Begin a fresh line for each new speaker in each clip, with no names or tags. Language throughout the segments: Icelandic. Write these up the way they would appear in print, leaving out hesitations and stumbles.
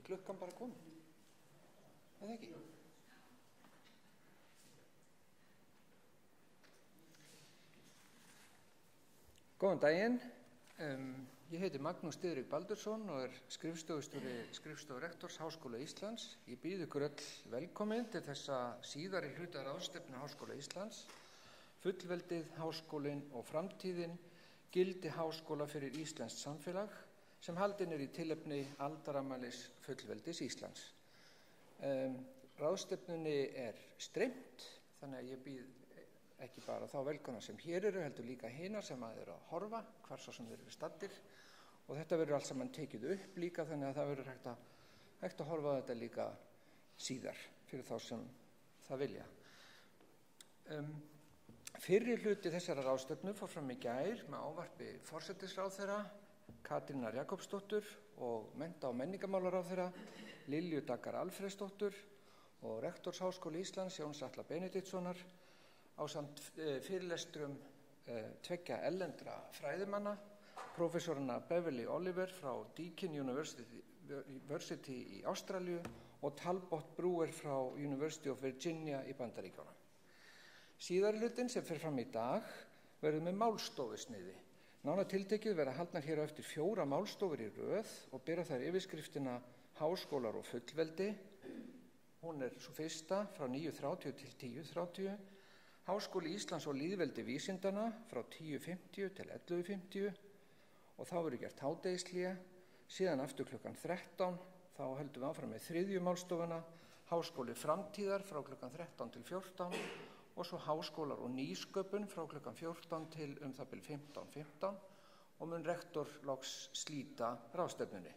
klukkan bara komin? Eða ekki? Góðan daginn. Ég heiti Magnús Diðrik Baldursson og skrifstofustjóri skrifstofu rektors Háskóla Íslands. Ég býð ykkur öll velkomin til þessa síðari hluta ráðstefnu Háskóla Íslands, fullveldið, háskólinn og framtíðin, gildi háskóla fyrir íslenskt samfélag, sem haldin í tilefni aldarafmælis fullveldis Íslands. Ráðstefnunni streymt, þannig að ég býð ekki bara þá velkomna sem hér eru, heldur líka hina sem eru að horfa, hvar svo sem þeir eru staddir. Og þetta verður allt saman tekið upp líka, þannig að það verður hægt að horfa á þetta líka síðar fyrir þá sem það vilja. Fyrri hluti þessara ráðstefnu fór fram í gær með ávarpi forsætisráðherra Katrínar Jakobsdóttur og mennta- og menningarmálaráðherra Lilju Daggar Alfreðsdóttur og rektors Háskóla Íslands Jóns Atla Benediktssonar ásamt fyrirlestrum tveggja erlendra fræðimanna, prófessorana Beverly Oliver frá Deakin University í Ástralíu og Talbot Brewer frá University of Virginia í Bandaríkjunum. Síðari hlutinn sem fer fram í dag verður með málstofusniði. Nánar tiltekið verða haldnar hér á eftir 4 málstofur í röð og bera þær yfirskriftina Háskólar og fullveldi. Hún sú fyrsta frá 9:30 til 10:30. Háskóli Íslands og lýðveldi vísindana frá 10:50 til 11:50 og þá verður gert hádegishlé. Síðan aftur klukkan 13, þá höldum við áfram með 3. málstofuna, Háskóli framtíðar frá klukkan 13 til 14 og svo háskólar og nýsköpun frá klukkan 14 til það bil 15:15 og mun rektor loks slíta ráðstefnunni.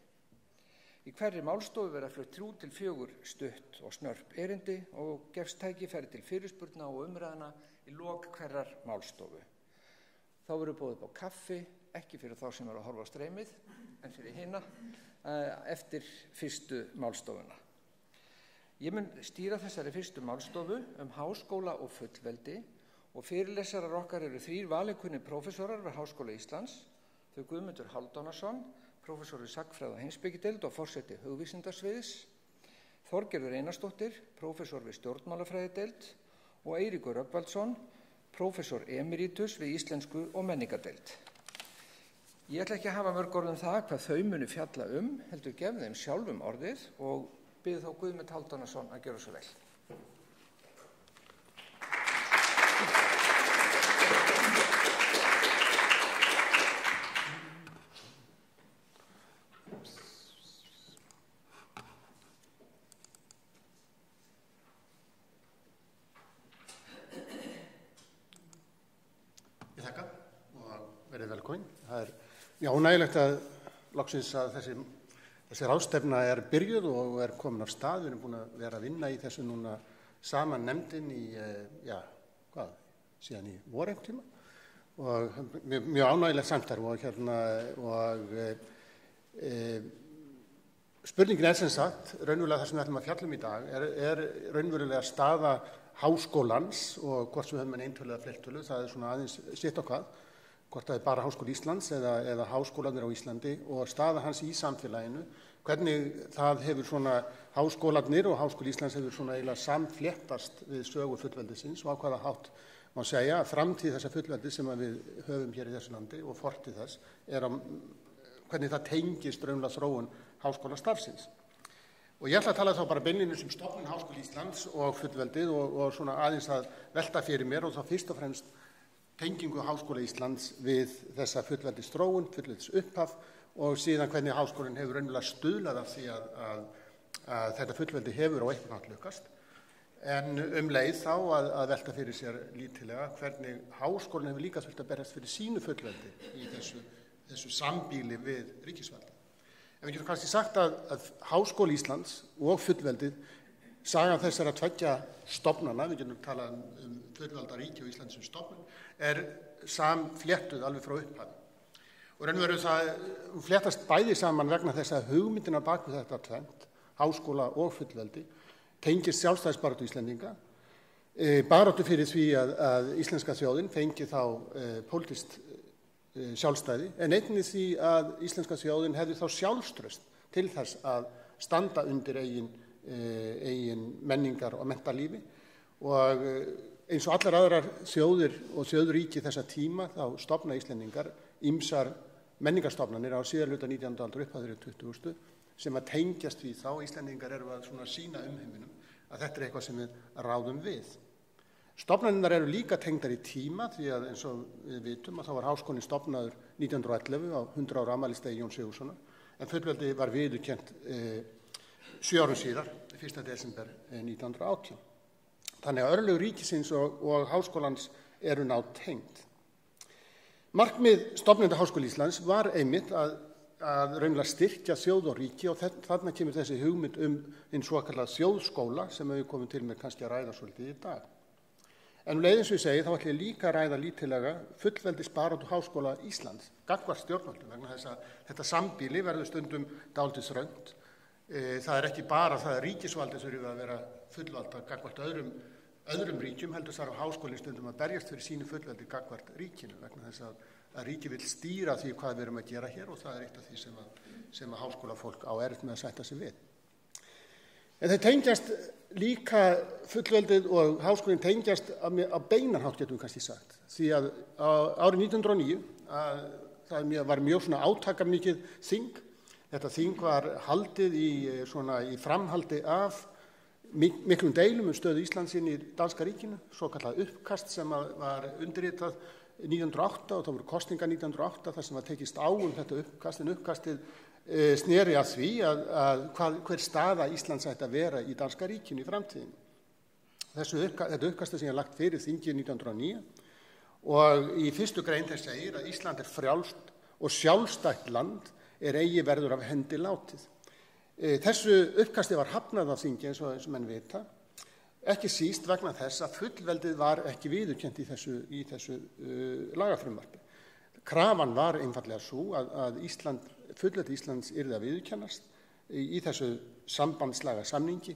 Í hverri málstofu verða flutt 3 til 4 stutt og snörp erindi og gefst tækifæri til fyrirspurna og umræðna í lok hverrar málstofu. Þá verður boðið upp á kaffi, ekki fyrir þá sem eru að horfa á streymið, en fyrir hina, eftir fyrstu málstofuna. Ég mun stýra þessari fyrstu málstofu háskóla og fullveldi og fyrirlesarar okkar eru 3 valinkunnir prófessorar við Háskóla Íslands, þau Guðmundur Hálfdánason, prófessor við sagnfræði og heimspekideild og forseti hugvísindasviðs, Þorgerður Einarsdóttir, prófessor við stjórnmálafræðideild og Eiríkur Rögnvaldsson, prófessor emeritus við íslensku og menningadeild. Ég ætla ekki að hafa mörg orð það hvað þau munu fjalla heldur gef þeim sjálfum orðið og bið þá Guðmund Hálfdánason að gera svo vel.
Ég þakka og verið velkomin. Það mjög ánægjulegt að loksins að þessi ráðstefna byrjuð og komin af stað. Við erum búin að vera að vinna í þessu núna saman nefndin í, síðan í voreintíma og mjög ánægjulegt samstarf og spurningin sem sagt, raunverulega það sem við ætlum að fjalla í dag raunverulega staða háskólans og hvort sem við höfum en eintölu eða fleirtölu, það svona aðeins sitt á hvað, hvort það bara Háskóli Íslands eða háskólarnir á Íslandi og staða hans í samfélaginu, hvernig það hefur svona háskólarnir og Háskóli Íslands hefur svona eiginlega samfléttast við sögu fullveldisins og á hvaða hátt má segja að framtíð þessa fullveldis sem við höfum hér í þessu landi og fortíð þess hvernig það tengist raunverulega þróun háskólastarfsins. Og ég ætla að tala þá bara beinlínis stofnun Háskóla Íslands og fullveldið og svona aðeins að velta fyrir mér og þá fyrst og fremst tengingu Háskóla Íslands við þessa fullveldisþróun, fullveldisupphaf og síðan hvernig háskólinn hefur raunverulega stuðlað af því að þetta fullveldi hefur á einhvern hátt lukkast. En leið þá að velta fyrir sér lítillega hvernig háskólinn hefur líka þurft að berjast fyrir sínu fullveldi í þessu sambýli við ríkisvaldi. En við getum kannski sagt að Háskóli Íslands og fullveldið, sagan þessara 2 stofnana, við getum talað fullvaldaríki og Íslands sem stofnun, samfléttuð alveg frá upphafi. Og raunveru það fléttast bæði saman vegna þess að hugmyndina bak við þetta tvennt, háskóla og fullveldi, tengist sjálfstæðisbaráttu Íslendinga, baráttu fyrir því að íslenska þjóðin fengi þá pólitískt sjálfstæði, en einnig því að íslenska þjóðin hefði þá sjálfstraust til þess að standa undir eigin menningar og mentalífi og eins og allar aðrar þjóðir og þjóðríki þessa tíma þá stofna Íslendingar ýmsar menningarstofnanir á síðarhluta 19. aldar upphafður í 20. sem að tengjast því þá Íslendingar eru að svona sýna umheiminum að þetta eitthvað sem við ráðum við. Stofnanirnar eru líka tengdar í tíma því að eins og við vitum að þá var háskólinn stofnaður 1911 á 100 ára afmælisdegi Jóns Sigurðssonar en fullveldi var viðurkennt 7 árum síðar, 1. desember 1918. Þannig að örlög ríkisins og háskólans eru nátengd. Markmið stofnenda Háskóla Íslands var einmitt að raunlega styrkja þjóð og ríki og þarna kemur þessi hugmynd hinn svokallað þjóðskóla sem við komum til með kannski að ræða svolítið í dag. En leið eins og ég segi þá ætlum ég líka að ræða lítillega fullveldisbaráttu Háskóla Íslands gagnvart stjórnvöldum vegna þess að þetta sambýli verður stundum dálítið þröngt. Það er ekki bara það að ríkisvaldið þurfi að vera fullvalda gagnvart öðrum ríkjum heldur þarf háskólinn stundum að berjast fyrir sínu fullveldi gagnvart ríkinu vegna þess að ríki vil stýra því hvað við erum að gera hér og það er eitt af því sem að háskólafólk á erfitt með að sætta sig við. En þeir tengjast líka fullveldið og háskólinn tengjast á beinarhátt getum við kannski sagt því að árið 1909 það var mjög svona átakamikið þing. Þetta þing var haldið í framhaldi af miklum deilum stöðu Íslands inn í danska ríkinu, svo kallað uppkast sem var undirritað 1908 og það voru kosningar 1908 þar sem var tekist á þetta uppkast en uppkastið sneri að því að hver staða Íslands ætti að vera í danska ríkinu í framtíðin. Þetta uppkastið sem ég lagt fyrir þingið 1909 og í fyrstu grein þess segir að Ísland er frjálst og sjálfstætt land eigi verður af hendi látið. Þessu uppkasti var hafnað af þingi eins og menn vita, ekki síst vegna þess að fullveldið var ekki viðurkennt í þessu lagafrumvarpi. Krafan var einfaldlega svo að fullveldi Íslands yrði að viðurkennast í þessu sambandslaga samningi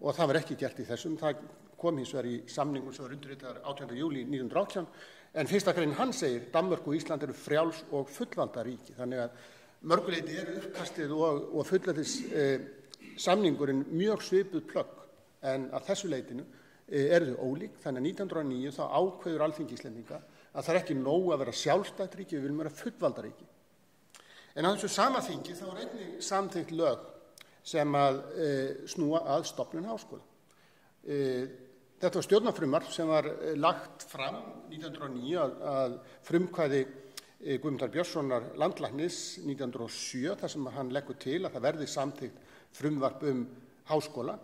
og það var ekki gert í þessum. Það kom hins vegar í samningum sem var undirritaður 18. júlí 1918 en fyrsta grein hann segir Danmörk og Ísland eru frjáls og fullvalda ríki þannig að mörguleiti er uppkastið og fullveldis samningurinn mjög svipuð plögg en að þessu leitinu eru þau ólík þannig að 1909 þá ákveður Alþingi Íslendinga að það er ekki nóg að vera sjálfstætt ríki, við viljum vera fullvalda ríki. En á þessu sama þingi þá er einnig samþykkt lög sem að snúa að stofnun háskóla. Þetta var stjórnarfrumvarp sem var lagt fram 1909 að frumkvæði Guðmundar Björnssonar landlæknis 1907 þar sem hann leggur til að það verði samþykkt frumvarp háskóla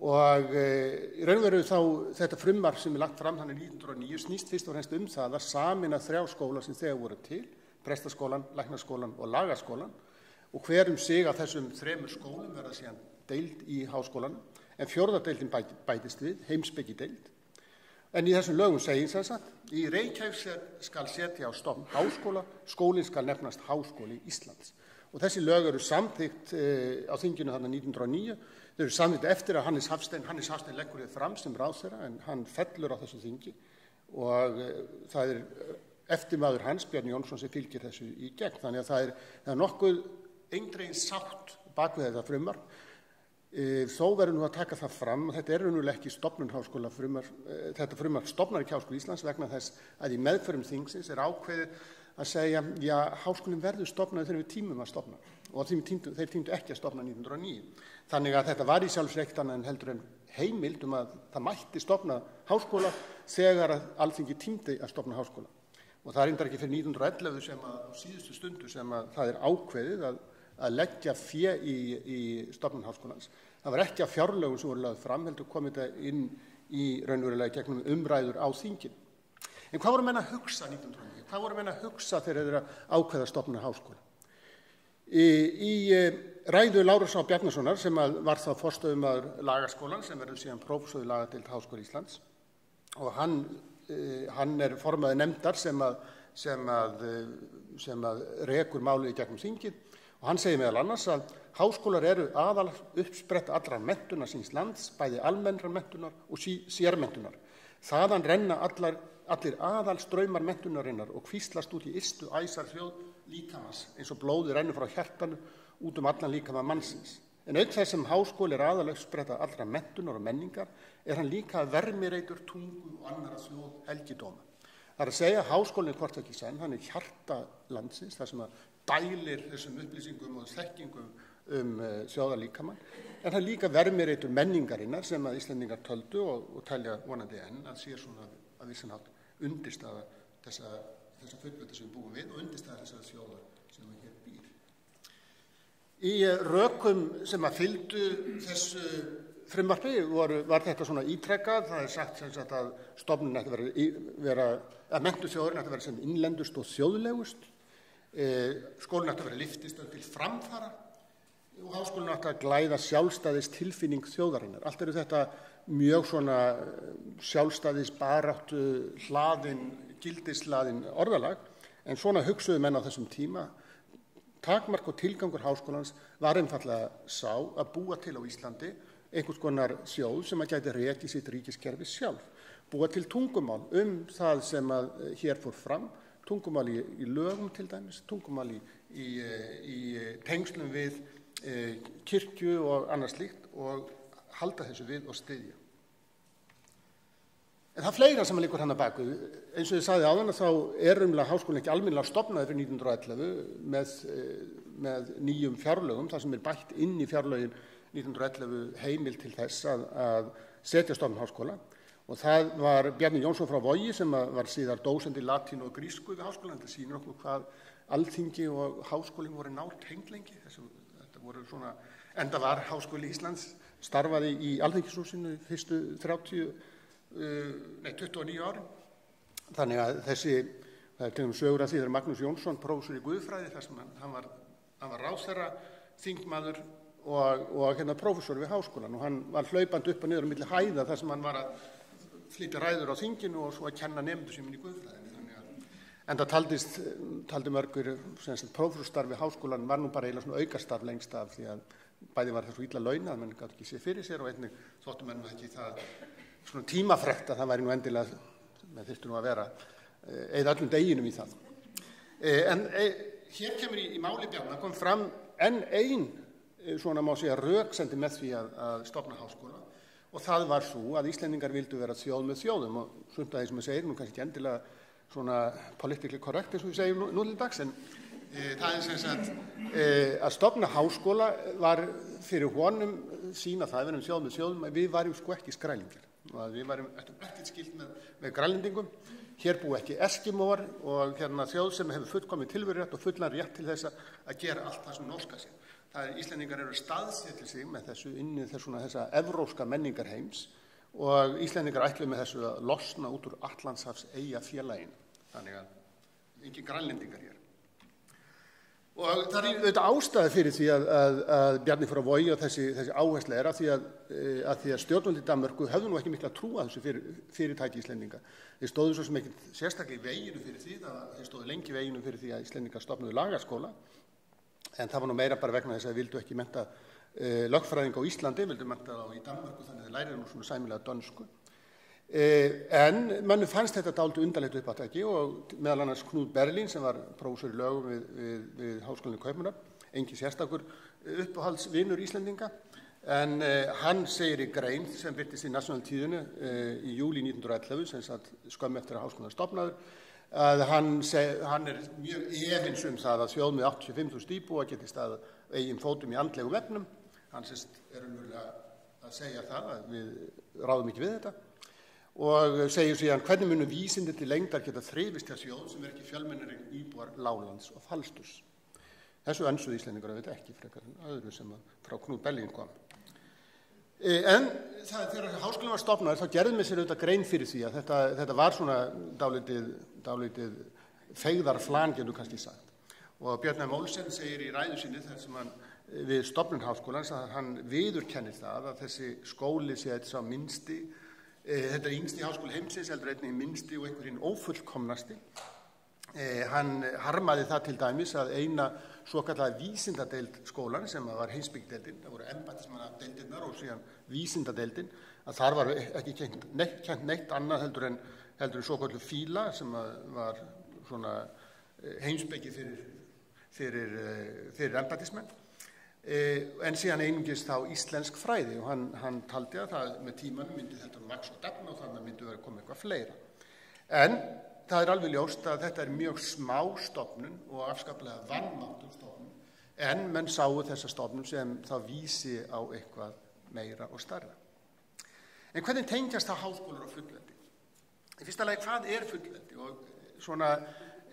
og í raun og veru þá þetta frumvarp sem lagt fram þannig 1909 snýst fyrst og fremst það að sameina 3 skóla sem þegar voru til, prestaskólann, læknaskólann og lagaskólann og hver sig af þessum 3 skólum verða síðan deild í háskólann en 4. deildin bætist við, heimspekideild. En í þessum lögum segir sem sagt, í Reykjavík skal setja á stofn háskóla, skólinn skal nefnast Háskóli Íslands. Og þessi lög eru samþykkt á þinginu þarna 1909, þau eru samþykkt eftir að Hannes Hafstein leggur þau fram sem ráðherra en hann fellur á þessu þingi og það er eftirmaður hans, Björn Jónsson, sem fylgir þessu í gegn. Þannig að það er nokkuð eindregin sátt bak við þetta frumvarp. Þó verður nú að taka það fram og þetta er raunverulega ekki stofnun háskóla þetta frumvarp stofnar ekki Háskóla Íslands vegna þess að í meðförum þingsins er ákveðið að segja já, háskólinn verður stofnaður þegar við tímum að stofna og þeir tímdu ekki að stofna 1909. Þannig að þetta var í sjálfsveit annað en heldur en heimild að það mætti stofna háskóla þegar að Alþingi tímdi að stofna háskóla. Og það er reyndar ekki fyrir 1911 sem að á síðustu stundu sem að það er ákveðið að leggja fé í stofnun háskólans. Það var ekki að fjárlögum sem voru lögð fram, heldur komið þetta inn í raunverulega gegnum umræður á þingin. En hvað voru menn að hugsa 1909? Hvað voru menn að hugsa þegar þeir eru að ákveða stofnun háskóla? Í ræðu Lárusar Á. Bjarnasonar sem var þá forstöðumaður lagaskólan sem verður síðan prófessor í lagadeild Háskóla Íslands og hann er formaður nefndar sem að rekur málið í gegnum þingið. Og hann segir meðal annars að háskólar eru aðal uppsprett allrar menntunar síns lands, bæði almennrar menntunar og sérmenntunar. Þaðan renna allir aðalstraumar menntunarinnar og hvíslast út í ystu æsar hljóð líkamans eins og blóði rennur frá hjartanu út allan líkama mannsins. En auk þess sem háskóli aðaluppspretta allra menntunar og menningar hann líka vermireitur tungu og annarra þjóðhelgidóma. Það að segja háskólinn hvort ekki senn, hann hjarta landsins, þar sem dælir þessum upplýsingum og þekkingum þjóðarlíkamann, en hann líka vermireitur menningarinnar sem að Íslendingar töldu og telja vonandi enn að sé svona að vissan hátt undirstaða þessa fullveldi sem við búum við og undirstaða þessara þjóðar sem að hér býr. Í rökum sem að fylgdu þessu frumvarpi var þetta svona ítrekkað. Það sagt sem sagt að stofnun ætti að menntu þjóðurinn ætti að vera sem innlendust og þjóðlegust. Skólinn ætti að vera lyftistöð til framfara og háskólinn ætti að glæða sjálfstæðis tilfinning þjóðarinnar. Allt eru þetta mjög svona sjálfstæðis baráttu hlaðin, gildislaðin orðalag, en svona hugsuðu menn á þessum tíma. Takmark og tilgangur háskólans var einfaldlega sá að búa til á Íslandi einhvers konar þjóð sem að gæti rekið sitt ríkiskerfi sjálf, búa til tungumál það sem að hér fór fram, tungumál í lögum til dæmis, tungumál í tengslum við kirkju og annað slíkt og halda þessu við og styðja. En það fleira sem liggur hann að baku. Eins og ég sagði áðan þá háskólinn ekki almennilega stofnaður fyrir 1911 með nýjum fjárlögum, það sem bætt inn í fjárlögin 1911 heimil til þess að setja stofnun háskóla. Og það var Bjarni Jónsson frá Vogi sem var síðar dósent í latínu og grísku við háskólann. Þetta sýnir okkur hvað Alþingi og háskólinn voru nátengt lengi. Þetta voru svona, enda var Háskóli Íslands starfaði í Alþingishúsinu fyrstu 29 árin. Þannig að það tegum sögur að því þegar Magnús Jónsson, prófessor í guðfræði, þar sem hann var ráðherra, þingmaður og prófessor við háskólann og hann var hlaupandi upp og niður á milli hæða þar sem hann var að flytja ræður á þinginu og svo að kenna nemendur sínum í guðfræðinni. En það taldi mörgur prófessorstarf við háskólann var nú bara eiginlega svona aukastarf lengst af því að bæði var það svo illa launað að menn gátu ekki séð fyrir sér og einnig þóttu menn ekki það svona tímafrekt að það væri nú endilega, menn þyrftu nú að vera eða öllum deginum í það. En hér kemur í máli Bjarna kom fram enn ein svona má segja röksemd með því að stofna háskóla og það var svo að Íslendingar vildu vera þjóð með þjóðum og sumt að því sem ég segir nú kannski ekki endilega svona politically correct eins og við segjum nú til dags en það sem sagt að stofna háskóla var fyrir honum sína það við erum þjóð með þjóðum að við varum sko ekki skrælingjar og við varum ekkert skilt með grænlendingum. Hér búi ekki eskimóar og þjóð sem hefur fullkomið tilverurétt og fullan rétt til þess að gera allt það sem norska sér. Það Íslendingar eru staðsetja sig með þessu inn í þessa evrópska menningarheims og Íslendingar ætluðu með þessu að losna út úr Atlantshafs eyjafélaginu. Þannig að engin grænlendingar hér. Og það er auðvitað ástæða fyrir því að Bjarni frá Vogi og þessi áhersla er að því að stjórnvöld í Danmörku höfðu nú ekki mikla trú að þessu fyrirtæki Íslendinga. Þeir stóðu svo sem ekki sérstaklega í veginu fyrir því, þeir stóðu lengi í veginu fyrir því að Íslendingar stofnuðu lagaskóla, en það var nú meira bara vegna þess að þeir vildu ekki mennta lögfræðinga á Íslandi, vildu mennta þá í Danmörku þannig að þeir læriðu nú svona sæmilega dönsku. En manni fannst þetta dálítið undarlegt uppátæki og meðal annars Knúð Berlín sem var prófessor í lögum við Háskólann í Kaupmannahöfn, engin sérstakur uppáhaldsvinur Íslendinga, en hann segir í grein sem birtist í Nationaltíðinu í júlí 1911, sem sagt skömmu eftir að Háskólann stofnaður, að hann er mjög efins það að þjóð með 85.000 íbúa geti staðið eigin fótum í andlegum efnum. Hann er umverulega að segja það að við ráðum ekki við þetta. Og segir síðan hvernig munu vísindi til lengdar geta þrifist hjá þjóð sem ekki fjölmennari íbúar láglands og falsturs. Þessu önsuðu Íslendingar að veit ekki frekar en öðru sem frá Knúð Berlín kom. En þegar háskólinn var stofnaður þá gerði mér sér auðvitað grein fyrir því að þetta var svona dálítið feigðarflan getur kannski sagt. Og Björn M. Olsen segir í ræðu sinni þar sem hann við stofnun háskólans að hann viðurkennir það að þessi skóli sé eitt sá minnsti. Þetta er yngsti háskóli heimsins, heldur einnig minnsti og einhverjinn ófullkomnasti. Hann harmaði það til dæmis að eina svokallaða vísindadeild skólan sem var heimspekideildin, það voru embættismannadeildirnar og síðan vísindadeildin, að þar var ekki kennt neitt annað heldur en svokölluð fíla sem var svona heimspeki fyrir embættismenn. en síðan einungis þá íslensk fræði og hann taldi að það með tímanum myndi þetta vaxa og dafna og þannig myndi vera komið eitthvað fleira. En það er alveg ljóst að þetta er mjög smá stofnun og afskaplega vanmáttugur stofnun, en menn sáu þessa stofnun sem þá vísi á eitthvað meira og stærra. En hvernig tengjast það háskólar og fullveldi? Í fyrsta lagi, hvað er fullveldi? Og svona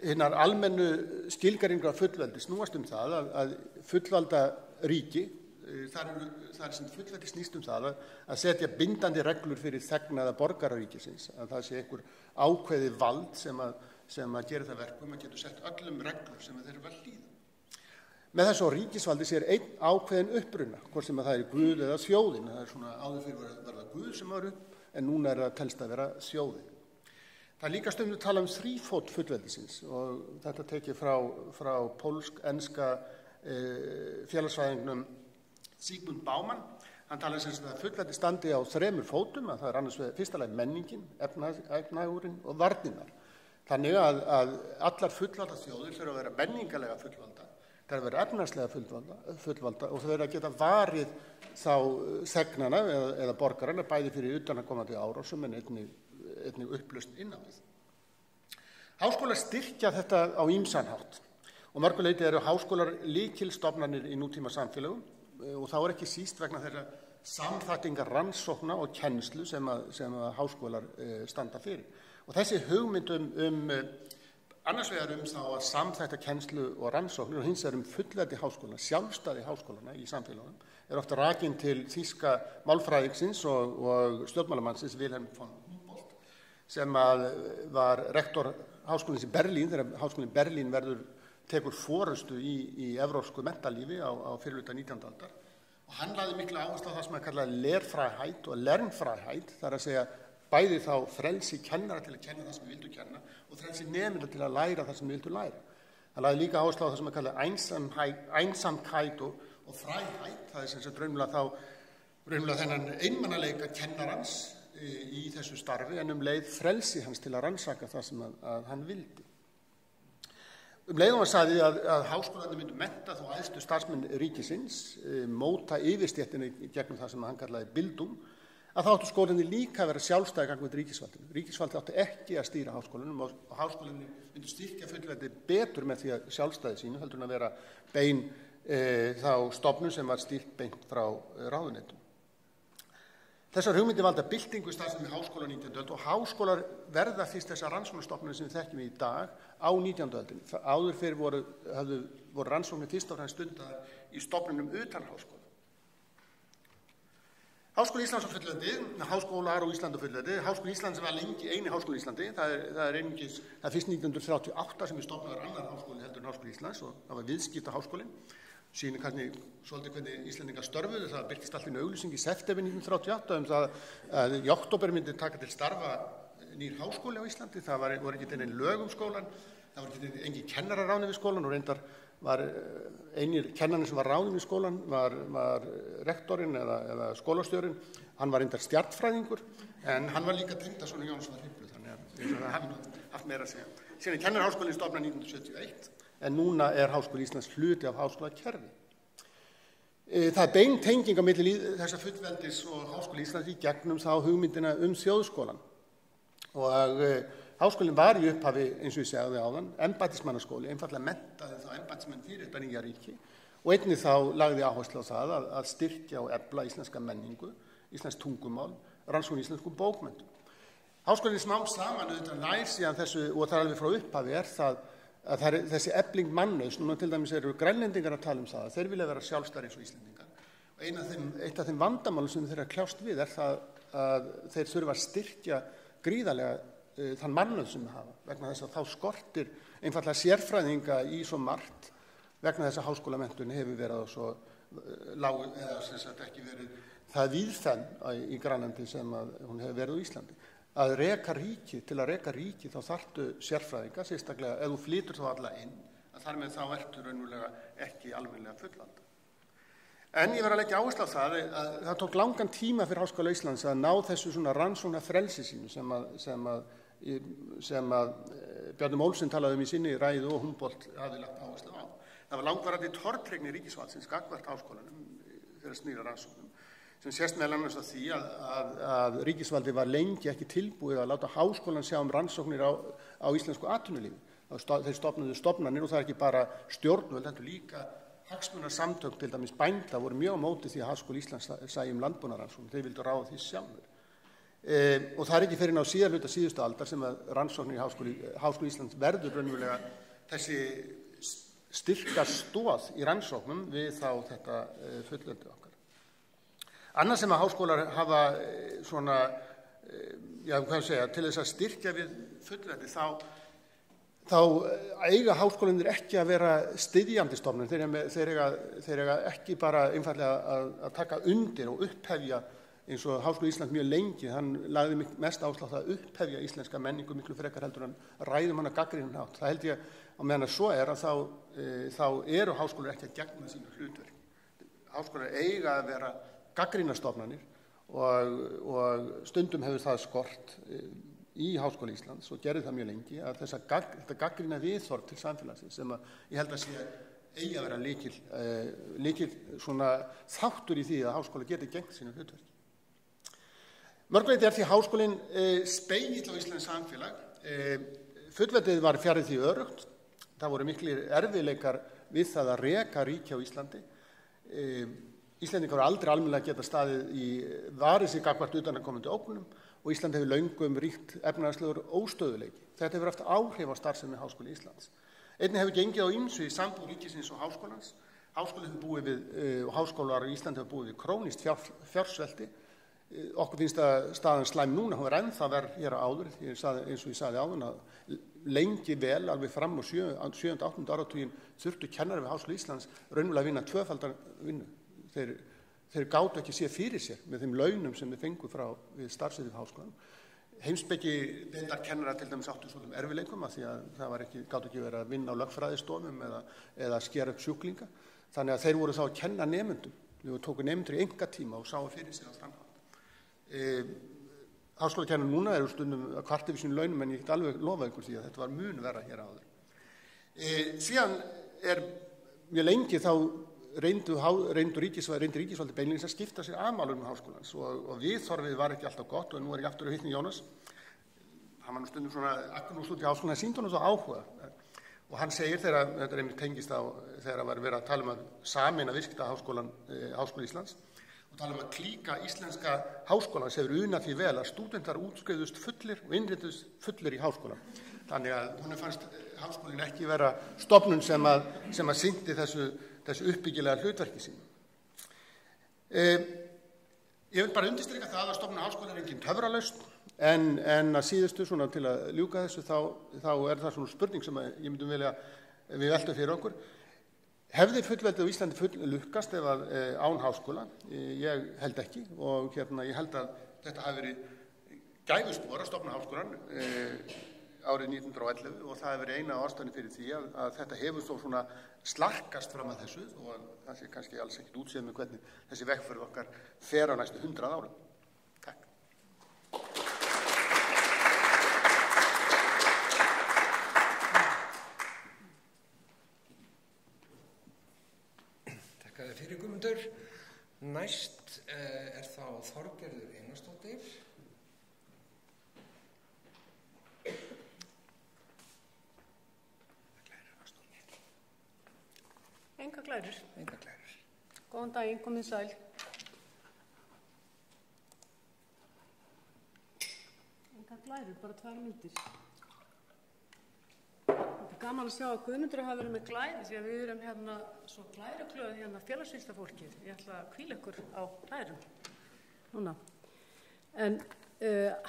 hinnar almennu skilgreiningar af fullveldi snúast það að fullvalda ríki, það sem fullveldi snýst það að setja bindandi reglur fyrir þegnaða borgararíkisins, að það sé einhver ákveði vald sem að gera það verkum, að getur sett öllum reglur sem þeir eru að hlýða. Með þessu ríkisvaldi sér einn ákveðin uppruna, hvort sem að það er Guð eða þjóðin, það er svona áður fyrir verða Guð sem var upp, en núna er það telst að vera þjóðin. Það er líka stundum tala þrífót fullveldisins og þetta tekið frá pólsk-enska félagsfræðingnum Zygmunt Bauman. Hann talaði sem að fullveldi standi á 3 fótum, að það er annars fyrsta lagi menningin, efnahagurinn og varnirnar. Þannig að allar fullvalda þjóðir þurfa að vera menningarlega fullvalda, það er að vera efnahagslega fullvalda og þau verða að geta varið þá þegnana eða borgarana bæði fyrir utanaðkomandi árásum en einnig upplausn innan við. Háskólar styrkja þetta á ýmsan hátt og mörguleyti eru háskólar lykilstofnanir í nútíma samfélögum og þá er ekki síst vegna þeirra samþættingar rannsókna og kennslu sem að háskólar standa fyrir. Og þessi hugmynd annars vegar þá að samþætta kennslu og rannsóknir og hins vegar fullveldi háskólana, sjálfstæði háskólana í samfélagum er ofta rakin til þýska málfræðingsins og stjórnmálamannsins Wilhelm von Humboldt sem var rektor háskólans í Berlín þegar háskólinn Berlín tekur forystu í evrópsku mentalífi á fyrrihluta 19. aldar og hann lagði mikla áherslu á það sem hann kallaði Lehrfreiheit og Lernfreiheit, það er að segja bæði þá frelsi kennara til að kenna það sem við vildu kenna og frelsi nemenda til að læra það sem við vildu læra. Það lagði líka áherslu á það sem að kalla Einsamkeit og Freiheit, það er sem sagt raunverulega þennan einmannaleika kennarans í þessu starfi en leið frelsi hans til að rannsaka það sem að hann vildi. Leið var sagði að háskólarnir myndu mennta þó æðstu starfsmenn ríkisins, móta yfirstéttina gegnum það sem hann kallaði Bildung, að þá áttu skólarnir líka að vera sjálfstæði gagnvart ríkisvaldinu. Ríkisvaldið áttu ekki að stýra háskólanum og háskólanir myndu styrkja fullveldi betur með því að sjálfstæði sínu heldur en að vera bein þá stofnun sem var stýrt beint frá ráðuneytum. Þessar hugmyndir valda byltingu í starfsemi háskóla 19. öld og háskólar verða fyrst þessar rannsóknarstofnanir sem við þekkjum í dag á 19. öldinni. Áður fyrir voru rannsóknir fyrst og fremst stundaðar í stofnunum utan háskóla. Háskóli Íslands og fullveldi, háskólar á Íslandi og fullveldi, Háskóli Íslands var lengi eini háskóli í Íslandi, það er fyrst 1938 sem við stofnaður annar háskóli heldur en Háskóli Íslands og það var viðskipta háskólinn. Sýnir hvernig Íslendingar störfuðu, það birtist allt inn auglýsing í september 1938 það að í október myndi taka til starfa nýr háskóli á Íslandi, það voru ekki til lög skólan, það voru ekki engin kennarar ráðnir við skólan og reyndar var einir kennarinn sem var ráðinn við skólan var rektorinn eða skólastjórinn, hann var reyndar stjarnfræðingur en hann var líka tengdasonur Jónssonar Hriflu, þannig að það hafði haft meira að segja. Síðan kennarháskólinn stofnað 1971 en núna er Háskóli Íslands hluti af háskólakerfi. Það er bein tenging á milli þessa fullveldis og Háskóli Íslands í gegnum þá hugmyndina þjóðskólann og háskólinn var í upphafi, eins og ég segði áðan, embættismannaskóli, einfaldlega menntaði þá embættismenn fyrir þetta nýja ríki og einnig þá lagði áherslu á það að styrkja og efla íslenska menningu, íslensk tungumál, rannsókn íslenskum bókmenntum. Háskólinn smám saman auðvitað nær síðan þessu, og það er alveg frá upphafi, er það að það er þessi efling mannauðs, núna til dæmis eru grænlendingar að tala það, þeir vilja vera sjálfstæðir eins og Íslendingar. Og eitt af þeim vandamálum sem þeir kljást við er það að þeir þurfa að styrkja gríðarlega þann mannauð sem við hafa, vegna þess að þá skortir einfaldlega sérfræðinga í svo margt, vegna þess að háskólamenntun hefur verið á svo lágu, eða sem sagt ekki verið það víðfenn í Grænlandi sem að hún hefur verið á Íslandi. Að til að reka ríki þá þarftu sérfræðinga, sérstaklega ef þú flytur þá alla inn, að þar með þá ertu raunverulega ekki almennilega fullvalda. En ég verð að leggja áherslu á það að það tók langan tíma fyrir Háskóla Íslands að ná þessu svona rannsóknar frelsi sínu sem að Bjarni Mólsson talaði í sinni ræðu og Humboldt hafði lagt áherslu á. Það var langvarandi tortryggni ríkisvaldsins gagnvart háskólanum þegar snýr að rannsóknum, sem sést meðal annars af því að ríkisvaldi var lengi ekki tilbúið að láta háskólan sjá rannsóknir á íslensku atvinnulífi. Þeir stofnuðu stofnanir og það ekki bara stjórnvöld, heldur líka hagsmunasamtök, til dæmis bænda, voru mjög á móti því að Háskóli Íslands sæi landbúnaðarrannsóknir. Þeir vildu ráða því sjálfur. Og það ekki fyrir ná síðar hluta síðustu aldar sem að rannsóknir í Háskóli Íslands verður raunverulega þessi styrka stoð í rannsóknum við þá þetta fullveldi okkar. Annað sem að háskólar hafa svona, til þess að styrkja við fullveldi, þá eiga háskólanir ekki að vera styðjandi stofnun. Þeir eiga ekki bara einfaldlega að taka undir og upphefja, eins og Háskóli Íslands mjög lengi, hann lagði mest áherslu á að upphefja íslenska menningu miklu frekar heldur en ræðum hana gagnrýninn hátt. Það held ég á meðan að svo er að þá eru háskólar ekki að gegna sínu hlutverk. Háskólar eiga að vera gagnrýnastofnanir og stundum hefur það skort í Háskóla Íslands og gerði það mjög lengi að þetta gagnrýna viðhorf til samfélagsins sem að ég held að sé eigi að vera lykil svona þáttur í því að háskóla geti gegnt sínu hlutverki. Mörguleyti er því háskólinn spegill á íslenskt samfélag. Fullveldið var fjarri því örugt. Það voru miklir erfiðleikar við það að reka ríki á Íslandi. Íslendingar voru aldrei almennilega geta staðið í varið sig gagnvart utanaðkomandi ógnum og Ísland hefur löngum ríkt efnahagslegur óstöðuleiki. Þetta hefur haft áhrif á starfsemi Háskóla Íslands. Einnig hefur gengið á ýmsu í sambúð ríkisins og háskólans. Háskólar í Íslandi hefur búið við krónískt fjársvelti. Okkur finnst að staðan slæm núna, hún ennþá verð hér áður, eins og ég sagði áðan að lengi vel, alveg fram á 7. og 8. áratuginn þurftu kennari við Háskóla Íslands raunverulega að vinna tvöfaldan vinnu. Þeir gátu ekki séð fyrir sér með þeim launum sem þeir fengu frá við starfsemi við háskólanum. Heimspeki deildar kennara til dæmis áttu svolítum erfiðleikum að því að það gátu ekki verið að vinna á lögfræðistofum eða skera upp sjúklinga. Þannig að þeir voru þá að kenna nemendum. Við tóku nemendur í engatíma og sáu fyrir sér á framhald. Háskólakennarar núna eru stundum að kvarta yfir sínum launum en ég get alveg lofa ykkur því að þetta var mun verra hér áður. Síðan mjög lengi þá reyndi ríkisvaldi beinlínis að skipta sér af málefnum háskólans og viðhorfið var ekki alltaf gott og nú er ég aftur að vitna í Jónas. Hann var nú stundum svona Agnús út í háskólan, það sýndi honum svo áhuga og hann segir þegar þetta einmitt tengist á þegar var verið að tala um að sameina Háskóla Íslands og tala um að klíka íslenska háskólans hefur unað því vel að stúdentar útskrifuðust fullir og innrituðust fullir í háskólan. Þannig að honum fannst háskólinn ekki vera stofnun sem að sinnti þessu uppbyggilega hlutverki sínu. Ég vil bara undirstrika það að stofnun háskóla er engin töfralausn en að síðustu svona til að ljúka þessu þá er það svona spurning sem ég myndum vilja við veltum fyrir okkur. Hefði fullveldið á Íslandi lukkast ef að án háskóla? Ég held ekki og ég held að þetta hafi verið gæfuspor að stofna háskólan árið 1911 og það hefur verið eina ástæðan fyrir því að þetta hefur þó svona slarkast fram að þessu og það sé kannski alls ekkert útséð með hvernig þessi vegferð okkar fer á næstu 100 árum. Takk.
Takk fyrir Guðmundur. Næst er þá Þorgerður Einarsdóttir.
Enga glærur.
Enga glærur.
Góðan daginn, komið sæl. Enga glærur, bara 2 mínútur. Þetta er gaman að sjá að Guðmundur hafa verið með glæði því að við erum hérna svo glæruglöð félagsvísindafólkið. Ég ætla að hvíla ykkur á glærum. Núna. En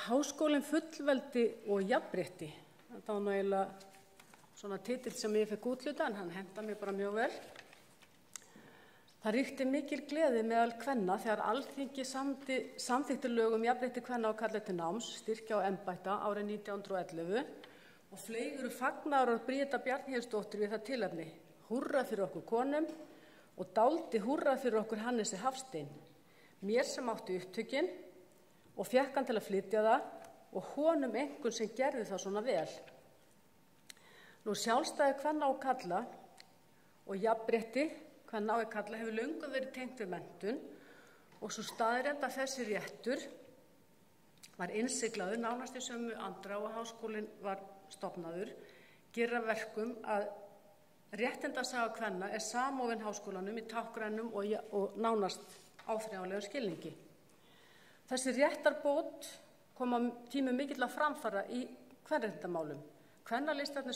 háskólinn fullveldi og jafnrétti. Þetta var náttúrulega svona titill sem ég fekk útluta en hann henta mér bara mjög vel. Það ríkti mikil gleði meðal kvenna þegar Alþingi samþykkti lög um jafnrétti kvenna og karla til náms, styrkja og embætta árið 1911 og fleyguru fagnaðar Bríeta Bjarnhéðinsdóttur við það tilefni. Húrra fyrir okkur konum og dáldi húrra fyrir okkur Hannesi Hafstein. Mér sem átti upptökin og fékk hann til að flytja það og honum einhvern sem gerði það svona vel. Nú sjálfstæði kvenna og karla og jafnrétti kvenna og karla hefur löngum verið tengt við menntun og svo staðreynd að þessi réttur var innsiglaður nánast í sömu andrá og háskólinn var stofnaður, gera verkum að réttindasaga kvenna er samofin háskólanum í táknrænum og nánast áþreifanlegum skilningi. Þessi réttarbót kom á tímum mikilla framfara í kvenréttindamálum. Kvennalistarnir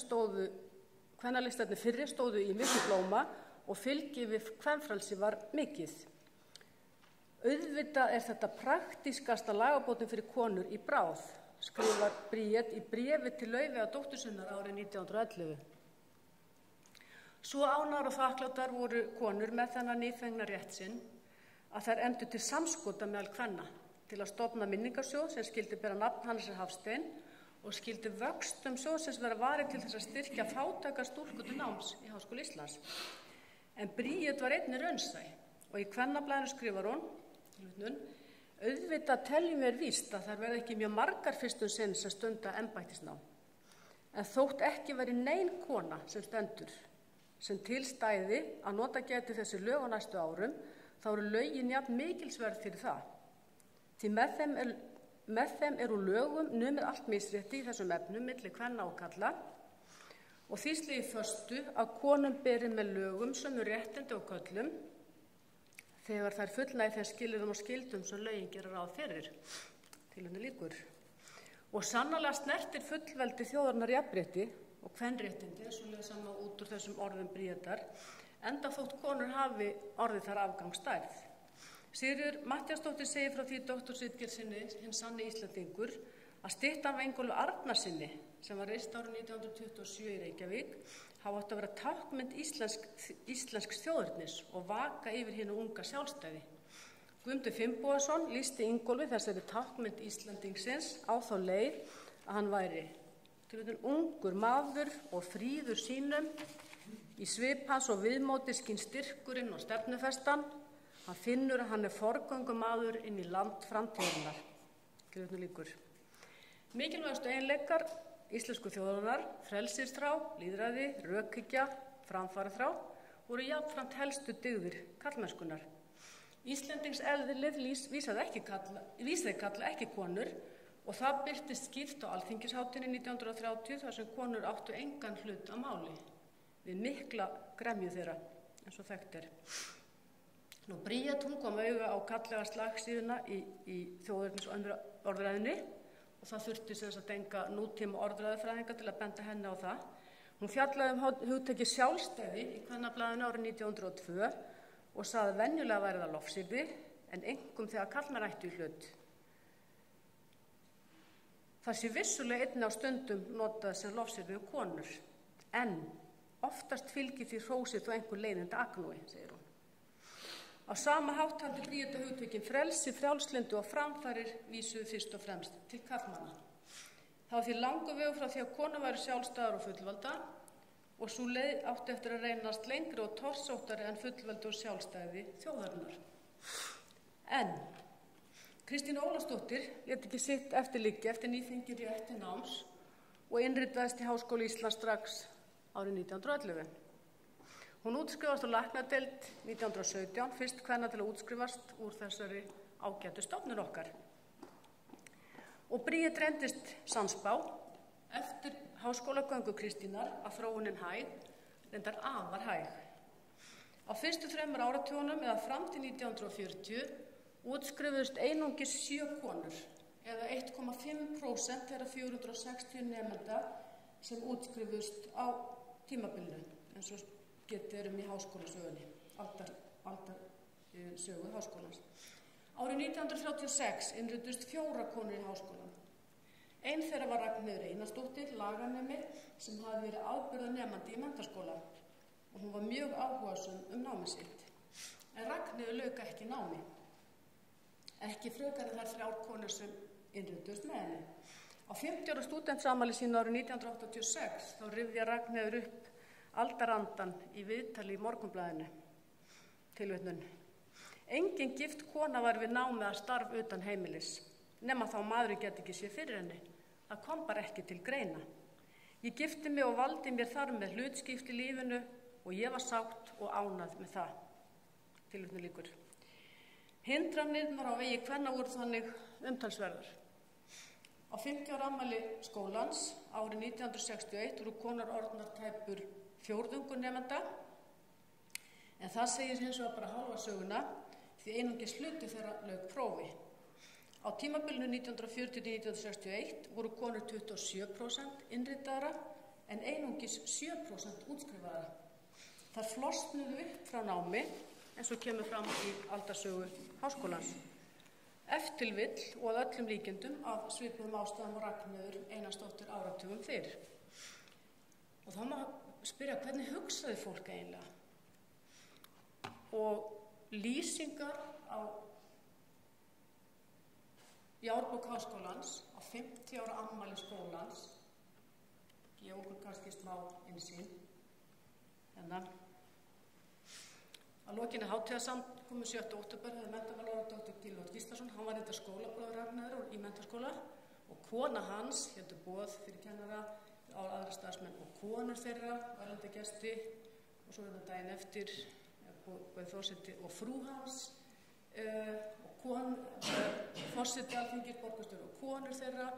fyrri stóðu í miklu blóma og fylgi við kvenfrelsi var mikið. Auðvitað er þetta praktískasta lagabótin fyrir konur í bráð, skrifar Bríet í bréfi til Laufeyjar dóttur sinnar árið 1911. Svo ánægðar og þakklátar voru konur með þennan nýfengna rétt sinn að þær efndu til samskota meðal kvenna til að stofna minningarsjóð sem skyldi bera nafn Hannesar Hafstein og skyldi vöxtum sjóðsins vera varið til þess að styrkja fátækar stúlkur til náms í Háskóla Íslands. En Bríet var einnig raunsæ og í Kvennablaðinu skrifar hún, auðvitað teljum mér víst að þær verða ekki mjög margar fyrstum sinn sem stunda embættisnám. En þótt ekki veri nein kona sem stendur sem til stæði að nota gæti þessi lög á næstu árum, þá eru lögin jafn mikilsverð fyrir það. Því með þeim eru lögum numið allt misrétti í þessum efnum milli kvenna og karla og því slegið föstu að konum beri með lögum sömu réttindi og körlum þegar þær fullnægja þeim skilyrðum og skyldum sem lögin gera ráð fyrir. Tilvitnun lýkur. Og sannarlega snertir fullveldi þjóðarinnar jafnrétti og kvenréttindi, eins og lesa má út úr þessum orðum Bríetar, enda þótt konur hafi orðið þar afgangsstærð. Sigríður Matthíasdóttir segir frá því doktorsritgerð sinni, hinn sanni Íslendingur, að styttan af Ingólfi Arnarsyni, sem var reist árið 1927 í Reykjavík, hafa átt að vera táknmynd íslensks þjóðernis og vaka yfir hinu unga sjálfstæði. Guðmundur Finnbogason lýsti Ingólfi þessari táknmynd Íslendingsins á þá leið að hann væri ungur maður og fríður sínum, í svip hans og viðmóti skín styrkurinn og stefnufestan, hann finnur að hann er forgöngumaður inn í land framtíðarinnar. Tilvitnun lýkur. Mikilvægustu eiginleikar íslensku þjóðarinnar, frelsisþrá, lýðræði, rökhyggja, framfaraþrá, voru jafnframt helstu dygðir karlmennskunnar. Íslendingseðlið vísaði karla ekki konur og það birtist skýrt á Alþingisháttíðinni 1930 þar sem konur áttu engan hlut að máli við mikla gremju þeirra, eins og þekkt er. Bríet kom auga á karllega slagsíðuna í þjóðernisorðræðinni og það þurfti sem sagt enga nútíma orðræðufræðinga til að benda henni á það. Hún fjallaði hugtakið sjálfstæði í Kvennablaðinu árið 1902 og sagði venjulega væri það lofsyrði en einkum þegar karlmenn ættu í hlut. Það sé vissulega einnig á stundum notað sem lofsyrði um konur, en oftast fylgir því hrósið og einhver leiðindi agnúi, segir hún. Á sama hátt taldi Bríet að hugtökin frelsi, frjálslyndi og framfarir vísuðu fyrst og fremst til karlmanna. Það var því langur vegur frá því að konur væru sjálfstæðar og fullvalda og sú leið átti eftir að reynast lengri og torsóttari en fullveldi og sjálfstæði þjóðarinnar. En Kristín Ólafsdóttir lét ekki sitt eftirliggja eftir nýfengin rétt til náms og innritaðist í Háskóla Íslands strax árið 1911. Hún útskrifast á læknadeild 1917, fyrst kvenna til að útskrifast úr þessari ágætu stofnun okkar. Og Bríet reyndist sannspá eftir háskólagöngu Kristínar að þróunin hæg, reyndar afar hæg. Á fyrstu 3 áratugunum eða fram til 1940 útskrifuðust einungis 7 konur eða 1,5% þeirra 460 nemenda sem útskrifuðust á tímabilinu, eins og getið í háskólasögunni, aldarsögu háskólans. Árið 1936 innritust 4 konur í háskólan. Ein þeirra var Ragnheiður Einarsdóttir, laganemi, sem hafði verið afburðanemandi í menntaskóla og hún var mjög áhugasöm námi sitt. En Ragnheiður lauk ekki námi. Ekki frekar en þær 3 konur sem innritust með henni. Á 50 ára stúdentsamali sínu árið 1986 þá rifja Ragnheiður upp aldarandan í viðtali í Morgunblaðinu. Tilvitnun. Engin gift kona var við námið að starf utan heimilis, nema þá maður geti ekki séð fyrir henni. Það kom bara ekki til greina. Ég gifti mig og valdi mér þar með hlutskipt í lífinu og ég var sátt og ánægð með það. Tilvitnun lýkur. Hindranirnar á vegi kvenna voru þannig umtalsverðar. Á 50 ára afmæli skólans árið 1961 voru konur orðnar tæpur fjórðungur nemenda, en það segir hins vegar bara hálfa söguna því einungis hluti þeirra lauk prófi. Á tímabilinu 1940–1961 voru konur 27% innritaðra en einungis 7% útskrifaðra. Það flosnuðu upp frá námi eins og kemur fram í aldarsögu háskólans. Ef til vill og að öllum líkindum af svipuðum ástæðum og Ragnheiður Einarsdóttir áratugum fyrr. Og þá má spyrja hvernig hugsaði fólk eiginlega? Og lýsingar á Árbók Háskólans á 50 ára afmæli skólans gefa okkur kannski smá innsýn. Að lokinni hátíðarsamkomu 7. október hefði menntamálaráðherra Dr. Gylfi Þ. Gíslason, hann var þetta skólabróðir Ragnheiðar í menntaskóla og kona hans héldu boð fyrir kennara, aðra starfsmenn og konur þeirra, erlenda gesti og svo þetta daginn eftir bæði forseti og frú hans og forseti Alþingis, borgarstjóri og konur þeirra,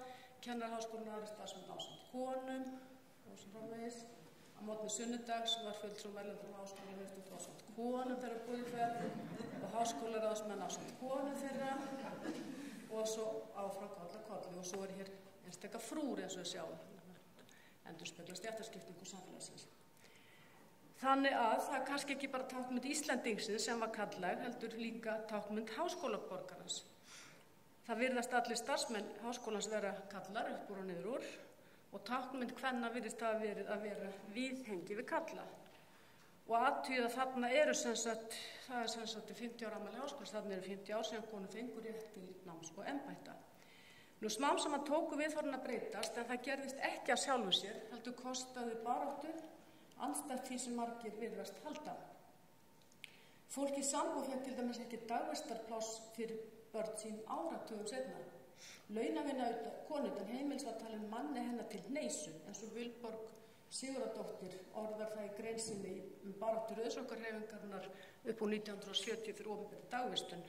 kennaraháskólinn aðra starfsmenn ásamt konum og svo framvegis. Á morgni sunnudags var fulltrúum erlendra háskóla höfðum ásamt konum þeirra boðið ferð og háskólaráðsmenn ásamt konum þeirra og svo áfram kolli og svo hér einstaka frúr eins og við sjáum, endurspegla stéttaskiptingu samfélagsins. Þannig að það er kannski ekki bara táknmynd Íslendingsins sem var karllæg, heldur líka táknmynd háskólaborgarans. Það virðast allir starfsmenn háskólans vera karlar upp úr og niður úr og táknmynd kvenna virðist það verið að vera viðhengi við karla. Og athugið að þarna eru það er 50 ára afmæli háskólans, þarna eru 50 ár síðan konur fengu rétt til náms og embætta. Nú smám saman tóku viðhorfin að breytast en það gerðist ekki af sjálfu sér, heldur kostaði baráttu, andstætt því sem margir virðast halda. Fólk í sambúð fékk til dæmis ekki dagvistarpláss fyrir börn sín áratugum seinna. Launavinna konu utan heimils var talin manni hennar til hneisu, eins og Vilborg Sigurðardóttir orðar það í grein sinni baráttu rauðsokkarhreyfingarinnar upp úr 1970 fyrir opinberri dagvistun.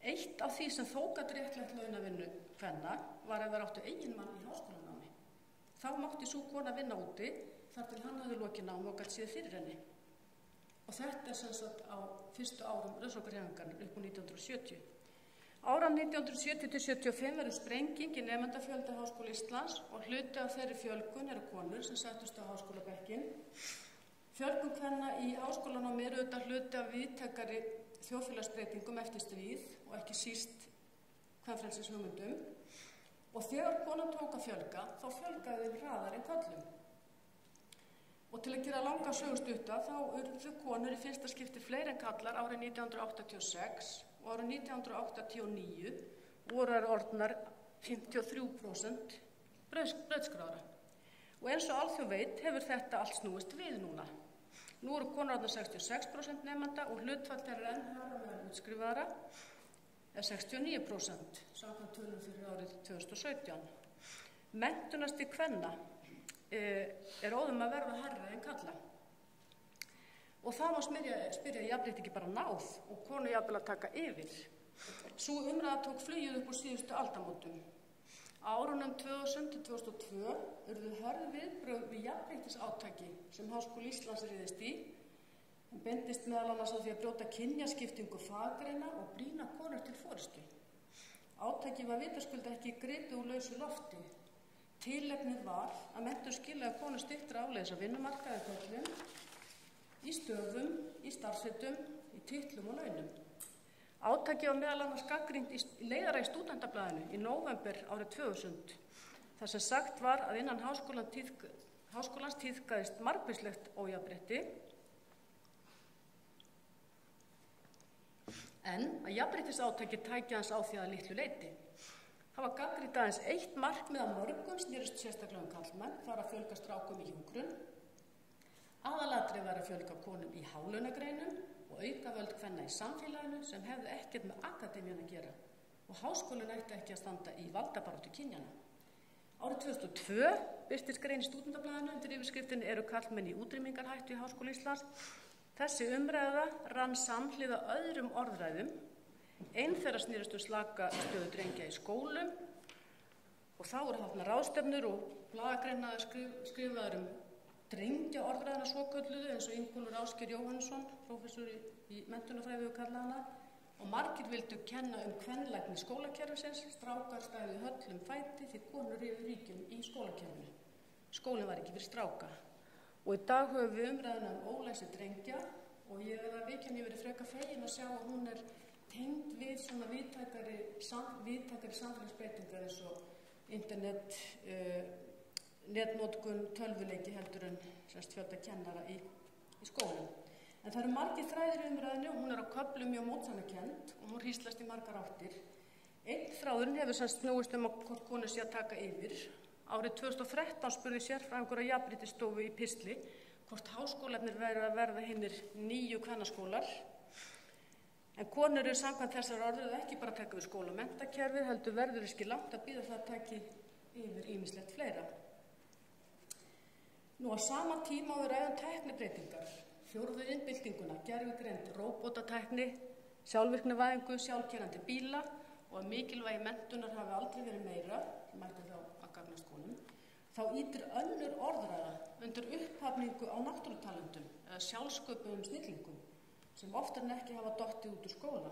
Eitt af því sem þó gat réttlætt launavinnu kvenna var að vera áttu eiginmann í háskólanámi. Þá mátti sú kona vinna úti þar til hann hafði lokið námi og gat séð fyrir henni. Og þetta er sem sagt á fyrstu árum rauðsokkarhreyfingarinnar upp úr 1970. Áran 1970–75 verður sprenging í nemendafjölda Háskóla Íslands og hluti af þeirri fjölgun eru konur sem settust á háskólabekkin. Fjölgun kvenna í háskólanámi eru auðvitað hluti af víðtækari þjóðfélagsbreytingum eftir stríð og ekki síst kvenfrelsishugmyndum. Og þegar konan tók að fjölga, þá fjölgaði þeim hraðar en körlum. Og til að gera langa sögustutta þá urðu konur í fyrsta skipti fleiri en karlar árið 1986 og árið 1989 voru orðnar 53% brautskráðra. Og eins og alþjóð veit hefur þetta allt snúist við núna. Nú eru konur orðnar 66% nemenda og hlutfall þeirra enn hærra meðal útskrifaðra er 69% samkvæmt tölum fyrir árið 2017. Menntunarstig kvenna er óðum að verða hærra en karla. Og það má spyrja jafnrétti ekki bara náð og konu jafnvel að taka yfir. Sú umræða tók flugið upp úr síðustu aldamótum. Á árunum 2000–2002 urðu hörð viðbrögð við jafnréttisátaki sem Háskóli Íslands réðist í. Hún beindist meðal annars að því að brjóta kynjaskiptingu faggreina og brýna konur til forystu. Átaki var vitaskuld ekki gripið úr lausu lofti. Tilefnið var að menntun skilaði konur styttra áleiðis á vinnumarkaði körlum, í stöðum, í starfshetum, í titlum og launum. Átaki var meðal annars gagnrýnt í leiðara í Stúdentablaðinu í nóvember árið 2000, þar sem sagt var að innan háskólans tíðkaðist margvíslegt ójafnrétti, en að jafnréttisátaki tæki hans á því að litlu leyti. Það var gagnrýnt aðeins eitt markmið af mörgum snerist sérstaklega karlmenn, þar að fjölga strákum í hjúkrun. Aðalatriðið var að fjölga konum í hálaunagreinum og auka völd kvenna í samfélaginu sem hefðu ekkert með akademíuna að gera og háskólinn ætti ekki að standa í valdabaráttu kynjanna. Á Árið 2002 birtist grein í Stúdentablaðinu undir yfirskriftinni Eru karlmenn í útrýmingarhættu í Háskóla Íslands. Þessi umræða rann samhliða öðrum orðræðum. Ein þeirra snerist slaka stöðu drengja í skólum og þá voru haldnar ráðstefnur og blaðagreinar skrifaðar drengja orðræðina svokölluðu eins og Ingólfur Ásgeir Jóhannesson, prófessor í menntunarfræði og kalla hana, og margir vildu kenna kvenlækni skólakerfisins, strákar stæðu höllum fæti því konur réðu ríkjum í skólakerfinu. Skólinn var ekki fyrir stráka. Og í dag höfum við umræðuna ólæsi drengja og ég að viðurkenna verið frekar fegin að sjá að hún tengd við svona víðtækari samfélagsbreytingar eins og internet, netnotkun, tölvuleiki heldur en fjölda kennara í skólum. En það eru margir þræðir í umræðinu og hún á köflum mjög mótsannakennd og hún hríslast í margar áttir. Einn þráðurinn hefur snúist hvort konur sé að taka yfir. Árið 2013 spurði sérfræðingur á Jafnréttisstofu í pistli hvort háskólarnir væru að verða hinir 9 kvennaskólar. En konur eru samkvæmt þessar orðið ekki bara að taka við skóla og menntakerfið, heldur verður ekki langt að bíða það að taki yfir ýmislegt fleira. Nú á sama tíma við ræðum tæknibreytingar, 4. iðnbyltinguna, gervigreind, róbótatækni, sjálfvirknivæðingu, sjálfkeyrandi bíla og að mikilvægi menntunar hafi aldrei verið meira, mætti þá að gagnast konum, þá ýtir önnur orðræða undir upphafningu á náttúrutalendum eða sjálfsköpuðum snillingum sem oftar en ekki hafa dottið út úr skóla.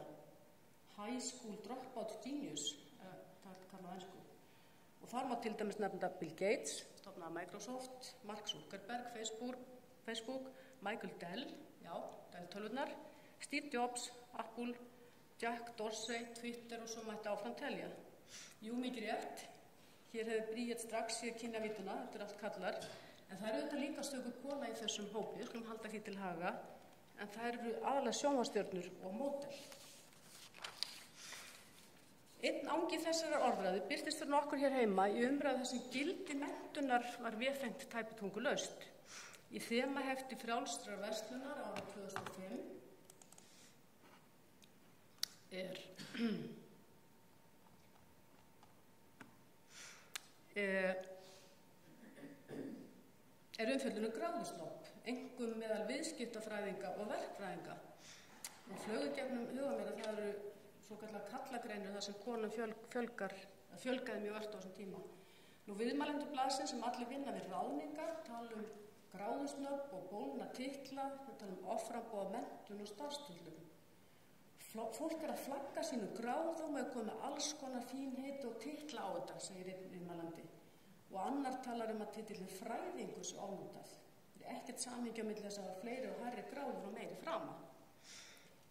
High school dropout genius, það er kallað á ensku. Og þar má til dæmis nefna Bill Gates, stofnaði Microsoft, Mark Zuckerberg, Facebook, Michael Dell, Dell-tölvurnar, Steve Jobs, Apple, Jack Dorsey, Twitter og svo mætti áfram telja. Jú, mikið rétt. Hér hefur Bríet strax séð kynjavítuna, þetta er allt kallar, en það eru auðvitað líka stöku kona í þessum hópi, skulum halda því til haga, en það eru aðalega sjónvarpsstjörnur og módel. Einn angi þessarar orðræðu birtist fyrir nokkur hér heima í umræðu þar sem gildi menntunar var vefengt tæpitungulaust. Í þemahefti frjálsrar verslunar árið 2005 er umfjöllun gráðusnopp, einkum meðal viðskiptafræðinga og verkfræðinga. Og flögu gegnum huga mér að það eru svokallar kallagreinir þar sem konum fjölgaði mjög ört á þessum tíma. Nú viðmælendur blaðsins sem allir vinna við ráðningar tala gráðusnöfn og bólna titla, við tala offramboð menntun og starfstillum. Fólk að flagga sínu gráðum og koma alls konar fínheit og titla á þetta, segir einn viðmælandi. Og annar talar að titillin fræðingur sé ofnotað. Það er ekkert samhengi á milli þess að hafa fleiri og hærri gráður og meiri frama.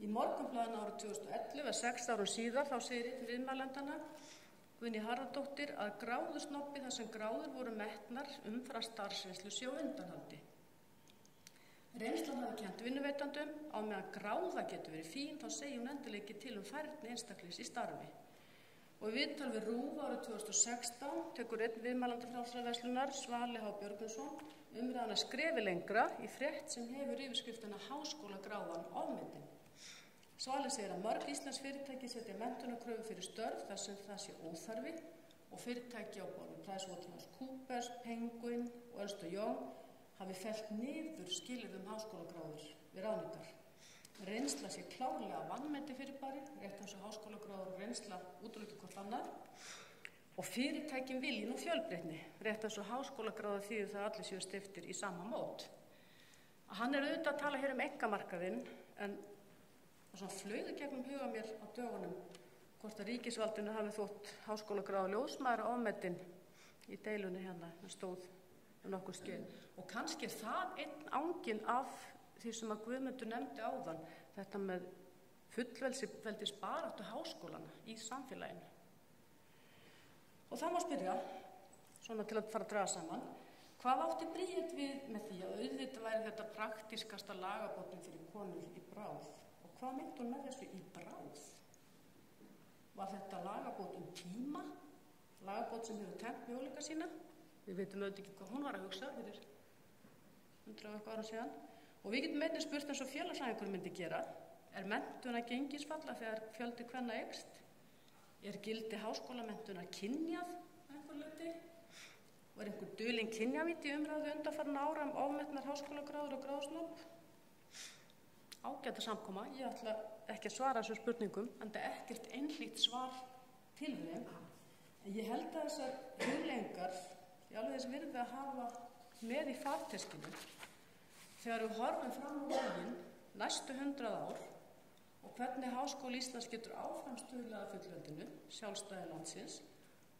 Í Morgunblaðinu árið 2011, 6 árum síðar, þá segir einn viðmælandana, Guðný Harðardóttir, að gráðusnoppi þar sem gráður voru metnar umfram starfsreynslu sé á undanhaldi. Reynslan hafi kennt vinnuveitandum á meðan gráða getur verið fín, þá segir hún endilega ekki til færni einstaklings í starfi. Og í viðtal við RÚV árið 2016 tekur einn viðmælandi frjálsrar verslunar, Svali H. Björgvinsson, umræðan að skrefi lengra í frétt sem hefur yfirskriftina Háskólagráðan ofmetin. Svali segir að mörg íslensk fyrirtæki setja menntunarkröfu fyrir störf þar sem það sé óþarfi og fyrirtæki á borðum PricewaterhouseCoopers, Penguin og Ernst & Young hafi fellt niður skilyrðum háskólagráður við ráðningar. Reynsla sé klárlega vanmeti fyrirbæri, rétt eins og háskólagráður og reynsla útiloki hvort annað og fyrirtækin vilji nú fjölbreytni, rétt eins og háskólagráður þýðir það allir séu stiftir í sama mót. Hann er auðvitað að tala hér einkamarkaðinn en svona flauði gegnum huga mér á dögunum hvort að ríkisvaldinu hafi þótt háskólagráðu ljósmæðra ofmetin í deilunni hérna, það stóð nokkur skeið. Og kannski er það einn anginn af því sem að Guðmundur nefndi áðan, þetta með fullveldis baráttu háskólana í samfélaginu. Og það má spyrja, svona til að fara að draga saman, hvað átti Bríet við með því að auðvitað væri þetta praktískasta lagabótin fyrir konur í bráð? Og hvað myndi hún með þessu í bráð? Var þetta lagabót tíma? Lagabót sem hefur tengt möguleika sína? Við veitum auðvitað ekki hvað hún var að hugsa fyrir 100 og eitthvað árum síðan. Og við getum einnig spurt eins og félagsfræðingur myndi gera. Er menntun að gengisfalla þegar fjöldi kvenna eykst? Er gildi háskólamenntunar kynjað einhver leyti? og einhver dulin kynjavídd í umræðu undanfarin ára ofmetnar háskólagráður og gráðsnóp? Ágæta samkoma, ég ætla ekki að svara þessum spurningum, enda ekkert einhlítt svar til þeim. En ég held að þessar hugleiðingar ég alveg þess virði að hafa með í farteskinu þegar við horfum fram á veginn næstu 100 ár og hvernig Háskóli Íslands getur áfram stuðlað að fullveldinu, sjálfstæði landsins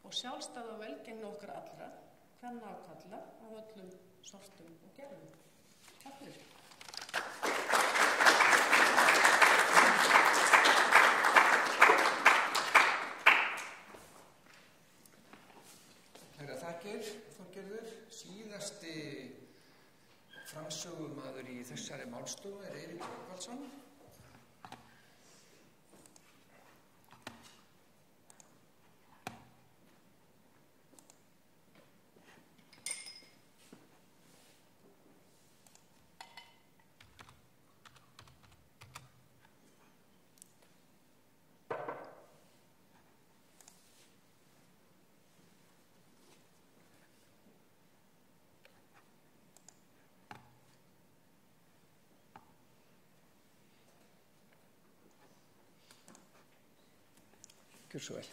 og sjálfstæði og velgengni okkar allra, kvenna og kalla af öllum sortum og gerðum. Takk fyrir.
Þorgerður, síðasti framsögumaður í þessari málstofu Eiríkur Rögnvaldsson. Gjör svo vel.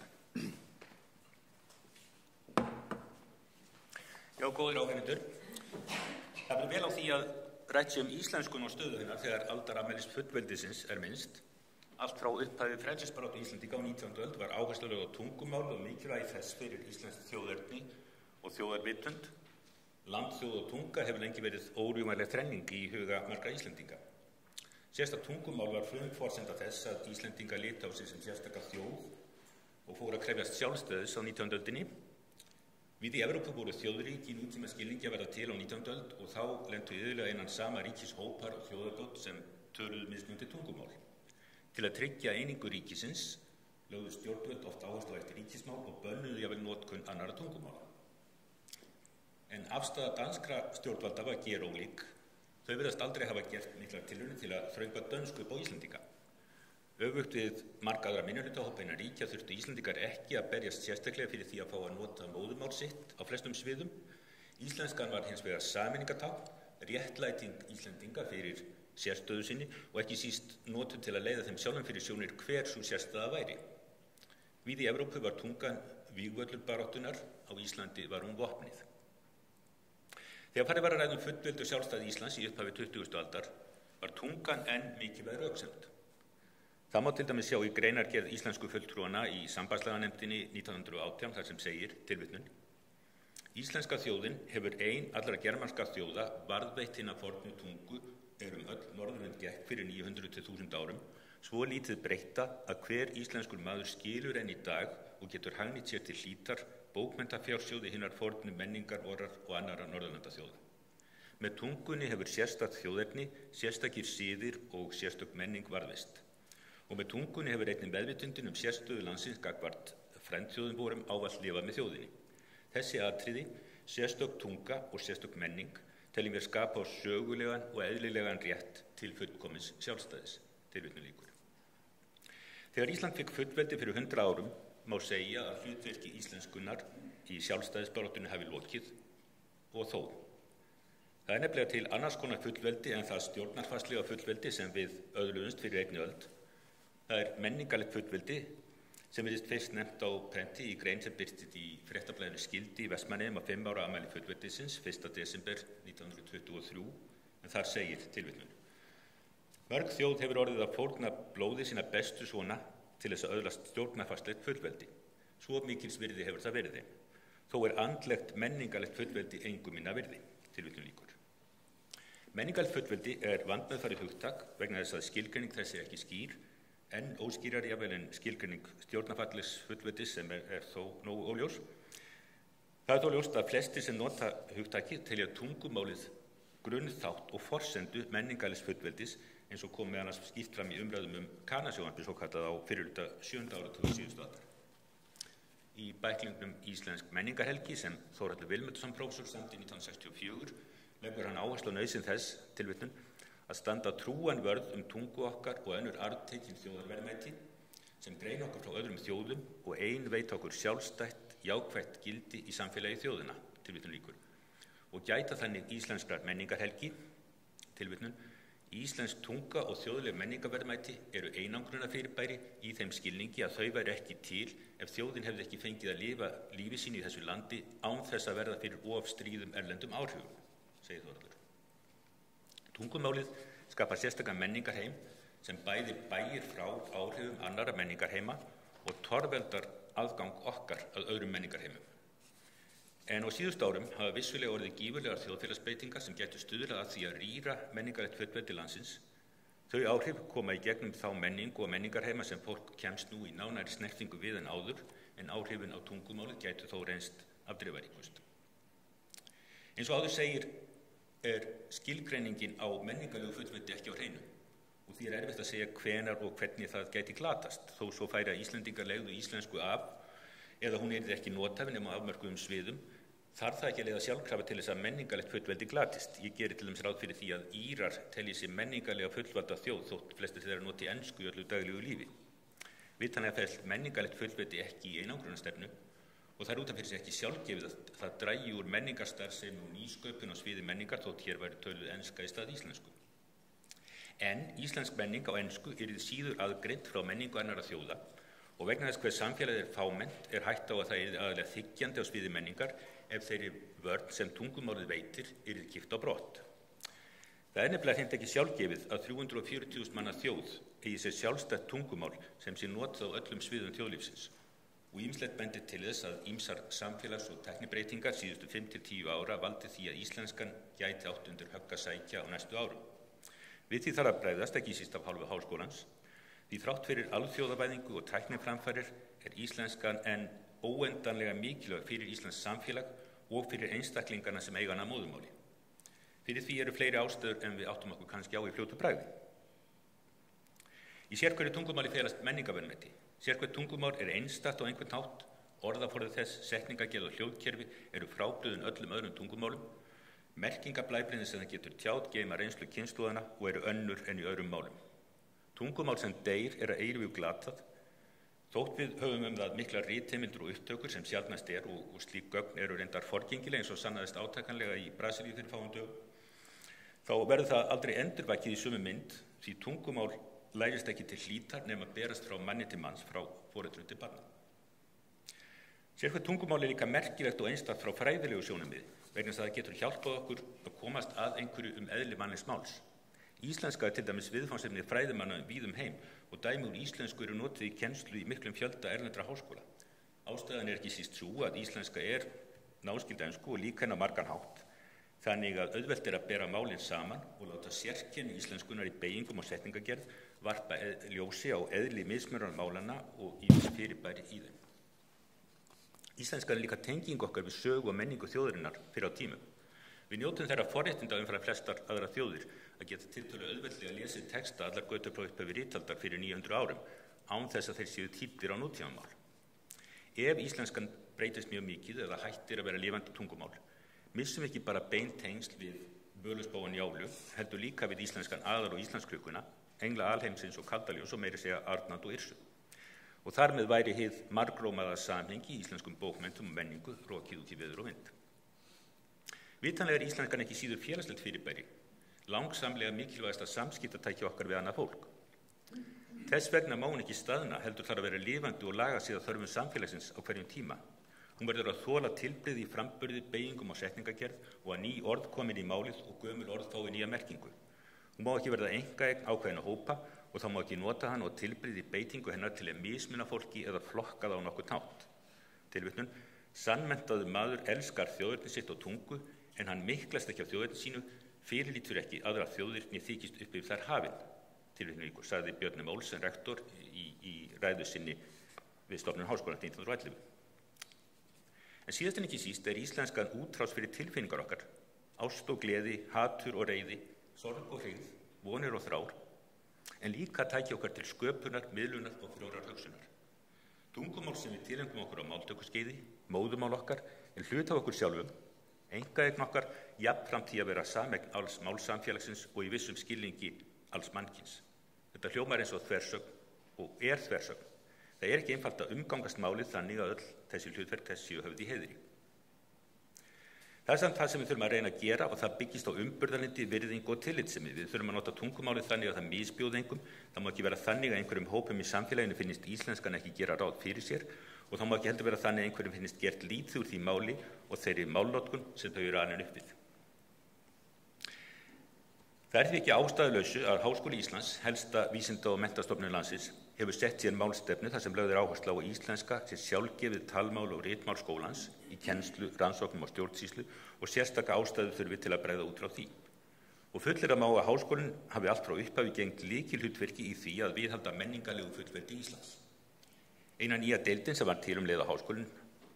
Já, góðir áheyrendur. Það vel á því að rætt sé íslenskun og stöðu hennar þegar aldarafmælis fullveldisins minnst. Allt frá upphafi frelsisbaráttu Íslendinga á 19. öld var áhersla lögð á tungumál og mikilvægi þess fyrir íslenskt þjóðerni og þjóðarvitund. Land, þjóð og tunga hefur lengi verið órjúmæleg þrenning í huga margra Íslendinga. Sérstakt tungumál var frumforsenda þess að Íslendinga litu á sig sem sérstaka þjóð og fóru að krefjast sjálfstæðis á 19. öldinni. Við í Evrópu voru þjóðrík í nútíma skilningi að verða til á 19. öld og þá lentu iðulega innan sama ríkis hópar og þjóðarbrot sem töluðu mismunandi tungumál. Til að tryggja einingu ríkisins lögðu stjórnvöld oft áherslu á eitt ríkismál og bönnuðu jafnvel notkun annarra tungumála. En afstaða danskra stjórnvalda var gerólík. Þau virðast aldrei hafa gert miklar tilraunir til að þröngva dönsku upp á Íslendinga. Öfugt við marga aðra minnihlutahópa innan ríkja þurftu Íslendingar ekki að berjast sérstaklega fyrir því að fá að nota móðurmál sitt á flestum sviðum. Íslenskan var hins vegar sameiningartákn, réttlæting Íslendinga fyrir sérstöðu sinni og ekki síst notuð til að leiða þeim sjálfum fyrir sjónir hver sú sérstæða væri. Víða í Evrópu var tungan vígvöllur baráttunnar, á Íslandi var hún vopnið. Þegar farið var að ræða fullveldi og sjálfstæði Íslands í upphafi 20. aldar var tungan enn mikilvæg röksemd. Það má til dæmis sjá í greinargerð íslensku fulltrúana í sambandslaganefndinni 1918 þar sem segir, tilvitnun: Íslenska þjóðin hefur ein allra germanska þjóða varðveitt hina fornu tungu öll Norðurlönd gekk fyrir 900 til 1000 árum, svo lítið breytta að hver íslenskur maður skilur enn í dag og getur hagnýtt sér til hlítar bókmenntafjársjóði hinnar fornu menningar vorar og annarra Norðurlandaþjóða. Með tungunni hefur sérstakt þjóðerni, sérstakir siðir og sérstök menning varðveist. Og með tungunni hefur einnig meðvitundin sérstöðu landsins gagnvart frændþjóðum vorum ávallt lifað með þjóðinni. Þessi atriði, sérstök tunga og sérstök menning, teljum við skapa á sögulegan og eðlilegan rétt til fullkomins sjálfstæðis. Tilvitnun lýkur. Þegar Ísland fikk fullveldi fyrir 100 árum, má segja að hlutverki íslenskunnar í sjálfstæðisbaráttunni hafi lokið, og þó. Það nefnilega til annars konar fullveldi en það stjórnarfarslega fullveldi sem við öðluðumst fyrir einni öld. Það menningarlegt fullveldi sem virðist fyrst nefnt á prenti í grein sem birtist í fréttablaðinu Skildi í Vestmannaeyjum á 5 ára afmæli fullveldisins 1. desember 1923, en þar segir, tilvitnun: Mörg þjóð hefur orðið að fórna blóði sína bestu svona til þess að öðlast stjórnarfarslegt fullveldi. Svo mikils virði hefur það verið. Þó andlegt menningarlegt fullveldi engum minna virði. Tilvitnun lýkur. Menningarlegt fullveldi vandmeðfarið hugtak vegna þess að skilgreining þessi ekki skýr, en óskýrar jafnvel en skilgreining stjórnarfallis fullveldis sem þó nógu óljós. Það þó ljóst að flestir sem nota hugtakið telja tungumálið grunnþátt og forsendu menningarlegs fullveldis eins og kom meðal annars skýrt fram í umræðum Kanasjónvarpið svokallað á fyrrihluta 7. áratug síðustu aldar. Í bæklingnum Íslensk menningarhelgi sem Þórhallur Vilmundarson prófessor samdi 1964 leggur hann áherslu á nauðsyn þess, tilvitnun, að standa trúan vörð tungu okkar og önnur arftekin þjóðarverðmæti sem greina okkur frá öðrum þjóðum og ein veit okkur sjálfstætt, jákvætt gildi í samfélagi þjóðina. tilvitnun lýkur, og gæta þannig íslenskrar menningarhelgi, tilvitnun, íslensk tunga og þjóðleg menningarverðmæti eru einangrunarfyrirbæri í þeim skilningi að þau væri ekki til ef þjóðin hefði ekki fengið að lifa lífi sínu í þessu landi án þess að verða fyrir of stríðum erlendum áhrifum, segir Þórhallur. Tungumálið skapar sérstakan menningarheim sem bæði bægir frá áhrifum annarra menningarheima og torveldar aðgang okkar að öðrum menningarheimum. En á síðustu árum hafa vissulega orðið gífurlegar þjóðfélagsbreytingar sem gætu stuðlað að því að rýra menningarlegt fullveldi landsins. Þau áhrif koma í gegnum þá menningu og menningarheima sem fólk kemst nú í nánari snertingu við en áður, en áhrifin á tungumálið gætu þó reynst afdrifaríkust. Eins og áður segir skilgreiningin á menningarlegu fullveldi ekki á hreinu og því erfitt að segja hvenar og hvernig það gæti glatast, þó svo færi að Íslendingar legðu íslensku af eða hún yrði ekki nothæf nema á afmörkuðum sviðum. Þarf það ekki að leiða sjálfkrafa til þess að menningarlegt fullveldi glatist. Ég geri til dæmis ráð fyrir því að Írar telji sig menningarlega fullvalda þjóð þótt flestir þeirra noti ensku í öllu daglegu lífi. Vitanlega felst menningarlegt fullveldi ekki í einangrunarstefnu og það út af fyrir sig ekki sjálfgefið að það dragi úr menningarstarfsemi og nýsköpun á sviði menningar þótt hér væri töluð enska í stað íslensku. En íslensk menning á ensku yrði síður aðgreind frá menningu annarra þjóða og vegna þess hver samfélagið fámennt hætta á að það yrði aðalega þiggjandi á sviði menningar ef þeirri vörn sem tungumálið veitir yrði kippt á brott. Það nefnilega hreint ekki sjálfgefið að 340.000 manna þjóð eigi sér sjálfstætt tungumál sem sé notað á öllum sviðum þjóðlífsins og ýmislegt bendir til þess að ýmsar samfélags- og tæknibreytingar síðustu 5-10 ára valdi því að íslenskan gæti átt undir högg að sækja á næstu árum. Við því þarf að bregðast ekki síst af hálfu háskólans. Því þrátt fyrir alþjóðavæðingu og tækniframfarir íslenskan en óendanlega mikilvæg fyrir íslenskt samfélag og fyrir einstaklingarna sem eiga hana að móðurmáli. Fyrir því eru fleiri ástæður en við áttum okkur kannski á í fljótu bragði. Í sérhverju tungumáli felast menningarverðmæti. Sérhvert tungumál er einstakt á einhvern hátt, orðaforði þess, setningagerð og hljóðkerfi eru frábrugðin öllum öðrum tungumálum, merkingablæbrigðin sem það getur tjáð geyma reynslu kynslóðanna og eru önnur en í öðrum málum. Tungumál sem deyr er að eilífu glatað. Þótt við höfum það miklar ritheimildir og upptökur sem sjaldnast og slík gögn eru reyndar forgengileg eins og sannaðist átakanlega í Brasilíu fyrir fáum dögum, þá verður það aldrei endurvakið í sömu mynd því tungumál lærist ekki til hlítar nema berast frá manni til manns, frá foreldrum til barna. Sérhvert tungumál er líka merkilegt og einstakt frá fræðilegu sjónarmiði vegna þess að það getur hjálpað okkur að komast að einhverju eðli mannlegs máls. Íslenska er til dæmis viðfangsefni fræðimanna víðum heim og dæmi úr íslensku eru notið í kennslu í miklum fjölda erlendra háskóla. Ástæðan er ekki síst sú að íslenska er náskyld ensku og líka hennar margan hátt, þannig að auðvelt er að bera málin saman og láta sérkenni íslenskunar í beygingum og setningagerð varpa ljósi á eðli mismunandi málanna og ýmis fyrirbæri í þeim. Íslenska er líka tenging okkar við sögu og menningu þjóðarinnar fyrir á tímum. Við njótum þeirra forréttinda umfram flestar aðra þjóðir að geta tiltölu auðveldlega að lesa texta allar götur frá upphafi ritaldar fyrir 900 árum án þess að þeir séu þýddir á nútímamál. Ef íslenskan breytist mjög mikið eða hættir að vera lifandi tungumál, missum ekki bara bein tengsl við Völuspá og Njálu, heldur líka við íslenskan aðal og íslensklukkuna, engla alheimsins og kaldaljós og meiri segja Arnald og Yrsu. Og þar með væri hið margrómaða samhengi í íslenskum bókmenntum og menningu rokið út í veður og vind. Vitanlega er íslenskan ekki síður félagslegt fyrirbæri, langsamlega mikilvægasta samskiptatæki okkar við annað fólk. Þess vegna má hún ekki staðna, heldur þarf að vera lifandi og laga sig að þörfum samfélagsins á hverjum tíma. Hún verður að þola tilbrigði í framburði, beygingum og setningagerð og að ný orð komin í málið og gömul orð fái nýja merkingu. Hún má ekki verða einkaeign ákveðinna hópa og þá má ekki nota hann og tilbrigði beitingu hennar til að mismuna fólki eða flokka það á nokkuð hátt. Tilvitnun: Sannmenntaður maður elskar þjóðerni sitt og tungu en hann miklast ekki á þjóðerni sínu, fyrirlítur ekki aðra þjóðir né þykist upp yfir þær hafin. Tilvitnun lýkur, sagði Björn M. Olsen rektor í ræðu sinni við stofnun Háskólans 1911. En síðast en ekki síst er íslenskan útrás fyrir tilfinningar okkar, ást og gleði, hatur og reiði, sorg og hryggð, vonir og þrár, en líka tæki okkar til sköpunar, miðlunar og frjórar hugsunar. Tungumál sem við tilengum okkur á máltökuskeiði, móðumál okkar, er hluti af okkur sjálfum, einkaeign okkar, jafnframt því að vera sameign alls málsamfélagsins og í vissum skilningi alls mannkins. Þetta hljómar eins og þversögn og er þversögn. Það er ekki einfalt að umgangast málið þannig að öll þessi hlutverk þessi höfð í heiðri. Það er samt það sem við þurfum að reyna að gera og það byggist á umburðarlyndi, virðingu og tillitssemi. Við þurfum að nota tungumálið þannig að það misbjóði engum. Það má ekki vera þannig að einhverjum hópum í samfélaginu finnist íslenskan ekki gera ráð fyrir sér og það má ekki heldur vera þannig að einhverjum finnist gert lítið úr því máli og þeirri málnotkun sem þau eru alin upp við. Það er því ekki ástæðulausu að Háskóli Íslands, helsta vísinda- og menntastofnun landsins, hefur sett sér málstefnu þar sem lögð er áhersla á að íslenska sé sjálfgefið talmál og ritmál skólans í kennslu, rannsóknum og stjórnsýslu og sérstaka ástæðu þurfi til að bregða út frá því. Og fullir að má að háskólinn hafi allt frá upphafi gegnt lykilhlutverki í því að viðhalda menningarlegu fullveldi Íslands. Eina nýja deildin sem var til leið á háskólinn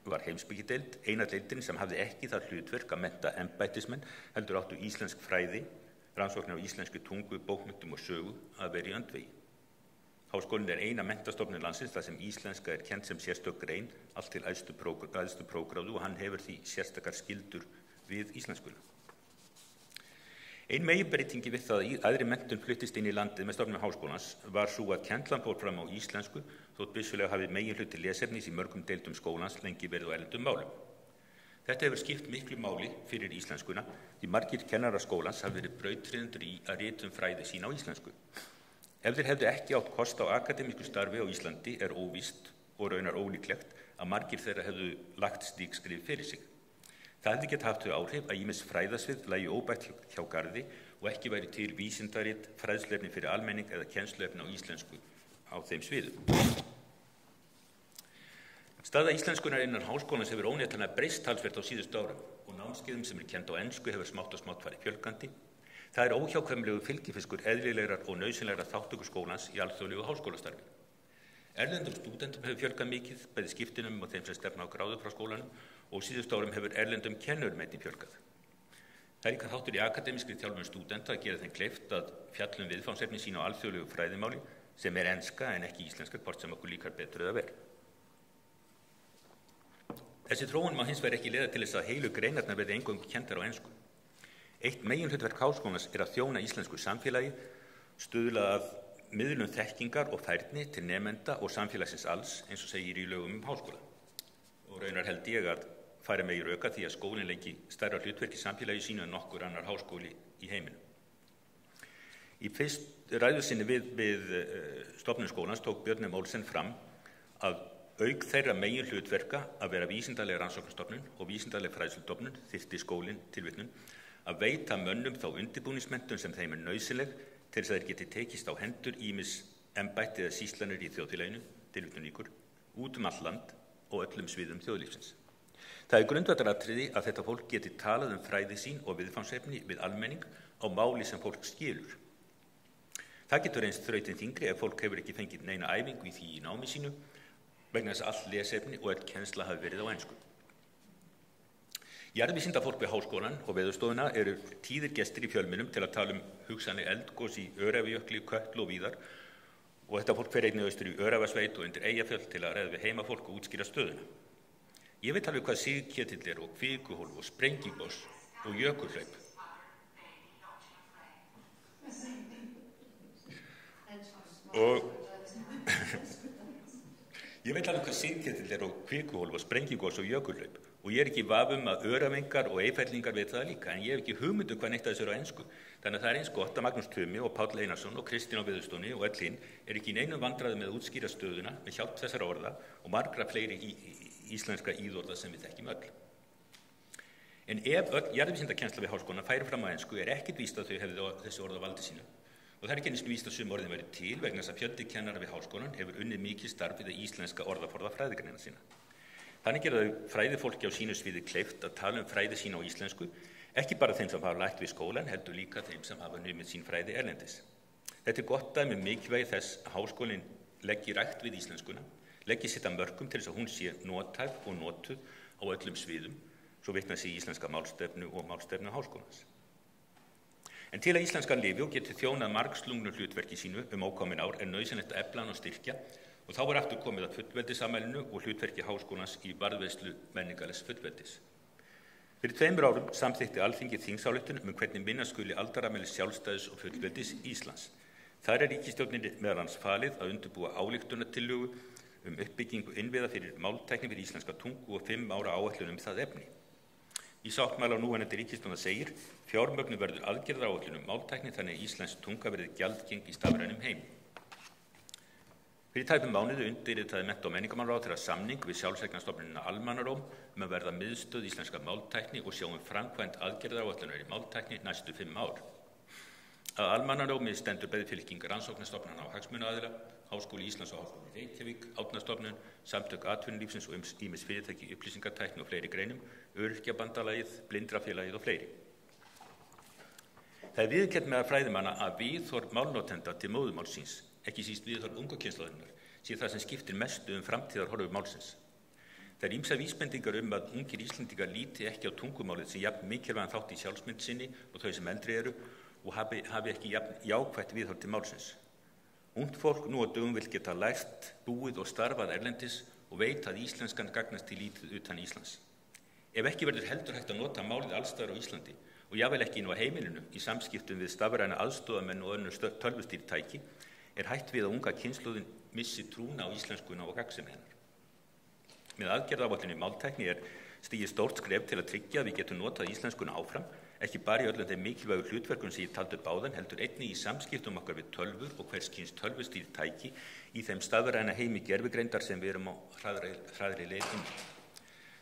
var heimspekideild, eina deildin sem hafði ekki það hlutverk að mennta embættismenn heldur áttu íslensk fræði, rannsóknir á íslensku tungu, bókmenntum og sögu að vera í öndvegi. Háskólinn er eina menntastofnun landsins þar sem íslenska er kennd sem sérstök grein, allt til æðstu prógráðu og hann hefur því sérstakar skyldur við íslenskuna. Ein meginbreytingi við það að æðri menntun fluttist inn í landið með stofnun háskólans var svo að kennslan fór fram á íslensku þótt vissulega hafi meginhluti lesefnis í mörgum deildum skólans lengi verið á erlendum málum. Þetta hefur skipt miklu máli fyrir íslenskuna því margir kennarar skólans hafi verið brautryðjendur í að rita fræði sín á íslensku. Ef þeir hefðu ekki átt kost á akademísku starfi á Íslandi er óvíst og raunar ólíklegt að margir þeirra hefðu lagt slík skrif fyrir sig. Það hefði gett haft þau áhrif að ýmis fræðasvið lægi óbætt hjá garði og ekki væri til vísindarit, fræðslefni fyrir almenning eða kennsluefni á íslensku á þeim sviðum. Staða íslenskunar innan háskólans hefur óneitanlega breyst talsvert á síðustu árum og námskeiðum sem kennd á ensku hefur smátt og smátt farið fjölgandi. Það er óhjákvæmilegu fylgifiskur eðlilegrar og nauðsynlegrar þátttöku skólans í alþjóðlegu háskólastarfi. Erlendum stúdentum hefur fjölgað mikið, bæði skiptinum og þeim sem stefna á gráðu frá skólanum og síðustu árum hefur erlendum kennurum einnig fjölgað. Það er líka þáttur í akademískri þjálfun stúdenta að gera þeim kleift að fjalla viðfangsefni sín á alþjóðlegu fræðimáli sem er enska en ekki íslenska hvort sem okkur líkar betur eða verð. Þessi þróun má hins vegar ekki leiða til þess að heilu greinarnar verði eingöngu kenndar á ensku. Eitt meginhlutverk háskólans er að þjóna íslensku samfélagi, stuðla að miðlun þekkingar og færni til nemenda og samfélagsins alls eins og segir í lögum háskóla. Og raunar held ég að færa megi röka því að skólinn leiki stærra hlutverk í samfélagi sínu en nokkur annar háskóli í heiminum. Í fyrst ræðu sinni við stofnun skólans tók Björn M. Olsen fram að auk þeirra megin hlutverka að vera vísindaleg rannsóknarstofnun og vísindaleg fræðslustofnun þyrfti skólinn tilvitnun að veita mönnum þá undirbúningsmenntun sem þeim er nauðsynleg til þess að þeir geti tekist á hendur ýmis embætti eða sýslanir í þjóðfélaginu, tilvitnun lýkur, út allt land og öllum sviðum þjóðlífsins. Það er grundvallaratriði að þetta fólk geti talað fræði sín og viðfangsefni við almenning á máli sem fólk skilur. Það getur reynst þrautin þyngri ef fólk hefur ekki fengið neina æfingu í því í námi sínu vegna þess að all lesefni og öll kennsla hafi verið á ensku. Jarðvísindafólk við háskólann og Veðurstofuna eru tíðir gestir í fjölmiðlum til að tala hugsanleg eldgos í Öræfajökli, Kötlu og víðar og þetta fólk fer einnig austur í Öræfasveit og undir Eyjafjöll til að ræða við heimafólk og útskýra stöðuna. Ég veit alveg hvað sigketill og kvikuhólf og sprengigos og jökulhlaup. Ég veit alveg hvað sigketill og kvikuhólf og sprengigos og jökulhlaup og ég er ekki í vafa að Öræfingar og Eyfellingar veit það líka en ég hef ekki hugmynd hvað neitt af þessu er á ensku. Þannig að það er eins gott að Magnús Tumi og Páll Einarsson og Kristín á Veðurstofunni og öll hinn er ekki í neinum vandræðum með að útskýra stöðuna með hjálp þessara orða og margra fleiri íslenskra íðorða sem við þekkjum öll. En ef öll jarðvísindakennsla við háskólann færi fram á ensku er ekkert víst að þau hefðu þessi orð á valdi sínu. Og það er ekki eins og víst að sum orðin væri til vegna þess að fjöldi kennara við háskólann hefur unnið mikið starf við að íslenska orðaforða fræðigreina sína. Þannig gera þau fræðifólki á sínu sviði kleift að tala fræði sín á íslensku, ekki bara þeim sem hafa lært við skólann, heldur líka þeim sem hafa numið sín fræði erlendis. Þetta er gott dæmi mikilvægi þess að háskólinn leggi rækt við íslenskuna, leggi sitt að mörkum til þess að hún sé nothæf og notuð á öllum sviðum, svo vitna sig í íslenska málstefnu og málstefnu háskólans. En til að íslenskan lifi og geti þjónað margslungnu hlutverki sínu ókomin ár er nauðsynlegt að efla hann og styrkja og þá var aftur komið að fullveldisafmælinu og hlutverki háskólans í varðveislu menningarlegs fullveldis. Fyrir 2 árum samþykkti Alþingi þingsályktun hvernig minna skuli aldarafmælis sjálfstæðis og fullveldis Íslands. Þar er ríkisstjórninni meðal annars falið að undirbúa ályktunartillögu uppbyggingu innviða fyrir máltækni fyrir íslenska tungu og 5 ára áætlun það efni. Í sáttmála núverandi ríkisstjórnar segir: fjármögnun verður aðgerðaáætlun máltækni þannig að íslensk tunga verði gjaldgeng í stafrænum heimi. Fyrir tæpum mánuði undirritaði mennta- og menningarmálaráðherra samning við sjálfseignarstofnunina Almannaróm að verða miðstöð íslenskrar máltækni og sjá framkvæmd aðgerðaáætlunar í máltækni næstu 5 ár. Að Almannarómi stendur breiðfylking rannsóknarstofnana og hagsmunaaðila, Háskóli Íslands og Háskóli Reykjavík, Árnastofnun, Samtök atvinnulífsins og ýmis fyrirtæki í upplýsingatækni og fleiri greinum, Öryrkjabandalagið, Blindrafélagið og fleiri. Það viðurkennt meðal fræðimanna að viðhorf málnotenda til móðurmáls síns, ekki síst viðhorf ungu kynslóðarinnar, sé það sem skiptir mestu framtíðarhorfur málsins. Það er ýmsar vísbendingar að ungir Íslendingar líti ekki á tungumálið sem jafn mikilvægan þátt í sjálfsmynd sinni og þau sem eldri eru og hafi ekki jafn jákvætt viðhorf til málsins. Ungt fólk nú á dögum vill geta lært, búið og starfað erlendis og veit að íslenskan gagnast til lítið utan Íslands. Ef ekki verður heldur hægt að nota málið allstaðar á Íslandi og jafnvel ekki inn á heimilinu í samskiptum við stafræna aðstoðamenn og önnur tölvustýrtæki, er hætt við að unga kynslóðin missi trúna á íslenskuna og gagnsemi hennar. Með aðgerðaáætlun í máltækni er stigið stórt skref til að tryggja að við getum notað íslenskuna áfram, ekki bara í öllum þeim mikilvægu hlutverkum sem ég taldi upp áðan, heldur einnig í samskiptum okkar við tölvur og hvers kyns tölvustýrtæki í þeim stafræna heimi gervigreindar sem við erum á hraðri leið inn.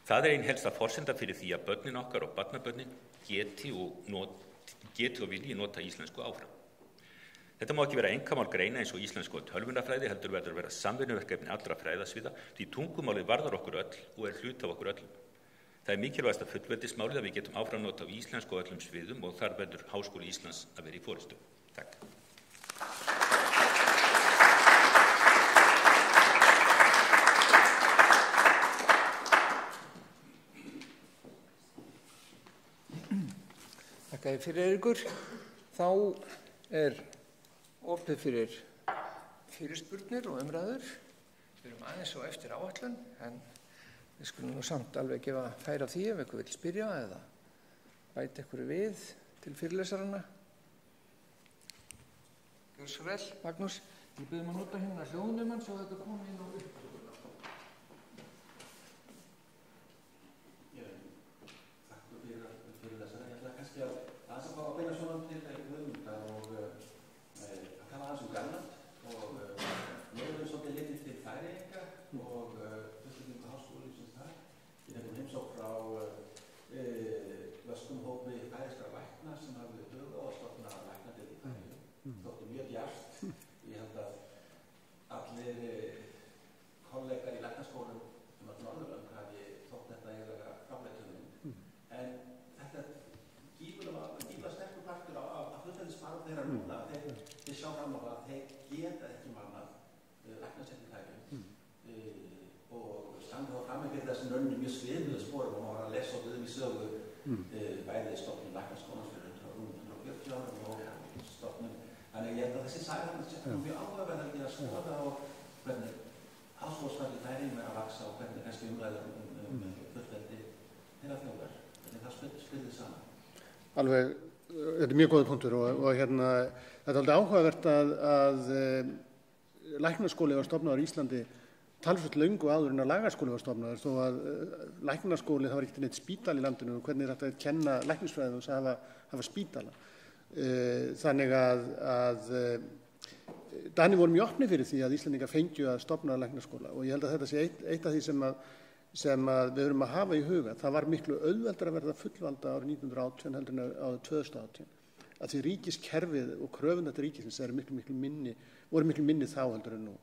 Það er ein helsta forsenda fyrir því að börnin okkar og barnabörnin geti og vilji nota íslensku áfram. Þetta má ekki vera einkamál greina eins og íslensku og tölvunarfræði, heldur verður að vera samvinnuverkefni allra fræðasviða, því tungumálið varðar okkur öll og er hluti af okkur öllum. Það er mikilvægasta fullveldismálið að við getum áfram notað á íslensku á öllum sviðum og þar verður Háskóli Íslands að vera í forystu. Takk.
Þakka þér fyrir, Eiríkur. Þá er opið fyrir fyrirspurnir og umræður. Við erum aðeins og eftir áætlun, en við skulum nú samt alveg gefa færi á því ef eitthvað vil spyrja eða bæta eitthvað við til fyrirlesarana. Gjör svo vel, Magnús. Ég byrðum að nota hérna hljóðnumann svo þetta komi inn á upptökuna.
Takk fyrir fyrirlesara. Ég ætla kannski að aðeins að fá að beina svona til Guðmundar og að tala aðeins Grænland og við höfum svolítið litið til Færeyinga og fulltingu háskólisins þar. Við hefum heimsókn frá vöskum hópi færeyskra lækna sem hafði hug á að stofna læknadeild í Færeyjum. Þótti mjög djarft. Ég held að allir kollegar í læknaskólum Norðurlönd hafi þótt þetta eiginlega framleiðslu. En þetta er gífurlega sterkur partur af fullveldisbaráttu þeirra núna. Þeir sjá fram á að þeir geta ekki mannað læknasetni í Færeyjum og standa þá fram fyrir þessum rauninni mjög svipuðu sporum og maður var að lesa okkur í sögu bæði stofnun læknaskólans fyrir 140 árum og stofnun. Þannig ég held að þessi saga er mjög áhugaverð að gera skoða og hvernig háskólastarf í Færeyjum er að vaxa og hvernig kannski umræður fullveldi þeirra þjóðar. Hvernig það spillir saman.
Alveg, þetta er mjög góður punktur og hérna, þetta er alveg áhugavert að læknaskóli var stofnaður í Íslandi talsvert löngu áður en að lagaskóli var stofnaður, þó að læknaskóli, það var ekkert neitt spítal í landinu og hvernig er þetta að kenna læknisfræðum þess að hafa spítala. Þannig að Danir voru mjög opnir fyrir því að Íslendingar fengju að stofna læknaskóla og ég held að þetta sé eitt af því sem við höfum að hafa í huga. Það var miklu auðveldara að verða fullvalda árið 1918 heldur en árið 2018. Að því ríkiskerfið og kröfurnar til ríkisins voru miklu minni þá heldur en nú.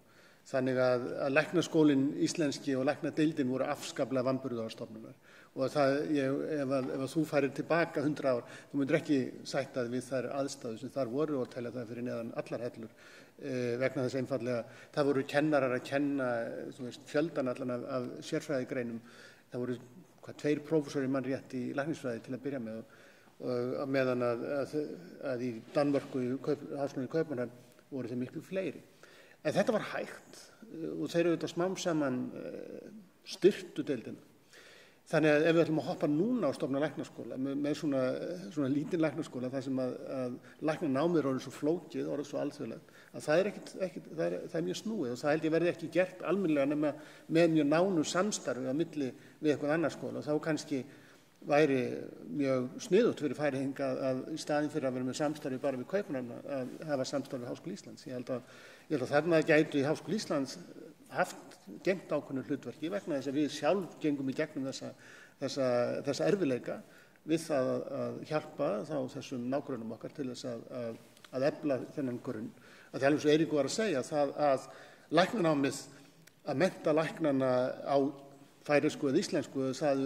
Þannig að læknaskólinn íslenski og læknadeildin voru afskaplega vanburðarstofnunar. Og ef þú færir tilbaka 100 ár, þú myndir ekki sætta við þær aðstæður sem þar voru og telja það fyrir neðan allar hellur. Vegna þess einfallega, það voru kennarar að kenna fjöldan allan af sérfræðigreinum. Það voru 2 prófessorar mann rétt í læknisfræði til að byrja með og meðan að í Danmörku, Háskólanum í Kaupmannahöfn voru þeir miklu fleiri. En þetta var hægt og þeir eru auðvitað smám saman styrktu deildina. Þannig að ef við ætlum að hoppa núna á stofna læknaskóla með svona lítinn læknaskóla þar sem að læknanámið er orðið svo flókið, orðið svo alþjóðlegt, að það er mjög snúið og það held ég verði ekki gert almennilega nema með mjög nánu samstarfi á milli við eitthvað annars skóla og þá kannski væri mjög sniðugt fyrir Færeyinga að í staðinn fyrir að vera með samstarfi bara við Kaupmannahöfn að hafa samstarfi við Háskóla Íslands. Ég held að þarna gætu í Háskóla Íslands haft gengt ákveðnu hlutverki vegna þess að við sjálf gengum í gegnum þessa erfiðleika við það að hjálpa þá þessum nágrönnum okkar til þess að efla þennan grunn. Að það er eins og Eiríkur var að segja það að læknanámið, að mennta læknana á færeysku eða íslensku, það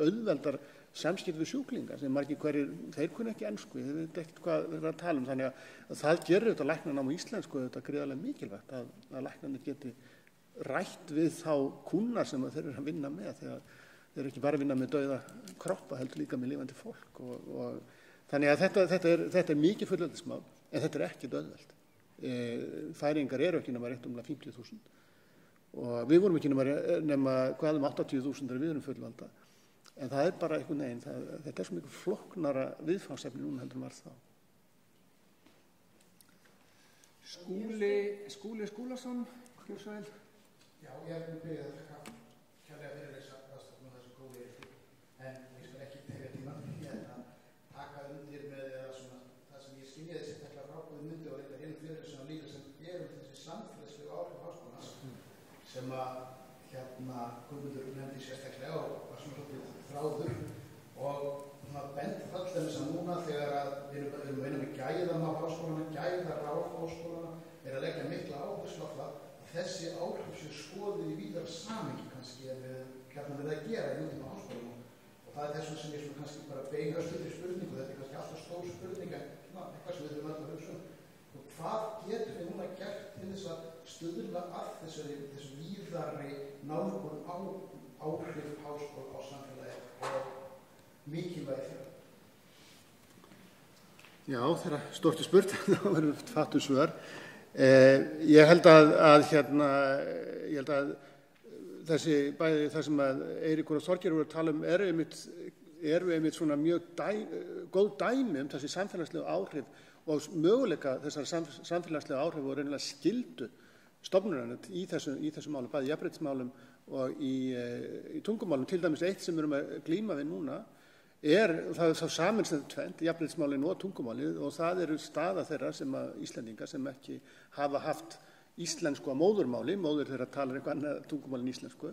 auðveldar samskipti við sjúklinga sem margir hverjir, þeir kunna ekki ensku, þeir veit ekkert hvað þeir eru að tala þannig að það gerir þetta læknanám á íslensku gríðarlega mikilvægt að læknarnir geti rætt við þá kúnna sem þeir eru að vinna með þegar þeir eru ekki bara að vinna með dauða kroppa, heldur líka með lifandi fólk og þannig að þetta er mikið fullveldismál en þetta er ekki auðvelt. Færeyingar eru ekki nema rétt 50.000 og við vorum ekki nema hvað 80.000 þegar við erum fullvalda en það er bara einhvern veginn, þetta er svo mikið flóknara viðfangsefni núna heldur var þá.
Skúli Skúlason, gjör svo vel.
Já, ég hef byrjað að taka kærlega fyrir þessa ráðstefnu og þessu góði Eiríkur, en ég skal ekki tefja tímann í að taka undir með það sem ég skiljaði sérstaklega frá Guðmundi og eitthvað hinn fyrir þessum líka sem gerum þessi samfélagslegu áhrif háskólans sem að Guðmundur nefndi sérstaklega og var svona svolítið þráður og bent alltaf þess að núna þegar að við erum að vinna með gæðan á háskólana, gæðar á háskólana að leggja mikla áherslu á það þessi áhrif sem skoðið í víðara samhengi kannski ef við verið að gera í nútíma háskólanum og það er þessum sem ég kannski bara beina östuðri spurningu, þetta er kannski alltaf stór spurning en eitthvað sem við þurfum alltaf að hugsa og hvað getur við núna gert til þess að stuðla að þessu víðari nálgun á áhrif háskóla á samfélagi og mikilvægi þeirra?
Já, þeirra stórt spurt, þá verður fattur svör. Ég held að þessi bæði það sem að Eiríkur og Þorgerður voru að tala eru einmitt svona mjög góð dæmi þessi samfélagslegu áhrif og möguleika þessar samfélagslegu áhrif og reynilega skyldu stofnunarinnar í þessu málum, bæði jafnréttismálum og í tungumálum, til dæmis eitt sem við erum að glíma við núna það er þá saminstætt tvennt, jafnréttismálin og tungumálið og það eru staða þeirra sem Íslendinga sem ekki hafa haft íslensku að móðurmáli, móður þeirra talar eitthvað annað tungumál en íslensku.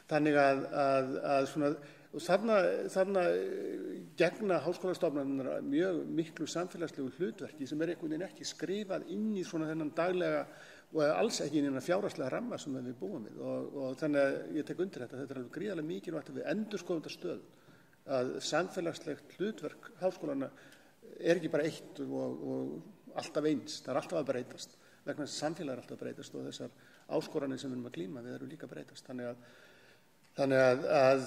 Þannig að svona, og þarna gegna háskólastofnanirnar mjög miklu samfélagslegu hlutverki sem einhvern veginn ekki skrifað inn í svona þennan daglega og alls ekki inn í fjárhagslega ramma sem við búum við og þannig að ég tek undir þetta er alveg gríðarlega mikilvægt að við endurskoðum þetta stöðu að samfélagslegt hlutverk háskólana er ekki bara eitt og alltaf eins, það er alltaf að breytast vegna þess að samfélag er alltaf að breytast og þessar áskoranir sem við erum að glíma við eru líka að breytast þannig að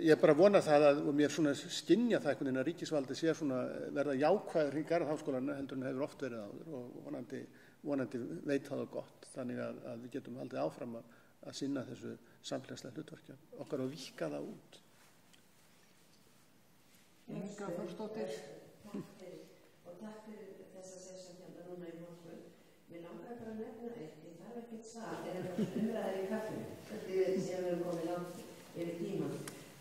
ég bara vona það og mér svona skynja það einhvern veginn að ríkisvaldi sé svona verða jákvæður í garð háskólana heldur en hefur oft verið áður og vonandi veit það gott þannig að við getum haldið áfram að sinna þessu samfélagslega hlutverki okkar og víkka það út.
Inga Þórsdóttir.
Takk fyrir þessa session hérna núna í morgun. Mér langar bara að nefna eitt, ég þarf ekkert svar, umræðir í kaffinu, þetta við sem við erum komið langt yfir tíman,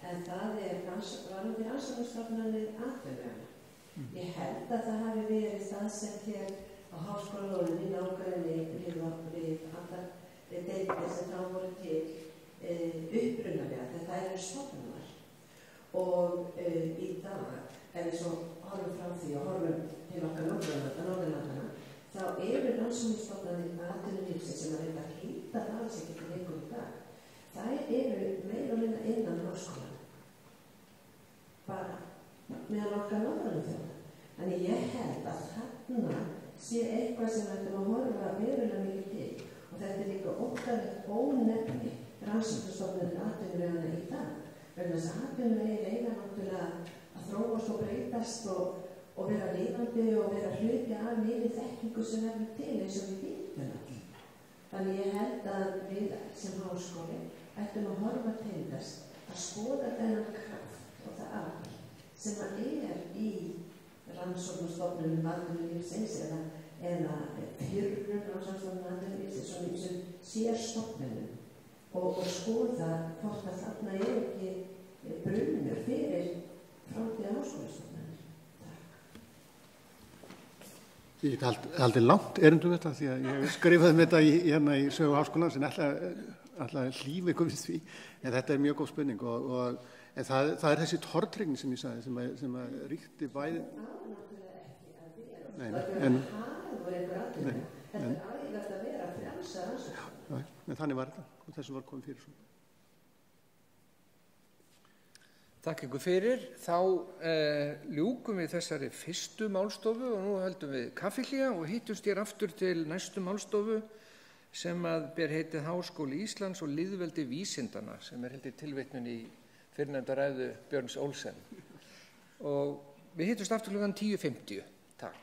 en það varandi rannsóknarstofnanir atvinnuvegana. Ég held að það hafi verið staðsett hér á háskólalóðinni nágræni við allar deildir sem þá voru til upprunalega, þetta eru stofnunar. Og í dag, ef við svo horfum fram því og horfum til okkar Norðurlandana, þá eru rannsóknarstofnanir atvinnulífsins sem að reynda að hýta alls ekki til lengur í dag. Þær eru meira og minna innan háskólanna, bara meðan okkar Norðurlandþjóða. Þannig ég held að þarna sé eitthvað sem við ættum að horfa verulega mikið til og þetta er líka óttalegt ónefni rannsóknarstofnanir atvinnuvegana í dag. Vegna þess að atvinnuvegir eiga náttúrulega að þróast og breytast og vera lifandi og vera hluti af nýrri þekkingu sem verður til eins og við vitum allir. Þannig ég held að við sem háskóli ættum að horfa til þess að skoða þennan kraft og það afl sem að í rannsóknarstofnunum atvinnulífsins eða fyrrum rannsóknarstofnunum atvinnulífsins sem sér stofnunum og skoða hvort að þarna ekki brunnur fyrir framtíða háskólastofnanir.
Ég get haldið langt erindum þetta því að ég skrifaði með þetta hérna í sögu háskólans en alltaf hlífa ykkur við því. En þetta er mjög góð spurning en það er þessi tortryggni sem ég sagði sem að ríkti bæði. Nei, en þannig var þetta og þessu var komið fyrir svona.
Takk ykkur fyrir. Þá ljúkum við þessari fyrstu málstofu og nú höldum við kaffihlé og hittumst hér aftur til næstu málstofu sem að ber heitið Háskóli Íslands og lýðveldi vísindanna sem heldur tilvitnun í fyrrnefnda ræðu Björns Olsen. Og við hittumst aftur klukkan 10:50. Takk.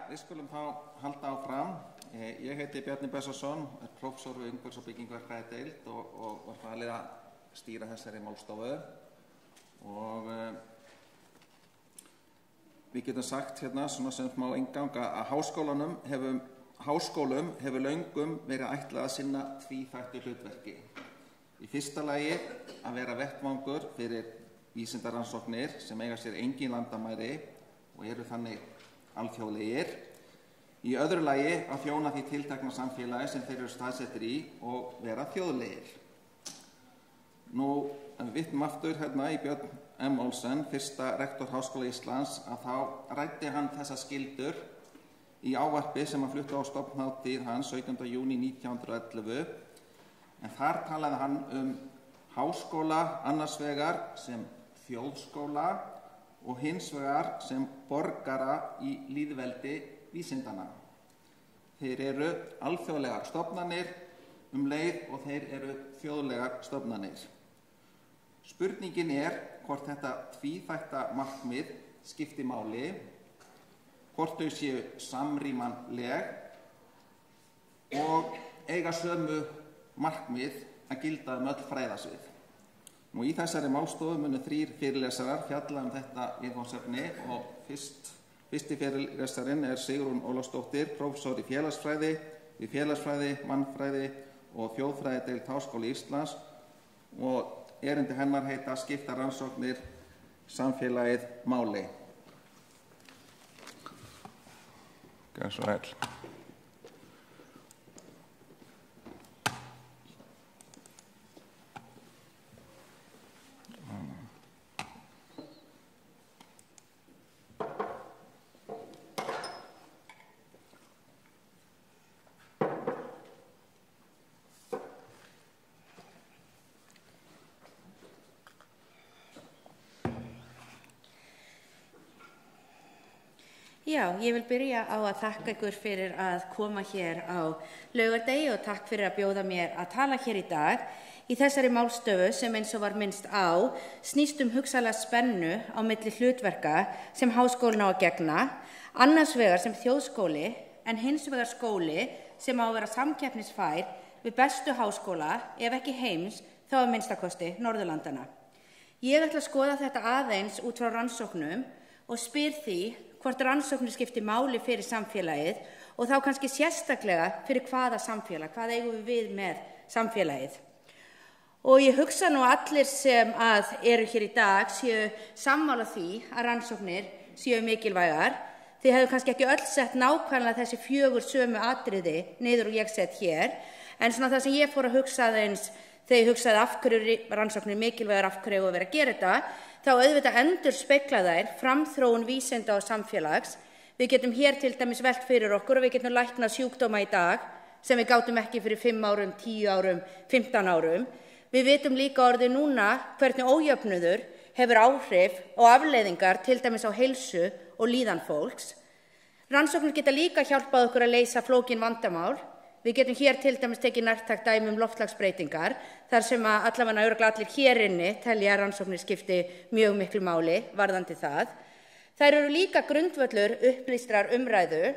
við skulum þá halda áfram. Ég heiti Bjarni Bessason, prófessor við umhverfis- og byggingarfræðideild og var falið að stýra þessari málstofu. Og við getum sagt hérna svona sem má innganga að háskólum hefur löngum verið ætlað að sinna tvíþættu hlutverki. Í fyrsta lagi að vera vettvangur fyrir vísindarannsóknir sem eiga sér engin landamæri og eru þannig alþjóðlegir. Í öðru lagi að þjóna því tiltekna samfélagi sem þeir eru staðsettir í og vera þjóðlegir. Nú, ef við vitnum aftur hérna í Björn M. Olsen, fyrsta rektor Háskóla Íslands, að þá ræddi hann þessa skyldur í ávarpi sem hann flutti á stofnhátíð hans 17. júní 1911, en þar talaði hann háskóla annars vegar sem þjóðskóla og hins vegar sem borgara í lýðveldi vísindana. Þeir eru alþjóðlegar stofnanir leið og þeir eru þjóðlegar stofnanir. Spurningin hvort þetta tvíþætta markmið skipti máli, hvort þau séu samrýmanleg og eiga sömu markmið að gilda öll fræðasvið. Nú í þessari málstofu munu 3 fyrirlesarar fjalla þetta viðfangsefni og fyrsti fyrirlesarinn Sigrún Ólafsdóttir, prófessor í félagsfræði, mannfræði og þjóðfræðideild Háskóla Íslands og erindi hennar heita skipta rannsóknir samfélagið máli. Gjörðu svo vel.
Já, ég vil byrja á að þakka ykkur fyrir að koma hér á laugardegi og takk fyrir að bjóða mér að tala hér í dag í þessari málstofu sem eins og var minnst á snýst hugsanlega spennu á milli hlutverka sem háskólinn á að gegna, annars vegar sem þjóðskóli en hins vegar skóli sem á að vera samkeppnisfær við bestu háskóla, ef ekki heims, þá að minnstakosti Norðurlandana. Ég ætla að skoða þetta aðeins út frá rannsóknum og spyr því hvort rannsóknir skipti máli fyrir samfélagið og þá kannski sérstaklega fyrir hvaða samfélag, hvað eigum við með samfélagið. Og ég hugsa nú allir sem að eru hér í dag séu sammála því að rannsóknir séu mikilvægar. Þið hefðu kannski ekki öll sett nákvæmlega þessi 4 sömu atriði niður og ég sett hér, en svona það sem ég fór að hugsa aðeins þegar ég hugsaði af hverju rannsóknir mikilvægar, af hverju að vera að gera þetta, þá auðvitað endurspegla þær framþróun vísinda og samfélags. Við getum hér til dæmis velt fyrir okkur og við getum læknað sjúkdóma í dag sem við gátum ekki fyrir 5 árum, 10 árum, 15 árum. Við vitum líka orðið núna hvernig ójöfnuður hefur áhrif og afleiðingar til dæmis á heilsu og líðan fólks. Rannsóknir geta líka hjálpað okkur að leysa flókin vandamál. Við getum hér til dæmis tekið nærtækt dæmi loftslagsbreytingar, þar sem að allavega örugglega allir hér inni telja rannsóknir skipti mjög miklu máli varðandi það. Þær eru líka grundvöllur upplýstrar umræðu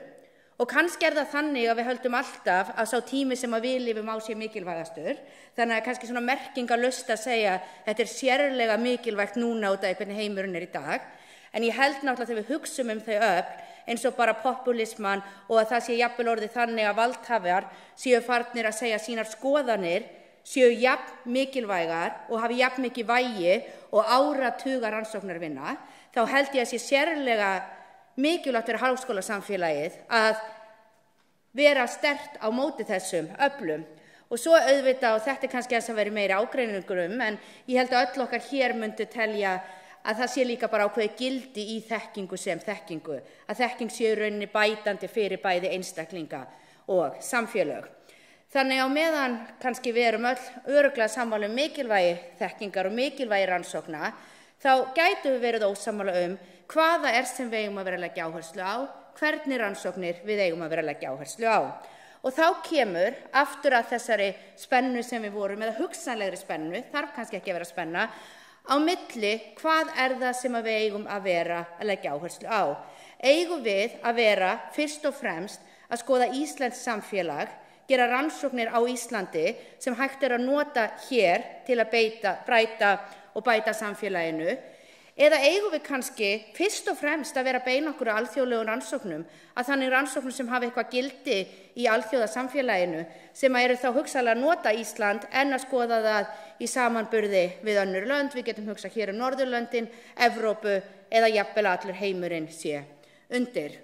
og kannski það þannig að við höldum alltaf að sá tími sem að við lifum á sé mikilvægastur. Þannig að kannski svona merkingarlaust að segja þetta sérlega mikilvægt núna út af hvernig heimurinn í dag. En ég held náttúrulega þegar við hugsum þau öfl eins og bara populisman og að það sé jafnvel orðið þannig að valdhafar séu farnir að segja sínar skoðanir, séu jafn mikilvægar og hafi jafn mikið vægi og áratuga rannsóknarvinna, þá held ég að sé sérlega mikilvægt fyrir háskólasamfélagið að vera sterkt á móti þessum öflum. Og svo auðvitað, og þetta kannski að vera meiri ágreiningur en ég held að öll okkar hér myndu telja að það sé líka bara ákveðið gildi í þekkingu sem þekkingu, að þekking sé í rauninni bætandi fyrir bæði einstaklinga og samfélög. Þannig á meðan kannski við erum öll örugglega sammála mikilvægi þekkingar og mikilvægi rannsókna, þá gætu við verið ósammála hvaða sem við eigum að vera að leggja áherslu á, hvernig rannsóknir við eigum að vera að leggja áherslu á. Og þá kemur aftur að þessari spennu sem við vorum, eða hugsanlegri spennu, þarf kannski ekki að vera spenna, á milli hvað það sem við eigum að vera að leggja áherslu á. eigum við að vera fyrst og fremst að skoða íslenskt samfélag, gera rannsóknir á Íslandi sem hægt að nota hér til að breyta og bæta samfélaginu, eða eigum við kannski fyrst og fremst að vera að beina okkur á alþjóðlegum rannsóknum, að þannig rannsóknum sem hafa eitthvað gildi í alþjóðasamfélaginu sem eru þá hugsanlega að nota Ísland en að skoða það í samanburði við önnur lönd. Við getum hugsað hér Norðurlöndin, Evrópu eða jafnvel allur heimurinn sé undir.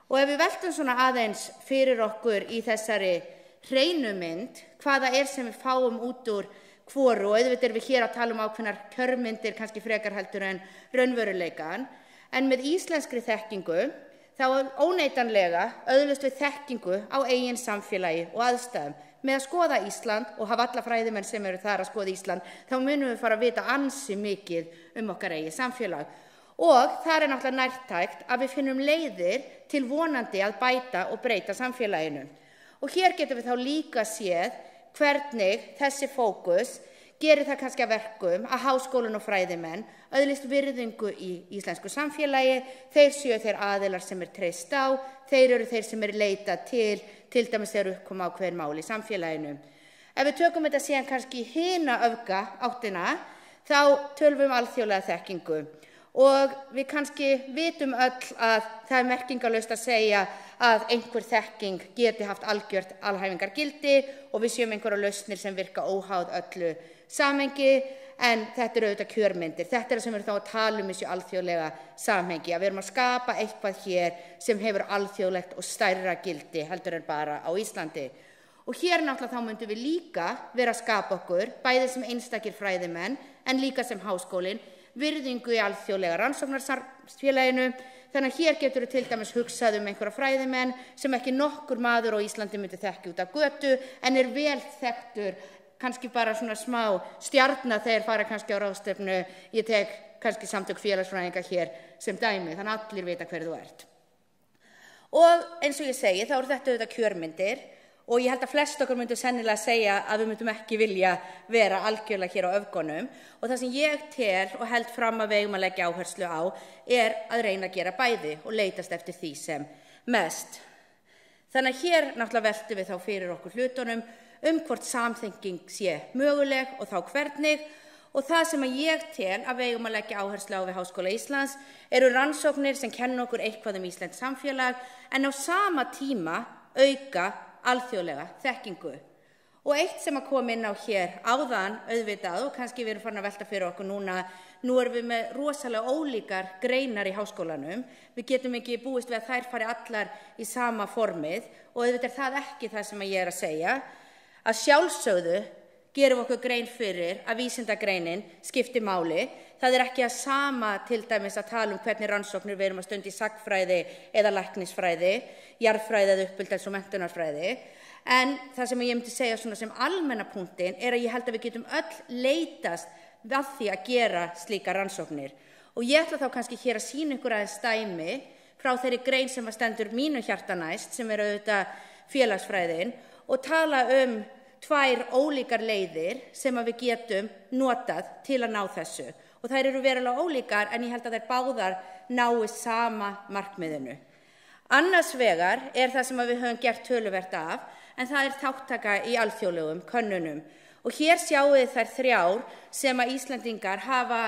Og ef við veltum svona aðeins fyrir okkur í þessari hreinu mynd, hvaða sem við fáum út úr hvoru, og auðvitað erum við hér að tala ákveðnar kjörmyndir, kannski frekar heldur en raunveruleikann, en með íslenskri þekkingu, þá óneitanlega öðlast við þekkingu á eigin samfélagi og aðstæðum. Með að skoða Ísland og hafa alla fræðimenn sem eru þar að skoða Ísland, þá munum við fara að vita ansi mikið okkar eigin samfélag. Og það náttúrulega nærtækt að við finnum leiðir til vonandi að bæta og breyta samfélaginu. Og hér getum við þá líka séð hvernig þessi fókus gerir það kannski að verkum að háskólinn og fræðimenn öðlist virðingu í íslensku samfélagi, þeir séu þeir aðilar sem treyst á, þeir eru þeir sem leitað til dæmis þegar uppkom ákveðin mál í samfélaginu. Ef við tökum þetta síðan kannski í hina öfga áttina, þá tölum við alþjóðlega þekkingu. Og við kannski vitum öll að það merkingarlaust að segja að einhver þekking geti haft algjört alhæfingargildi og við séum einhverjar lausnir sem virka óháð öllu samhengi, en þetta eru auðvitað kjörmyndir. Þetta sem við þá að tala þessu alþjóðlega samhengi, að við erum að skapa eitthvað hér sem hefur alþjóðlegt og stærra gildi heldur en bara á Íslandi. Og hér náttúrulega þá myndum við líka vera að skapa okkur, bæði sem einstakir fræðimenn en líka sem háskólinn, virðingu í alþjóðlega rannsóknarfélaginu. Þannig að hér getur við til dæmis hugsað einhverja fræðimenn sem ekki nokkur maður á Íslandi myndi þekki út af götu en vel þekktur, kannski bara svona smá stjarna þegar fara kannski á ráðstefnu. Ég tek kannski samtök félagsfræðinga hér sem dæmi, þannig að allir vita hver þú ert. Og eins og ég segi, þá eru þetta auðvitað kjörmyndir. Og ég held að flest okkur myndu sennilega segja að við myndum ekki vilja vera algjörlega hér á öfgunum. Og það sem ég tel og held fram að við eigum að leggja áherslu á að reyna að gera bæði og leitast eftir því sem mest. Þannig að hér náttúrulega veltum við þá fyrir okkur hlutunum hvort samþenging sé möguleg og þá hvernig. Og það sem ég tel að við eigum að leggja áherslu á við Háskóla Íslands eru rannsóknir sem kenna okkur eitthvað íslenskt samfélag en á sama tíma auka alþjóðlega þekkingu. Og eitt sem að koma inn á hér áðan auðvitað og kannski við erum farin að velta fyrir okkur núna, nú erum við með rosalega ólíkar greinar í háskólanum, við getum ekki búist við að þær fari allar í sama formið og auðvitað það ekki það sem ég að segja, að sjálfsögðu gerum okkur grein fyrir að vísindagreinin skipti máli. Það ekki að sama til dæmis að tala hvernig rannsóknir við erum að stunda í sagnfræði eða læknisfræði, jarðfræði eða uppeldis- og menntunarfræði. En það sem ég myndi segja svona sem almenna punktin að ég held að við getum öll leitast að því að gera slíka rannsóknir. Og ég ætla þá kannski hér að sýna ykkur aðeins dæmi frá þeirri grein sem stendur mínu hjarta næst, sem auðvitað félagsfræðin, og tala tvær ólíkar leiðir sem að við getum notað til að ná þessu. Og þær eru verulega ólíkar en ég held að þær báðar nái sama markmiðinu. Annars vegar það sem við höfum gert töluvert af, en það þáttaka í alþjóðlegum könnunum. Og hér sjáum við þær þrjár sem að Íslendingar hafa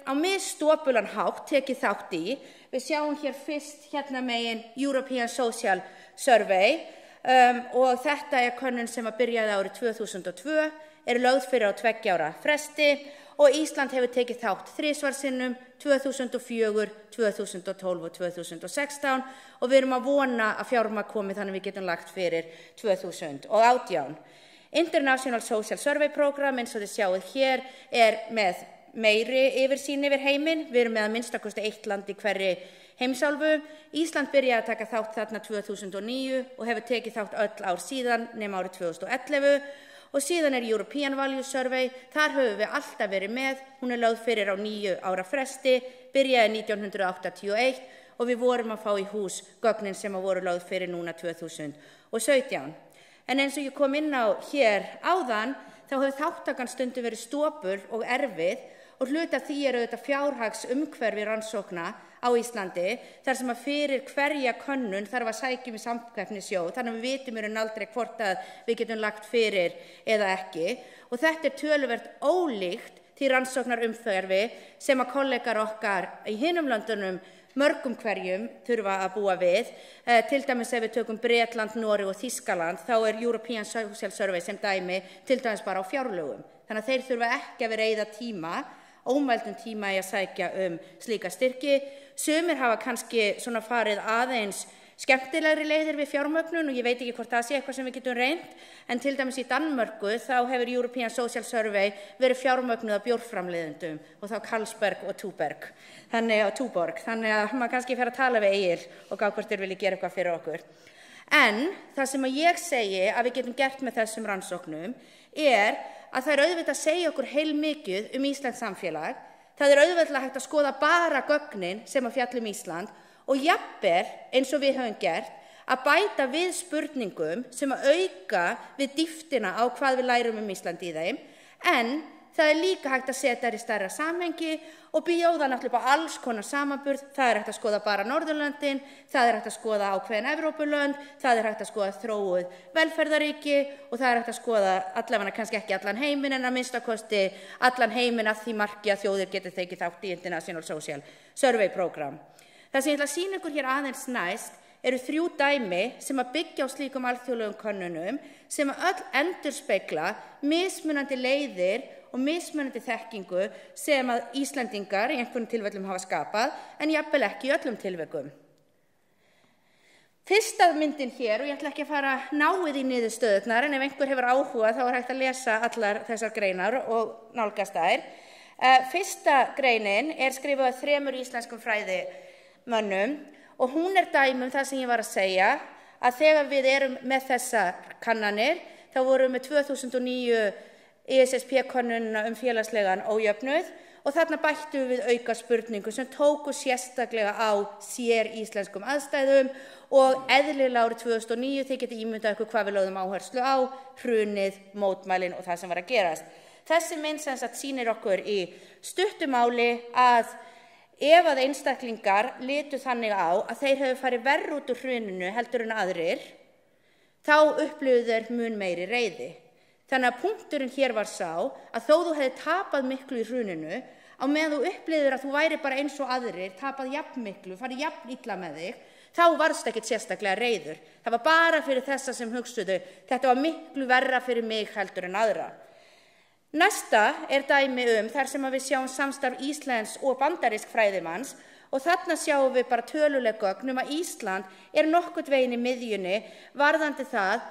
á misstopulan hátt tekið þátt í. Við sjáum hér fyrst hérna megin European Social Survey og þetta könnun sem að byrjaði árið 2002, lögð fyrir á 2 ára fresti og Ísland hefur tekið þátt 3 sinnum, 2004, 2012 og 2016 og við erum að vona að fjármagn komi þannig að við getum lagt fyrir 2018. International Social Survey Program, eins og þið sjáið hér, með meiri yfirsýn yfir heiminn. Við erum með að minnstakosti 1 land í hverri heimsálfu. Ísland byrjaði að taka þátt þarna 2009 og hefur tekið þátt öll ár síðan nema árið 2011. Og síðan European Value Survey, þar höfum við alltaf verið með, hún lögð fyrir á 9 ára fresti, byrjaði 1981 og við vorum að fá í hús gögnin sem voru lögð fyrir núna 2017. En eins og ég kom inn á hér áðan, þá hefur þáttakan stundum verið stopul og erfið og hluti af því auðvitað fjárhags umhverfi rannsókna á Íslandi þar sem að fyrir hverja könnun þarf að sækjum í samkeppnissjóð, þannig að við vitum aldrei hvort að við getum lagt fyrir eða ekki. Og þetta töluvert ólíkt því rannsóknarumhverfi sem að kollegar okkar í hinum löndunum mörgum hverjum þurfa að búa við. Til dæmis ef við tökum Bretland, Noreg og Þýskaland, þá European Social Survey sem dæmi til dæmis bara á fjárlögum. Þannig að þeir þurfa ekki að vera eyða tíma, ómældum tíma í að sækja slíka styrki. Sumir hafa kannski svona farið aðeins skemmtilegri leiðir við fjármögnun og ég veit ekki hvort það sé eitthvað sem við getum reynt, en til dæmis í Danmörku þá hefur European Social Survey verið fjármögnuð af bjórframleiðendum og þá Carlsberg og Tuborg. Þannig að maður kannski fer að tala við Egil og gá hvort þeir vilja gera eitthvað fyrir okkur. En það sem að ég segi að við getum gert með þessum rannsóknum að það auðvitað að segja okkur heilmikið íslenskt samfélag. Það auðvitað hægt að skoða bara gögnin sem að fjalla Ísland og jafnvel, eins og við höfum gert, að bæta við spurningum sem að auka við dýptina á hvað við lærum Ísland í þeim, en það líka hægt að setja þær í stærra samhengi og bjóða náttúrulega upp á alls konar samanburð. Það hægt að skoða bara Norðurlöndin, það hægt að skoða ákveðin Evrópulönd, það hægt að skoða þróuð velferðaríki og það hægt að skoða allavega kannski ekki allan heiminn en að minnstakosti allan heiminn að því marki að þjóðir geti tekið þátt í International Social Survey Program. Það sem ég ætla að sýna ykkur hér aðeins næst eru 3 dæmi sem að byggja á slíkum alþjóðlegum könnunum sem að öll endurspegla mismunandi leiðir og mismunandi þekkingu sem að Íslendingar í einhverjum tilfellum hafa skapað en jafnvel ekki í öllum tilvikum. Fyrsta myndin hér, og ég ætla ekki að fara náið í niðurstöðurnar en ef einhver hefur áhuga þá hægt að lesa allar þessar greinar og nálgast þær. Fyrsta greinin skrifuð af 3 íslenskum fræðimönnum og hún dæmi það sem ég var að segja að þegar við erum með þessar kannanir þá vorum við 2009 ISSP-könnunina félagslegan ójöfnuð og þarna bættum við auka spurningu sem tóku sérstaklega á sér íslenskum aðstæðum og eðlilega árið 2009 þið getið ímyndað ykkur hvað við lögðum áherslu á, hrunið, mótmælin og það sem var að gerast. Þessi mynd sem sagt sýnir okkur í stuttu máli að ef að einstaklingar litu þannig á að þeir hefðu farið verr út úr hruninu heldur en aðrir, þá upplifðu þeir mun meiri reiði. Þannig að punkturinn hér var sá að þó þú hefði tapað miklu í hruninu, á meðan þú upplifðir að þú væri bara eins og aðrir, tapað jafn miklu, farið jafn illa með þig, þá varst ekkert sérstaklega reiður. Það var bara fyrir þessa sem hugsuðu, þetta var miklu verra fyrir mig heldur en aðra. Næsta dæmi þar sem við sjáum samstarf Íslands og bandarísk fræðimanns og þarna sjáum við bara töluleg gögn að Ísland nokkurn veginn í miðjunni varðandi það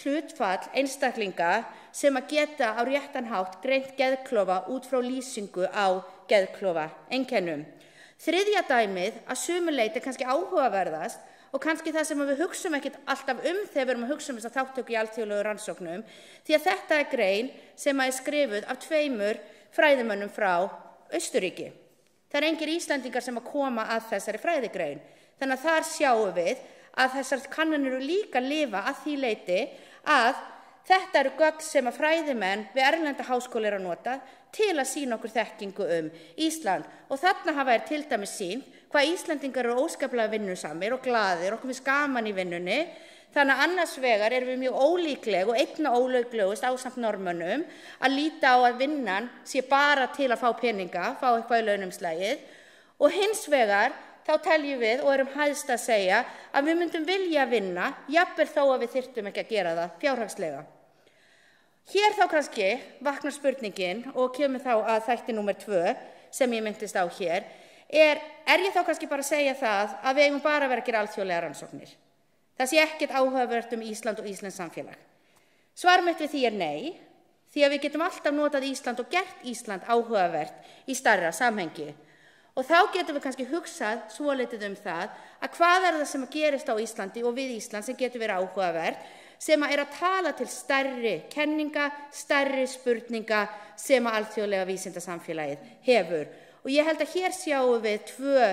hlutfall einstaklinga sem að geta á réttan hátt greint geðklofa út frá lýsingu á geðklofaeinkennum. Þriðja dæmið að sumu leyti kannski áhugaverðast og kannski það sem við hugsum ekkert alltaf þegar við erum að hugsa þessa þáttöku í alþjóðlegum rannsóknum, því að þetta grein sem að skrifuð af 2 fræðimönnum frá Austurríki. Það engir Íslendingar sem að koma að þessari fræðigrein. Þannig að þar sjáum við að þessar kannanir líka lifa að því leyti að þetta gögn sem að fræðimenn við erlenda háskóla að nota til að sýna okkur þekkingu Ísland. Og þarna hafa til dæmis sýnt hvað Íslendingar eru óskaplega vinnusamir og glaðir, okkur finnst gaman í vinnunni. Þannig að annars vegar erum við mjög ólíkleg og einna ólöglegust ásamt Norðmönnum að líta á að vinnan sé bara til að fá peninga, fá eitthvað í launumslagið. Og hins vegar þá teljum við og erum hæðst að segja að við myndum vilja vinna, jafnvel þó að við þyrftum ekki að gera það fjárhagslega. Hér þá kannski vaknar spurningin og kemur þá að þætti númer 2 sem ég myndist á hér, ég þá kannski bara að segja það að við eigum bara að vera að gera alþjóðlegar rannsóknir. Það sé ekkert áhugavert Ísland og Íslands samfélag. Svar mitt við því nei, því að við getum alltaf notað Ísland og gert Ísland áhugavert í stærra samhengi. Og þá getum við kannski hugsað svolítið það að hvað það sem gerist á Íslandi og við Ísland sem getur verið áhugavert, sem að tala til stærri kenninga, stærri spurninga sem að alþjóðlega vísindasamfélagið hefur. Og ég held að hér sjáum við 2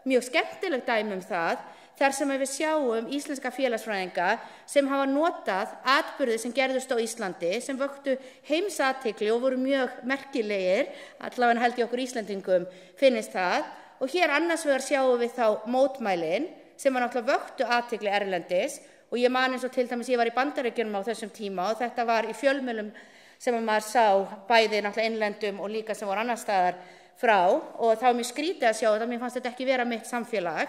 mjög skemmtileg dæmi það, þar sem við sjáum íslenska félagsfræðinga sem hafa notað atburði sem gerðust á Íslandi, sem vöktu heimsathygli og voru mjög merkilegir, allavega held ég okkur Íslendingum finnist það, og hér annars vegar sjáum við þá mótmælin sem var náttúrulega vöktu athygli erlendis og ég man eins og til dæmis ég var í Bandaríkjunum á þessum tíma og þetta var í fjölmiðlum sem maður sá bæði náttúrulega innlendum og líka sem voru annars staðar frá og þá var mjög skrítið að sjá þetta, mér fannst þetta ekki vera mitt samfélag.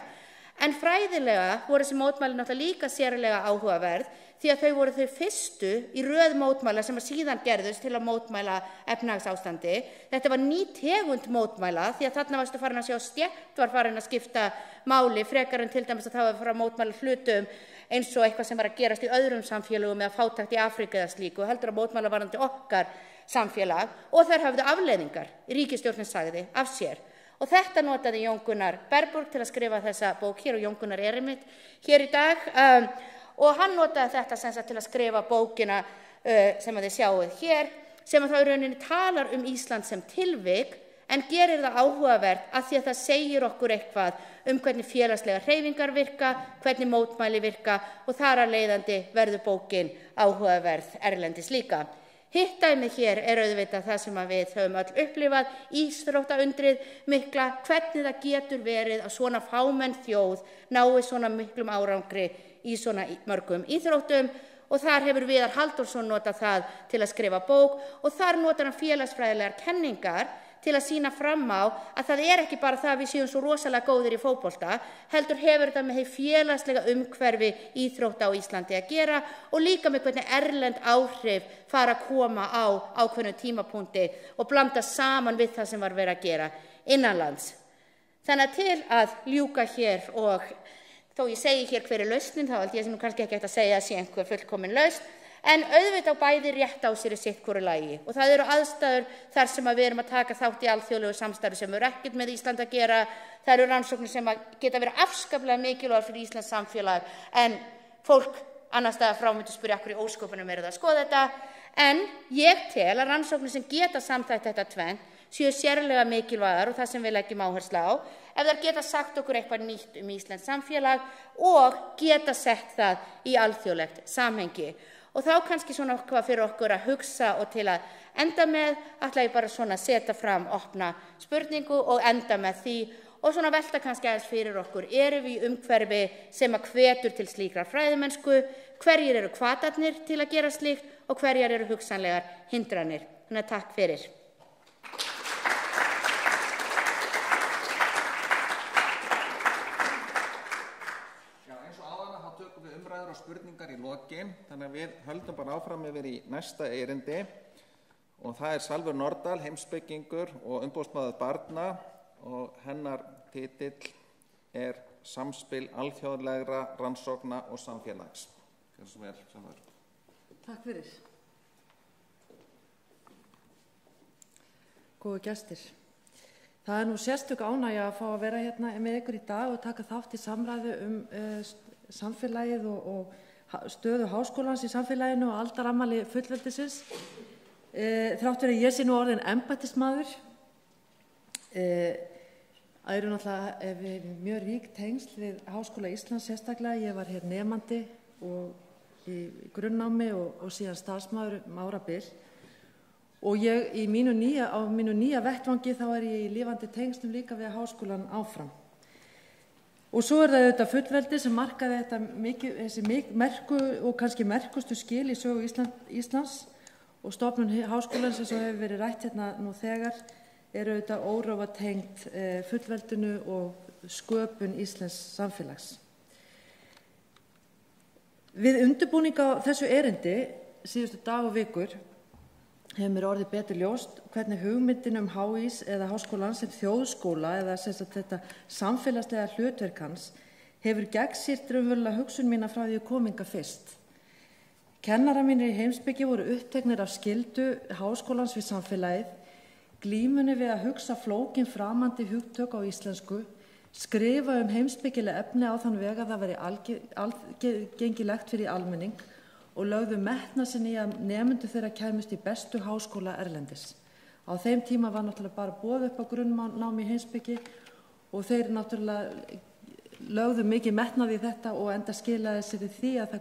En fræðilega voru þessi mótmæli náttúrulega líka sérlega áhugaverð því að þau voru þau fyrstu í röð mótmæla sem að síðan gerðust til að mótmæla efnahagsástandi. Þetta var ný tegund mótmæla því að þarna varstu farin að sjá stétt var farin að skipta máli frekar en til dæmis að það var fara að mótmæla hlutum eins og eitthvað sem var að gerast í öðrum samfélögum eða fátækt í Afríku eða slíku, heldur að mótmæla varandi okkar samfélag og þær höfðu afleiðingar, ríkisstjórnin sagði, af sér. Og þetta notaði Jón Gunnar Berburg til að skrifa þessa bók hér og Jón Gunnar er einmitt hér í dag og hann notaði þetta sem sagt til að skrifa bókina sem að þið sjáuð hér sem að þá í rauninni talar Ísland sem tilvik en gerir það áhugavert að því að það segir okkur eitthvað hvernig félagslega hreyfingar virka, hvernig mótmæli virka og þar að leiðandi verður bókin áhugaverð erlendis líka. Hitt dæmið hér er auðvitað það sem að við höfum öll upplifað, íþróttaundrið mikla, hvernig það getur verið að svona fámenn þjóð nái svona miklum árangri í svona mörgum íþróttum og þar hefur Viðar Halldórsson notað það til að skrifa bók og þar notar hann félagsfræðilegar kenningar til að sýna fram á að það er ekki bara það að við séum svo rosalega góðir í fótbolta, heldur hefur þetta með félagslega umhverfi íþrótta á Íslandi að gera og líka með hvernig erlend áhrif fara að koma á ákveðnum tímapunkti og blanda saman við það sem var verið að gera innanlands. Þannig að til að ljúka hér og þó ég segi hér hver er lausnin, þá held ég sem kannski ekki hægt að segja að sé einhver fullkomin lausn, en auðvitað bæði rétt á sér í sitt hvoru lagi og það eru aðstæður þar sem að við erum að taka þátt í alþjóðlegu samstarfi sem eru ekkert með Ísland að gera, það eru rannsóknir sem að geta verið afskaplega mikilvægar fyrir Íslands samfélag en fólk annars staðar frá myndi spyrja okkur í ósköpunum það að skoða þetta, en ég tel að rannsóknir sem geta samþætt þetta tvennt séu sérlega mikilvægar og það sem við leggjum áherslu á, ef þær geta sagt okkur eitthvað nýtt Íslands samfélag og geta sett það í alþjóðlegt samhengi. Og þá kannski svona hvað fyrir okkur að hugsa og til að enda með, ætla ég bara svona að setja fram opna spurningu og enda með því og svona velta kannski aðeins fyrir okkur, erum við umhverfi sem að hvetur til slíkrar fræðimennsku, hverjir eru hvatarnir til að gera slíkt og hverjar eru hugsanlegar hindranir. Þannig að takk fyrir.
Spurningar í lokin, þannig að við höldum bara áfram yfir í næsta erindi og það er Salvör Nordal, heimspekingur og umboðsmaður barna og hennar titill er Samspil alþjóðlegra rannsókna og samfélags. Gjörðu svo vel, Salvör.
Takk fyrir. Góðu gestir. Það er nú sérstök ánægja að fá að vera hérna með ykkur í dag og taka þátt í samræðu samfélagið og stöðu háskólans í samfélaginu og aldarafmæli fullveldisins. Þrátt fyrir að ég sé nú orðin embættismaður, eru náttúrulega mjög rík tengsl við Háskóla Íslands sérstaklega. Ég var hér nemandi og í grunnnámi og síðan starfsmaður árabil. Og ég á mínu nýja vettvangi þá er ég í lifandi tengslum líka við Háskólan áfram. Og svo er það auðvitað fullveldi sem markaði þessi merku og kannski merkustu skil í sögu Íslands og stofnun háskólans eins og hefur verið rætt hérna nú þegar er auðvitað órofa tengt fullveldinu og sköpun Íslands samfélags. Við undirbúning á þessu erindi síðustu dag og vikur hefur mér orðið betur ljóst hvernig hugmyndin HÍs eða háskólans sem þjóðskóla eða þetta samfélagslega hlutverk hans hefur gegnsýrt raunverulega hugsun mína frá því að kominga fyrst. Kennarar mínir í heimspeki voru uppteknir af skyldu háskólans við samfélagið, glímunni við að hugsa flókin framandi hugtök á íslensku, skrifa heimspekileg efni á þann veg að það veri aðgengilegt fyrir almenning og lögðu metnað sinn í að nemendur þeirra kæmust í bestu háskóla erlendis. Á þeim tíma var náttúrulega bara boðið upp á grunnnámi í heimspeki og þeir náttúrulega lögðu mikið metnað í þetta og enda skilaði sér því að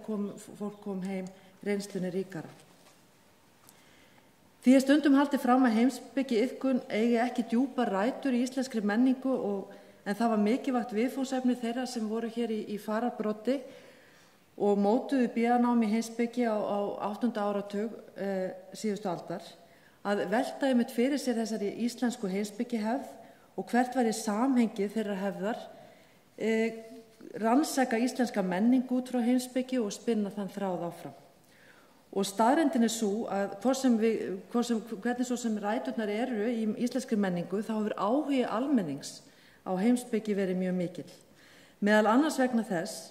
fólk kom heim reynslunni ríkara. Því er stundum haldið fram að heimspekiiðkun eigi ekki djúpar rætur í íslenskri menningu og en það var mikilvægt viðfangsefni þeirra sem voru hér í fararbroddi og mótuðu BA-nám í heimspeki á 8. áratug síðustu aldar, að velta einmitt fyrir sér þessari íslensku heimspekihefð og hvert væri samhengið þeirra hefðar, rannsaka íslenska menningu út frá heimspeki og spinna þann þráð áfram. Og staðreyndin sú að hvernig svo sem ræturnar eru í íslenskri menningu, þá hefur áhugi almennings á heimspeki verið mjög mikill. Meðal annars vegna þess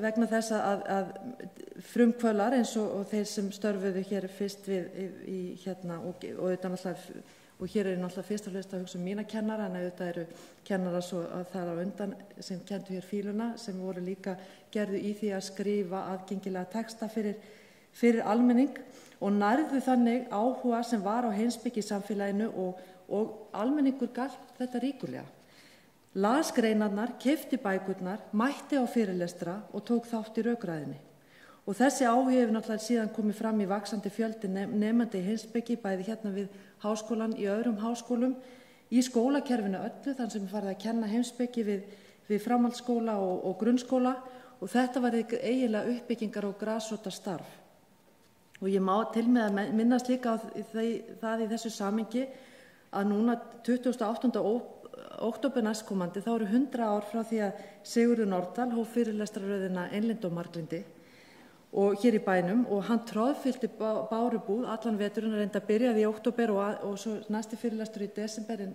vegna þess að frumkvölar eins og þeir sem störfuðu hér fyrst við og hér er náttúrulega fyrst og fremst að hugsa mína kennara, en auðvitað eru kennara svo að það á undan sem kenndu hér fíluna, sem voru líka gerðu í því að skrifa aðgengilega texta fyrir almenning og nærðu þannig áhuga sem var á heimspeki í samfélaginu og almenningur galt þetta ríkulega. Las greinarnar, keypti bækurnar, mætti á fyrirlestra og tók þátt í rökræðinni. Og þessi áhugi hefur náttúrulega síðan komið fram í vaxandi fjöldi nemandi í heimspeki, bæði hérna við háskólan, í öðrum háskólum, í skólakerfinu öllu, þann sem er farið að kenna heimspeki við framhaldsskóla og grunnskóla, og þetta var eiginlega uppbyggingar og grasrótar starf. Og ég má til með að minnast líka á það í þessu samhengi að núna 28. október næstkomandi þá eru 100 ár frá því að Sigurður Nordal hóf fyrirlestrarröðina Einlind og marglindi og hér í bænum, og hann tróðfyllti Bárubúð allan veturinn, reynda byrjaði í október og svo næsti fyrirlestur í desember, en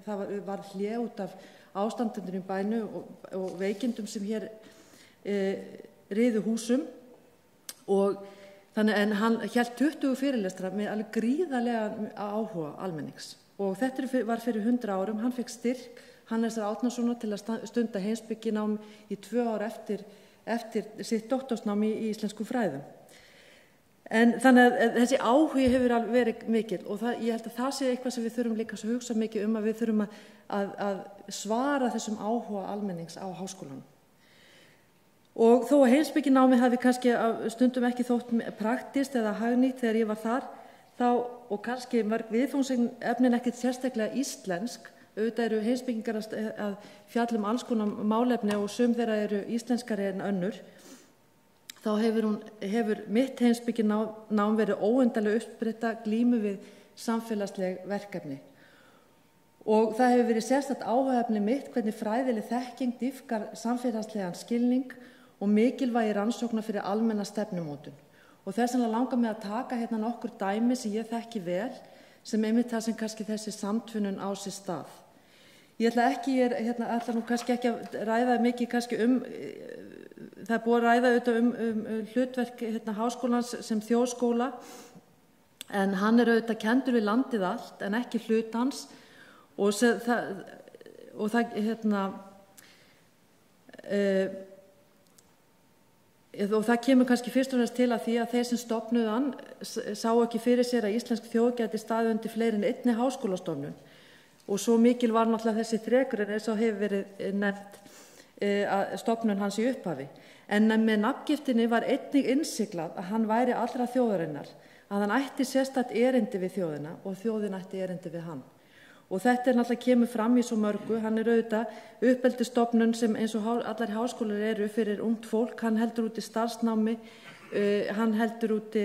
það var hlé út af ástandendunum í bænu og veikindum sem hér riðu húsum, og þannig en hann hélt 20 fyrirlestra með alveg gríðarlega áhuga almennings. Og þetta var fyrir 100 árum, hann fekk styrk Hannesar Árnasonar til að stunda heimspekinám í 2 ár eftir sitt doktorsnám í íslensku fræðum. En þannig að þessi áhugi hefur verið mikill, og ég held að það sé eitthvað sem við þurfum líka að hugsa mikið að við þurfum að svara þessum áhuga almennings á háskólanum. Og þó að heimspekinámi hafi kannski stundum ekki þótt praktist eða hagnýtt þegar ég var þar, og kannski mörg viðfangsefnin ekkert sérstaklega íslensk, auðvitað eru heimspekingar að fjalla alls konar málefni og sum þeirra eru íslenskari en önnur, þá hefur mitt heimspekinám verið óendanlega uppspretta glímu við samfélagsleg verkefni. Og það hefur verið sérstakt áhugaefni mitt hvernig fræðileg þekking dýpkar samfélagslegan skilning og mikilvægi rannsókna fyrir almenna stefnumótun. Og þess vegna langar mig að taka hérna nokkur dæmi sem ég þekki vel, sem einmitt það sem kannski þessi samtvinnun á sér stað. Ég ætla nú kannski ekki að ræða mikið kannski það er búið að ræða auðvitað hlutverk háskólans sem þjóðskóla, en hann er auðvitað kenndur við landið allt, en ekki hlut hans, og það kemur kannski fyrst og fremst til að því að þeir sem stofnuðu hann sá ekki fyrir sér að íslensk þjóð gæti staðið undir fleiri en einni háskólastofnun, og svo mikil var náttúrulega þessi þrekurinn eins og hefur verið nefnt stofnun hans í upphafi. En með nafngiftinni var einnig innsiglað að hann væri allra þjóðarinnar, að hann ætti sérstakt erindi við þjóðina og þjóðin ætti erindi við hann. Og þetta náttúrulega kemur fram í svo mörgu. Hann er auðvitað uppeldisstofnun sem eins og allar háskólar eru fyrir ungt fólk. Hann heldur úti starfsnámi, hann heldur úti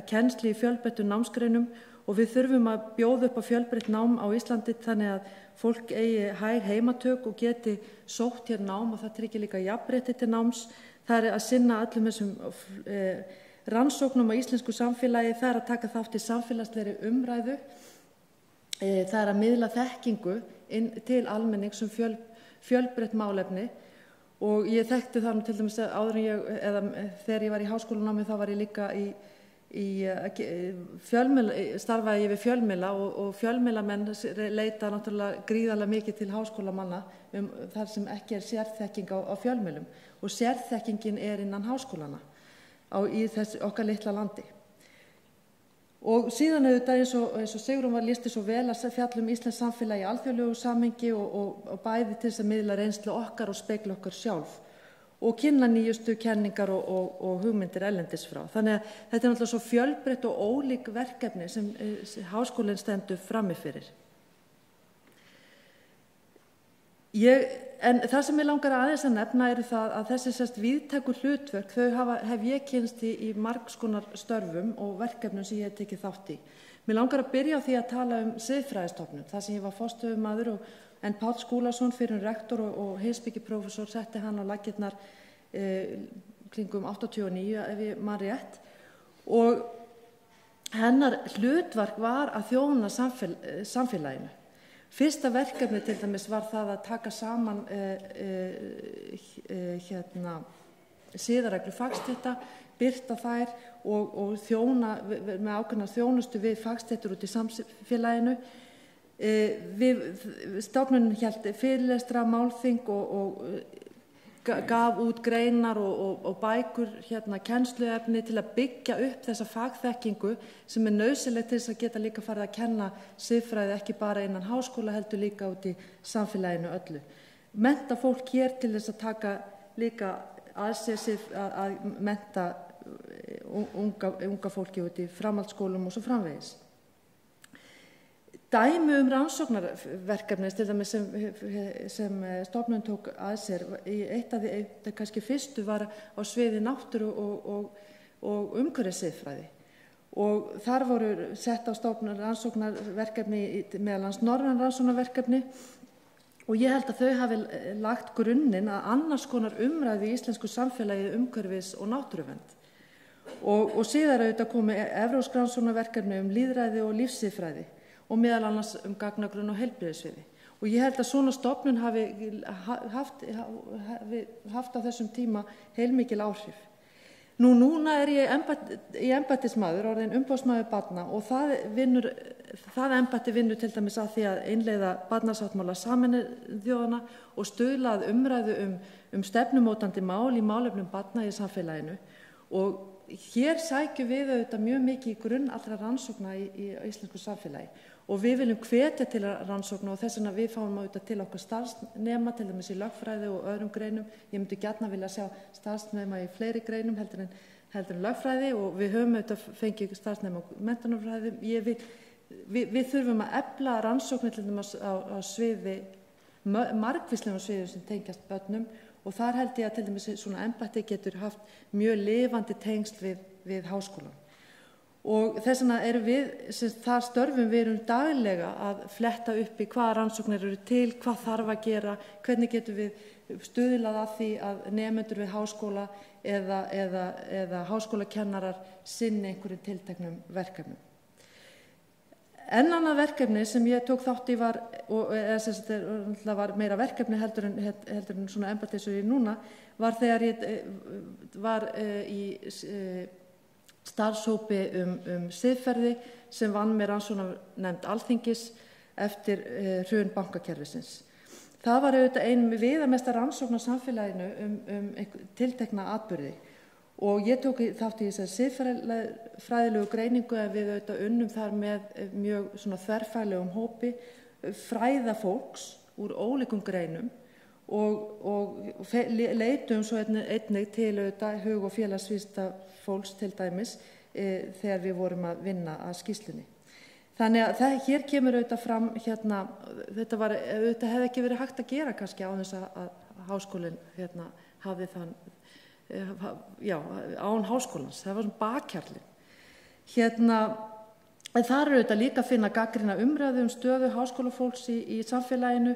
kennslu í fjölbreyttum námsgreinum, og við þurfum að bjóða upp á fjölbreytt nám á Íslandi þannig að fólk eigi hæg heimatök og geti sótt hér nám, og það tryggir líka jafnrétti til náms. Það er að sinna öllum þessum rannsóknum á íslensku samfélagi, það er að taka þátt í samfélagslegri umræðu, það er að miðla þekkingu til almennings fjölbreytt málefni. Og ég þekkti það til dæmis þegar ég var í háskólanámi, þá var ég líka starfaði ég við fjölmiðla, og fjölmiðlamenn leita náttúrulega gríðarlega mikið til háskólamanna þar sem ekki er sérþekking á fjölmiðlum, og sérþekkingin er innan háskólana í þessu okkar litla landi. Og síðan auðvitað eins og Sigrún var listi svo vel að fjalla íslensk samfélagi í alþjóðlegu samhengi og bæði til þess að miðla reynslu okkar og spegla okkar sjálf. og kynna nýjustu kenningar og hugmyndir erlendis frá. Þannig að þetta er náttúrulega svo fjölbreytt og ólík verkefni sem háskólinn stendur frammi fyrir. En það sem ég langar aðeins að nefna eru það að þessi víðtæku hlutverk, þau hef ég kynnst í margskonar störfum og verkefnum sem ég hef tekið þátt í. Mér langar að byrja á því að tala siðfræðistofnun, þar sem ég var forstöðumaður en Páll Skúlason fyrir rektor og heimspekiprófessor setti hann á laggirnar kringum 89 ef ég man rétt, og hennar hlutverk var að þjóna samfélaginu. Fyrsta verkefni til dæmis var það að taka saman siðareglu fagstétta, birta þær og þjóna með ákveðna þjónustu við fagstéttur út í samfélaginu. Stofnunin hélt fyrirlestra, málþing og gaf út greinar og bækur, kennsluefni til að byggja upp þessa fagþekkingu sem nauðsynlegt til þess að geta líka farið að kenna siðfræði ekki bara innan háskóla heldur líka út í samfélaginu öllu. Mennta fólk hér til þess að taka líka að sér að mennta unga fólki út í framhaldsskólum og svo framvegis. Dæmi rannsóknarverkefni til dæmis sem stofnun tók að sér, eitt af því kannski fyrstu var á sviði náttúru og umhverfissiðfræði. Og þar voru sett á stofnun rannsóknarverkefni meðal annars norræn rannsóknarverkefni og ég held að þau hafi lagt grunninn að annars konar umræðu í íslensku samfélagi umhverfis og náttúruvernd. Og síðar auðvitað komi evrópsk rannsóknarverkefni lýðræði og lífssiðfræði og meðal annars gagnagrunn og heilbrigðissviði. Og ég held að svona stofnun hafi haft á þessum tíma heilmikil áhrif. Núna er ég embættismaður, orðin umboðsmaður barna og það embætti vinnur til dæmis að því að innleiða barnasáttmála Sameinuðu þjóðanna og stuðla að umræðu stefnumótandi mál í málefnum barna í samfélaginu. Og hér sækjum við auðvitað mjög mikið í grunn allra rannsókna í íslensku samfélagi og við viljum hvetja til rannsókna og þess vegna við fáum auðvitað til okkar starfsnema, til dæmis í lögfræði og öðrum greinum. Ég myndi gjarna vilja sjá starfsnema í fleiri greinum heldur en lögfræði og við höfum auðvitað fengið starfsnema á menntunarfræði. Við þurfum að efla rannsóknir til dæmis á sviði, margvíslegum sviðum sem tengjast börnum og þar held ég að til dæmis svona embætti getur haft mjög lifandi tengsl við háskólan. Og þess vegna erum þar störfum við daglega að fletta upp í hvaða rannsóknir eru til, hvað þarf að gera, hvernig getum við stuðlað að því að nemendur við háskóla eða háskólakennarar sinni einhverjum tilteknum verkefnum. Annað verkefni sem ég tók þátt í var meira verkefni heldur en svona embætti eins og ég núna, var þegar ég var í starfshópi siðferði sem vann með rannsóknarnefnd Alþingis eftir hrun bankakerfisins. Það var auðvitað ein viðamesta rannsókn á samfélaginu tiltekna atburði og ég tók þátt í þessari siðfræðilegu greiningu en við auðvitað unnum þar með mjög svona þverfaglegum hópi fræða fólks úr ólíkum greinum og leitum svo einnig til auðvitað hug- og félagsvísinda fólks til dæmis þegar við vorum að vinna að skýrslunni. Þannig að hér kemur auðvitað fram þetta hefði ekki verið hægt að gera kannski á þess að háskólinn hafði þann án háskólans, það var svona bakhjarlinn. En þar eru auðvitað líka að finna gagnrýna umræðu stöðu háskólafólks í samfélaginu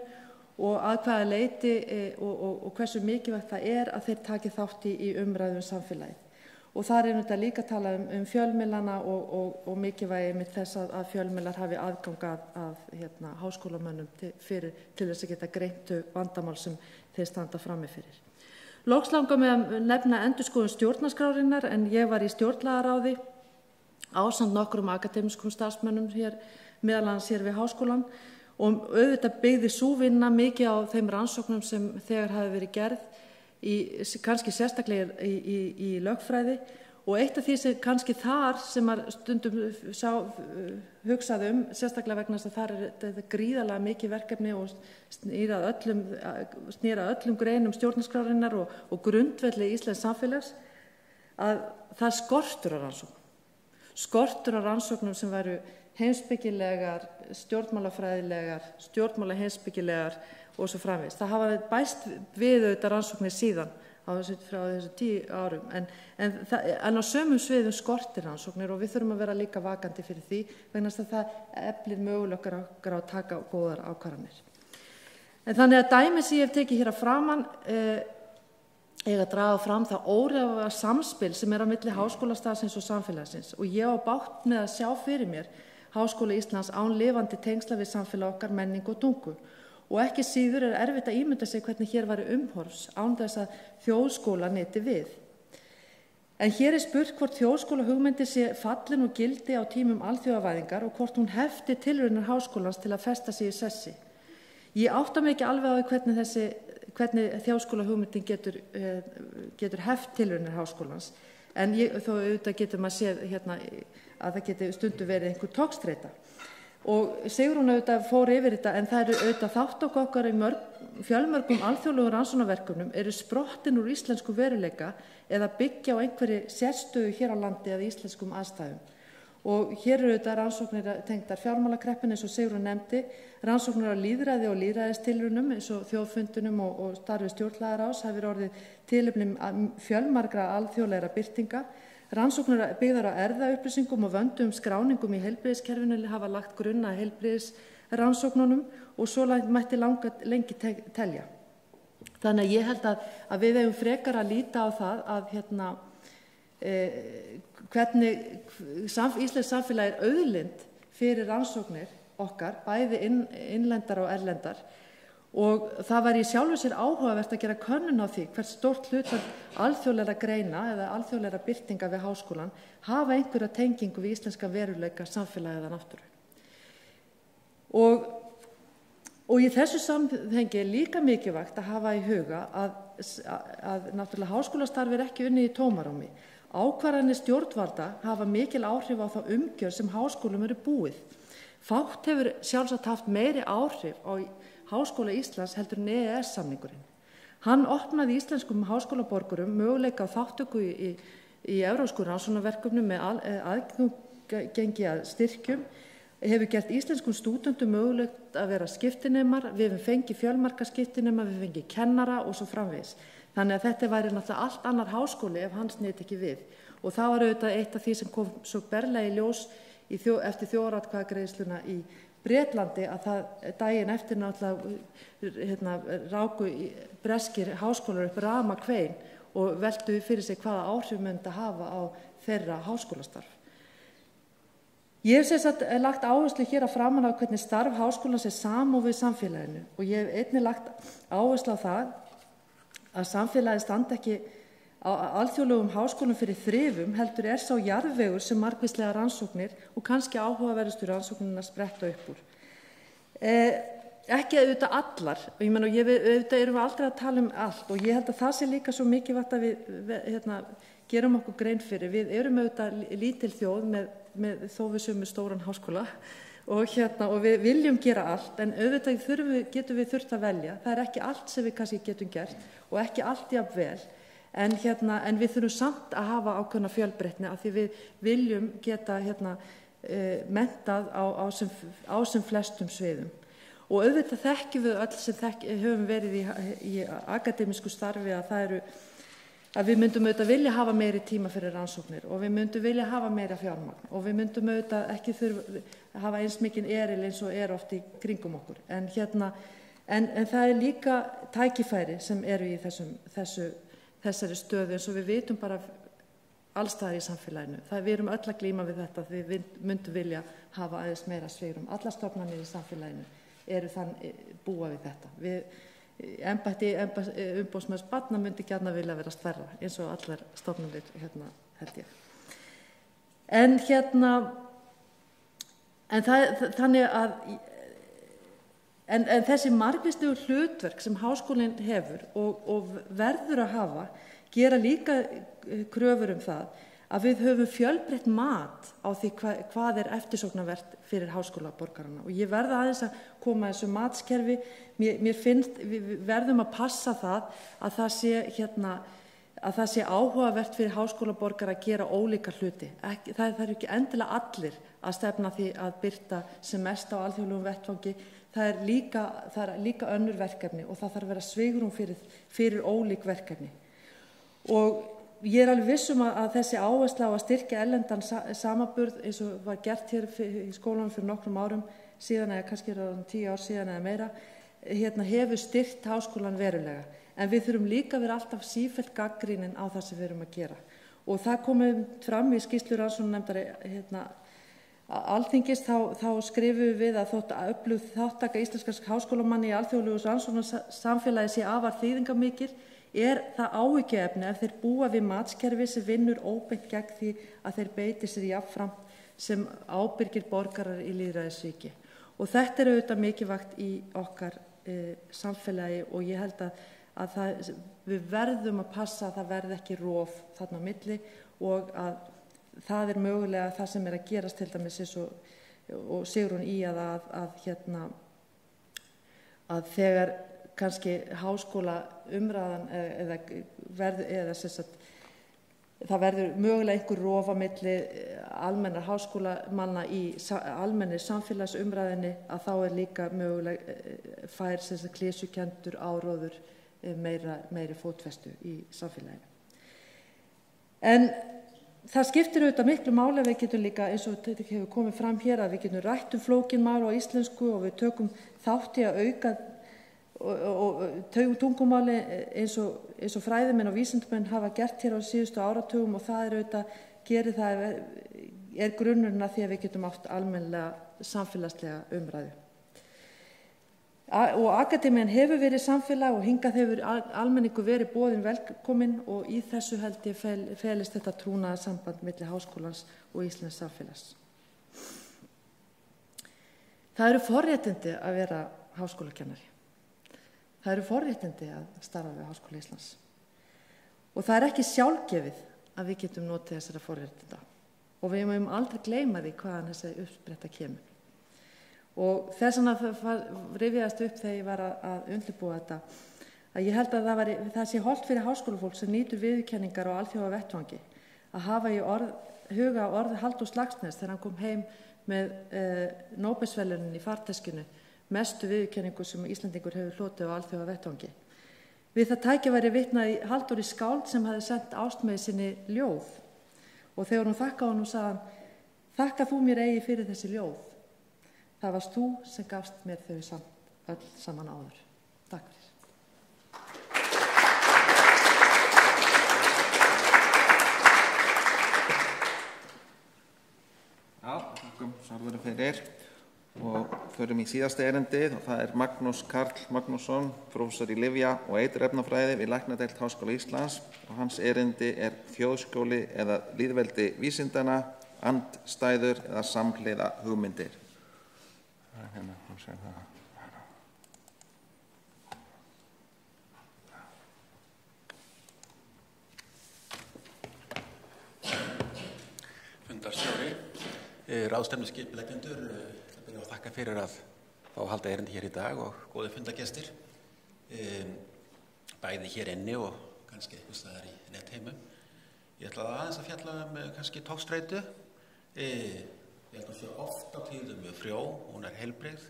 og að hvaða leyti og hversu mikilvægt það að þeir taki þátt í umræðu samfélagið. Og þar er þetta líka að tala fjölmiðlana og mikilvægi með þess að fjölmiðlar hafi aðgang að háskólamönnum til þess að geta greint vandamál sem þeir standa frammi fyrir. Loks langar mig að nefna endurskoðun stjórnarskrárinnar en ég var í stjórnlagaráði ásamt nokkrum akademískum starfsmönnum meðal annars hér við háskólann og auðvitað byggði sú vinna mikið á þeim rannsóknum sem þegar hafi verið gerð kannski sérstaklega í lögfræði og eitt af því sem kannski þar sem stundum hugsaði sérstaklega vegna þess að þar þetta gríðarlega mikið verkefni og snýra öllum greinum stjórnarskrárinnar og grundvelli íslensks samfélags, að það skortur á rannsóknum sem væru heimspekilegar, stjórnmálafræðilegar, stjórnmálaheimspekilegar og svo framvegis. Það hafa bæst við auðvitað rannsóknir síðan frá þessu 10 árum, en á sömum sviðum skortir rannsóknir og við þurfum að vera líka vakandi fyrir því vegna þess að það eflir möguleikar okkar að taka góðar ákvarðanir. En þannig að dæmi sem ég hef tekið hér að framan eiga að draga fram það óræða samspil sem á milli háskólastaðsins og samfélagsins og ég á bágt með að sjá fyrir mér Háskóla Íslands án lifandi tengsla við samfélag okkar, menningu og tungu. Og ekki síður erfitt að ímynda sig hvernig hér væri umhorfs án þess að þjóðskóla nyti við. En hér spurt hvort þjóðskóla hugmyndi sé fallin og gildi á tímum alþjóðavæðingar og hvort hún hefti tilraunir háskólans til að festa sig í sessi. Ég átta mig ekki alveg á hvernig þjóðskóla hugmyndin getur heft tilraunir háskólans, en þó auðvitað getur maður séð hérna að það getur stundu verið einhver togstreita. Og Sigrún auðvitað fór yfir þetta, en það auðvitað þátttöku okkar í fjölmörgum alþjóðlegum rannsóknarverkefnum eru sprottin úr íslensku veruleika eða byggja á einhverri sérstöðu hér á landi eða íslenskum aðstæðum. Og hér auðvitað rannsóknir tengdar fjármálakreppunni eins og Sigrún nefndi, rannsóknir á lýðræði og lýðræðistilraunum eins og þjóðfundunum og starfi stjórnlagaráðs hafi orðið tilefni fjölmargra alþjóðlegra birtinga. Rannsóknir byggðar á erfðaupplýsingum og vöndum skráningum í heilbrigðiskerfinu hafa lagt grunn að heilbrigðisrannsóknunum og svo mætti lengi telja. Þannig að ég held að við eigum frekar að líta á það að hvernig íslenskt samfélag auðlind fyrir rannsóknir okkar, bæði innlendar og erlendar, og það var í sjálfu sér áhugavert að gera könnun á því hvert stórt hlutfall alþjóðlegra greina eða alþjóðlegra birtinga við háskólan hafa einhverja tengingu við íslenska veruleika, samfélagi eða náttúru. Og í þessu samhengi líka mikilvægt að hafa í huga að náttúrulega háskólastarf ekki unnið í tómarúmi. Ákvarðanir stjórnvalda hafa mikil áhrif á þá umgjörð sem háskólum eru búið. Fátt hefur sjálfsagt haft meiri áhrif á Háskóla Íslands heldur en EES-samningurinn. Hann opnaði íslenskum háskólaborgurum möguleika á þátttöku í evrópskum rannsóknarverkefnum með aðgengi að styrkjum, hefur gert íslenskum stúdentum mögulegt að vera skiptinemar, við hefum fengið fjölmarga skiptinema, við hefum fengið kennara og svo framvegis. Þannig að þetta væri náttúrulega allt annar háskóli ef hans nyti ekki við. Og það var auðvitað eitt af því sem kom svo berlega í ljós eftir þjóðaratkvæðagreiðsluna í Bretlandi að það daginn eftir náttúrulega ráku breskir háskólar upp ramakvein og veltu fyrir sig hvaða áhrif myndi hafa á þeirra háskólastarf. Ég hef sem sagt lagt áherslu hér að framan á hvernig starf háskólans samofið samfélaginu og ég hef einnig lagt áherslu á það að samfélagið standi ekki á alþjóðlegum háskólum fyrir þrifum heldur sá jarðvegur sem margvíslega rannsóknir og kannski áhugaverðustu rannsóknirnar spretta upp úr. Ekki auðvitað allar, auðvitað erum við aldrei að tala allt og ég held að það sé líka svo mikilvægt að við gerum okkur grein fyrir. Við erum auðvitað lítil þjóð með þó við sömu stóran háskóla og við viljum gera allt en auðvitað getum við þurft að velja. Það ekki allt sem við kannski getum gert og ekki allt jafn vel. En við þurfum samt að hafa ákveðna fjölbreytni af því við viljum geta menntað á sem flestum sviðum. Og auðvitað þekkjum við öll sem höfum verið í akademísku starfi að við myndum auðvitað vilja hafa meiri tíma fyrir rannsóknir og við myndum vilja hafa meira fjármagn og við myndum auðvitað ekki þurfa hafa eins mikinn eril eins og oft í kringum okkur. En það líka tækifæri sem eru í þessari stöðu eins og við vitum bara allstaðar í samfélaginu. Við erum öll að glíma við þetta því við myndum vilja hafa aðeins meira svigrúm. Allar stofnanir í samfélaginu eru búa við þetta. Embætti umboðsmanns barna myndi gjarna vilja vera stærra eins og allar stofnanir held ég. En þessi margvíslegu hlutverk sem háskólinn hefur og verður að hafa gera líka kröfur það að við höfum fjölbreytt mat á því hvað eftirsóknarvert fyrir háskólaborgarana. Og ég verða aðeins að koma að þessu matskerfi. Mér finnst, við verðum að passa það að það sé áhugavert fyrir háskólaborgara að gera ólíka hluti. Það eru ekki endilega allir að stefna því að birta sem mest á alþjóðlegum vettvangi. Það er líka önnur verkefni og það þarf að vera svigrúm fyrir ólík verkefni. Og ég er alveg viss að þessi áhersla á að styrkja erlendan samanburð eins og var gert hér í skólanum fyrir nokkrum árum síðan, eða kannski 10 ár síðan eða meira, hefur styrkt háskólan verulega. En við þurfum líka að vera alltaf sífellt gagnrýnin á það sem við erum að gera. Og það komið fram í skýrslu rannsóknarnefndar Alþingis, þá skrifum við að þótt að öflug þátttaka íslenskra háskólamanna í alþjóðlegu rannsóknarsamfélagi sé afar þýðingarmikil, er það áhyggjuefni ef þeir búa við matskerfi sem vinnur óbeint gegn því að þeir beiti sér jafnframt sem ábyrgir borgarar í lýðræðisríki. Og þetta er auðvitað mikilvægt í okkar samfélagi og ég held að við verðum að passa að það verði ekki rof þarna á milli og að það er mögulega það sem er að gerast til dæmis eins og Sigrún í að þegar kannski háskóla umræðan eða það verður mögulega einhver rof á milli almennar háskólamanna í almennir samfélagsumræðinni, að þá er líka mögulega fær klísukenndur áróður meiri fótfestu í samfélaginu. En það skiptir auðvitað miklu máli að við getum líka, eins og þetta hefur komið fram hér, að við getum rætt flókin mál á íslensku og við tökum þátt í að auka og tungumáli eins og fræðimenn og vísindamenn hafa gert hér á síðustu áratugum, og það er auðvitað er grunnurinn að því að við getum átt almennilega samfélagslega umræðu. Og akademían hefur verið samfélag og hingað hefur almenningu verið boðin velkomin, og í þessu held ég felist þetta trúnaðarsamband milli háskólans og íslensks samfélags. Það eru forréttindi að vera háskólakennari. Það eru forréttindi að starfa við Háskóla Íslands. Og það er ekki sjálfgefið að við getum notið þessara forréttinda. Og við mögum aldrei gleyma því hvaðan þessi uppspretta kemur. Og þess vegna rifjaðist upp þegar ég var að undirbúa þetta, að ég held að það sé hollt fyrir háskólafólk sem nýtur viðurkenningar á alþjóða vettvangi að hafa í huga orð Halldórs Laxness þegar hann kom heim með Nóbelsverðlaunin í farteskinu, mestu viðurkenningu sem Íslendingur hefur hlotið á alþjóða vettvangi. Við það tækifæri vitnaði Halldóri skáld sem hafði sendt ástmegi sinni ljóð, og þegar hún þakkaði honum sagði hann: "Þakka þú mér eigi fyrir þessi ljóð. Það varst þú sem gafst mér þau öll saman áður." Takk fyrir.
Já, þakkum sárlega fyrir. Og förum í síðasta erindið, og það er Magnús Karl Magnússon, prófessor í lyfja- og eiturefnafræði við Læknadeild Háskóla Íslands, og hans erindi er þjóðskóli eða lýðveldi vísindanna, andstæður eða samhliða hugmyndir.
Fundarstjóri, ráðstefnuskipuleggjendur, ég vil þakka fyrir að fá að halda erindi hér í dag, og góði fundagestir, bæði hér inni og kannski eitthvað staðar í netheimum. Ég ætlaði aðeins að fjalla kannski togstreitu. Ég held að sé oft á tíðum mjög frjó, hún er heilbrigð,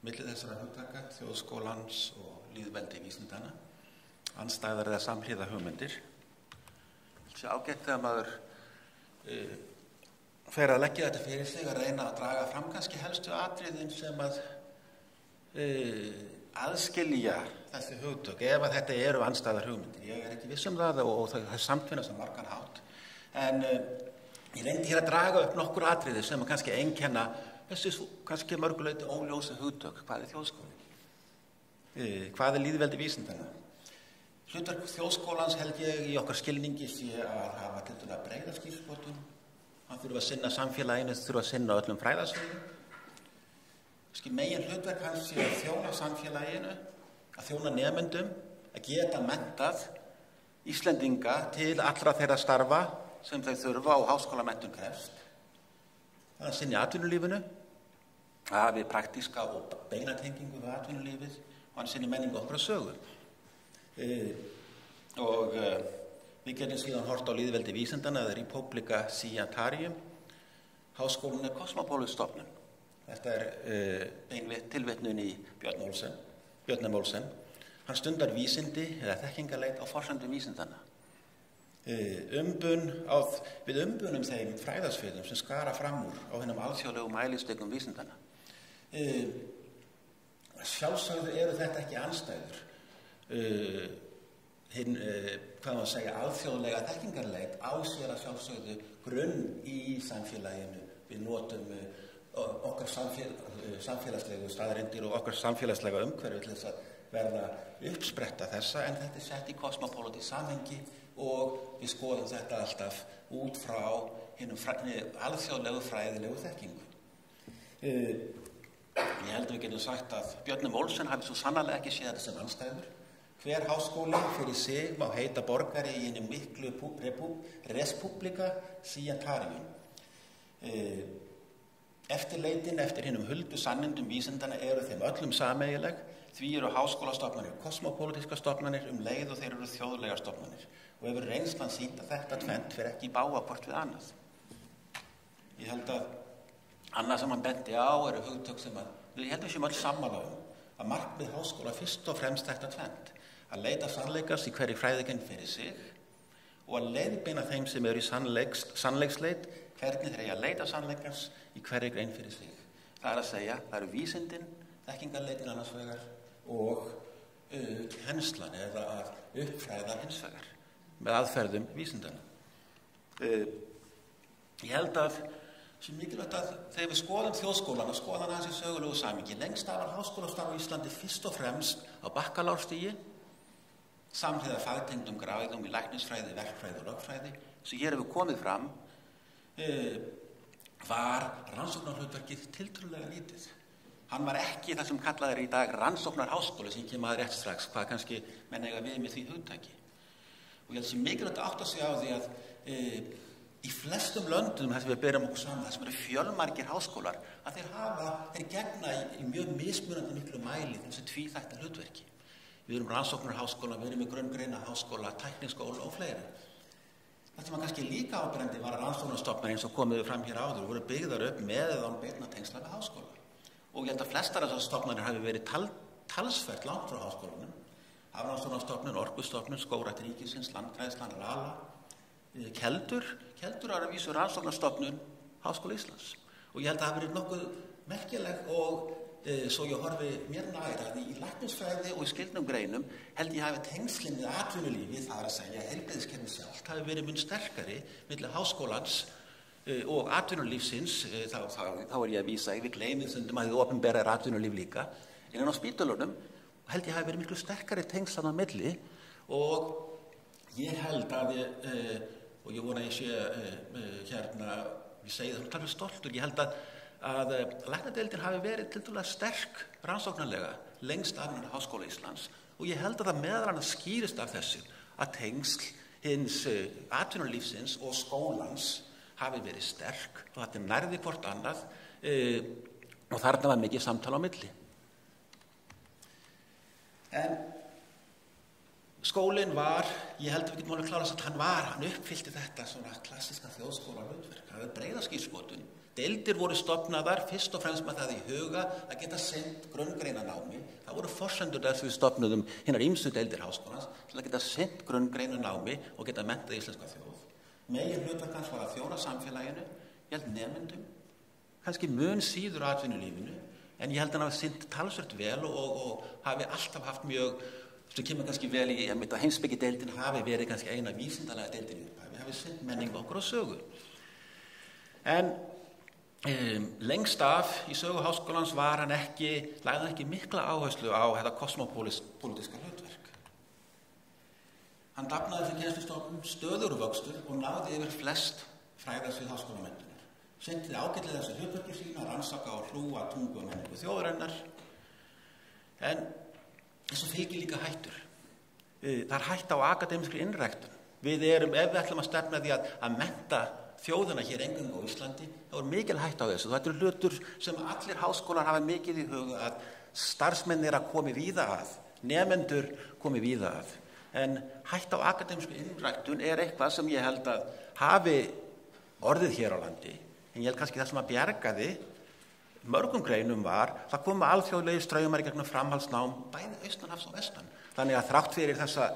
milli þessara hugtaka, þjóðskólans og lýðveldi vísindanna, andstæðar eða samhliða hugmyndir. Það sé ágætt þegar maður fer að leggja þetta fyrir sig, að reyna að draga fram kannski helstu atriðin sem að aðskilja þessi hugtök, ef að þetta eru andstæðar hugmyndir. Ég er ekki viss um það og það er samtvinnast á margan hátt. En ég reyndi hér að draga upp nokkur atriði sem að kannski einkenna þessi kannski mörguleyti óljósa hugtök. Hvað er þjóðskóli? Hvað er lýðveldi vísindanna? Hlutverk þjóðskólans held ég í okkar skilningi sé að hafa tiltölulega breiða skírskotun. Hann þurfa að sinna samfélaginu, þurfa að sinna öllum fræðasviðum. Megin hlutverk hans sé að þjóna samfélaginu, að þjóna nemendum, að geta menntað Íslendinga til allra þeirra starfa sem þau þurfa og háskólamenntun krefst. Það er sinni atvinnulífinu, það hafi praktíska og beina tengingu við atvinnulífið og hann sinni menningu okkur að sögu. Við getum síðan hort á lýðveldi vísindana, það er Republica Scientiarum. Háskólinn er kosmopólisstofnun. Þetta er tilvitnun í Björn M. Olsen. Hann stundar vísindi eða þekkingarleit á forsendum vísindana. Við umbunum þeim fræðasviðum sem skara fram úr á hinum alþjóðlegu mælistigum vísindana. Sjálfsögðu eru þetta ekki andstæður. Alþjóðlega þekkingarleit á sér að sjálfsögðu grunn í samfélaginu. Við notum okkar samfélagslegu staðreyndir og okkar samfélagslega umhverfi til þess að verða uppspretta þessa, en þetta er sett í kosmopólitískt samhengi og við skoðum þetta alltaf út frá hinum alþjóðlegu fræðilegu þekkingu. Ég held að við getum sagt að Björn M. Olsen hafi svo sannarlega ekki séð þetta sem andstæður. Hver háskóli fyrir sig má heita borgari í hinum miklu Republica Scientiarum. Eftirleitin eftir hinum huldu sannindum vísindana eru þeim öllum sameiginleg, því eru háskólastofnanir kosmopólitískar stofnanir leið og þeir eru þjóðlegar stofnanir og hefur reynslan sýnt að þetta tvennt fer ekki í bága hvort við annað. Ég held að annað sem hann benti á eru hugtök sem við heldum séum öll sammála að markmið háskóla fyrst og fremst þetta tvennt, að leita sannleikans í hverri fræðigrein fyrir sig og að leiðbeina þeim sem eru í sannleiksleit hvernig þeir eiga að leita sannleikans í hverri grein fyrir sig. Það er að segja, það eru vísindin, þekkingarleitin annars vegar og kennslan eða að uppfræða hins vegar með aðferðum vísindana. Ég held að sem mikilvægt að þegar við skoðum þjóðskólan og skoðum hans í sögulegu samhengi, lengst af var háskólastarf á Íslandi fyrst og fremst á bakkalárstigi, samhliða fagtengdum gráðum í læknisfræði, verkfræði og lögfræði, sem hér hefur komið fram, var rannsóknarhlutverkið tiltölulega lítið. Hann var ekki það sem kallað í dag rannsóknarháskóli sem kemur að rétt strax, hvað kannski menn eiga við með því hugtaki. Og ég held sem mikilvægt að átta sig á því að í flestum löndum þar sem við berum okkur saman, þar sem eru fjölmargir háskólar, að þeir gegna í mjög mismunandi miklu mæli þessi tvíþætta hlutverki. Við erum rannsóknarháskóla, við erum með grunngreina háskóla, tækniskóla og fleira. Það sem var kannski líka áberandi var að rannsóknarstofnanir eins og komuðu fram hér áður voru byggðar upp með eða án beinna tengsla við háskóla. Og ég held að flestar þessar stofnanir hafi verið talsvert langt frá háskólanum. Hafrannsóknastofnun, Orkustofnun, Skógrækt ríkisins, Landgræðslan, Rala, Keldur er að vísu rannsóknarstofnun Háskóla Íslands. Og ég held að það hafi verið nokkuð merkileg og svo ég horfi mér nær að í læknisfræði og í skyldnum greinum held ég hafi tengslin við atvinnulífi, það er að segja heilbrigðiskerfið sjálft hafi verið mun sterkari milli háskólans og atvinnulífsins, þá er ég að vísa við gleymið stundum að þið opinbera atvinnulíf líka, innan á spítölunum held ég hafi verið miklu sterkari tengslan á milli og ég held að og ég vona að ég sé ég segi það talveg stoltur, ég held að læknadeildin hafi verið tiltölulega sterk rannsóknarlega lengst af innan Háskóla Íslands og ég held að það meðal annars skýrist af þessu að tengsl hins atvinnulífsins og skólans hafi verið sterk og þetta nærði hvort annað og þarna var mikið samtal á milli. En skólinn var, ég held að við getum alveg klárast að hann uppfyllti þetta svona klassíska þjóðskóla hlutverk, það er breiðaskírskotun. Deildir voru stofnaðar fyrst og fremst með það í huga að geta sinnt grunngreinanámi. Það voru forsendur þess við stofnuðum hinnar ýmsu deildir háskólans til að geta sinnt grunngreinanámi og geta menntað íslenska þjóð. Megin hlutverk hans var að þjóna samfélaginu, ég held nemendum, kannski mun síður atvinnulífinu, en ég held að hann hafi sinnt talsvert vel og hafi alltaf haft mjög, sem kemur kannski vel í að heimspekideildin hafi verið kannski eina vísindalega deildin upp, hafi sinnt menning okkur og sögu. En lengst af í sögu háskólans lagði hann ekki mikla áherslu á þetta kosmopólitíska hlutverk. Hann dafnaði fyrir kennslustofnun stöðugur vöxtur og náði yfir flest fræðasvið háskólamenntunar. Sinnti ágætlega þessi hlutverki sína, rannsaka og hlúa tungu og menningu þjóðarinnar. En þessu fylgir líka hættur. Það er hætta á akademískri innræktun. Við ef við ætlum að stefna því að mennta þjóðina hér eingöngu á Íslandi, þá mikil hætta á þessu. Þetta eru hlutur sem allir háskólar hafa mikið í huga, að starfsmenn að komi víða að, nemendur komi víða að. En hætta á akademísku innræktun eitthvað sem ég held að hafi orðið hér á landi, en ég held kannski það sem að bjargaði mörgum greinum það komu alþjóðlegir straumar í gegnum framhaldsnám, bæði austanhafs og vestan. Þannig að þrátt fyrir þessa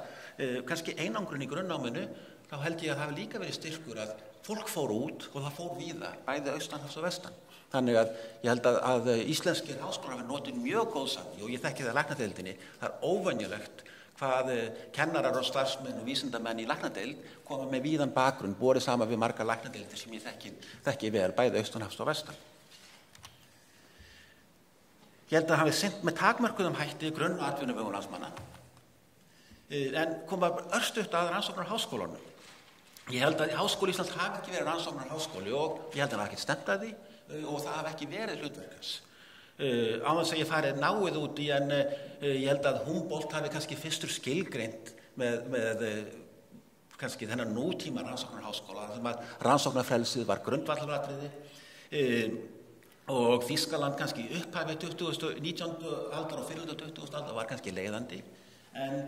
kannski einangrun í grunnnáminu, þá held ég að það hafi líka verið styrkur að fólk fór út og það fór víða, bæði austanhafs og vestan. Þannig að ég held að íslenskir háskólar hafi notið mjög góðs af því, og ég þekki það í læknadeildinni. Það óvenjulegt hvað kennarar og starfsmenn og vísindamenn í læknadeild koma með víðan bakgrunn, borið saman við margar læknadeildir sem ég þekki vel, bæði austanhafs og vestan. Ég held að hafi sinnt með takmörkuðum hætti grunnatvinnuvegum landsmanna, en koma örstutt að rannsóknarháskólanum. Ég held að Háskóli Íslands hafi ekki verið rannsóknarháskóli og ég held að það hafi ekki stefnt að því og það hafi ekki verið hlutverkans. Á þess að ég farið náið út í, en ég held að Humboldt hafi kannski fyrstur skilgreint með kannski þennan nútíma rannsóknarháskóla, þar sem að rannsóknarfrelsið var grundvallaratriði, og Þýskaland kannski upphafi 19. aldar og 20. aldar var kannski leiðandi, en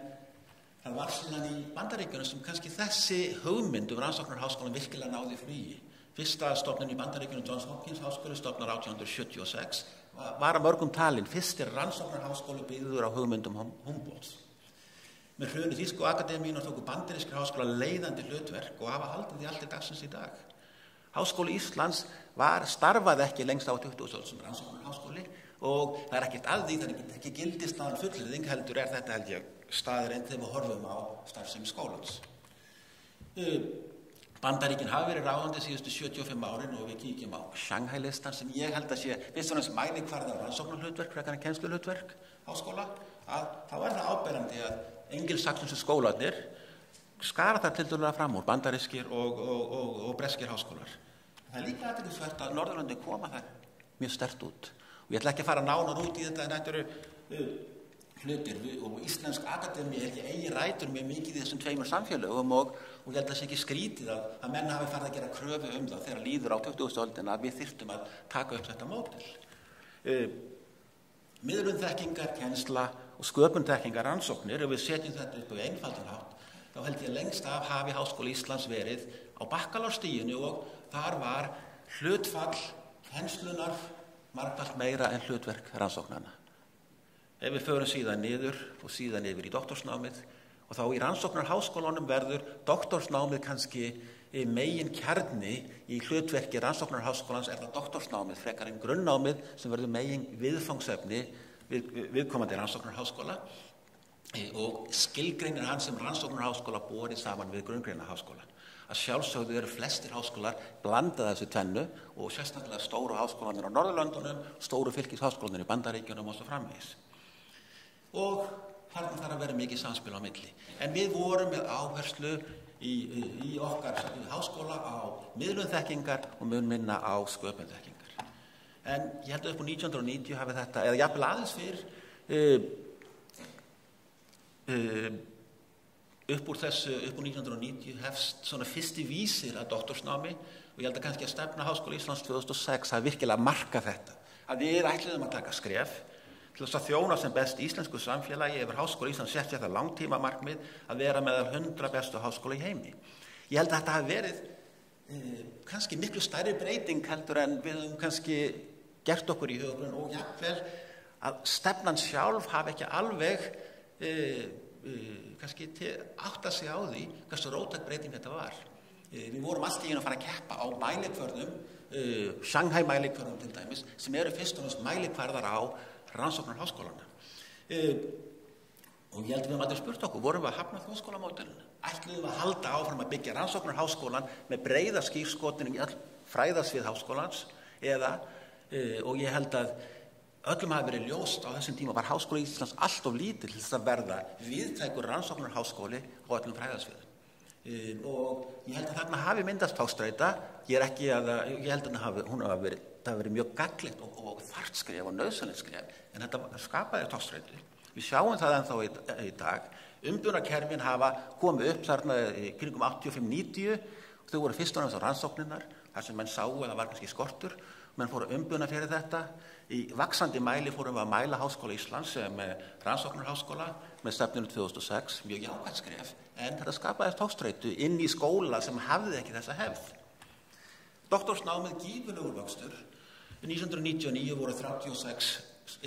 það var síðan í Bandaríkjunum sem kannski þessi hugmynd rannsóknarháskólan virkilega náði flugi. Fyrsta stofnun í Bandaríkjunum, Johns Hopkins háskóli, stofnar 1876, var að mörgum talin fyrstir rannsóknarháskóli byggður á hugmyndum Humboldts. Með hruni Þýsku akademíunnar tóku bandarískir háskóla leiðandi hlutverk og hafa haldið því allt til dagsins í dag. Háskóli Íslands starfaði ekki lengst á 20. öld sem rannsóknarháskóli og það ekkert að því, það ekki gildistaðan fullyrðing, heldur þetta held ég staðreynd þegar við horfum á starfsemi skólans. Bandaríkin hafa verið ráðandi síðustu 75 árin og við kíkjum á Shanghai-listan sem ég held að sé fyrst og næst mælikvarðar rannsóknarhlutverk frekar en kennsluhlutverk háskóla, að þá það áberandi að engilsaxnesku skólarnir skara þar tiltölulega fram úr, bandarískir og breskir háskólar. Það líka athyglisvert að Norðurlöndin koma þar mjög sterkt út. Og ég ætla ekki að fara nánar út í þetta, en þetta eru hlutir og íslensk akademi ekki eigi rætur mjög mikið í þessum tveimur samfélögum og ég held að það sé ekki skrítið að menn hafi farið að gera kröfu það þegar líður á 20. öldina að við þyrftum að taka upp þetta módel. Miðlun þekkingar, kennsla og sköpun þekkingar rannsóknir, ef við setjum þetta upp á einfaldan hátt, þá held ég lengst af hafi Háskóli Íslands verið á bakkalársstiginu og þar var hlutfall kennslunnar margfalt meira en hlutverk rannsóknanna. Ef við förum síðan niður og síðan yfir í doktorsnámið og þá í rannsóknarháskólanum verður doktorsnámið kannski megin kjarni í hlutverki rannsóknarháskólans það doktorsnámið frekar en grunnnámið sem verður megin viðfangsefni viðkomandi rannsóknarháskóla og skilgreinir hann sem rannsóknarháskóla borið saman við grunngreinaháskóla. Að sjálfsögðu eru flestir háskólar blandað þessu tvennu og sérstaklega stóru háskólanir á Norðurlöndunum, stóru fylkisháskólanir í Bandaríkjunum og svo framvegis. Og þarna þarf að vera mikið samspil á milli. En við vorum með áherslu í okkar háskóla á miðlun þekkingar og mun minna á sköpun þekkingar. En ég held að upp á 1990 hafi þetta, eða jafnvel aðeins fyrr, upp úr 1990 hefst svona fyrsti vísir að doktorsnámi og ég held að kannski að stefna Háskóla Íslands 2006 hafi virkilega markað þetta. Að við ætluðum að taka skref til þess að þjóna sem best íslensku samfélagi yfir Háskóla Íslands sett sér það langtíma markmið að vera meðal 100 bestu háskóla í heimi. Ég held að þetta hafi verið kannski miklu stærri breyting heldur en við höfum kannski gert okkur í hugrun og jafnvel að stefnan sjálf hafi ekki alveg kannski átta sig á því hversu róttæk breyting þetta var. Við vorum allt í einu að fara að keppa á mælikvörðum, Shanghai mælikvörðum til dæmis, sem eru fyrst og næst mælikvarðar á rannsóknarháskólana. Og ég held að við höfum aldrei spurt okkur, vorum við að hafna þjóðskólamódelinu? Ætluðum við að halda áfram að byggja rannsóknarháskólan með breiða skírskotinu í all fræðasvið háskólans og ég held að öllum hafi verið ljóst á þessum tíma var Háskóli Íslands allt of lítill til þess að verða viðtækur rannsóknarháskóli á öllum fræðasviðum. Og ég held að þarna hafi myndast togstreita, ég held að hún hafi verið mjög gagnlegt og þarft skref og nauðsynlegt skref, en þetta skapaði togstreitu. Við sjáum það ennþá í dag Umbunarkerfin hafa komið upp þarna í kringum 85-90 og þau voru fyrst og næst á rannsóknirnar, þar sem menn sáu að það var kannski skortur. Menn fóru að umbuna fyrir þetta. Í vaxandi mæli fórum við að mæla Háskóla Íslands sem rannsóknarháskóla með stefnunni 2006, mjög jákvætt skref, en þetta skapaði togstreitu inn í skóla sem hafði ekki þessa hefð. Doktorsnámið gífurlegur vöxtur. 1999 voru 36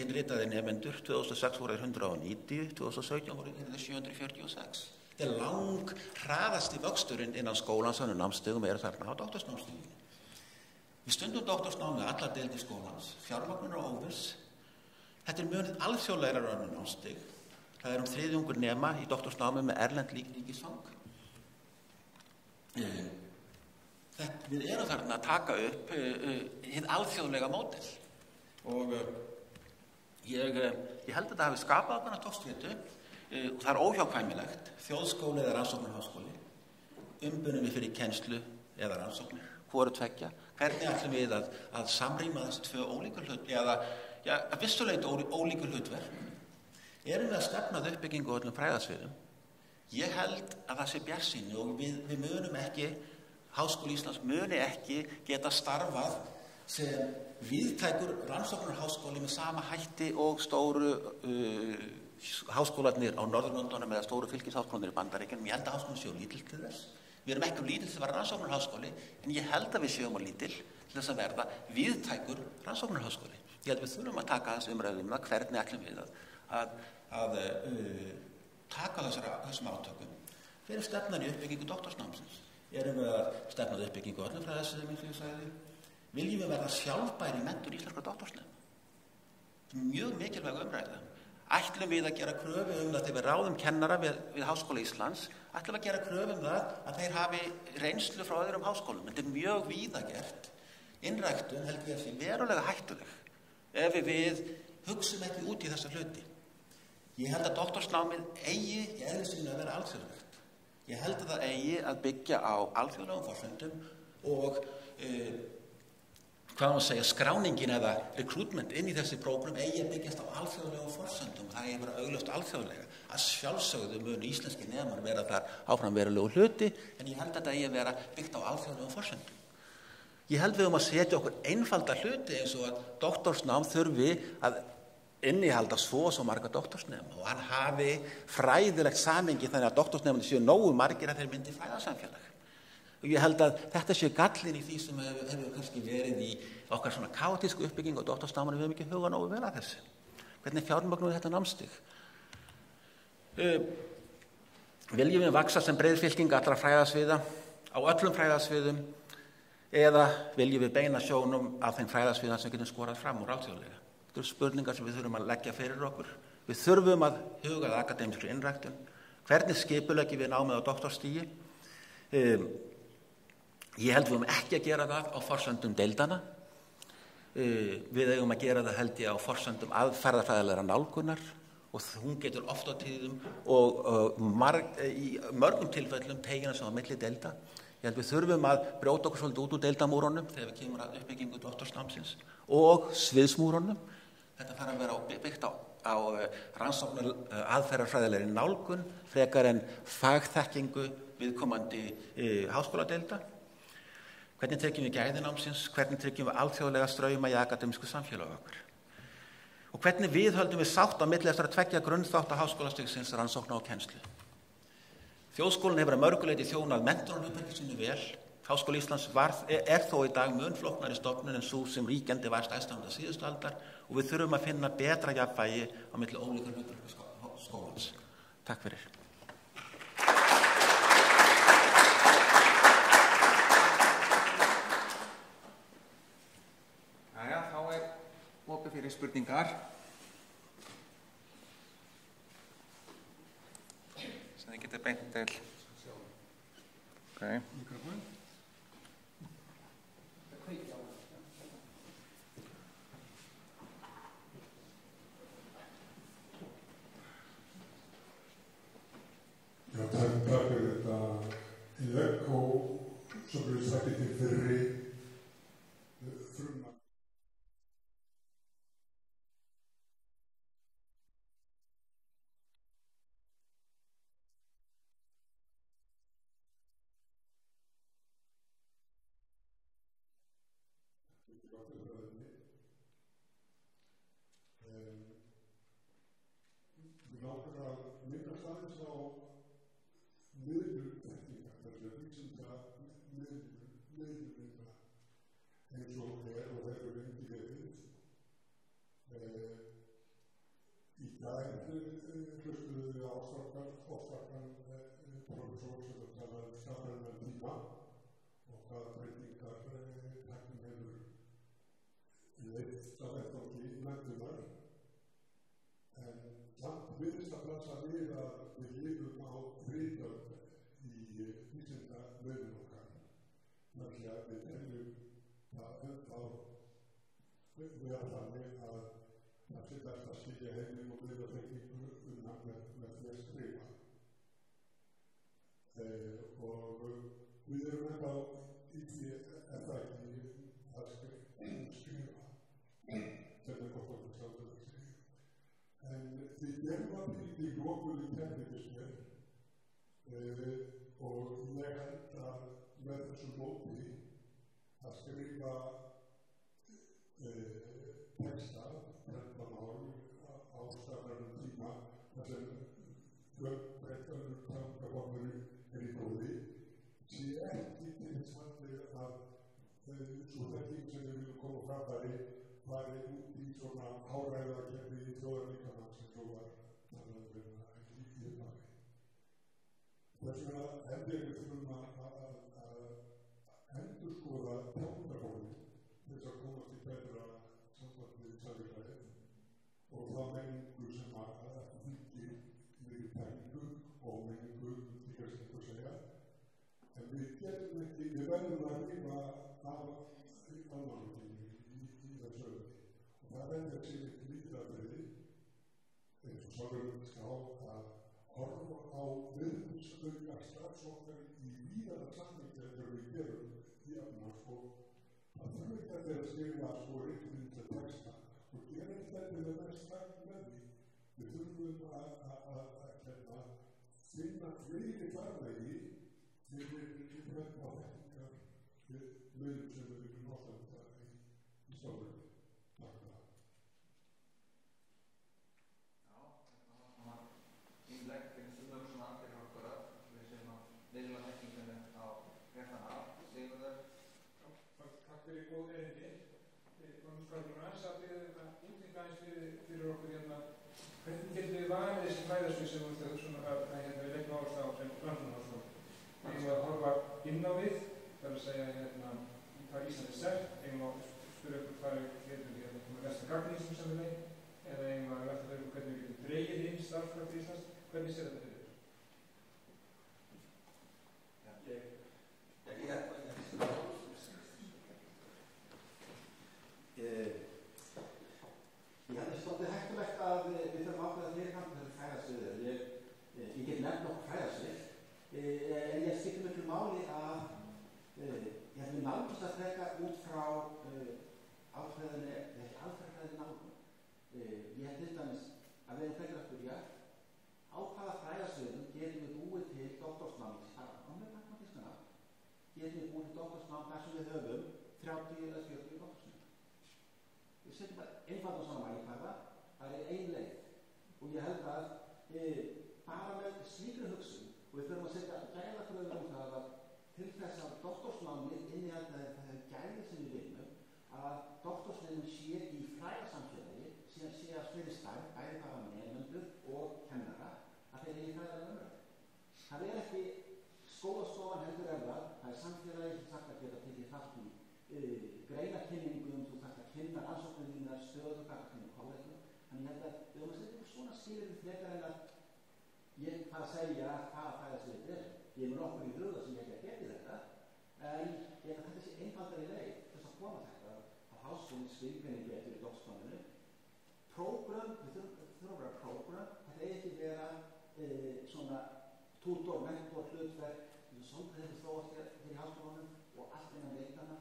innritaði nemendur, 2006 voru þeir 190, 2017 voru þeir 746. Þetta er lang hraðasti vöxturinn innan skólans og námstigum þarna á doktorsnámstigum. Við stundum doktorsnámið allar deildir skólans, fjármögnun og óviss. Þetta er mjög alþjóðlegra önnur námstig. Það er þriðjungur nema í doktorsnámið með erlend ríkisfang. Við erum þarna að taka upp hið alþjóðlega módel og ég held að þetta hafi skapað ákveðna togstreitu og það er óhjákvæmilegt. Þjóðskóli eða rannsóknarháskóli, umbunum við fyrir kennslu eða rannsóknir, hvoru tveggja. Hvernig ætlum við að samrýma þessi tvö ólíku hlutverk eða að vissuleyti ólíku hlutverk? Erum við að stefna að uppbyggingu á öllum fræðasviðum? Ég held að það sé bjartsýni og við munum ekki, Háskóli Íslands muni ekki geta starfað sem víðtækur rannsóknarháskóli með sama hætti og stóru háskólarnir á Norðurlöndunum eða stóru fylkisháskólarnir í Bandaríkjunum. Ég held að háskólarnir séu lítil til þess. Við erum ekki lítil til að vera rannsóknarháskóli, en ég held að við séum lítil til þess að verða víðtækur rannsóknarháskóli. Ég held að við þurfum að taka þessu umræðum að hvernig ætlum við að taka þessum átökum fyrir stefnan í uppbyggingu doktorsnámsins. Erum við að stefna að uppbyggingu öllum fræðasviðum, eins og ég sagði? Viljum við verða sjálfbæri menntun íslenskra doktorsnema? Þetta er mjög mikilvæg umræða. Ætlum við að gera kröfu það þegar við ráðum kennara við Háskóla Íslands, ætlum við að gera kröfu það að þeir hafi reynslu frá öðrum háskólum. Þetta er mjög víða gert. Innræktun held ég að sé verulega hættuleg ef við hugsum ekki út í þessa hluti. Ég held að doktorsnámið eigi í eðli sínu að vera alþjóðlegt. Ég held að það eigi að byggja á alþjóðlegum forsendum og skráningin eða recruitment inn í þessi prógram eigi að byggjast á alþjóðlegum forsendum. Það eigi að vera augljóst alþjóðlega. Að sjálfsögðu munu íslenski nemar vera þar áfram verulegu hluti, en ég held að þetta eigi að vera byggt á alþjóðlegum forsendum. Ég held við að setja okkur einfalda hluti eins og að doktorsnám þurfi að innihalda svo marga doktorsnema og hann hafi fræðilegt samhengi þannig að doktorsnemandi séu nógu margir að þeir myndi fræðasamfélag. Og ég held að þetta sé gallin í því sem hefur kannski verið í okkar svona kaotísku uppbygging og doktorsnámanu við höfum ekki hugað nógu vel að þessu. Hvernig fjármögnum við þetta námstig? Viljum við vaxa sem breiðfylking allra fræðasviða á öllum fræðasviðum eða viljum við beina sjónum af þeim fræðasviðum sem getum skorað fram úr alþjóðlega? Þetta eru spurningar sem við þurfum að leggja fyrir okkur. Við þurfum að huga að akademískri innræktun. Hvernig skipuleggjum við námið á doktorstigi? Ég held við ekki að gera það á forsendum deildana. Við eigum að gera það held ég á forsendum aðferðafræðilegra nálgunar og hún getur oft á tíðum og í mörgum tilfellum tegina sem á milli deilda. Ég held við þurfum að brjóta okkur svolítið út úr deildamúrunum þegar við kemur að uppbyggingu doktorsnámsins og sviðsmúrunum. Þetta þarf að vera byggt á rannsóknar aðferðafræðilegri nálgun frekar en fagþekkingu viðkomandi háskóladeilda. Hvernig tryggjum við gæði námsins? Hvernig tryggjum við alþjóðlega strauma í akademísku samfélagi okkar? Og hvernig viðhöldum við sátt á milli þessara tveggja grunnþátta háskólastigsins rannsókna og kennslu? Þjóðskólinn hefur að mörgu leyti þjónað menntunarhlutverki sínu vel. Háskóli Íslands er þó í dag mun flóknari stofnun en sú sem ríkjandi var stærsta síðustu aldar og við þurfum að finna betra jafnvægi á milli ólíkra hlutverka skólans. Takk fyrir.
Jæja, þá er opið fyrir spurningar. Sem þið getur beint til. Okay.
Ja, takk fyrir þetta innlegg og svo byrjuð sætti til fyrri frumvarp. vera þannig að það sé best að skilja heiminn og meira þekkingu hann með því að skrifa. Og við erum ennþá í því það ekki að skrifa sem gott okkur sjálfur að segja. En því gerum að því lokuðu kenningismér og ég held að með þessu móti að skrifa texta, prentamál á stafrænum tíma þar sem fjölbreyttar tankaformur í góði, sé ekki til þess fallið að svo þekking sem við viljum koma framfæri fari út í svona áræðakerfi í þjóðarlíkamann sem svo var talað ekki í upphafi. Þess vegna held ég við þurfum að endurskoða tjáningarformin til þess að komast í betra samband við samfélagið og þá menningu sem að fylgir við tækningu og menningu líka sem þú segja. En við getum ekki, við verðum að rýma af almannatími í þessu öðru. Og það verður að sé ekki lítið atriði, eins og Sólrún sá að horfa á viðhugssauka strax okkar í víðara samhengi þegar við gerum í efnahagsmál. Það þurfi ekki að vera að skrifa svo reiknings að texta og gera ekki þetta með mest takk með því. Við þurfum að finna fleiri farvegi fyrir þetta á þekkingar lögum sem við viljum nota í stofnum. Takk fyrir það.
Já, þetta var innlegg fyrir stundum svona allir okkur að við séum að deila þekkingunni á réttan hátt. Sigurður.
Takk fyrir góð erindi. Magnús Karlsson að við útvíka eins fyrir okkur hérna. Hvernig getum við valið þessi fræðasvið sem við leggjum áherslu á sem rannsóknarháskóla? Við eigum að horfa inn á við, það er að segja hvað Ísland sterkt, eigum að spyrja okkur hvað getum við versta gagnýstum samfélagi, eða eigum að velta fyrir hvernig við getum dregið inn starfskraft í Íslands. Hvernig sér þetta fyrir?
Ég held að það er svolítið hættulegt að við þurfum ákveða fyrir hann þessu fræðasviðið. Ég get nefnt nokkuð fræðasvið, en ég skipti miklu máli að ég hef við nálgast að freka út frá ákveðinni, ekki aðferðfræðinni nálgun. Ég hef til dæmis að við erum frekar að spyrja á hvaða fræðasviðum getum við búið til doktorsnám, getum við búið til doktorsnám þar sem við höfum 30 eða 40 doktorsnám. Við setjum bara einfaldan svona mælikvarða, það er ein leið og ég held að bara með slíkri hugsun og við þurfum að setja gæðakröfur það að til þess að doktorsnámið innihaldi það gæði sem við viljum að doktorsnefnum sé í fræðasamfélagi síðan sé að fyrir stærð bæði bara nemendur og kennara að þeir eigi fræðilega umræðu. Það er ekki skólastofan heldur það er samfélagi sem sagt að geta tekið þátt í greinakynningum, þú þarft að kynna rannsóknir þínar, stöðu, gagnrýni og kollegum. Þannig ég held að við höfum að setja svona skilyrði frekar en að ég fara að segja hvaða fræðasvið er. Ég er með nokkur í huga sem ég ekki að geti þetta, en ég held að þetta sé einfaldari leið þess að koma þetta að háskólinn skilgreini betur í doktorsprófinu. Prógram, við þurfum að vera prógram, þetta eigi ekki vera svona tútor, mentor, hlutverk, svona þetta þróast hér í háskólanum og allt innan veitana.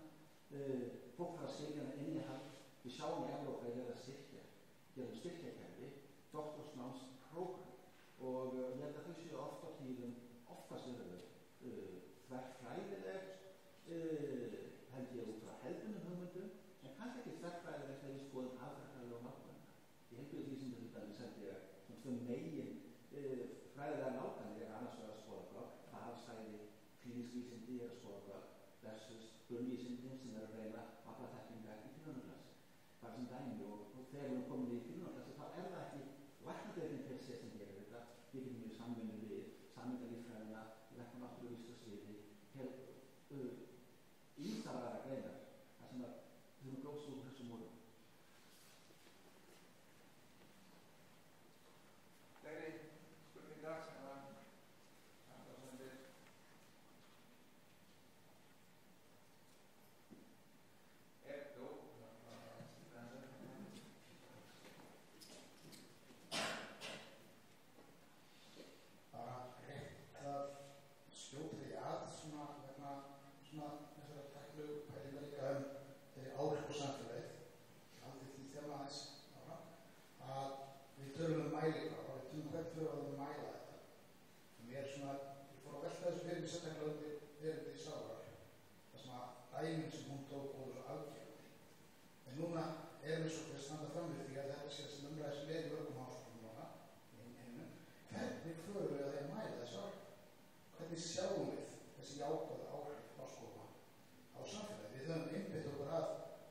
Fólk þarf að skilja hana innihald. Við sjáum í Evrópa að gera styrkjakerfi, doktorsnámsprógram og ég held að þau séu oft á tíðum, oftast eru þverfræðileg, held ég út frá hefðbundnum hugmyndum, en kannski ekki þverfræðileg þegar við skoðum aðferðarfræðilega nákvæmlega. Ég held að því sem þetta sendi að þau megin fræðilega nákvæmlega er annars vegar að skoða blokk, afstæði, klínísk vísindi er að skoða blokk versus grunnvísindin sem er að reyna alla þekkingar í tilraunarklassi. Það er sem dæmi og þegar við erum komin í tilraunarklassi þá er það ekki læknadeildin per se sem gerir þetta. Við getum mjög samvinnu við samvindarlíffræðina, læknanáttúruvísindasviði, íþarðara greinar þar sem við höfum gróðst úr þessum orðum. Fleiri spurningar sem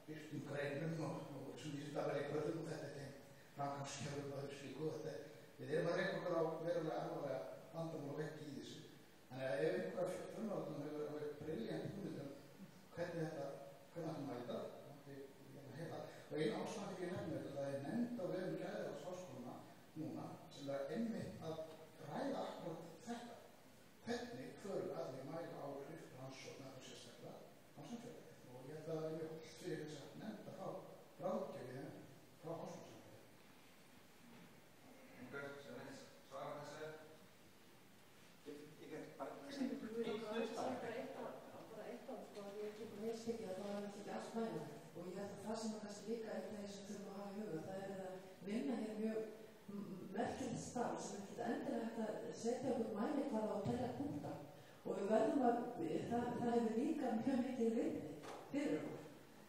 birtum greinum og sem vísindalega kvöldum og þetta er framgangskerfum og öðru slíku. Við erum að reyna okkur á verulega alvarlega vandamál og veggi í þessu. Þannig að ef einhverja frumvarðunum hefur alveg briljant hugmynd hvernig þetta mæta, og einn ástæðan fyrir nefnum þetta, það er nefnd á vegum Gæðaráðs Háskólanna núna sem er einmitt að ræða akkurat þetta. Hvernig förum allir mæla áhrif rannsóknar og sérstaklega á samfélagið. Og ég held að það er mjög fyrir þess að nefnda frá ráðgjöfið frá háskólasamfélagið.
Einhver sem vil svara þessu? Ég er bara
og ég held að það sem kannski líka er það sem þurfum að hafa í huga, það er að vinna hér mjög merkilegt starf sem ekkert endilega hægt að setja okkur mælikvarða og telja punkta og við verðum að, það hefur líka mjög mikið virði fyrir okkur.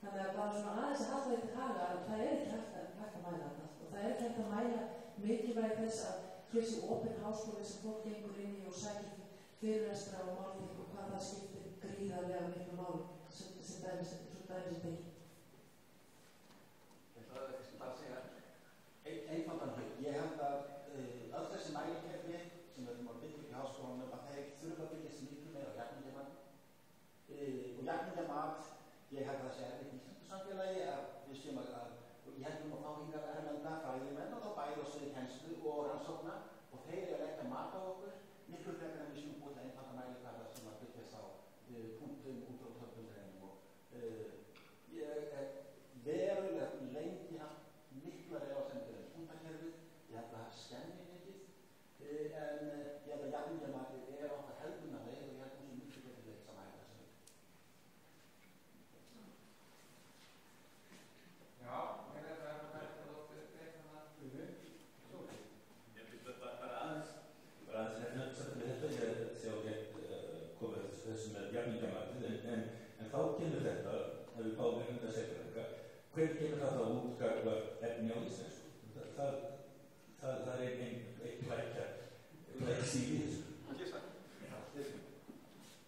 Þannig að bara svona aðeins að halda þetta haga að það er ekki hægt að mæla þetta og það er ekki hægt að mæla mikilvægi þess að hér sé opinn háskóli sem fólk gengur inn í og sækir fyrirlestra og málþing og hvað það skiptir gríðarlega miklu máli sem dæmis tekið.
Það er bara að segja einfaldan hlut. Ég held að öll þessi mælikefni sem við erum að byggja upp í háskólanum að það þurfa að byggja sig miklu meira á jafningjamat og jafningjamat, ég held að það sé erfitt í íslensku samfélagi að við séum að ég held að fá hingað erlenda fræðimenn og þá bæði á sviði kennslu og rannsókna og þeir eru að leggja mat á okkur miklu frekar en við séum búið að einfalda mælikvarða sem að byggjast á punktum út á töfbundreinum og ég er verulega lengi haft mikla efasemdir punktakerfið. Ég held að það skemmi mikið en ég held að jafningjamatið er okkar hefðbundna leið og ég held að það er mjög betur leið sem að þessu. Já, mér er það að verða að lóta eitthvað
Ég vil bara aðeins þetta ég sé ágætt komið þessu með jafningjamatið en þá kemur þetta ef við fáum einhverja sérfræðinga, hver kemur það þá út gagnvart efni á íslensku? Það er einn læksi í þessu.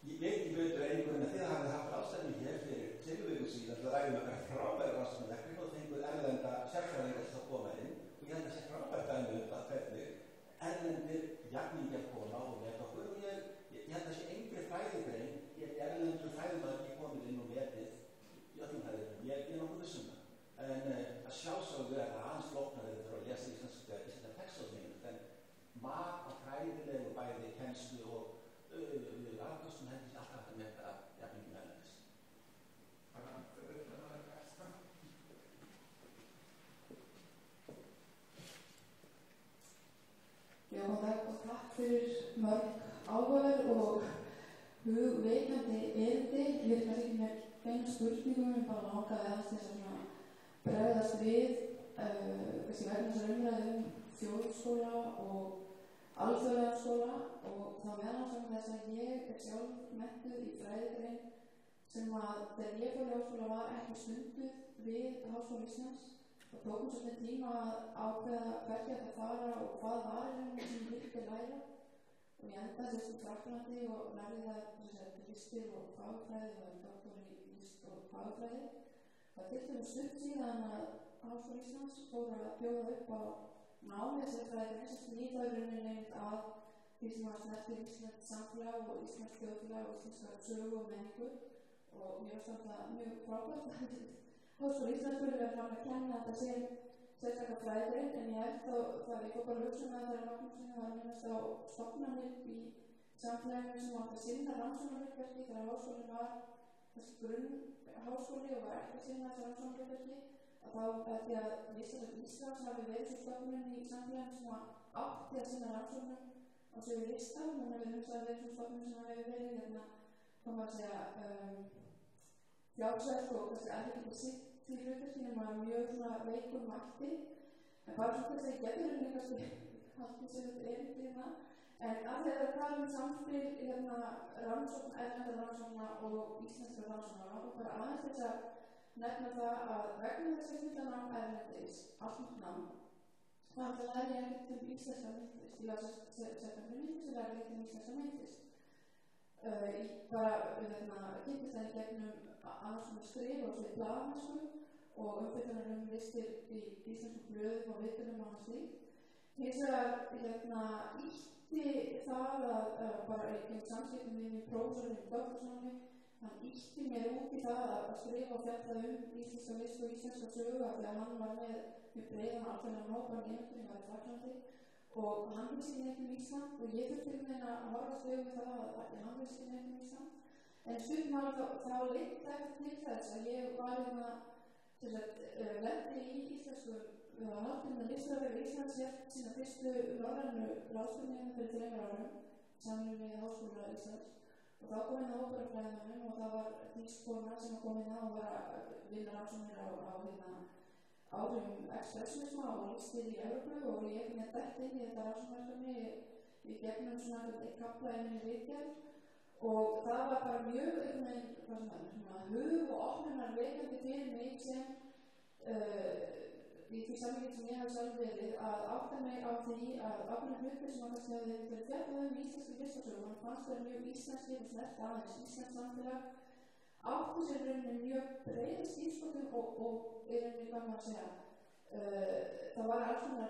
Ég veit ekki betur einhvern að þið hafið haft ráðstefnu hér fyrir Sigurviku síðan til að ræða okkar frábæra rannsóknarverkefni og fenguð erlenda sérfræðingar til að koma inn og ég held að sé frábært dæmi það hvernig erlendir jafningjar koma og met okkur og ég held að sé engri fræðigrein erlendur fræðimaður ekki komið inn og metið í öllum hæðinum. Ég er nokkuð vissum það. En að sjálfsögðu er það aðeins flóknarið fyrir að lesa íslenska textasmínu en mat og fræðilegu bæði kennslu og afkvæmstum hefði ekki alltaf að meta jafningum erlendis.
Já, og takk fyrir mörg áhugaverð og hugveikandi erindi. Ég er kannski ekki með beina spurningum en bara langaði aðeins þess að bregðast við kannski vegna þess að umræða þjóðskóla og alþjóðlega skóla og þá meðan þess að ég er sjálf menntuð í fræðigrein sem að þegar ég fór í háskóla var ekki stunduð við Háskóla Íslands og tókum svolítið tíma að ákveða hvert ég ætti að fara og hvað var sem ég vildi læra og ég endaði þess í Frakklandi og lærði það listir og fagfræði og doktor í list og fagfræði. Það til dæmis stutt síðan að Háskóla Íslands fór að bjóða upp á námið sem fræðigrein sem snýr þá í rauninni nefnt að því sem var snertir íslenskt samfélag og íslenskt þjóðfélag og íslenska sögu og menningu og mér finnst það mjög frábært að Háskóla Íslands skulle vera fram að kenna þetta sem sérstaklega fræðigrein en ég held það ég fór bara að hugsa með það nokkrum sem var minnast á stofnanir í samfélaginu sem átti að sinna rannsóknarhlutverki þegar háskólinn var þessi grunnháskóli og var ekki að sinna þessi rannsóknarhlutverki að þá held ég að Listasafn Íslands hafi verið svo stofnun í samfélaginu sem átti að sinna rannsóknum á sviði lista og þannig að við höfum að verið svo stofnun sem hafi verið hérna kom að segja fjárselt og kannski alveg ekki sitt því hlutverki nema mjög svona veikur mætti en bara svo kannski getur henni kannski allt í sig þetta erindi hérna en að þegar að tala samspil hérna rannsókn, erlendra rannsókna og íslenskra rannsókna og bara aðeins þess að nefna það að vegna þess að hluta nám erlendis allt nám þannig að læri ég ekki til íslenska myndlist ég var að setja fyrir myndlist og læri ekki til íslenska myndlist bara kynntist henni gegnum annars svona skrif og svo í blaðamennsku og umfjöllunar listir í íslenskum blöðum og viðtölum og annað slíkt. Hins vegar ýtti það að bara gegn samskiptum við minn prófessor í doktorsnámi, hann ýtti mér út í það að skrifa og fjalla íslenska list og íslenska sögu af því að hann var með breiðan alþjóðlegan hóp af nemendum í Frakklandi og hann vissi neitt Ísland og ég þurfti að horfast við það að hann vissi neitt Ísland. En stundum þá leiddi þetta til þess að ég var lendi í íslensku haldinu listaverk Íslands sína fyrstu norrænu ráðstefnu fyrir 3 árum saman við Háskóla Íslands og þá kom inn á óperufræðimönnum og það var þýsk kona sem kom inn á og var að vinna rannsóknir á áhrifum expressionisma og listir í Evrópu og ég dætti inn í þetta rannsóknarverkefni í gegnum svona eitt kafla inn í ritgerð og það var bara mjög hug og opnunar veikandi fyrir mig sem í því samhengi sem ég hafði sjálf verið að átta mig á því að ákveðna hlutir sem að kannski hefði verið fjallað íslenskri listasögu, hann fannst það mjög íslenskir og snert aðeins íslenskt samfélag, áttu sér rauninni mjög breiða skírskotun og rauninni hvað maður að segja. Það var alls svona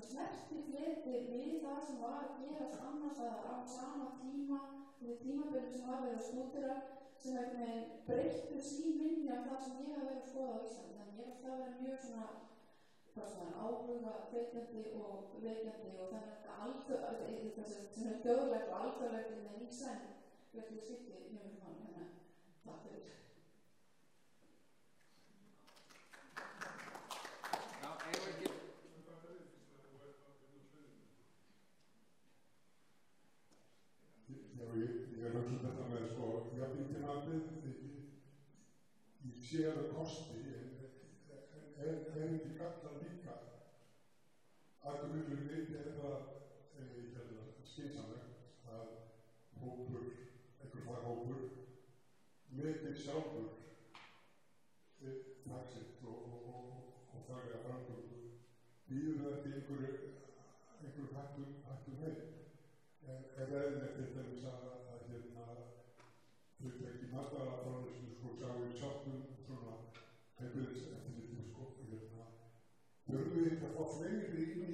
snerti fleti við það sem var að gerast annars á sama tíma og við tímaböndum sem var verið að stúdera sem breyttu sín minni af það sem ég hafði verið að skoða á Íslandi. Þannig ég var það að vera mjög svona áhuga, kveikjandi og veikjandi og þannig að sem þjóðlegt og alþjóðlegt en í senn verður skipti mjög mann. Takk fyrir.
Ég sé að það kosti, en ekki galla líka að grunnur leiti það skynsamlegt að hópur, einhver faghópur, leiti sjálfur fagsitt og faglega framgöngu, býður það eftir einhverju hættum heim. Ef eðlilegt til dæmis að fyrirtæki mataraframleiðslu sjá í sjálfum svona heilbrigðiseftirliti þurfum við ekki að fá fleiri inn í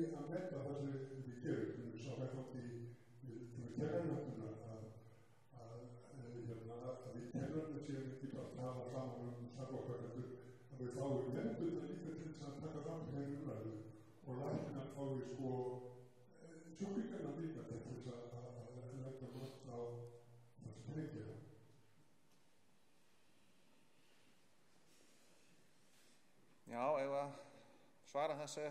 að meta það sem við gerum. Við sá vettvangi við kennarnefndina að við kennarnir séum ekki að tala saman starfsfólk að við fáum nefnduna líka til þess að taka fram þeirri umræðu og læknar fáum sjúklingarna líka til þess að leggja gott á þessu tengja.
Já, eigum að svara þessu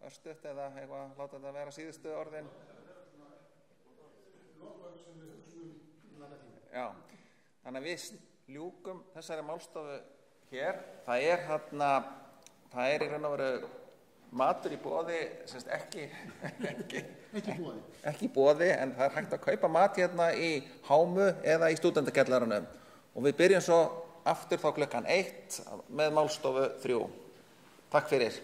örstutt eða eigum að láta þetta vera síðustu orðin? Já, þannig að við ljúkum þessari málstofu hér. Það er í raun og veru matur í boði, ekki í boði, en það er hægt að kaupa mat hérna í Hámu eða í stúdentakellaranum og við byrjum svo aftur þá klukkan 1 með málstofu 3. Takk fyrir.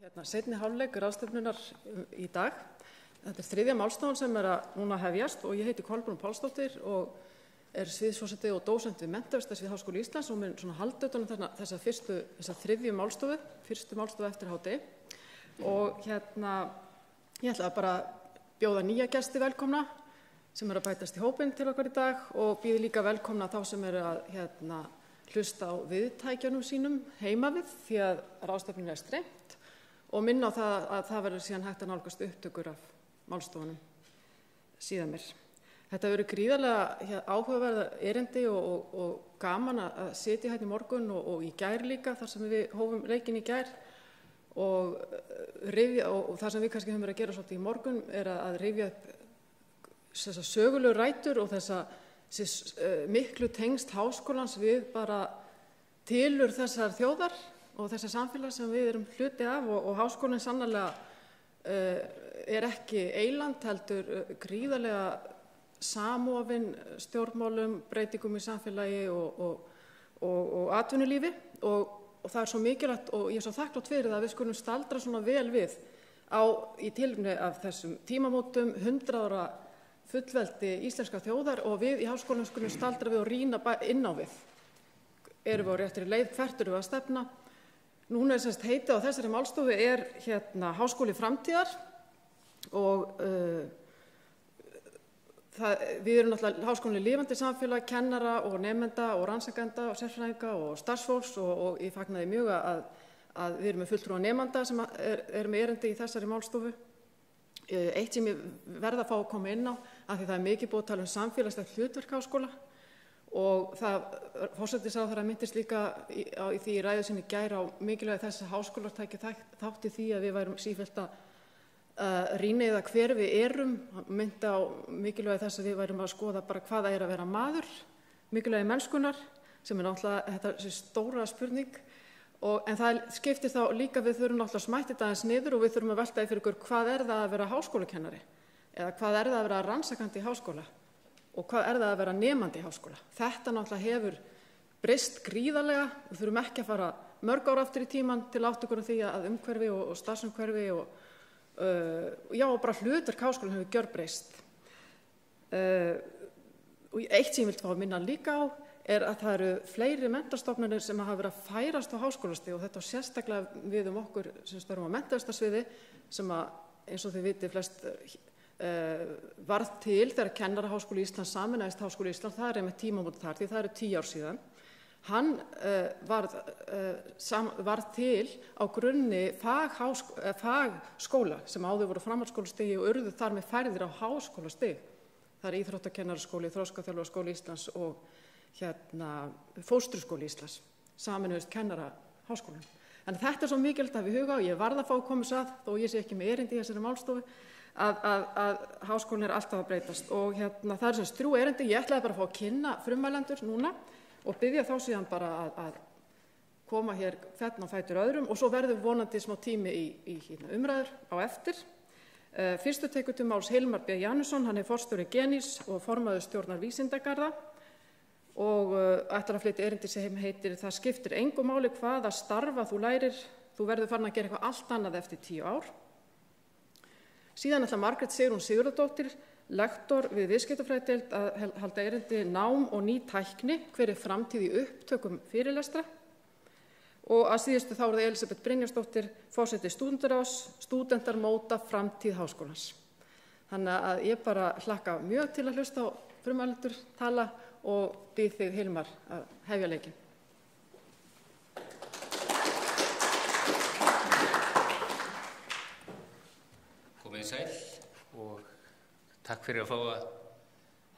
Seinni hálfleik ráðstefnunnar í dag. Þetta þriðja málstofan sem núna hefjast og ég heiti Kolbrún Pálsdóttir og sviðsforseti og dósent við Menntavísindasvið Háskóla Íslands og mun halda utan um þessa þriðju málstofu, fyrstu málstofu eftir hádegi. Og ég ætla bara að bjóða nýja gesti velkomna sem að bætast í hópinn til okkar í dag og býði líka velkomna þá sem að hlusta á viðtækjunum sínum heima við því að ráðstefnunni streymt og minna á það að það verður síðan hægt að nálgast upptökur af málstofunum síðan mér. Þetta verður gríðarlega áhugaverða erindi og gaman að sitja hérna í morgun og í gær líka þar sem við hófum leikinn í gær og það sem við kannski höfum verið að gera svolítið í morgun að rifja upp þessa sögulegu rætur og þessa miklu tengst háskólans við bara tilurð þessar þjóðar og þessar samfélag sem við erum hluti af og háskólinn sannarlega ekki eyland heldur gríðarlega samofin stjórnmálum, breytingum í samfélagi og atvinnulífi og það svo mikilvægt og ég svo þakklátt fyrir það að við skulum staldra svona vel við í tilefni af þessum tímamótum 100 ára fullveldi íslenska þjóðar og við í háskólanum skulum staldra við og rýna inn á við. Erum við á réttri leið, hvert erum við að stefna? Núna heitið á þessari málstofu Háskóli framtíðar og við erum náttúrulega háskólanum lifandi samfélag, kennara og nemenda og rannsakenda og sérfræðinga og starfsfólks og ég fagnaði mjög að við erum með fulltrúa nemenda sem með erindi í þessari málstofu. Eitt sem ég verð að fá að koma inn á af því það er mikið búið að tala um samfélagslegt hlutverk háskóla og forsætisráðherra minntist líka í því í ræðu sinni í gær á mikilvægi þess að háskólar tækju þátt í því að við værum sífellt að rýna eða hver við erum, myndi á mikilvægi þess að við værum að skoða bara hvað það að vera maður, mikilvægi mennskunar sem náttúrulega þetta stóra spurning en það skiptir þá líka við þurfum náttúrulega að smætta þetta aðeins niður og við þurfum að velta fyrir ykkur hvað það að vera háskólakennari eða hvað það að vera rannsakandi í háskóla og hvað það að vera nemandi í háskóla. Þetta náttúrulega hefur breyst gríðarlega, við þurfum ekki að fara mörg ára aftur í tíman til átt okkur á því að umhverfi og starfsumhverfi og bara hlutverk háskóla hefur gjörbreyst. Og eitt sem ég vilt fá að minna líka á að það eru fleiri menntastofnanir sem hafa verið að færast á háskólastig og þetta á sérstaklega við okkur sem störfum á menntavísindasviði sem eins og þið vitið flest varð til þegar Kennaraháskóli Íslands sameinaðist Háskóli Íslands, það með tímamót þar því það 10 ár síðan. Hann varð til á grunni fagskóla sem áður voru framhaldsskólastigi og urðu þar með færðir á háskólastig. Það íþróttakennaraskóli, þroskaþjálfarskóli Íslands og fóstruskóli Íslands, sameinuðust Kennaraháskólann. En þetta svo mikilvægt að við huga og ég varð að fá að koma að þó ég sé ekki með erindi í þessari málstofu að háskólinn alltaf að breytast og það sem 3 erindi, ég ætlaði bara að fá að kynna frummælendur núna og biðja þá síðan bara að koma hér fenn á fætur öðrum og svo verður vonandi smá tími í umræður á eftir. Fyrstu tekur til máls Hilmar B. Janusson, hann forstjóri Genís og formaður stjórnar Vísindagarða og ætlar að flytja erindi sem heitir það skiptir engu máli hvaða starfa þú lærir, þú verður farin að gera eitthvað allt annað eftir 10 ár. Síðan ætlar Margrét Sigrún Sigurðardóttir, lektor við viðskiptafræðideild að halda erindi nám og ný tækni, hver framtíð í upptökum fyrirlestra og að síðustu þá það Elísabet Brynjarsdóttir, forseti stúdentarráðs, stúdentar móta framtíð háskólans. Þannig að ég bara hlakka mjög til að hlusta á frummælendur tala og býð þig Hilmar að hefja leikinn.
Komið sæl og takk fyrir að fá að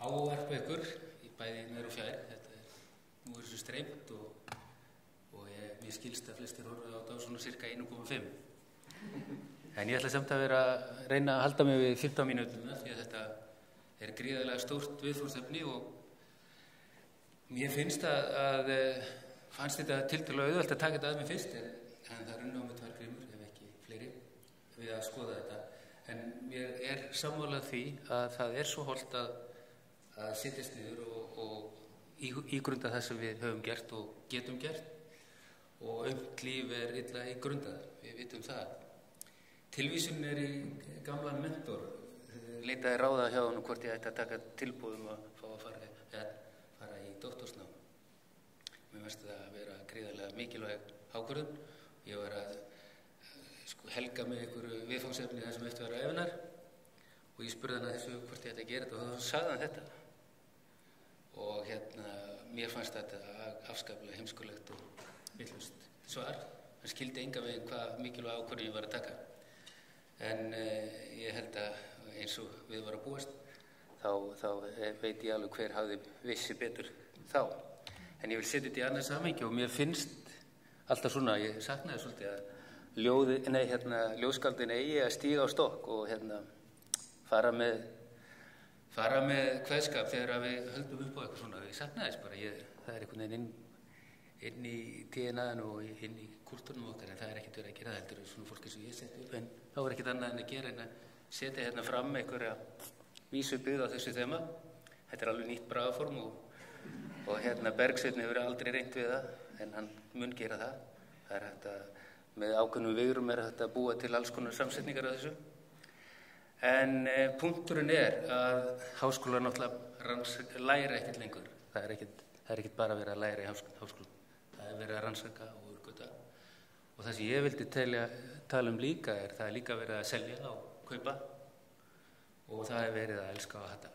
ávarpa ykkur í bæði nær og fjær. Nú þessu streymt og mér skilst að flestir horfðu á þetta á svona cirka 1,5. En ég ætla samt að reyna að halda mig við 15 mínúturna því að þetta gríðarlega stórt viðfangsefni og mér finnst fannst þetta tiltölulega auðvelt að taka þetta að mér fyrst en það runni á mig 2 grímur ef ekki fleiri við að skoða þetta. En mér sammála því að það svo hollt að setjast niður og ígrunda það sem við höfum gert og getum gert og ungt líf illa ígrundað, við vitum það. Tilvísun í gamlan mentor. Leitaði ráða hjá honum hvort ég ætti að taka tilboðum að fá að fara í doktorsnám. Mér finnst það að vera gríðarlega mikilvæg ákvörðun. Ég var að helga með einhverju viðfangsefni þar sem eftir var æfinar og ég spurði hann að þessu hvort ég ætti að gera þetta og þá sagði hann þetta. Og mér fannst þetta afskaplega heimskulegt og vitlaust svar. Hann skildi engan veginn hvað mikilvæg ákvörðun ég var að taka. En ég held að eins og við var að búast, þá veit ég alveg hver hafði vissi betur þá. En ég vil setja þetta í annað samhengi og mér finnst alltaf svona, ég saknaði svolítið að ljóðskáldin eigi að stíga á stokk og fara með kveðskap þegar við höldum upp á eitthvað svona. Ég saknaði þess bara, það er einhvern veginn inn í DNA-inu og inn í kultúrnum okkar, en það er ekkert verið að gera það, heldur svona fólki sem ég seti upp, en þá er ekkert annað en að gera en að setja fram einhverja vísu byggð á þessu þema. Þetta er alveg nýtt bragðform og Bergsveinn hefur aldrei reynt við það, en hann mun gera það. Það er hægt að, með ákveðnum vigrum er hægt að búa til alls konar samsetningar af þessu. En punkturinn er að háskólar náttúrulega læra ekkert lengur. Það er ekkert bara verið að læra í háskólum. Það er verið að rannsaka og úrgöta. Og það sem ég vildi tala um líka það er líka verið að selja og kaupa og það er verið að elska og hata.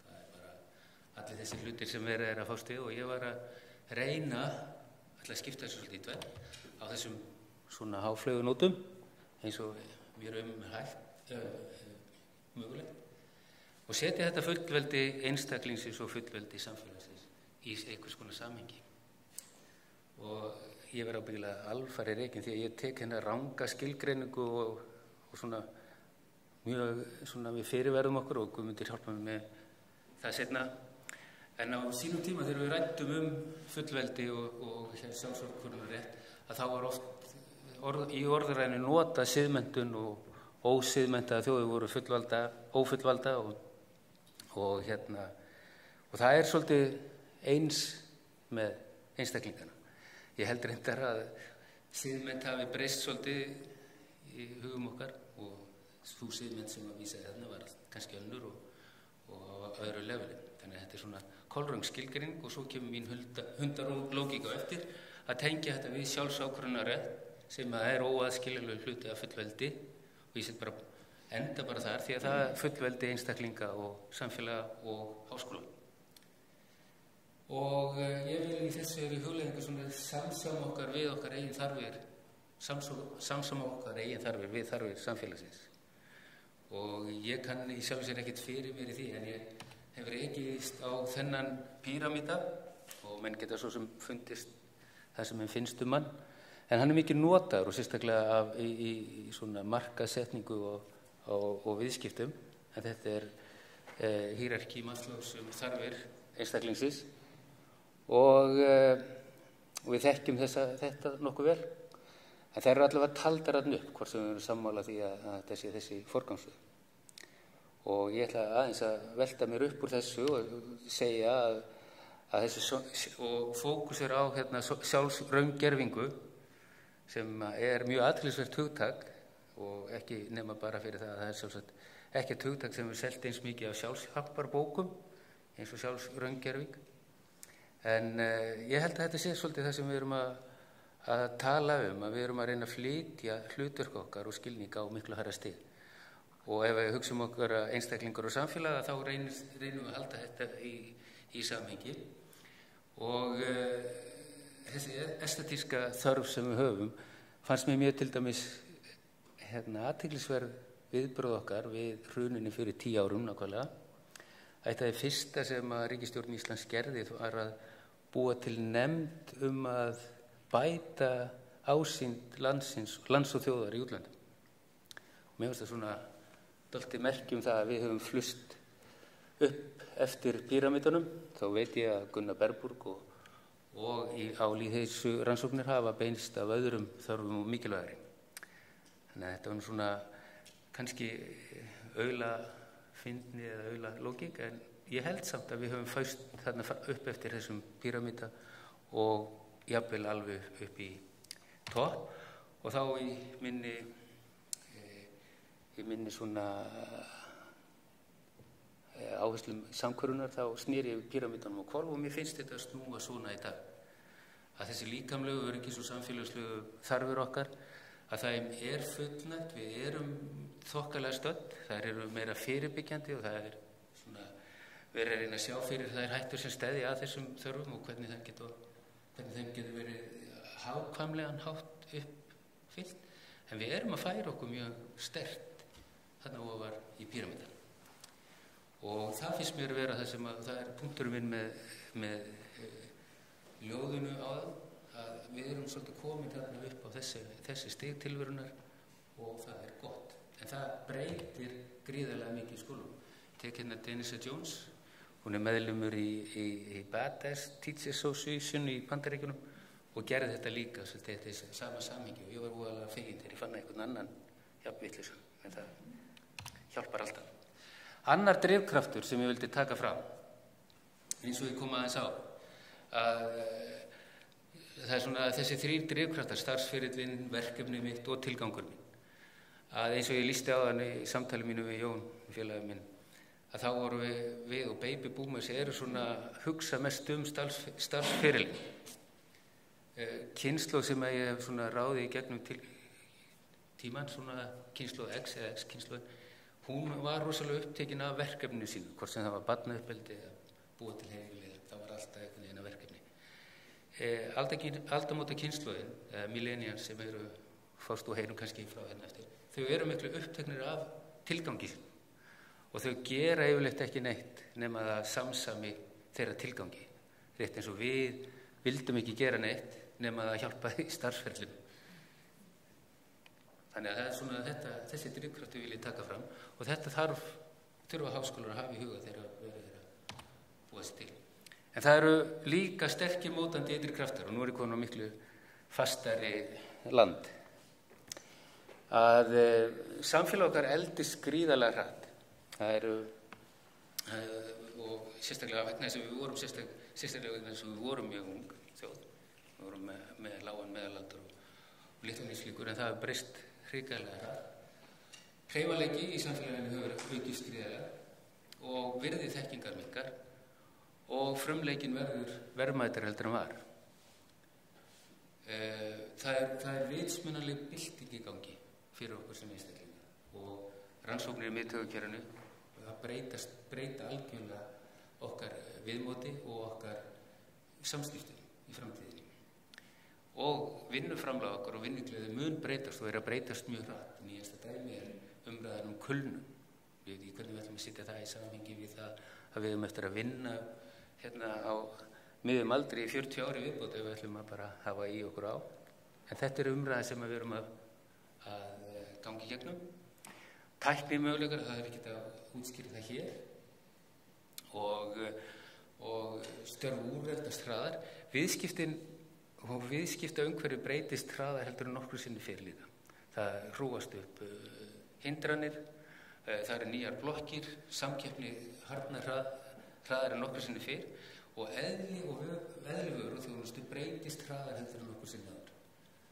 Það er bara allir þessi hlutir sem verið er að fást við og ég var að reyna að skipta þessu svolítið í tvennt á þessum svona háflögunótum eins og mér hægt mögulegt og setja þetta fullveldi einstaklingsins og fullveldi samfélagsins í einhvers konar samhengi. Og ég verð ábyggilega alfarið rekinn því að ég tek ranga skilgreiningu og svona mjög svona við fyrirverðum okkur og Guðmundur hjálpa mér með það seinna. En á sínum tíma þegar við ræddum fullveldi og sjálfsákvörðunarrétt að þá var oft í orðræðinu nota siðmenntun og ósiðmenntaða þjóðir voru ófullvalda og það er svolítið eins með einstaklingana. Ég held reyndar að siðmennt hafi breyst svolítið í hugum okkar og þú siðmennt sem að vísa þarna var kannski önnur og á öðru leveli. Þannig að þetta er svona kolröng skilgreining og svo kemur mín hundarlógík á eftir að tengja þetta við sjálfsákvörðunarrétt sem að er óaðskiljanlegur hluti af fullveldi og ég set bara enda bara þar því að það fullveldi einstaklinga og samfélaga og háskóla. Og ég vil í þessari hugleiðingu svona samsama okkar við okkar eigin þarfir, samsama okkar eigin þarfir við þarfir samfélagsins. Og ég kann í sjálfu sér ekkert fyrir mér í því, en ég hef rekist á þennan píramída og menn geta svo sem fundist það sem finnst mann, en hann er mikið notaður og sérstaklega í svona markaðssetningu og viðskiptum, en þetta er hierarkí Maslows þarfir einstaklingsins. Og við þekkjum þetta nokkuð vel en það eru allavega taldar þarna upp hvort sem við erum sammála því að þetta sé þessi forgangsröð og ég ætla aðeins að velta mér upp úr þessu og segja að þessu og fókusir á sjálfsraungervingu sem er mjög athyglisvert hugtak og ekki nema bara fyrir það að það er sjálfsagt ekki hugtak sem er selt eins mikið af sjálfshjálparbókum eins og sjálfsraungerving. En ég held að þetta sé svolítið það sem við erum að tala að við erum að reyna að flytja hlutverk okkar og skilninga á miklu hærra stig. Og ef við hugsum okkar einstaklingar og samfélaga þá reynum við að halda þetta í samhengi. Og þessi estetíska þörf sem við höfum fannst mér mjög til dæmis athyglisverð viðbrögð okkar við hruninu fyrir 10 árum nákvæmlega. Eitt af því fyrsta sem að ríkisstjórn Íslands gerði var að búa til nefnd að bæta ásýnd lands og þjóðar í útlöndum. Mér finnst það svona dálítið merki það að við höfum flust upp eftir píramídunum. Þá veit ég að Gunnar Bergburg og á lýðheilsurannsóknir hafa beinst af öðrum þörfum og mikilvægari. Þannig að þetta var svona kannski fyndni eða aula lógík, en ég held samt að við höfum fæst þarna upp eftir þessum píramída og jafnvel alveg upp í topp og þá í minni í minni svona áherslum samhverfunar þá snýri ég píramídanum á hvolf og mér finnst þetta að snúa svona í dag. Að þessi líkamlegu, öryggis og samfélagslegu þarfir okkar, að það er fullnægt, við erum þokkalega stödd, það eru meira fyrirbyggjandi og það svona, verið að reyna að sjá fyrir það hættur sem steðji að þessum þörfum og hvernig þeim getur verið hagkvæmlegan hátt uppfyllt. En við erum að færa okkur mjög sterkt þarna ofar í píramídan. Og það finnst mér að vera það sem að það punkturinn minn með ljóðinu á það, að við erum svolítið komin þarna upp á þessi stig tilverunar og það er gott. En það breytir gríðarlega mikið í skólum. Tek hérna Denisa Jones, hún er meðlumur í Badass Teachers Association í Bandaríkjunum og gerði þetta líka svolítið þetta sama samhengi og ég var voðalega feginn þegar ég fann einhvern annan jafnvitlausum, en það hjálpar alltaf. Annar drifkraftur sem ég vildi taka fram, eins og ég kom aðeins á, að það er svona þessi 3 drifkraftar, starfsferillinn, verkefni mitt og tilgangur minn. Að eins og ég lýsti á þann í samtali mínu við Jón, félagi minn, að þá vorum við og baby boomers eru svona hugsa mest starfsferillinn. Kynslóð sem ég hef svona ráðið í gegnum tíman, svona kynslóð X eða X-kynslóð, hún var rosalega upptekin af verkefninu sínu, hvort sem það var barnauppeldi eða búa til heimili, það var alltaf einhvern veginn að verkefni. Aldamóta kynslóðin, millennials sem eru, fást og heyrum kannski frá hérna eftir, þau eru miklu uppteknir af tilgangi sínu og þau gera yfirleitt ekki neitt nema það samsami þeirra tilgangi. Rétt eins og við vildum ekki gera neitt nema það hjálpa í starfsferlum. Þannig að það er svona þessi drifkraftur vil ég taka fram og þetta þurfa háskólar að hafa í huga þegar verður að búa sér til. En það eru líka sterkir mótandi ytri kraftar og nú er ég komin á miklu fastari land. Að samfélag okkar eldist gríðarlega hratt. Það eru, og sérstaklega vegna þess að við vorum sérstaklega vegna þess að við vorum mjög ung þjóð. Við vorum með lágan meðalaldur og litluníslíkur en það hefur breyst hrikalega hratt. Hreyfanleiki í samfélaginu hefur aukist gríðarlega og virði þekkingar minnkar og frumleikin verður verðmætari heldur en var. Það er vitsmunaleg bylting í gangi fyrir okkur sem einstaklinga og rannsóknir í miðtaugakerfinu það breyta algjörlega okkar viðmóti og okkar samskiptum í framtíðinni. Og vinnuframlag okkar og vinnugleði mun breytast og er að breytast mjög hratt. Nýjasta dæmi er umræðan kulnun. Við veit ekki hvernig við ætlum að setja það í samhengi við það að við höfum eftir að vinna hérna á miðjum aldri í 40 ári viðbót ef við ætlum að bara hafa í okkur á. En þetta er umræða sem við erum að gangi gegnum. Tækni möguleikar, það er ekkert að útskýra það hér og störf úrreldast hraðar. Viðskiptin og viðskiptaumhverfi breytist hraðar heldur en nokkru sinni fyrir líka. Það hrúast upp hindranir, það eru nýjar blokkir, samkeppni harðnar hraðar en nokkru sinni fyrir og eðli vöru og þjónustu breytist hraðar heldur en nokkru sinni áður.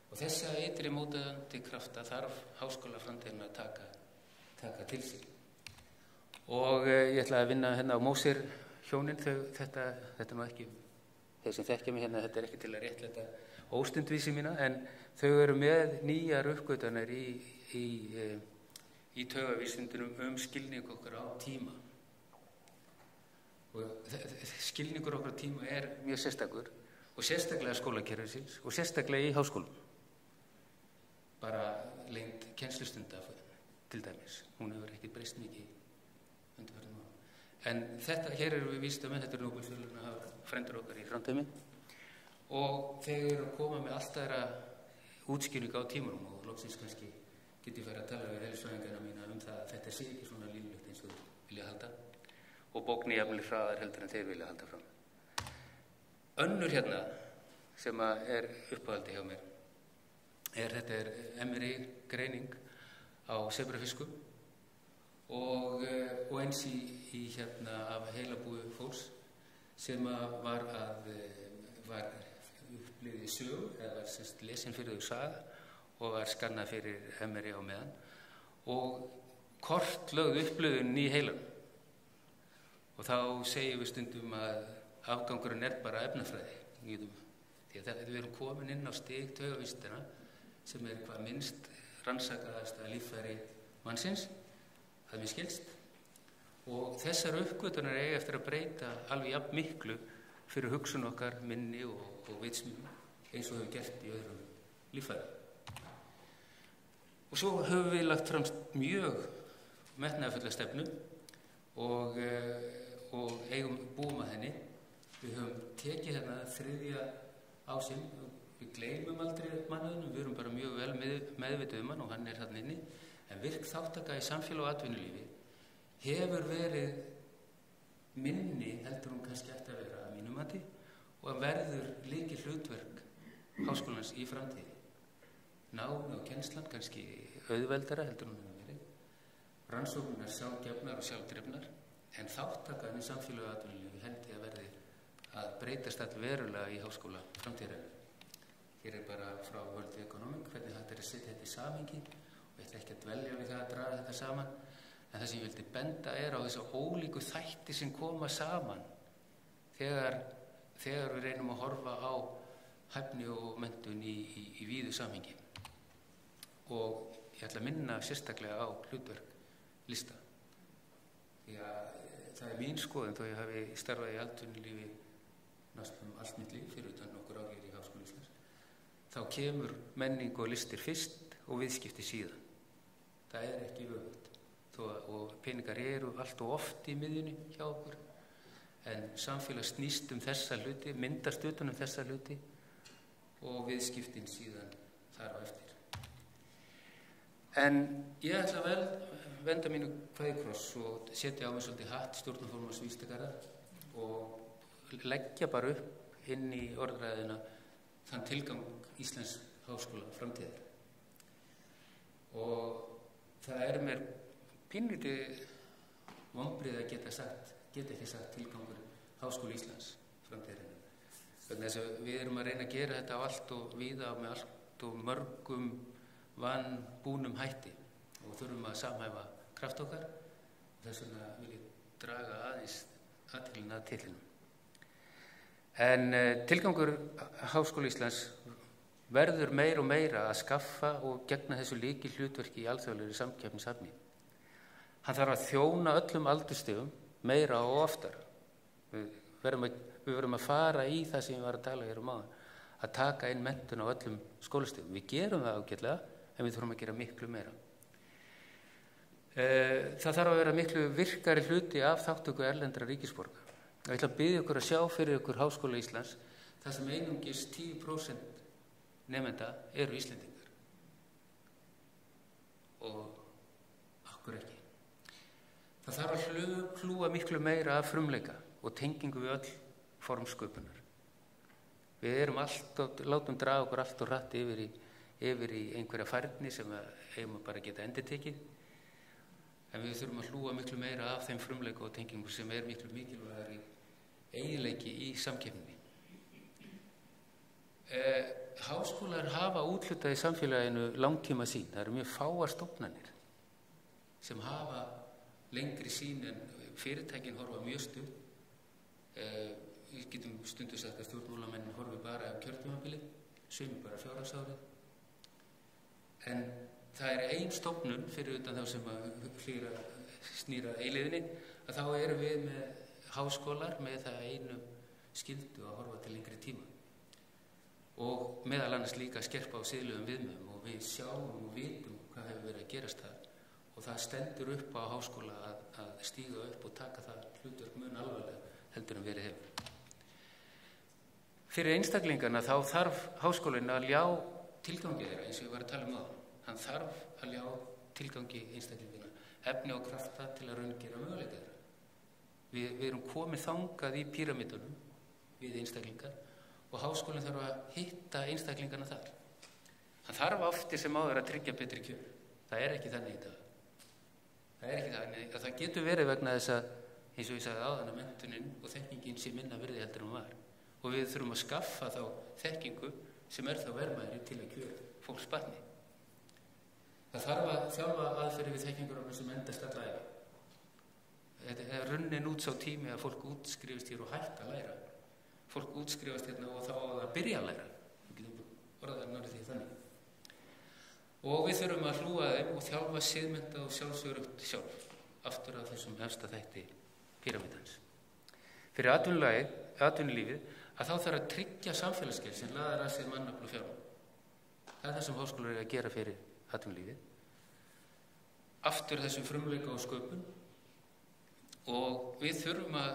Og þessa ytri mótandi krafta þarf háskólaframtíðin að taka til sig. Og ég ætla að vinna hérna á Mósir hjónin, þetta er nú ekki, þeir sem þekkja mig hérna, þetta er ekki til að réttlæta óstundvísi mína, en þau eru með nýjar uppgötanir í taugavísindunum skilning okkar á tíma. Og skilningur okkar á tíma er mjög sérstakur og sérstaklega skólakerfisins og sérstaklega í háskólum. Bara lengd kennslustunda til dæmis. Hún hefur ekki breyst mikið undanfarið ára. En hér erum við vísindamenn, þetta er Nóbelsverðlauna að hafa frændur okkar í framtíðinni og þeir eru að koma með allt aðra útskýringu á tímanum og loksins kannski get ég farið að tala við heilsufræðingana mína það að þetta sé ekki svona línulegt eins og þeir vilja halda og bókni jafnvel hraðar heldur en þeir vilja halda fram. Önnur hérna sem er uppáhaldi hjá mér þetta er MRI greining á sebrafiskum og eins í hérna af heilabúi fólks sem var upplifði sögu eða var lesin fyrir þau saga og var skannað fyrir MRI á meðan og kortlögð upplöðun í heilanum. Og þá segjum við stundum að afgangurinn bara efnafræði. Því að við erum komin inn á stig taugavísindana sem hvað minnst rannsakaðasta líffæri mannsins, það mér skilst. Og þessar uppgötunar eiga eftir að breyta alveg jafn miklu fyrir hugsun okkar, minni og vitsmuni eins og við gert í öðrum líffærum. Og svo höfum við lagt fram mjög metnaðarfulla stefnu og búum að henni. Við höfum tekið hérna 3. ásinn, við gleymum aldrei mannaðinum, við erum bara mjög vel meðvituð hann og hann þarna inni, en virk þáttaka í samfélag og atvinnulífi hefur verið minni heldur hún kannski ætti að vera að mínum mati og verður lykil hlutverk háskólans í framtíði. Námi og kennslan kannski auðveldara heldur hún hefur verið, rannsóknar sjálfgefnar og sjálfdrifnar, en þáttakan í samfélag og atvinnulífi held ég að verði að breytast all verulega í háskóla framtíðarinnar. Hér bara frá World Economic hvernig þetta að setja þetta í samhengi og ég ætla ekki að dvelja við það að draga þetta saman, en það sem ég vildi benda á þessu ólíku þætti sem koma saman þegar við reynum að horfa á hæfni og menntun í víðu samhengi. Og ég ætla að minna sérstaklega á hlutverk lista. Því að það mín skoðun, þó ég hafi starfað í atvinnulífi næstum allt mitt líf fyrir utan nokkur ár í Háskóla Íslands, þá kemur menning og listir fyrst og viðskipti síðan. Það ekki öfugt. Og peningar eru allt og oft í miðjunni hjá okkur, en samfélag snýst þessa hluti, myndast utan þessa hluti og viðskiptin síðan þar á eftir. En ég ætla að venda mínu kveðkross og setja á mig svolítið hatt stjórnarformanns Vísindagara og leggja bara upp inn í orðræðina þann tilgang Íslands háskóla framtíðar. Og það mér pínlítið vonbrigði að geta ekki sagt tilgangur Háskóla Íslands framtíðarinnar. Vegna þess að við erum að reyna að gera þetta á allt og víða og með allt og mörgum vanbúnum hætti og þurfum að samhæfa kraft okkar. Þess vegna vil ég draga aðeins athyglinna að titlinum. En tilgangur Háskóla Íslands verður meira og meira að skaffa og gegna þessu lykilhlutverki í alþjóðlegri samkeppnishæfni. Hann þarf að þjóna öllum aldurstigum meira og oftar. Við verðum að fara í það sem ég var að tala hér áðan, að taka inn menntun á öllum skólastigum. Við gerum það ágætlega, en við þurfum að gera miklu meira. Það þarf að vera miklu virkari hluti af þátttöku erlendra ríkisborga. Ég ætla að biðja ykkur að sjá fyrir ykkur Háskóla Íslands þar sem einungis 10% nemenda eru Íslendingar. Og akkur ekki. Það þarf að hlúa miklu meira af frumleika og tengingu við öll formsköpunar. Við látum draga okkur allt og rætt yfir í einhverja færni sem eigum bara að geta endurtekið, en við þurfum að hlúa miklu meira af þeim frumleika og tengingu sem miklu mikilvægari eiginleiki í samkeppninni. Háskólar hafa úthlutað í samfélaginu langtíma sín. Það eru mjög fáar stofnanir sem hafa lengri sín en fyrirtækin horfa mjög stutt. Við getum stundu sagt að stjórnmálamenn horfi bara á kjörtímabilið, sumir bara fjárhagsárið. En það ein stofnun fyrir utan þá sem að snýra eiliðinni, að þá erum við með háskólar með það einu skyldu að horfa til lengri tíma. Og meðal annars líka að skerpa á siðlegum viðmiðum og við sjáum og vitum hvað hefur verið að gerast þar. Og það stendur upp á háskóla að stíga upp og taka það hlutverk mun alvarlega heldur en verið hefur. Fyrir einstaklingarna þá þarf háskólinn að ljá tilgangi þeirra, eins og ég var að tala um það. Hann þarf að ljá tilgangi einstaklingina, efni og krafta til að raungera möguleika þeirra. Við erum komið þangað í píramídunum við einstaklingar og háskólinn þarf að hitta einstaklingarna þar. Hann þarf ofti sem áður að tryggja betri kjör. Það ekki þannig í dag. Það ekki þannig að það getur verið vegna þess að, eins og ég sagði áðan, að menntunin og þekkingin sé minna virði heldur en hún var. Og við þurfum að skaffa þá þekkingu sem þá verðmæri til að kjöra fólks barni. Það þarf að þjálfa aðferði við þekkingaröflun sem endast alla ævi. Þetta er runnin út sá tími að fólk útskrifast hér og hætt að læra. Fólk útskrifast hérna og þá að byrja að læra. Við getum orðað náttúrulega því þannig. Og við þurfum að hlúa þeim og þjálfa siðmynda og sjálfsögurugt sjálf, aftur af þessum efsta þætti píramídans. Fyrir atvinnulífið að þá þarf að tryggja samfélagsgerð sem laðar að sér mannafl og fjármagn. Það er það sem háskólar eru að gera fyrir atvinnulífið. Aftur þessum frumleika og sköpun, og við þurfum að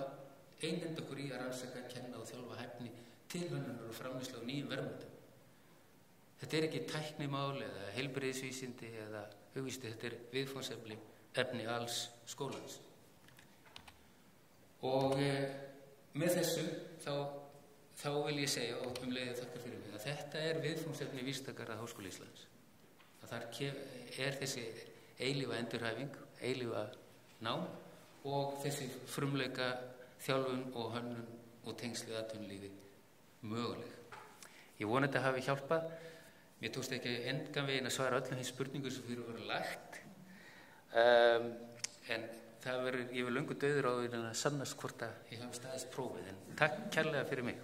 einhenda okkur í að rannsaka, kenna og þjálfa hæfni tilhönnunar og framleiðslu á nýjum verðmætum. Þetta er ekki tæknimál eða heilbrigðisvísindi eða hugvísindi, þetta er viðfangsefni alls skólans. Og með þessu þá vil ég segja, og leiði þakkar fyrir mig, að þetta er viðfangsefni vísindagarða Háskóla Íslands. Að þar er þessi eilífa endurhæfing, eilífa nám og þessi frumleika þjálfun og hönnun og tengslið atvinnulífi möguleg. Ég vona þetta hafi hjálpað. Mér tókst ekki engan veginn að svara öllum því spurningum sem fyrir voru lagt. En ég vil löngu dauður á því að sannast hvort að ég hafi staðist prófið. En takk kærlega fyrir mig.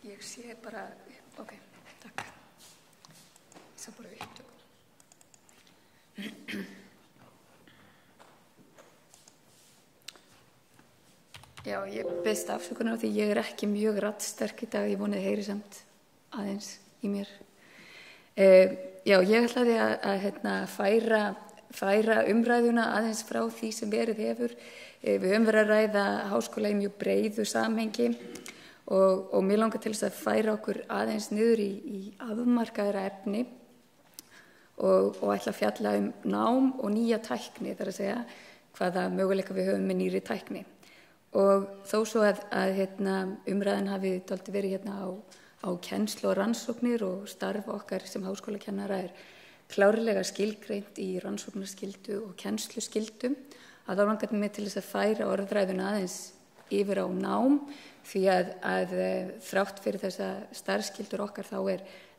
Ég sé bara, ok, takk. Ég sá bara upptökum. Já, ég beðst afsökunar á því ég ekki mjög raddsterk í dag, ég vonið heyri samt aðeins í mér. Já, ég ætlaði að færa umræðuna aðeins frá því sem verið hefur. Við höfum verið að ræða háskóla í mjög breiðu samhengi og mér langar til þess að færa okkur aðeins niður í afmarkaðra efni og ætla að fjalla nám og nýja tækni, þar að segja hvaða möguleika við höfum með nýri tækni. Og þó svo að umræðan hafi dálítið verið á kennslu og rannsóknir og starf okkar sem háskólakennara klárlega skilgreint í rannsóknarskyldu og kennsluskyldu, að þá langar mig til þess að færa orðræðuna aðeins yfir á nám, því að þrátt fyrir þessa starfskyldur okkar þá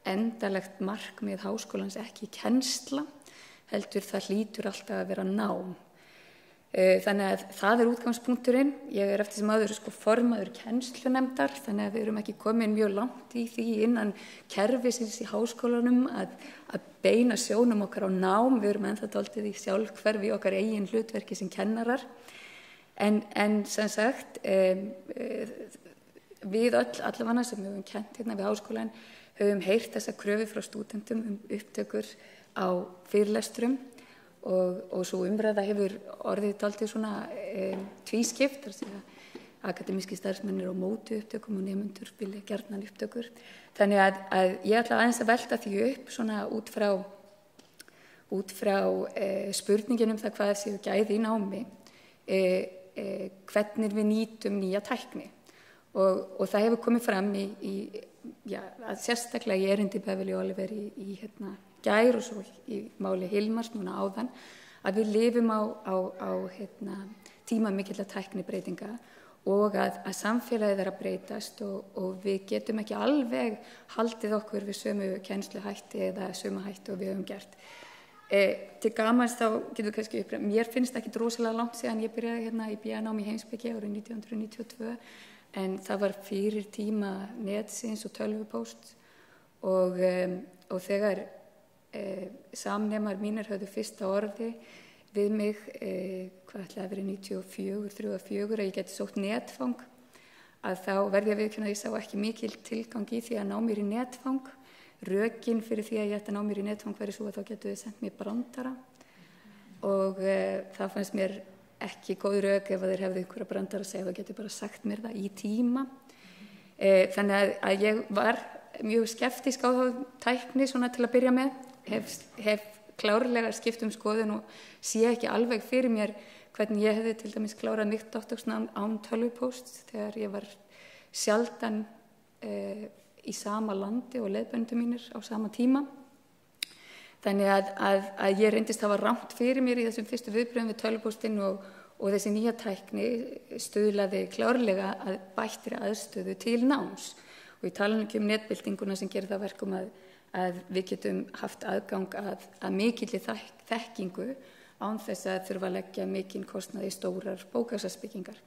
endalegt markmið háskólans ekki kennsla, heldur það hlýtur alltaf að vera nám. Þannig að það útgangspunkturinn. Ég eftir sem áður formaður kennslunefndar, þannig að við erum ekki komin mjög langt í því innan kerfisins í háskólanum að beina sjónum okkar á nám. Við erum ennþá dálítið í sjálfhverfi í okkar eigin hlutverki sem kennarar. En sem sagt, við allavega sem höfum kennt hérna við háskólan höfum heyrt þessa kröfu frá stúdentum upptökur á fyrirlestrum. Og svo umræða hefur orðið dálítið svona tvískipt, þar sem akademíski starfsmennir á móti upptökum og nemendur vilja gjarnan upptökur. Þannig að ég ætla aðeins að velta því upp svona út frá spurningin það hvað séu gæði í námi, hvernig við nýtum nýja tækni. Og það hefur komið fram að sérstaklega í erindi Beverly Oliver í gær og svo í máli Hilmars núna áðan, að við lifum á tíma mikilla tæknibreytinga og að samfélagið að breytast og við getum ekki alveg haldið okkur við sömu kennsluhætti eða sömu hætti og við höfum gert. Til gamans þá getur kannski mér finnst ekki rosalega langt síðan ég byrjaði í BA-námi í heimspeki árið 1992, en það var fyrir tíma netsins og tölvupóst og þegar samnemar mínir höfðu fyrsta orði við mig, hvað ætlaði að vera 94 að ég geti sótt netfang, að þá verði að viðurkenna að ég sá ekki mikil tilgang í því að ná mér í netfang. Rökin fyrir því að ég ætti að ná mér í netfang verið svo að þá getur þið sendt mér brandara og það fannst mér ekki góð rök ef að þeir hefðu einhverja brandara að segja, þá getur bara sagt mér það í tíma. Þannig að ég var mjög skeptísk á þá tækni svona til að byrja með, hef klárlega skipt skoðun og sé ekki alveg fyrir mér hvernig ég hefði til dæmis klárað mitt doktorsnám án tölvupósts þegar ég var sjaldan í sama landi og leiðbændur mínir á sama tíma. Þannig að ég reyndist hafa rangt fyrir mér í þessum fyrstu viðbröðum við tölvupóstinn og þessi nýja tækni stuðlaði klárlega að bættri aðstöðu til náms. Og ég tala ekki netbyltinguna sem gerir það verkum að við getum haft aðgang að mikilli þekkingu án þess að þurfa að leggja mikinn kostnað í stórar bókasafnsbyggingar.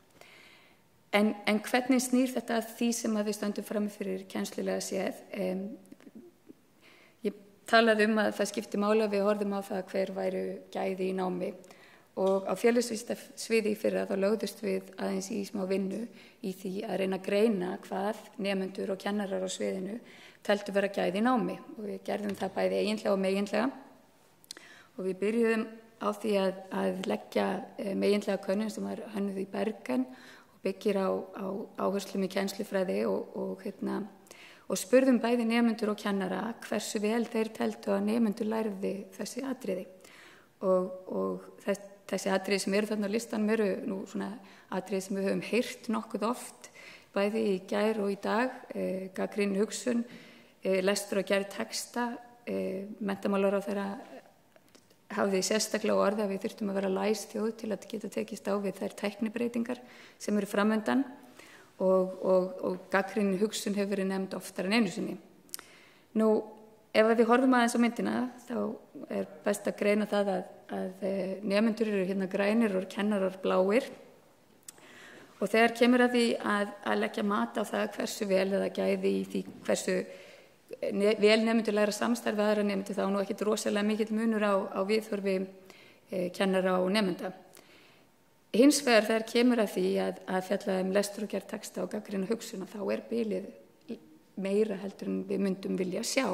En hvernig snýr þetta að því sem að við stöndum frammi fyrir kennslulega séð? Ég talaði að það skipti máli að við horfum á það hver væru gæði í námi og á félagsvísindasviði í fyrra þá lögðust við aðeins í smá vinnu í því að reyna að greina hvað nemendur og kennarar á sviðinu teltu vera gæði í námi og við gerðum það bæði eiginlega og meginlega og við byrjuðum á því að leggja meginlega könnun sem var hönnuð í Bergen og byggir á áherslum í kennslufræði og spurðum bæði nemendur og kennara hversu vel þeir teltu að nemendur lærði þessi atriði og þessi atriði sem eru þarna á listanum eru nú svona atriði sem við höfum heyrt nokkuð oft bæði í gær og í dag, gagnrýnin hugsun, lestur og gerð texta, menntamálaráðherra hafði sérstaklega orði að við þurftum að vera læs þjóð til að geta tekist á við þær tæknibreytingar sem eru framöndan og gagnrýnin hugsun hefur verið nefnd oftar en einu sinni. Nú, ef við horfum aðeins á myndina þá er best að greina það að nemendur eru hérna grænir og kennarar bláir og þegar kemur að því að leggja mat á það hversu vel eða gæði í því hversu vel nemendur læra samstarfi aðra nemendur þá nú ekkert rosalega mikill munur á viðhorfi kennara og nemenda. Hins vegar þegar kemur að því að fjalla lestur og gerð texta og gagnrýna hugsun þá er bilið meira heldur en við myndum vilja sjá.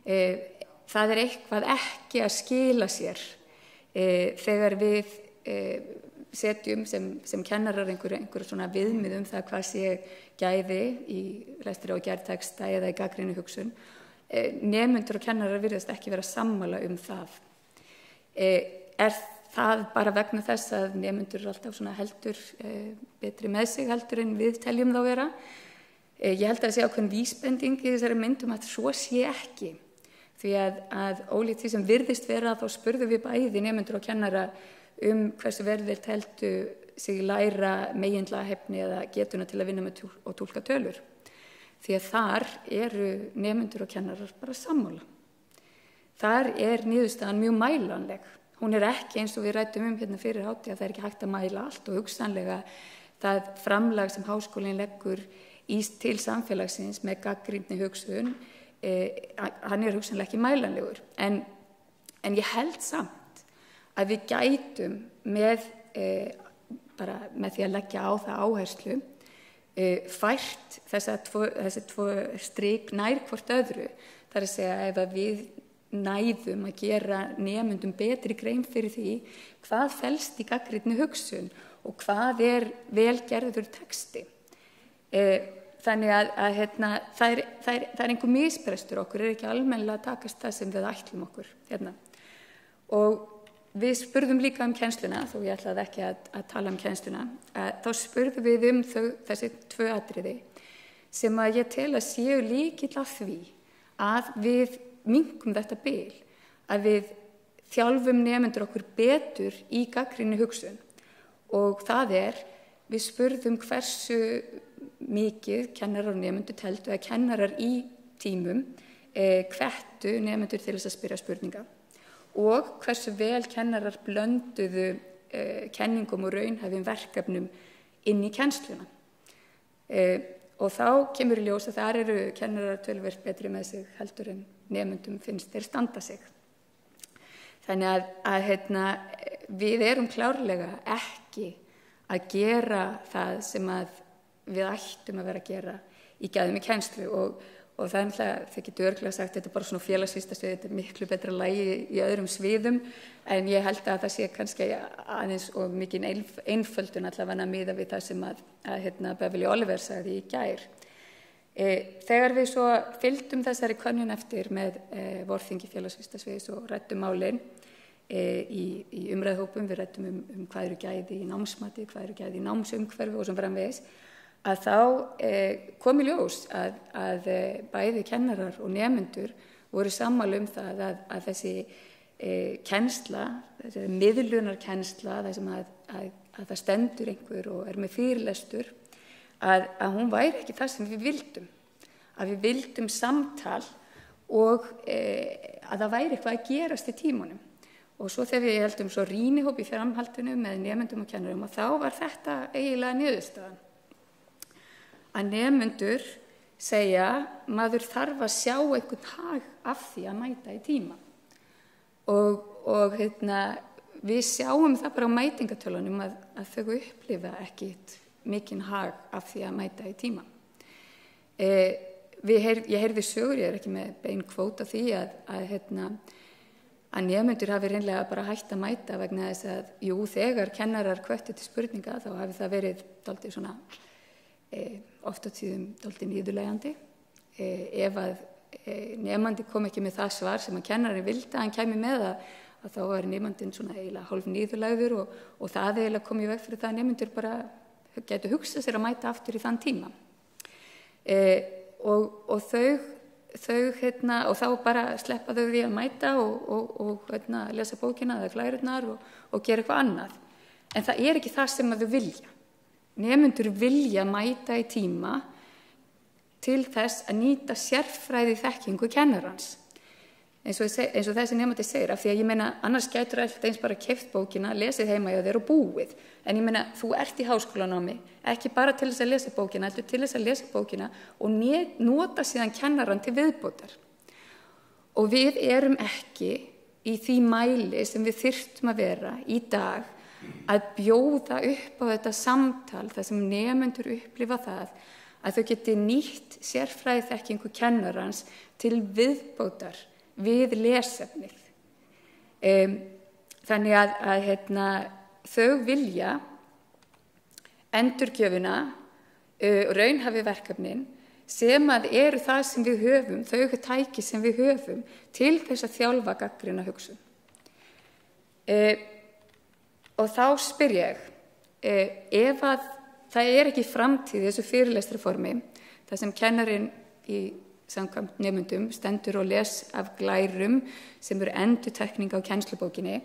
Það er eitthvað ekki að skila sér þegar við setjum sem kennarar einhverju svona viðmið það hvað sé gæði í lestri og gerð texta eða í gagnrýni hugsun. Nemendur og kennarar virðast ekki vera sammála það. Er það bara vegna þess að nemendur eru alltaf svona heldur betri með sig heldur en við teljum þá vera? Ég held að það sé ákveðin vísbending í þessari myndum að svo sé ekki. Því að ólíkt því sem virðist vera þá spurðum við bæði nemendur og kennara hversu vel þeir teltu sig læra meginlagahæfni eða getuna til að vinna með og túlka tölur. Því að þar eru nemendur og kennarar bara sammála. Þar er niðurstaðan mjög mælanleg. Hún er ekki eins og við ræddum hérna fyrir hátíð að það er ekki hægt að mæla allt og hugsanlega það framlag sem háskólinn leggur til samfélagsins með gagnrýni hugsun, hann er hugsanlega ekki mælanlegur. En ég held samt að við gætum með því að leggja á það áherslu fært þessi tvo strik nær hvort öðru. Það er að segja ef að við næðum að gera nemendum betri grein fyrir því hvað felst í gagnrýni hugsun og hvað er velgerður texti. Þannig að það er einhver misbrestur okkur, ekki almennilega að takast það sem við ætlum okkur. Og við spurðum líka kennsluna, þó ég ætlaði ekki að tala kennsluna, þá spurðum við þessi tvö atriði sem að ég tel að séu lykill að því að við minnkum þetta bil, að við þjálfum nemendur okkur betur í gagnrýni hugsun og það við spurðum hversu mikið kennarar og nemendur teldu að kennarar í tímum hvettu nemendur til þess að spyrja spurninga og hversu vel kennarar blönduðu kenningum og raunhæfum verkefnum inn í kennsluna. Og þá kemur í ljós að þar eru kennarar töluvert betri með sig heldur en nemendum finnst þeir standa sig. Þannig að við erum klárlega ekki að gera það sem að við ættum að vera að gera í gæðum í kennslu og það er náttúrulega, þau getur örugglega sagt, þetta er bara svona félagsvísindasvið, þetta er miklu betra lagi í öðrum sviðum, en ég held að það sé kannski aðeins og mikið einföldun allavega miðað við það sem að Beverly Oliver sagði í gær. Þegar við svo fylgdum þessari könnun eftir með vorþingi félagsvísindasviðs og ræddum málin í umræðuhópum, við ræddum hvað eru gæði í námsmati, hvað eru gæði í námsumhverfi og sem framvegis, að þá kom í ljós að bæði kennarar og nemendur voru sammála það að þessi kennsla, þessi miðlunarkennsla, það sem að það stendur einhver og með fyrirlestur, að hún væri ekki það sem við vildum. Að við vildum samtal og að það væri eitthvað að gerast í tímunum. Og svo þegar við heldum svo rýnihóp í framhaldinu með nemendum og kennurum, og þá var þetta eiginlega niðurstaðan. Að nemendur segja, maður þarf að sjá einhvern hag af því að mæta í tíma. Og við sjáum það bara á mætingatölunum að þau upplifa ekkit mikinn hag af því að mæta í tíma. Ég heyrði sögur, ég ekki með bein kvót af því að nemendur hafi reynlega bara hætt að mæta vegna þess að, þegar kennarar hvöttu til spurninga þá hafi það verið dálítið svona, oft á tíðum dálítið niðurlægjandi. Ef að nemandi kom ekki með það svar sem að kennarinn vildi að hann kæmi með að þá var nemandinn svona eiginlega hálf niðurlægður og það eiginlega kom í veg fyrir það að nemendur bara gætu hugsað sér að mæta aftur í þann tíma. Og þá bara sleppa þau því að mæta og lesa bókina eða glærurnar og gera eitthvað annað. En það er ekki það sem að þau vilja. Nemendur vilja mæta í tíma til þess að nýta sérfræði þekkingu kennarans. Eins og þessi nemandi segir, af því að ég meina, annars gætur alltaf eins bara keypt bókina, lesið heima hjá þér og búið. En ég meina, þú ert í háskólanámi, ekki bara til þess að lesa bókina, heldur til þess að lesa bókina og nota síðan kennaran til viðbótar. Og við erum ekki í því mæli sem við þyrftum að vera í dag að bjóða upp á þetta samtal þar sem nemendur upplifa það að þau geti nýtt sérfræði þekkingu kennarans til viðbótar við lesefnið. Þannig að þau vilja endurgjöfina, raunhæfi verkefnin sem að eru það sem við höfum, þau tæki sem við höfum til þess að þjálfa gagnrýna hugsun. Og þá spyr ég, ef að það er ekki framtíð í þessu fyrirlestraformi, það sem kennarinn í samkvæmt nemendum stendur og les af glærum sem eru endurtekning á kennslubókinni,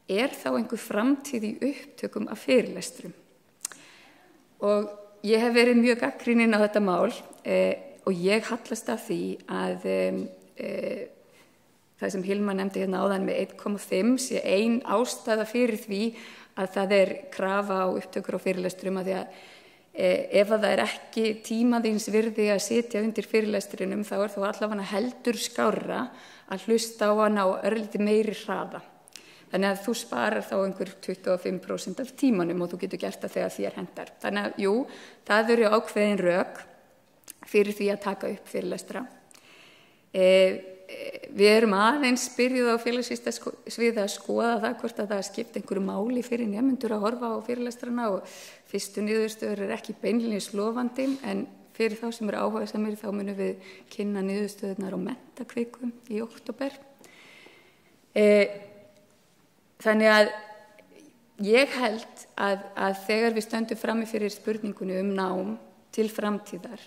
er þá einhver framtíð í upptökum af fyrirlestrum. Og ég hef verið mjög gagnrýnin á þetta mál og ég hallast af því að það sem Hilma nefndi hérna áðan með 1,5 sé ein ástæða fyrir því að það er krafa á upptökur á fyrirlestrum, að því að ef það er ekki tímaðins virði að sitja undir fyrirlestrinum þá er þá allavega heldur skárra að hlusta á hana á örlítið meiri hraða. Þannig að þú sparar þá einhver 25% af tímanum og þú getur gert það þegar þér hentar. Þannig að það eru ákveðin rök fyrir því að taka upp fyrirlestra. Við erum aðeins byrjuð á félagsvísindasviði að skoða það hvort að það skipt einhverju máli fyrir nemendur að horfa á fyrirlestrana og fyrstu niðurstöður ekki beinlínis lofandi, en fyrir þá sem eru áhugasamir þá munum við kynna niðurstöðurnar á mentakviku í október. Þannig að ég held að þegar við stöndum frammi fyrir spurningunni nám til framtíðar,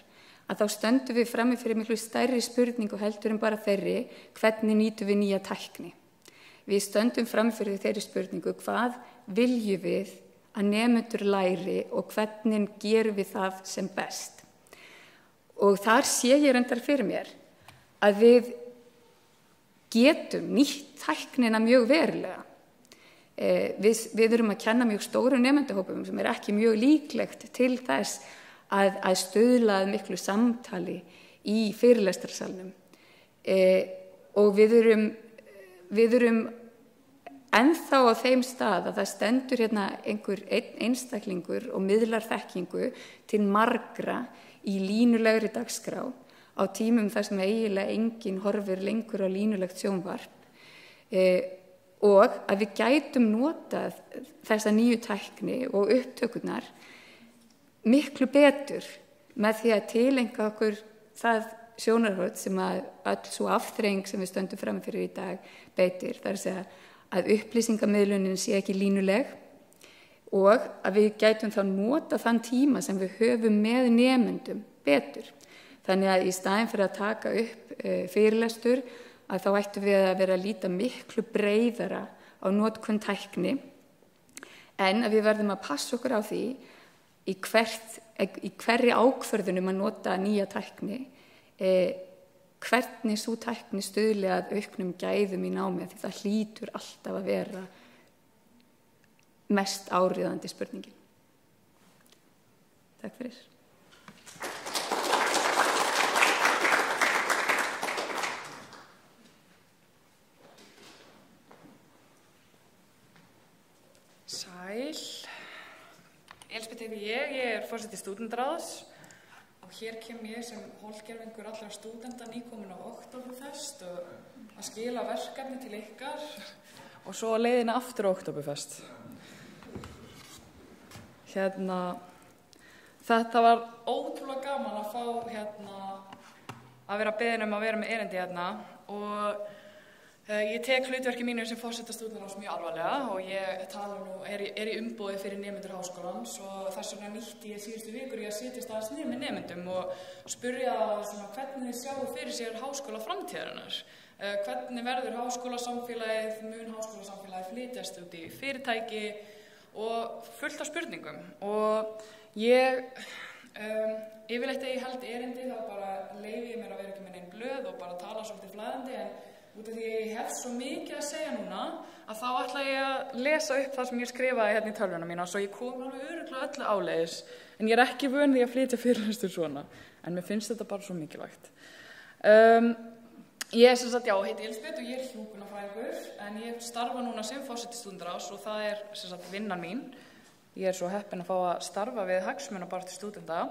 að þá stöndum við frammi fyrir miklu stærri spurningu heldur en bara þeirri, hvernig nýtum við nýja tækni. Við stöndum frammi fyrir þeirri spurningu, hvað viljum við að nemendur læri og hvernig gerum við það sem best. Og þar sé ég reyndar fyrir mér að við getum nýtt tæknina mjög verulega. Við erum að kenna mjög stóru nemendahópum sem ekki mjög líklegt til þess að stuðla að miklu samtali í fyrirlestrarsalnum. Og við erum ennþá á þeim stað að það stendur hérna einhver einstaklingur og miðlar þekkingu til margra í línulegri dagskrá á tímum þar sem eiginlega enginn horfir lengur á línulegt sjónvarp. Og að við gætum notað þessa nýju tækni og upptökurnar miklu betur með því að tileinka okkur það sjónarhorn sem að öll svo afþreying sem við stöndum fram fyrir í dag beitir. Það er að segja að upplýsingamiðlunin sé ekki línuleg og að við gætum þá nota þann tíma sem við höfum með nemendum betur. Þannig að í staðinn fyrir að taka upp fyrirlestur að þá ættum við að vera að líta miklu breiðara á notkun tækni, en að við verðum að passa okkur á því í hverri ákvörðunum að nota nýja tækni, hvernig sú tækni stuðli að auknum gæðum í námi, því það hlýtur alltaf að vera mest áríðandi spurningin. Takk fyrir.
Sæl. Elspeth heiti ég forseti stúdendaráðs og hér kem ég sem hólgerfingur allra stúdenta nýkomin á Októberfest og að skila verkefni til ykkar og svo leiðina aftur á Októberfest. Þetta var ótrúlega gaman að fá að vera beðin að vera með erindi og ég tek hlutverki mínu sem forseta stúdendaráðs mjög alvarlega og ég tala er í umboði fyrir nemendur háskólans og þess vegna nýtti ég síðustu vikur í að setjast aðeins niður með nemendum og spurja hvernig þið sjáu fyrir sér háskóla framtíðarinnar. Hvernig verður háskólasamfélagið, mun háskólasamfélagið flytjast út í fyrirtæki og fullt af spurningum. Og ég, yfirleitt þegar ég held erindi þá bara leyfi ég mér að vera ekki með neinn blöð og bara tala svolítið flæðandi, en út af því að ég hef svo mikið að segja núna að þá ætla ég að lesa upp það sem ég skrifaði í tölvuna mína svo ég kom alveg örugglega öllu áleiðis, en ég ekki vön því að flytja fyrirlestur svona, en mér finnst þetta bara svo mikilvægt. Ég heiti Elspeth og ég hjúkrunarfræðingur, en ég starfa núna sem forseti stúdendaráðs og það vinnan mín. Ég svo heppin að fá að starfa við hagsmunabaráttu stúdenta.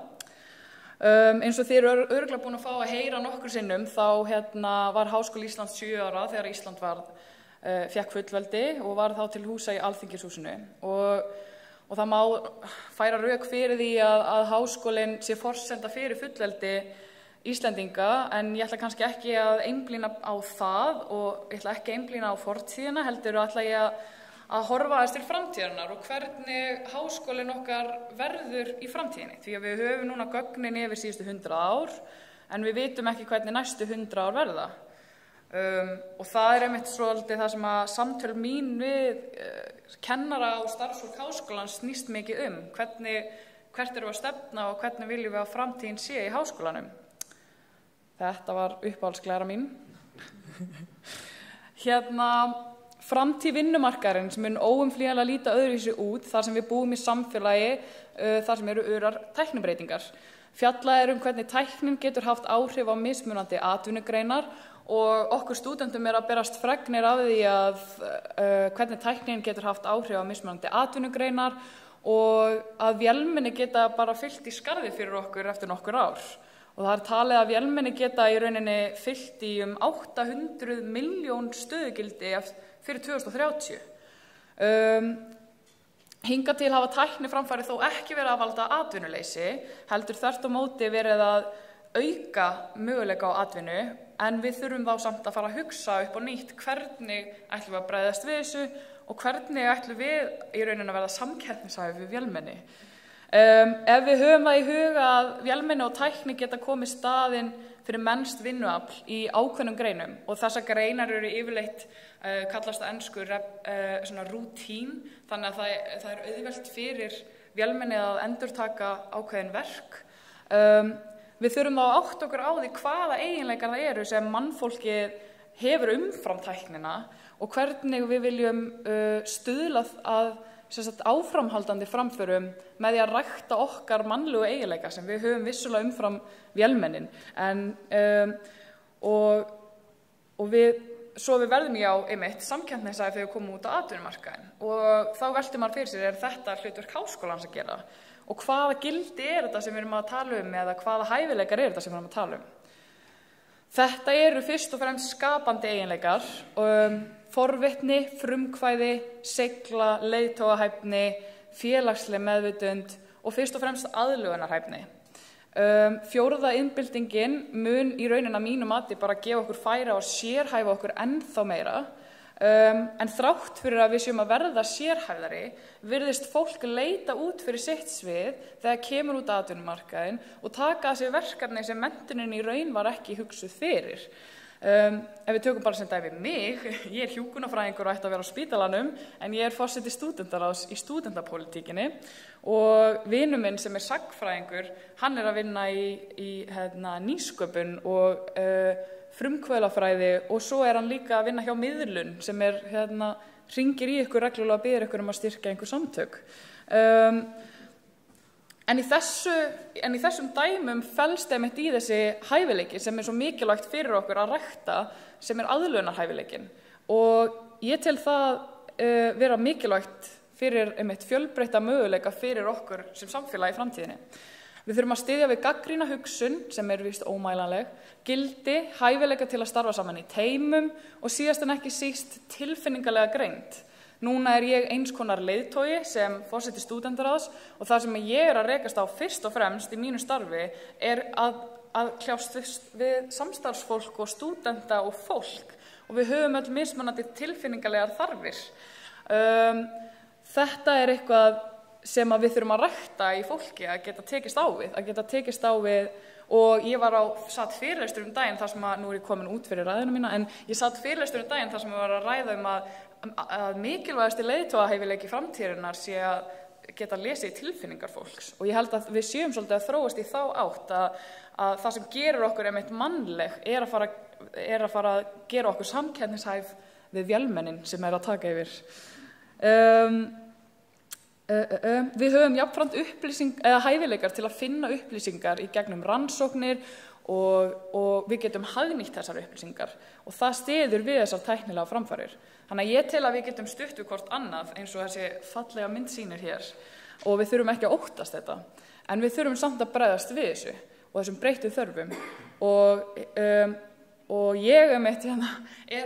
Eins og þið eru örugglega búin að fá að heyra nokkur sinnum þá var Háskóli Íslands 7 ára þegar Ísland fékk fullveldi og var þá til húsa í Alþingishúsinu og það má færa rök fyrir því að háskólinn sé forsenda fyrir fullveldi Íslendinga, en ég ætla kannski ekki að einblína á það og ég ætla ekki að einblína á fortíðina, heldur ætla ég að horfa aðeins til framtíðarinnar og hvernig háskólinn okkar verður í framtíðinni. Því að við höfum núna gögnin yfir síðustu 100 ár, en við vitum ekki hvernig næstu 100 ár verða. Og það einmitt svolítið það sem að samtöl mín við kennara og starfsfólk háskólans snýst mikið hvert erum við að stefna og hvernig viljum við að framtíðin sé í háskólanum. Þetta var uppáhaldsglæra mín. Framtíð vinnumarkaðarins mun óumflýjanlega líta öðruvísi út þar sem við búum í samfélagi þar sem eru örar tæknibreytingar. Fjallað hvernig tæknin getur haft áhrif á mismunandi atvinnugreinar og okkur stúdentum að berast fregnir af því að hvernig tæknin getur haft áhrif á mismunandi atvinnugreinar og að vélmenni geta bara fyllt í skarðið fyrir okkur eftir nokkur ár. Og það talið að vélmenni geta í rauninni fyllt í 800 milljón stöðugildi fyrir 2030. Hingað til hafa tækniframfarir þó ekki verið að valda atvinnuleysi, heldur þvert á móti verið að auka möguleika á atvinnu, en við þurfum þá samt að fara að hugsa upp á nýtt hvernig ætlum við að bregðast við þessu og hvernig ætlum við í rauninni að verða samkeppnishæf við vélmenni. Ef við höfum það í huga að vélmenni og tækni geta komið staðinn fyrir mennskt vinnuafl í ákveðnum greinum og þessar greinar eru yfirleitt kallast á ensku rútín, þannig að það auðvelt fyrir vélmenni að endurtaka ákveðin verk. Við þurfum þá að átta okkur á því hvaða eiginleikar það eru sem mannfólkið hefur umfram tæknina og hvernig við viljum stuðla að áframhaldandi framförum með því að rækta okkar mannlegu eiginleika sem við höfum vissulega umfram vélmennin. Svo við verðum einmitt samkeppnishæf þegar við komum út á atvinnumarkaðinn og þá veltir maður fyrir sér, þetta hlutverk háskólans að gera og hvaða gildi þetta sem við erum að tala eða hvaða hæfileikar þetta sem við erum að tala Þetta eru fyrst og fremst skapandi eiginleikar, forvitni, frumkvæði, segla, leiðtogahæfni, félagsleg meðvitund og fyrst og fremst aðlögunarhæfni. Fjórða innbyltingin mun í rauninni að mínu mati bara gefa okkur færi á að sérhæfa okkur ennþá meira, en þrátt fyrir að við séum að verða sérhæfðari virðist fólk leita út fyrir sitt svið þegar kemur út á atvinnumarkaðinn og taka að sér verkefni sem menntunin í raun var ekki hugsuð fyrir. Ef við tökum bara sem dæmi mig, ég er hjúkrunarfræðingur og ætti að vera á spítalanum, en ég er forseti stúdentaráðs í stúdentapólitíkinni og vinur minn sem er sagnfræðingur, hann er að vinna í nýsköpun og frumkvöðlafræði og svo er hann líka að vinna hjá miðlun sem er hringir í ykkur reglulega og biður ykkur að styrkja einhver samtök. En í þessum dæmum felst einmitt í þessi hæfileiki sem er svo mikilvægt fyrir okkur að rækta, sem er aðlögunarhæfileikin. Og ég tel það vera mikilvægt fyrir einmitt fjölbreytta möguleika fyrir okkur sem samfélag í framtíðinni. Við þurfum að styðja við gagnrýna hugsun sem er víst ómælanleg, gildi, hæfileika til að starfa saman í teymum og síðast en ekki síst tilfinningalega greind. Núna er ég eins konar leiðtogi sem forseti stúdentaráðs og það sem ég er að rekast á fyrst og fremst í mínu starfi er að kljást við samstarfsfólk og stúdenta og fólk og við höfum öll mismunandi tilfinningalegar þarfir. Þetta er eitthvað sem við þurfum að rækta í fólki að geta tekist á við og ég satt fyrirlestur daginn þar sem nú er ég komin út fyrir ræðuna mína, en ég satt fyrirlestur daginn þar sem ég var að ræða að mikilvægasti leiðtogahæfileiki framtíðarinnar sé að geta lesið tilfinningar fólks og ég held að við séum svolítið að þróast í þá átt að það sem gerir okkur einmitt mannleg er að fara að gera okkur samkeppnishæf við vélmennin sem er að taka yfir. Við höfum jafnframt hæfileikar til að finna upplýsingar í gegnum rannsóknir og við getum hagnýtt þessar upplýsingar og það styður við þessar tæknilega framfarir. Þannig að ég tel að við getum stutt við hvort annað eins og þessi fallega mynd sýnir hér og við þurfum ekki að óttast þetta en við þurfum samt að bregðast við þessu og þessum breyttu þörfum og ég er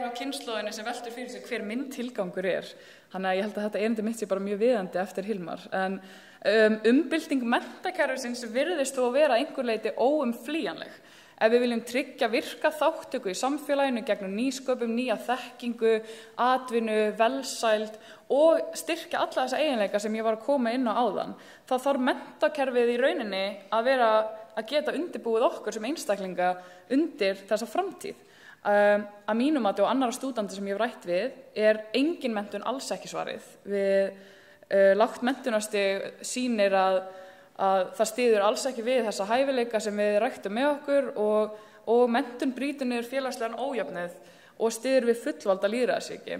á kynslóðinni sem veltur fyrir sig hver minn tilgangur er. Þannig að ég held að þetta erindi mitt sé bara mjög viðandi eftir Hilmar. En umbylting menntakerfisins virðist þó að vera einhver leyti óumflýjanleg. Ef við viljum tryggja virka þáttöku í samfélaginu gegnum nýsköpum, nýja þekkingu, atvinnu, velsæld og styrkja alla þessa eiginleika sem ég var að koma inn á áðan, þá þarf menntakerfið í rauninni að geta undirbúið okkur sem einstaklinga undir þessa framtíð. Að mínum mati og annarra stúdenta sem ég hef rætt við er engin menntun alls ekki svarið. Lágt menntunarstig sýnir að það styður alls ekki við þessa hæfileika sem við ræktum með okkur og menntun brýtur niður félagslegan ójöfnuð og styður við fullvalda lýðræðisríki.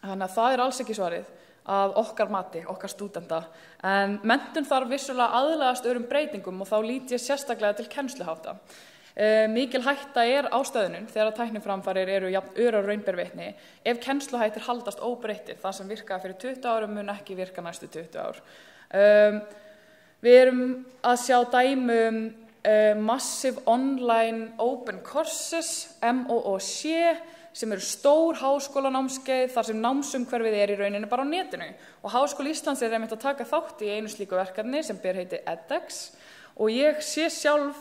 Þannig að það er alls ekki svarið að okkar mati, okkar stúdenta. En menntun þarf vissulega aðlagast öðrum breytingum og þá lít ég sérstaklega til kennsluhátta. Mikil hætta er á stöðunum þegar tækniframfarir eru jafn ör og raun ber vitni. Ef kennsluhættir haldast óbreyttir, það sem virkaði fyrir 20 árum mun ekki virka næstu 20 ár. Við erum að sjá dæmi Massive Online Open Courses, MOOC, sem eru stór háskólanámskeið þar sem námsumhverfið er í rauninni bara á netinu. Og Háskóli Íslands er einmitt að taka þátt í einu slíku verkefni sem ber heiti edX og ég sé sjálf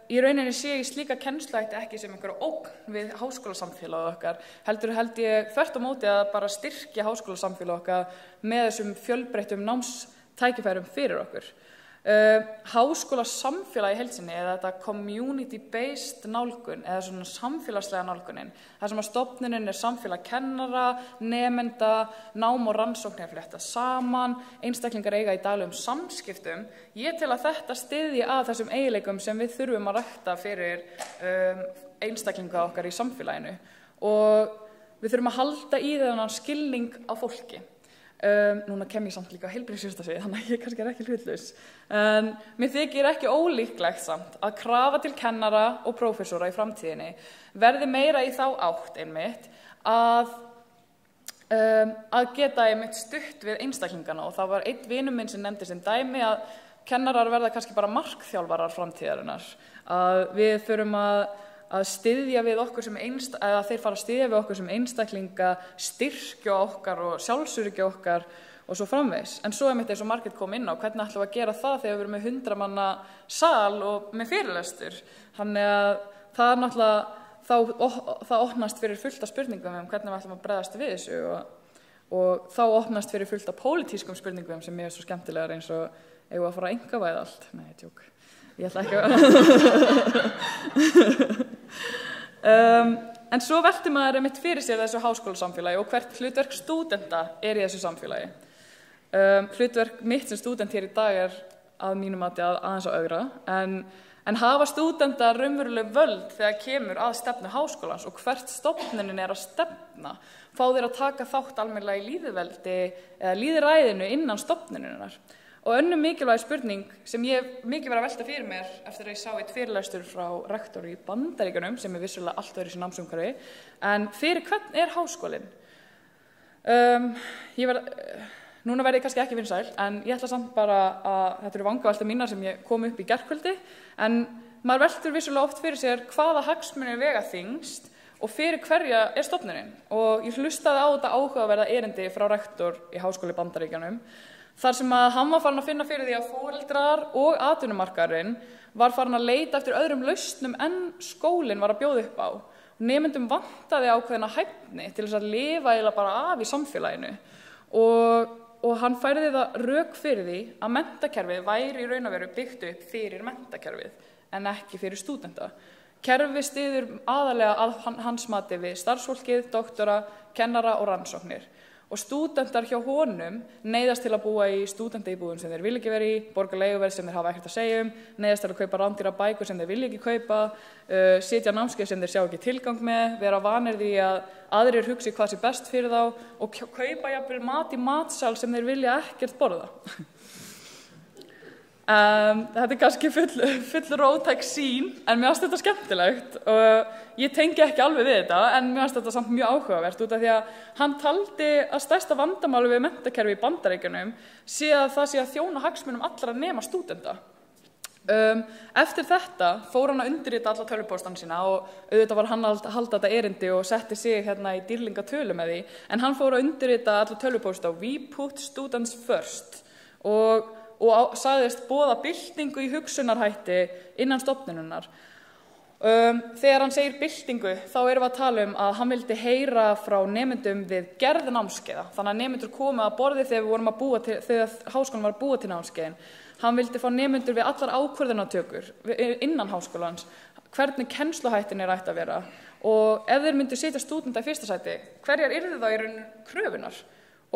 í rauninni sé ég slíka kennsluhætti ekki sem einhverja ógn við háskólasamfélagið okkar, heldur held ég þvert á móti að bara styrkja háskólasamfélagið okkar með þessum fjölbreyttum námstækifærum fyrir okkur. Háskólasamfélagi í heild sinni eða þetta community-based nálgun eða svona samfélagslega nálgunin, þar sem að stofnunin er samfélag kennara, nemenda, nám og rannsóknir flétta saman, einstaklingar eiga í daglegum samskiptum. Ég tel að þetta styðji að þessum eiginleikum sem við þurfum að rækta fyrir einstaklinga okkar í samfélaginu og við þurfum að halda í þennan skilning á fólki. Núna kem ég samt líka á heilbrigðisjúrtasvið, þannig að ég kannski er ekki hlutlaus. En mér þykir ekki ólíklegt samt að krafa til kennara og prófessora í framtíðinni verði meira í þá átt einmitt að geta einmitt stutt við einstaklingana og það var einn vinur minn sem nefndi sem dæmi að kennarar verða kannski bara markþjálfarar framtíðarinnar. Að við þurfum að styðja við okkur sem eða þeir fara að styðja við okkur sem einstaklinga, styrkja okkar og sjálfsöryggja okkar og svo framvegis. En svo einmitt eins og Margrét kom inn á, hvernig ætlum við að gera það þegar við erum með 100 manna sal og með fyrirlestur. Þannig að það er náttúrulega, það opnast fyrir fullt af spurningum hvernig við ætlum að bregðast við þessu og þá opnast fyrir fullt af pólitískum spurningum sem er svo skemmtilegar eins og eigum að fara að einkavæða allt. Nei, tjók. Ég ætla ekki En svo velti maður einmitt fyrir sér þessu háskólasamfélagi og hvert hlutverk stúdenta í þessu samfélagi. Hlutverk mitt sem stúdent hér í dag að mínum mati aðeins á ögra, en hafa stúdenta raunveruleg völd þegar kemur að stefnu háskólans og hvert stofnunin að stefna, fá þeir að taka þátt almennilega í lýðveldi eða lýðræðinu innan stofnuninnar. Og önnur mikilvæg spurning sem ég mikið verið að velta fyrir mér eftir að ég sá eitt fyrirlestur frá rektor í Bandaríkjunum, sem vissulega allt öðruvísi námsumhverfi, en fyrir hvern háskólinn? Núna verði ég kannski ekki vinsæl, en ég ætla samt bara að þetta eru vangaveltur mínar sem ég kom upp í gærkvöldi, en maður veltur vissulega oft fyrir sér hvaða hagsmunir vega þyngst og fyrir hverja stofnunin. Og ég hlustaði á þetta áhugaverða erindi frá rektor í Háskóla í Bandaríkjunum, þar sem að hann var farin að finna fyrir því að foreldrar og atvinnumarkaðurinn var farin að leita eftir öðrum lausnum en skólinn var að bjóða upp á. Nemendum vantaði ákveðna hæfni til þess að lifa eiginlega bara af í samfélaginu. Og hann færði það rök fyrir því að menntakerfið væri í raun og veru byggt upp fyrir menntakerfið en ekki fyrir stúdenta. Kerfið styður aðalega að hans mati við starfsfólkið, doktora, kennara og rannsóknir. Og stúdentar hjá honum neyðast til að búa í stúdentaíbúðum sem þeir vilja ekki vera í, borga leiguverð sem þeir hafa ekkert að segja neyðast til að kaupa rándýra bækur sem þeir vilja ekki kaupa, sitja námskeið sem þeir sjá ekki tilgang með, vera vanir því að aðrir hugsi hvað sé best fyrir þá og kaupa jafnvel mat í matsal sem þeir vilja ekkert borða. Þetta kannski full róttæk sýn, en mér fannst þetta skemmtilegt og ég tengi ekki alveg við þetta, en mér fannst þetta samt mjög áhugavert út af því að hann taldi að stærsta vandamáli við menntakerfi í Bandaríkjunum sé að það sé að þjóna hagsmunum allra nema stúdenta. Eftir þetta fór hann að undirrita alla tölvupóstana sína og auðvitað var hann að halda þetta erindi og setti sig hérna í dýrlingatölu með því, en hann fór að undirrita alla tölvupósta og We Put Students First og sagðist boða byltingu í hugsunarhætti innan stofnunarinnar. Þegar hann segir byltingu, þá erum við að tala að hann vildi heyra frá nemendum við gerð námskeiða. Þannig að nemendur komu að borði þegar háskólinn var að búa til námskeiðin. Hann vildi fá nemendur við allar ákvörðunartökur innan háskólans, hvernig kennsluhættin ætti að vera. Og ef þeir myndu setja stúdenta í fyrsta sæti, hverjar yrðu þá í raun kröfunar?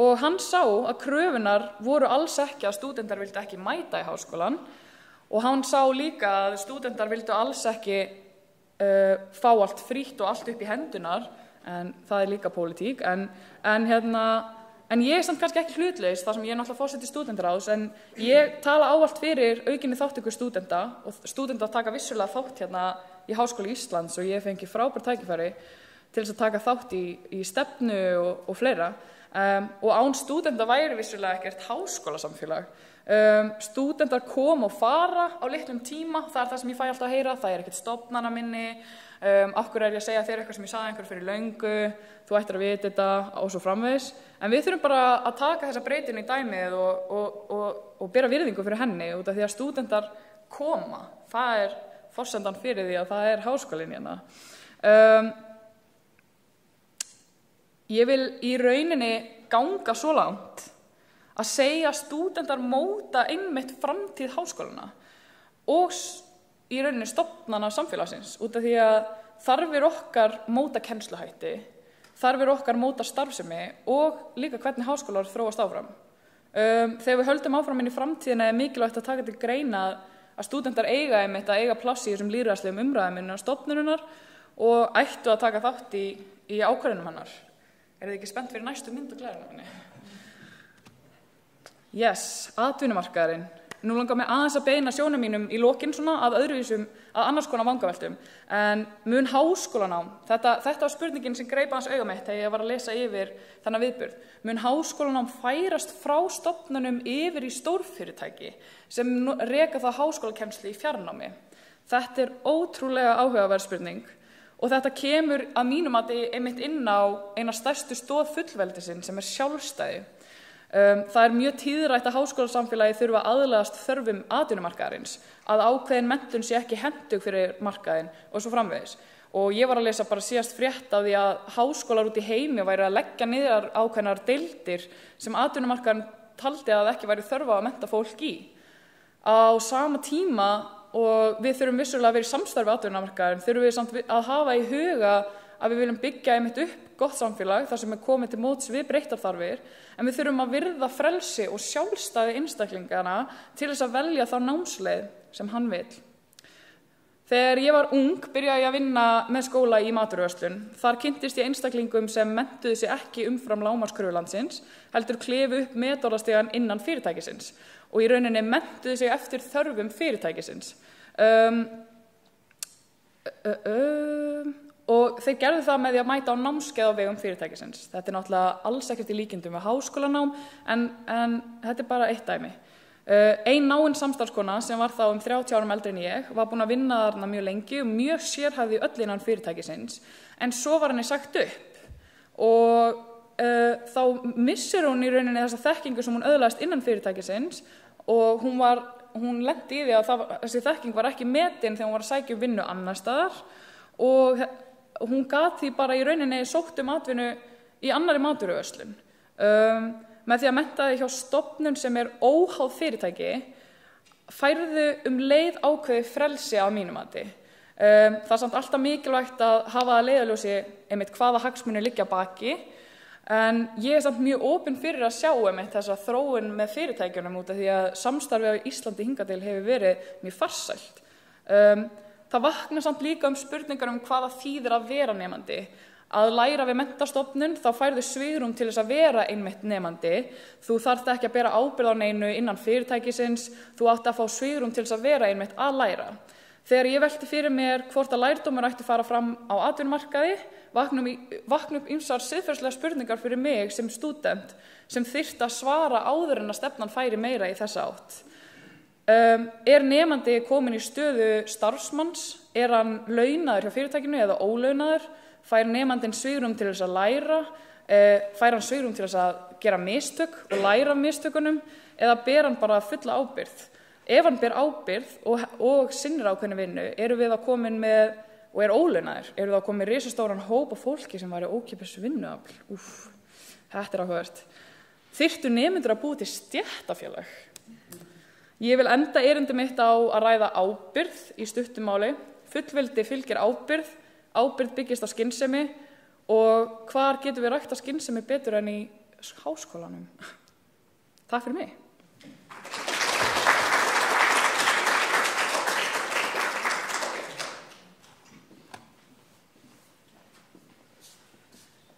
Og hann sá að kröfunar voru alls ekki að stúdentar vildu ekki mæta í háskólan og hann sá líka að stúdentar vildu alls ekki fá allt frítt og allt upp í hendunar, en það líka pólitík, en ég samt kannski ekki hlutlaus þar sem ég náttúrulega forseti stúdentaráðs, en ég tala ávallt fyrir aukinni þátttöku stúdenta og stúdenta taka vissulega þátt hérna í Háskóla Íslands og ég fengi frábært tækifæri til þess að taka þátt í stefnu og fleira. Og án stúdenta væri vissulega ekkert háskólasamfélag. Stúdentar koma og fara á litlum tíma, það það sem ég fæ alltaf að heyra, það ekkert stofnanaminni, af hverju ég að segja þér eitthvað sem ég sagði einhver fyrir löngu, þú ættir að vita þetta og svo framvegis. En við þurfum bara að taka þessa breytinu í dæmið og bera virðingu fyrir henni út af því að stúdentar koma. Það forsendan fyrir því að það háskólinn hérna. Ég vil í rauninni ganga svo langt að segja að stúdentar móta einmitt framtíð háskólana og í rauninni stofnana samfélagsins út af því að þarfir okkar móta kennsluhætti, þarfir okkar móta starfsemi og líka hvernig háskólar þróast áfram. Þegar við höldum áfram inn í framtíðina mikilvægt að taka til greina að stúdentar eiga pláss í þessum lýðræðislegum umræðum innan stofnunarinnar og ættu að taka þátt í ákvörðunum hennar. Þið ekki spennt fyrir næstu mynd og glæðinni? Yes, atvinnumarkaðurinn. Nú langar mig aðeins að beina sjónum mínum í lokin að annars konar vangaveltum. En mun háskólanám, þetta var spurningin sem greip aðeins auga mitt þegar ég var að lesa yfir þennan viðburð. Mun háskólanám færast frá stofnunum yfir í stórfyrirtæki sem reka það háskólakennslu í fjarnámi? Þetta ótrúlega áhugaverð spurning. Og þetta kemur að mínum einmitt inn á eina stærstu stoð fullveldisins sem sjálfstæði. Það mjög tíðrætt að háskólasamfélagi þurfa að aðlagast þörfum atvinnumarkaðarins, að ákveðin menntun sé ekki hentug fyrir markaðinn og svo framvegis. Og ég var að lesa bara síðast frétt af því að háskólar út í heimi væri að leggja niður ákveðnar deildir sem atvinnumarkaðurinn taldi að ekki væri þörf á að mennta fólk í. Á sama tíma og við þurfum vissulega að vera í samstarfi atvinnumarkaðurinn, þurfum við samt að hafa í huga að við viljum byggja einmitt upp gott samfélag þar sem komið til móts við breyttar þarfir, en við þurfum að virða frelsi og sjálfstæði einstaklingana til þess að velja þá námsleið sem hann vill. Þegar ég var ung byrjaði ég að vinna með skóla í matvöruverslun. Þar kynntist ég einstaklingum sem menntuðu sig ekki umfram lágmarkskröfur landsins, heldur klifu upp metorðastigann innan fyrirtækisins og í rauninni menntuðu sig eftir þörfum fyrirtækisins. Og þeir gerðu það með því að mæta á námskeið á vegum fyrirtækisins. Þetta náttúrulega alls ekkert í líkindum við háskólanám, en þetta er bara eitt dæmi. Ein náin samstarfskona sem var þá 30 árum eldri en ég var búin að vinna þarna mjög lengi og mjög sérhæfð í öll innan fyrirtækisins, en svo var henni sagt upp og þá missir hún í rauninni þessa þekkingu sem hún öðlaðist innan fyrirtækisins og hún lenti í því að þessi þekking var ekki metin þegar hún var að sækja vinnu annars staðar og hún gat því bara í rauninni sótt atvinnu í annarri matvöruverslun. Með því að mennta þig hjá stofnun sem er óháð fyrirtæki færðu leið ákveði frelsi að mínu mati. Það er samt alltaf mikilvægt að hafa að leiðarljósi einmitt hvaða hagsmunir liggja baki, en ég er samt mjög opin fyrir að sjá einmitt þessa þróun með fyrirtækjunum út af því að samstarfið á Íslandi hingað til hefur verið mjög farsælt. Það vaknar samt líka spurningar hvaða þýðir að vera nemandi. Að læra við menntastofnun þá færðu svigrúm til þess að vera einmitt nemandi. Þú þarft ekki að bera ábyrgð á neinu innan fyrirtækisins, þú átt að fá svigrúm til þess að vera einmitt að læra. Þegar ég velti fyrir mér hvort að lærdómur ætti fara fram á atvinnumarkaði, vakna upp ýmsar siðferðislegar spurningar fyrir mig sem stúdent sem þyrfti að svara áður en að stefnan færi meira í þessa átt. Er nemandi komin í stöðu starfsmanns? Er hann launaður hjá fyrirtækinu eða ólaunaður? Fær nemandinn svigrúm til þess að læra? Fær hann svigrúm til þess að gera mistök og læra af mistökunum? Eða ber hann bara fulla ábyrgð? Ef hann ber ábyrgð og sinnir ákveðna vinnu, erum við að komin með, og er ólaunaður, erum við að komin með risastóran hóp af fólki sem væri ókeypis vinnuafl. Þetta er áhugavert. Þyrftu nemendur að búa til stéttarfélag? Ég vil enda erindi mitt á að ræða ábyrgð í stuttu máli. Fullveldi fylgir ábyrgð. Ábyrgð byggist á skynsemi og hvar getum við rækta skynsemi betur en í háskólanum? Takk fyrir mig.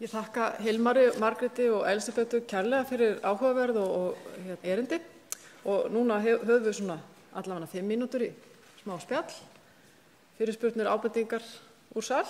Ég þakka Hilmari, Margréti og Elsabetu kærlega fyrir áhugaverð og erindi og núna höfum við svona allavega 5 mínútur í smá spjall. Fyrirspurnir, ábendingar úr sal.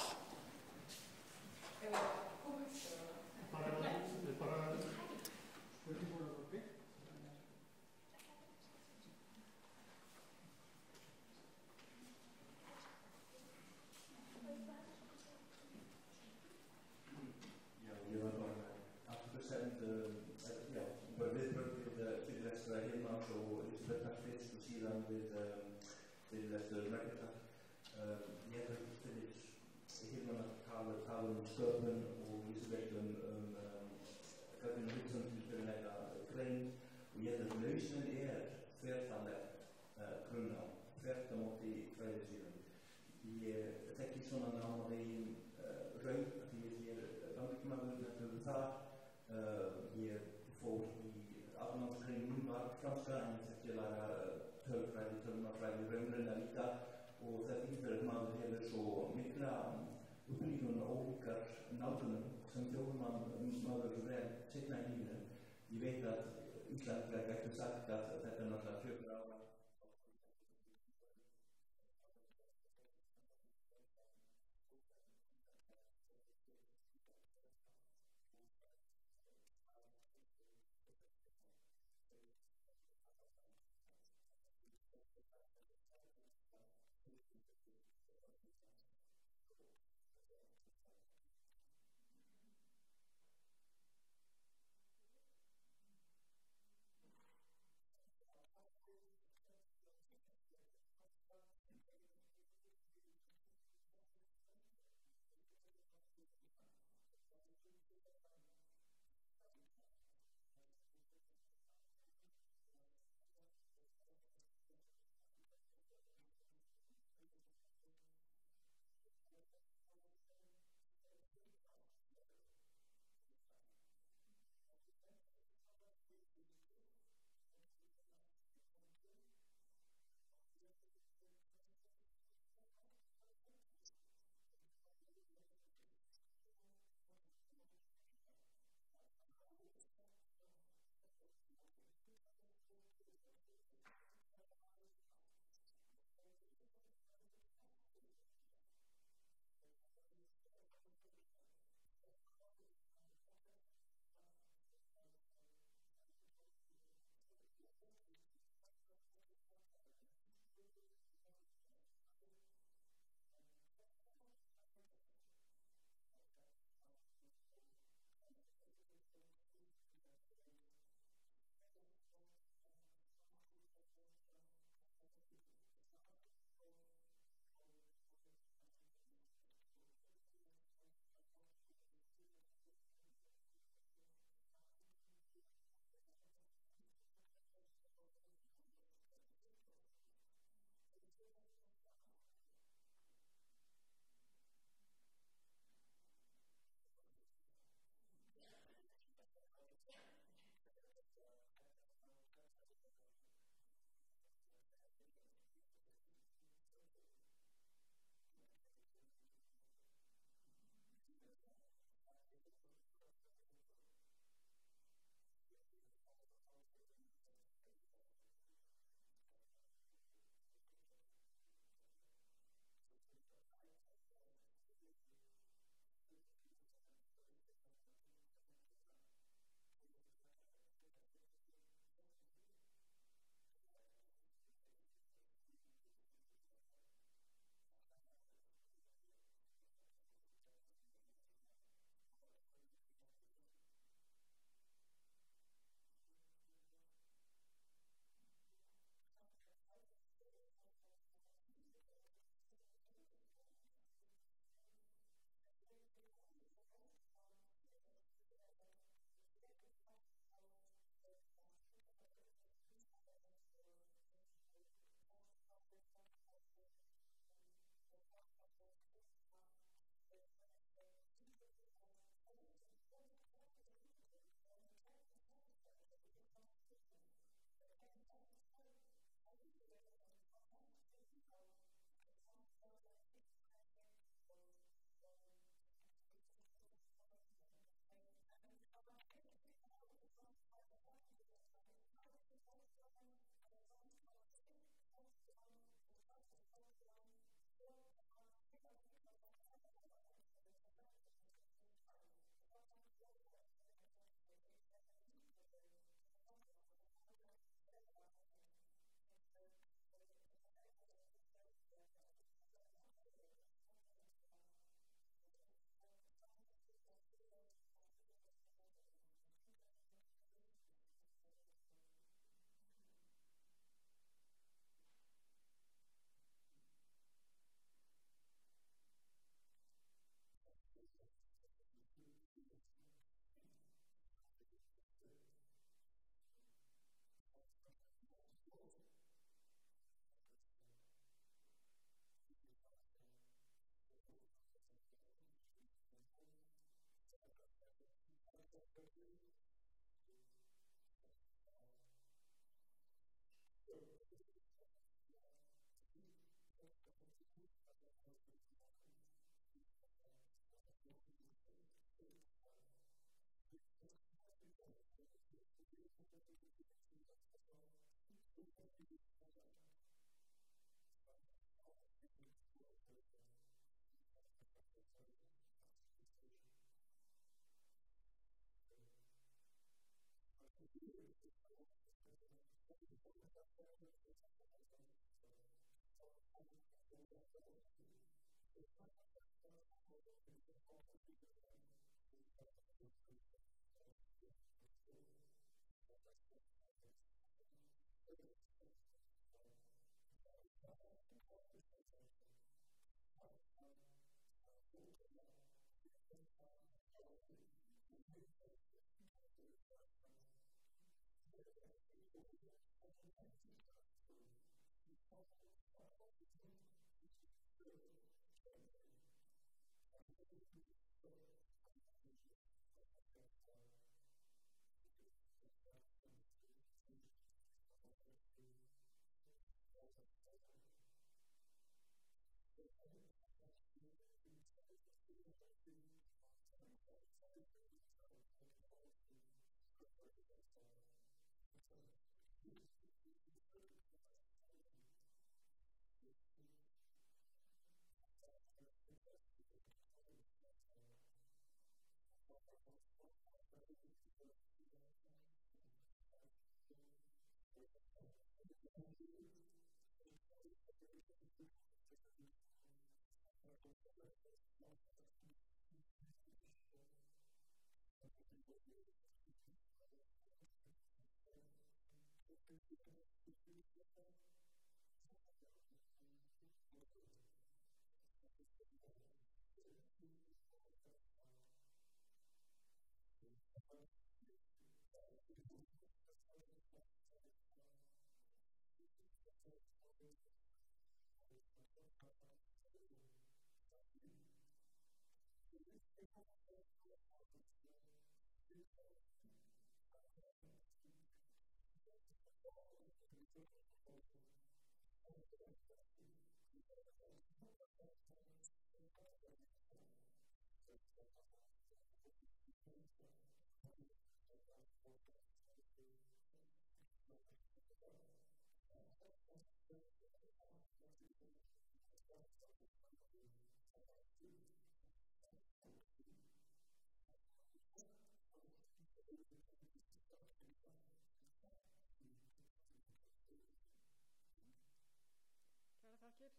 Kæra þakkir.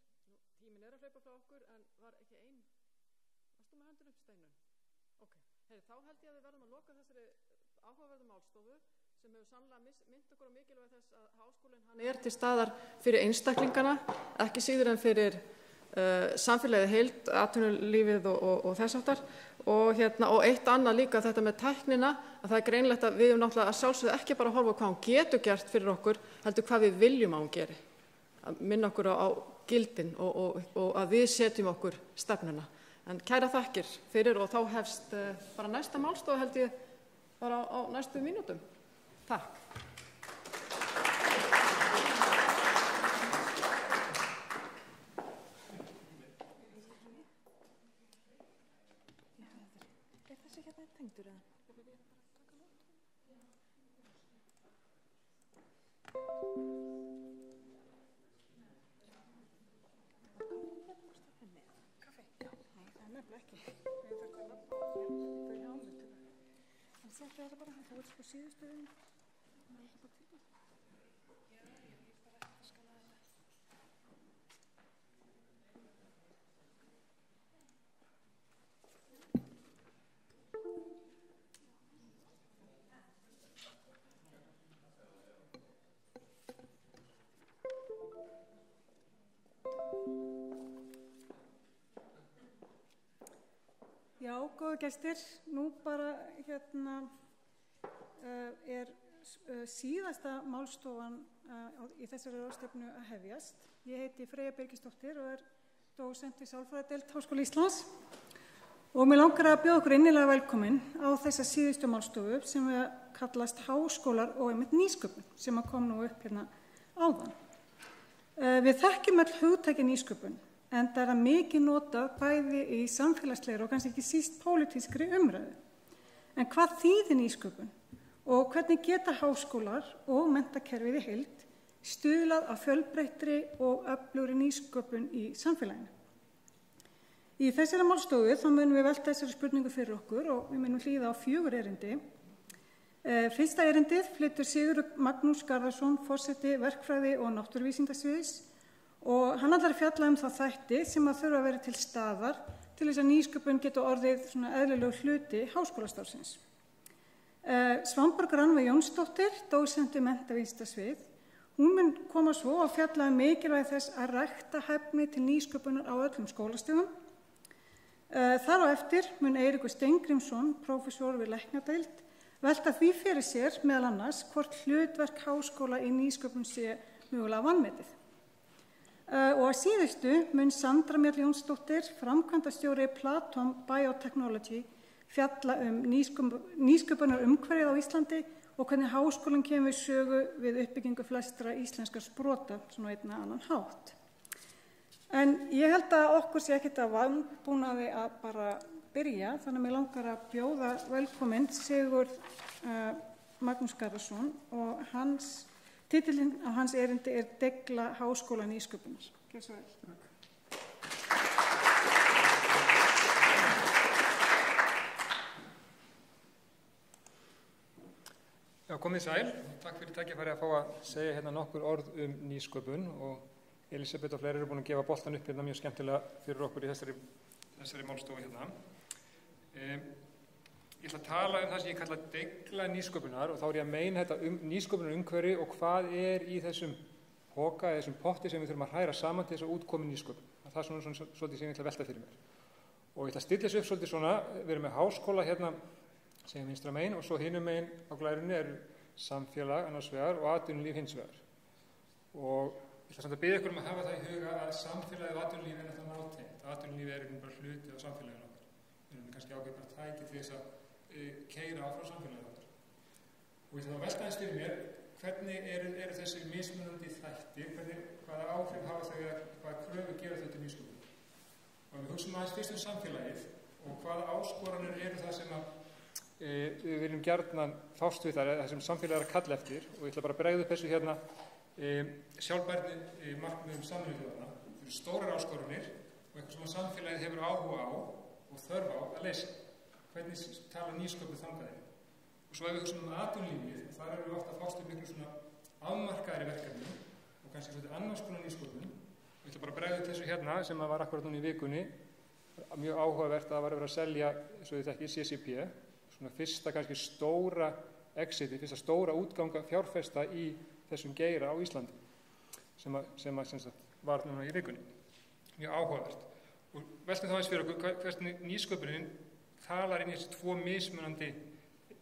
Tíminn að hlaupa frá okkur en var ekki ein. Varstu með hendur upp Steinun? Ok. Þá held ég að við verðum að loka þessari áhugaverðu málstofu sem hefur sannlega minnt okkur á mikilvægi þess að háskólinn hann er til staðar fyrir einstaklingana, ekki síður en fyrir samfélagið heild, atvinnulífið og þess aftar og eitt annað líka þetta með tæknina að það er greinlegt að við erum náttúrulega að sjálfsögðu ekki bara að horfa á hvað hún getur gert fyrir okkur, heldur hvað við viljum að hún geri, að minna okkur á gildin og að við setjum okkur stefnuna. En kæra þakkir fyrir og þá hefst bara næsta málstofa held ég bara á næstu mínútum. Takk.
Tengdur eða? Kaffi? Já. Nei, það er nefnilega ekki. Við þurfum að það er ámyndur. En þetta er bara, þú ert sko síðustuðin. Það er ekki bara til það. Já, ég bara ekki að skala þetta.
Já, góðu gestir, nú bara er síðasta málstofan í þessari ráðstefnu að hefjast. Ég heiti Freyja Birgisdóttir og er dósent við Sálfræðideild Háskóla Íslands og mig langar að bjóða okkur innilega velkomin á þessa síðustu málstofu sem við kallast Háskólar og einmitt nýsköpun sem kom nú upp áðan. Við þekkjum öll hugtæki nýsköpun en það er mikið notað bæði í samfélagslegri og kannski ekki síst pólitískri umræðu. En hvað þýðir nýsköpun og hvernig geta háskólar og menntakerfið í heild stuðlað að fjölbreyttri og öflugri nýsköpun í samfélaginu? Í þessari málstofu þá munum við velta þessari spurningu fyrir okkur og við munum hlýða á 4 erindi. Fyrsta erindið flytur Sigurður Magnús Garðarsson, forseti verkfræði og náttúruvísindasviðs, og hann ætlar að fjalla þá þætti sem að þurfa að vera til staðar til þess að nýsköpun geta orðið svona eðlilegur hluti háskólastarfsins. Svanborg Rannveig Jónsdóttir, dósent við menntavísindasvið, hún mun koma svo að fjalla mikilvægi þess að rækta hæfni til nýsköpunar á öllum skólastigum. Þar á eftir mun Eiríkur Steingrímsson, prófessor við læknadeild, velta því fyrir sér meðal annars hvort hlutverk háskóla í nýsköpun sé mögulega vanmetið. Og að síðustu mun Sandra Mjöll Jónsdóttir, framkvæmdastjóri Platon Biotechnology, fjalla nýsköpunar umhverfið á Íslandi og hvernig háskólinn kemur við sögu við uppbyggingu flestra íslenskra sprota, svona einn eða annan hátt. En ég held að okkur sé ekkert að vanbúnaði að bara byrja, þannig að mér langar að bjóða velkominn Sigurð Magnús Garðarsson og titillinn á hans erindi er Degla háskóla nýsköpunar. Gjörðu svo vel.
Já, komið sæl. Takk fyrir tækifæri að fá að segja hérna nokkur orð nýsköpun og Elisabeth og fleiri eru búin að gefa boltan upp hérna mjög skemmtilega fyrir okkur í þessari málstofu hérna. Ég ætla að tala það sem ég kalla degla nýsköpunar og þá er ég að meina þetta nýsköpunar umhverfi og hvað er í þessum poka eða þessum potti sem við þurfum að hræra saman til þess að útkomi nýsköpun. Það er svona svolítið sem ég ætla að velta fyrir mér. Og ég ætla að stilla þessu upp svolítið svona, við erum með háskóla hérna sem vinstra megin og svo hinum megin á glærunni er samfélag annars vegar og atvinnulíf hins vegar. Og ég ætla samt að biðja ykkur að hafa það í huga að samfélagið og atvinnulíf er náttúrulega nátengt. Atvinnulíf er bara hluti á samfélaginu okkar. Við erum kannski ágætt bara tæki til þess að keyra áfram samfélagið okkar. Og ég ætla að velta eins fyrir mér hvernig eru þessi mismunandi þættir, hvaða áhrif hafa þau eða hvaða kröfu gera þau til nýsköpun. Og við hugsaum aðeins fyrst samfélagið og hvaða áskoranir eru það sem að við viljum gjarnan fást við það sem samfélagið er að kalla eftir og ég ætla bara að bregða upp þessu hérna sjálfbærni markmiðum Sameinuðu þjóðanna. Þetta eru stórar áskoranir og eitthvað sem samfélagið hefur áhuga á og þörf á að leysa. Hvernig tala nýsköpun þangað inn? Og svo ef við hugsaum atvinnulífið, þar erum við ofta að fást við miklu svona afmarkaðri verkefni og kannski svolítið annars konar nýsköpun. Ég ætla bara að bregða upp þessu hérna sem var akkurat núna í vikunni, mjög áhugavert að það var að vera að selja, svo þið þekkið, CCP, svona fyrsta kannski stóra exiti, fyrsta stóra útganga fjárfesta í þessum geira á Íslandi sem var núna í vikunni. Mjög áhugavert. Og veltum þá eins fyrir okkur hvernig nýsköpunin talar inn í þessi 2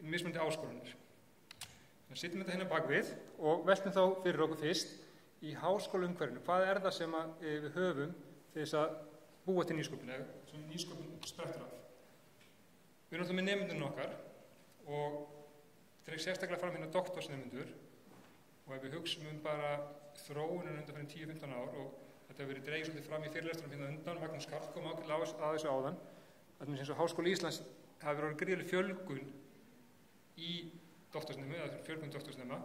mismunandi áskorunir. Þannig að sittum þetta hérna bakvið og veltum þá fyrir okkur fyrst í háskólaumhverfinu. Hvað er það sem við höfum til þess að búa til nýsköpun eða sem nýsköpun sprettur af? Við erum alltaf með nemyndunum okkar og þetta er sérstaklega fram hérna doktorsnemyndur og ef við hugsaum bara þróunum undan fyrir 10-15 ár og þetta hefur verið dregið svolítið fram í fyrirlesturum hérna undan, Magnús Karl kom ákveðlega að þessu áðan, að eins og Háskóli Íslands hafi verið gríðarleg fjölgun í doktorsnemu, eða fjölgun doktorsnema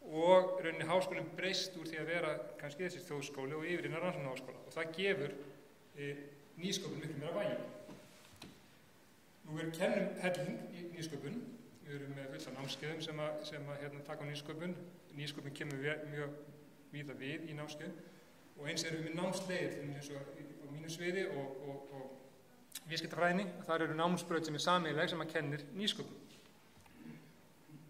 og rauninni háskólinn breyst úr því að vera kannski þessi þjóðskóli og yfir innan rannsóknarháskóla og það gefur nýsköpun miklu meira vægi. Nú við kennum helling í nýsköpun, við erum með fullt af námskeiðum sem hérna taka á nýsköpun. Nýsköpun kemur mjög víða við í námskeið og eins erum við með námsleiðir eins og á mínu sviði og viðskiptafræðinni. Þar eru námsbraut sem er sameiginleg sem að kennir nýsköpun.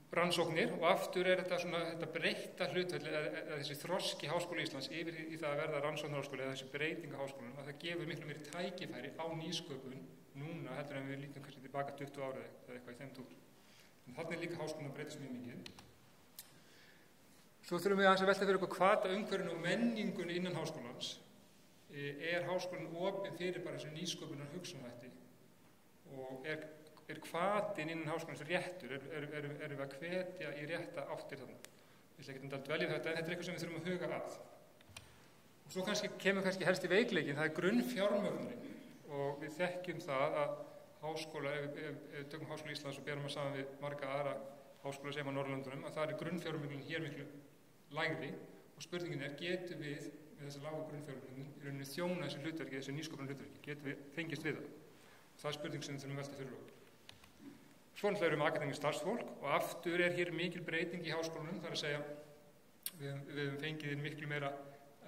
Rannsóknir og aftur er þetta breytta hlutfall eða þessi þroski Háskóla Íslands yfir í það að verða rannsóknarháskóli eða þessi breytinga háskólanum að það gefur miklu meiri tækifæri á nýsköpun núna heldur en við lítum kannski tilbaka 20 ára eða eitthvað í þeim túr. En þarna er líka háskólan að breytast mjög mikið. Svo þurfum við aðeins að velta fyrir okkur hvata umhverfinu og menningunni innan háskólans. Er háskólinn opinn fyrir bara þessu nýsköpunar hugsunarhætti og er hvatinn innan háskólans réttur? Erum við að hvetja í rétta áttir þarna? Ég ætla ekki að dvelja þetta en þetta er eitthvað sem við þurfum að huga að. Svo kemur helst í veikleikin, það grunnfjármögnunin og við þekkjum það að háskóla, ef við tökum Háskóla Íslands og berum að saman við marga aðra háskóla sem á Norðurlöndunum, að það grunnfjármögnunin hér miklu lægri og spurningin getum við með þessa lágu grunnfjármögnun í rauninni þjóna þessu hlutverki, þessu nýsköpunar hlutverki, getum við fengist við það. Það spurning sem við þurfum að velta fyrir okkur. Svo náttúrulega akademískt starfsfólk og aftur hér mikil breyting í háskólanum, það að segja við höfum fengið miklu meira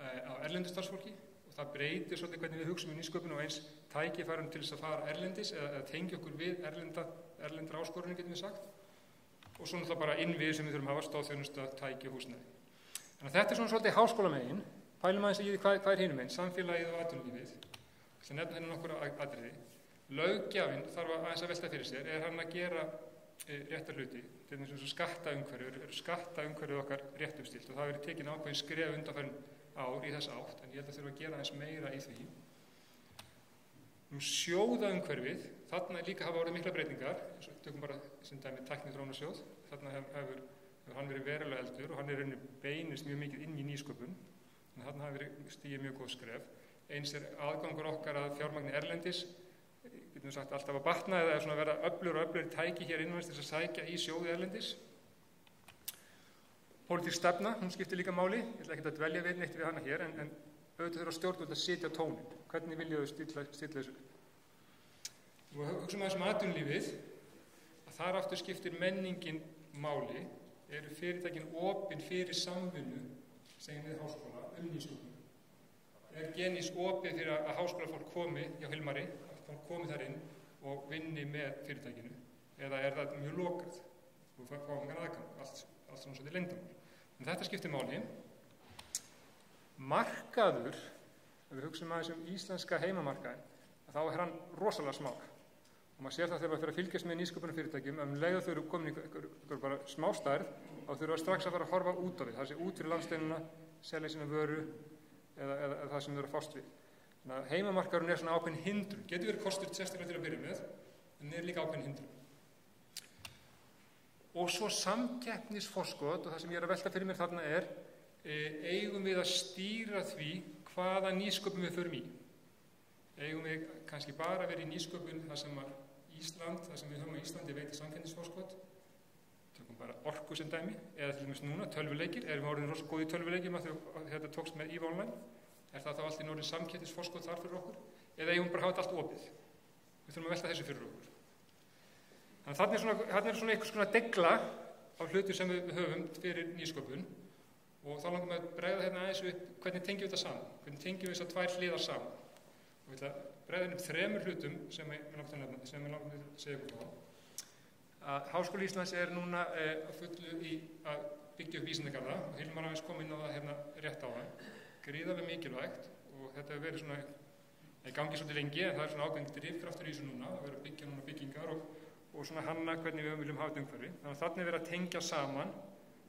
á erlendu starfsfólki og það breytir svolítið hvernig við hugsum nýsköpun og eins tækifærum til þess að fara erlendis eða tengja okkur við erlendra áskorunni, getum við sagt. Og svo náttúrulega bara innviðir sem við þurfum að hafa, stoðþjónusta, tæki og húsnæði. Þannig að þetta svona svolítið háskólamegin, pælum aðeins í hvað hinum megin, samfélagið og atvinnulífið. Það nefna nokkur atriði. Löggjafinn þarf aðeins að velta fyrir sér, hann að gera réttar hluti, til þess að skattaumhverfið okkar réttumstilt og það verið tekin ákveðin skref undanfarin ár í þessa átt, en ég held að þurfa að gera aðeins meira í því. Sjóðaumhverfið, þarna líka hafa orðið mikla breytingar, eins og tökum bara sem dæmi tækniþróunarsjóð, þarna hefur hann verið verulega eldur og hann beinist mjög mikið inn í nýsköpun, en þarna hafi verið stigið mjög góð skref. Eins aðgangur okkar að fjármagni erlendis, getum við sagt alltaf að batna eða svona verða öflur og öflur tæki hér innanlands til að sækja í sjóði erlendis. Pólitísk stefna, hún skiptir líka máli, ég ætla ekki að dvelja við neitt við hana hér, en auðvitað þurfa stjórnvöld að setja tónin. Hvernig vilja þau stilla þessu? Og hugsaum aðeins atvinnulífið, að þar aftur skiptir menningin máli, eru fyrirtækin opin fyrir samvinnu, segjum við háskóla, nýsköpun. Genís opið fyrir að háskólafólk komi hjá Hilmari, að fólk komi þar inn og vinni með fyrirtækinu, eða það mjög lokað og fá engan aðgang, allt svona svolítið leyndamál. En þetta skiptir máli. Markaður, ef við hugsaum aðeins íslenska heimamarkaðin, þá hann rosalega smár. Og maður sér það þegar maður fyrir að fylgjast með nýsköpunarfyrirtækjum, leið þau eru komin í ykkur bara smástærð, þá þurfa strax að fara að horfa út á við, það sé út fyrir landsteinuna, selja sína vöru, eða það sem þau eru að fást við. Þannig að heimamarkaðurinn svona ákveðin hindrun. Getur verið kostur sérstaklega til að byrja með, en líka ákveðin hindrun. Og svo samkeppnisforskot, og það sem ég að velta fyrir mér þarna eigum við að stýra því hvaða nýsköpun við förum í. Eigum við kannski bara að vera í nýsköpun þar sem við höfum á Íslandi veitir samkeppnisforskot, tökum bara orku sem dæmi, eða til dæmis núna tölvuleikir, erum við orðin rosa góð í tölvuleikjum að þetta tókst með EVE Online, það þá allt í orðin samkeppnisforskot þar fyrir okkur, eða eigum bara að hafa þetta allt opið. Við þurfum að velta þessu fyrir okkur. Þannig að þarna svona einhvers konar degla á hlutu sem við höfum fyrir nýsköpun og þá langum við að bregða hérna aðeins upp hvernig tengjum við þetta saman, hvernig tengjum við þessar tvær hliðar saman. Og við ætla að bregða upp 3 hlutum sem ég langum að segja ykkur á. Að Háskóli Íslands núna að fullu í að byggja upp vísindagarða og Hilmar aðeins kom inn á það hérna rétt á það. Gríðarlega mikilvægt og þetta hefur verið svona í gangi svolítið lengi en það svona ákveðin drifkraftur í þessu núna, að vera að byggja núna byggingar og svona hanna hvernig við viljum hafa þetta umhverfi. Þannig að þarna verið að tengja saman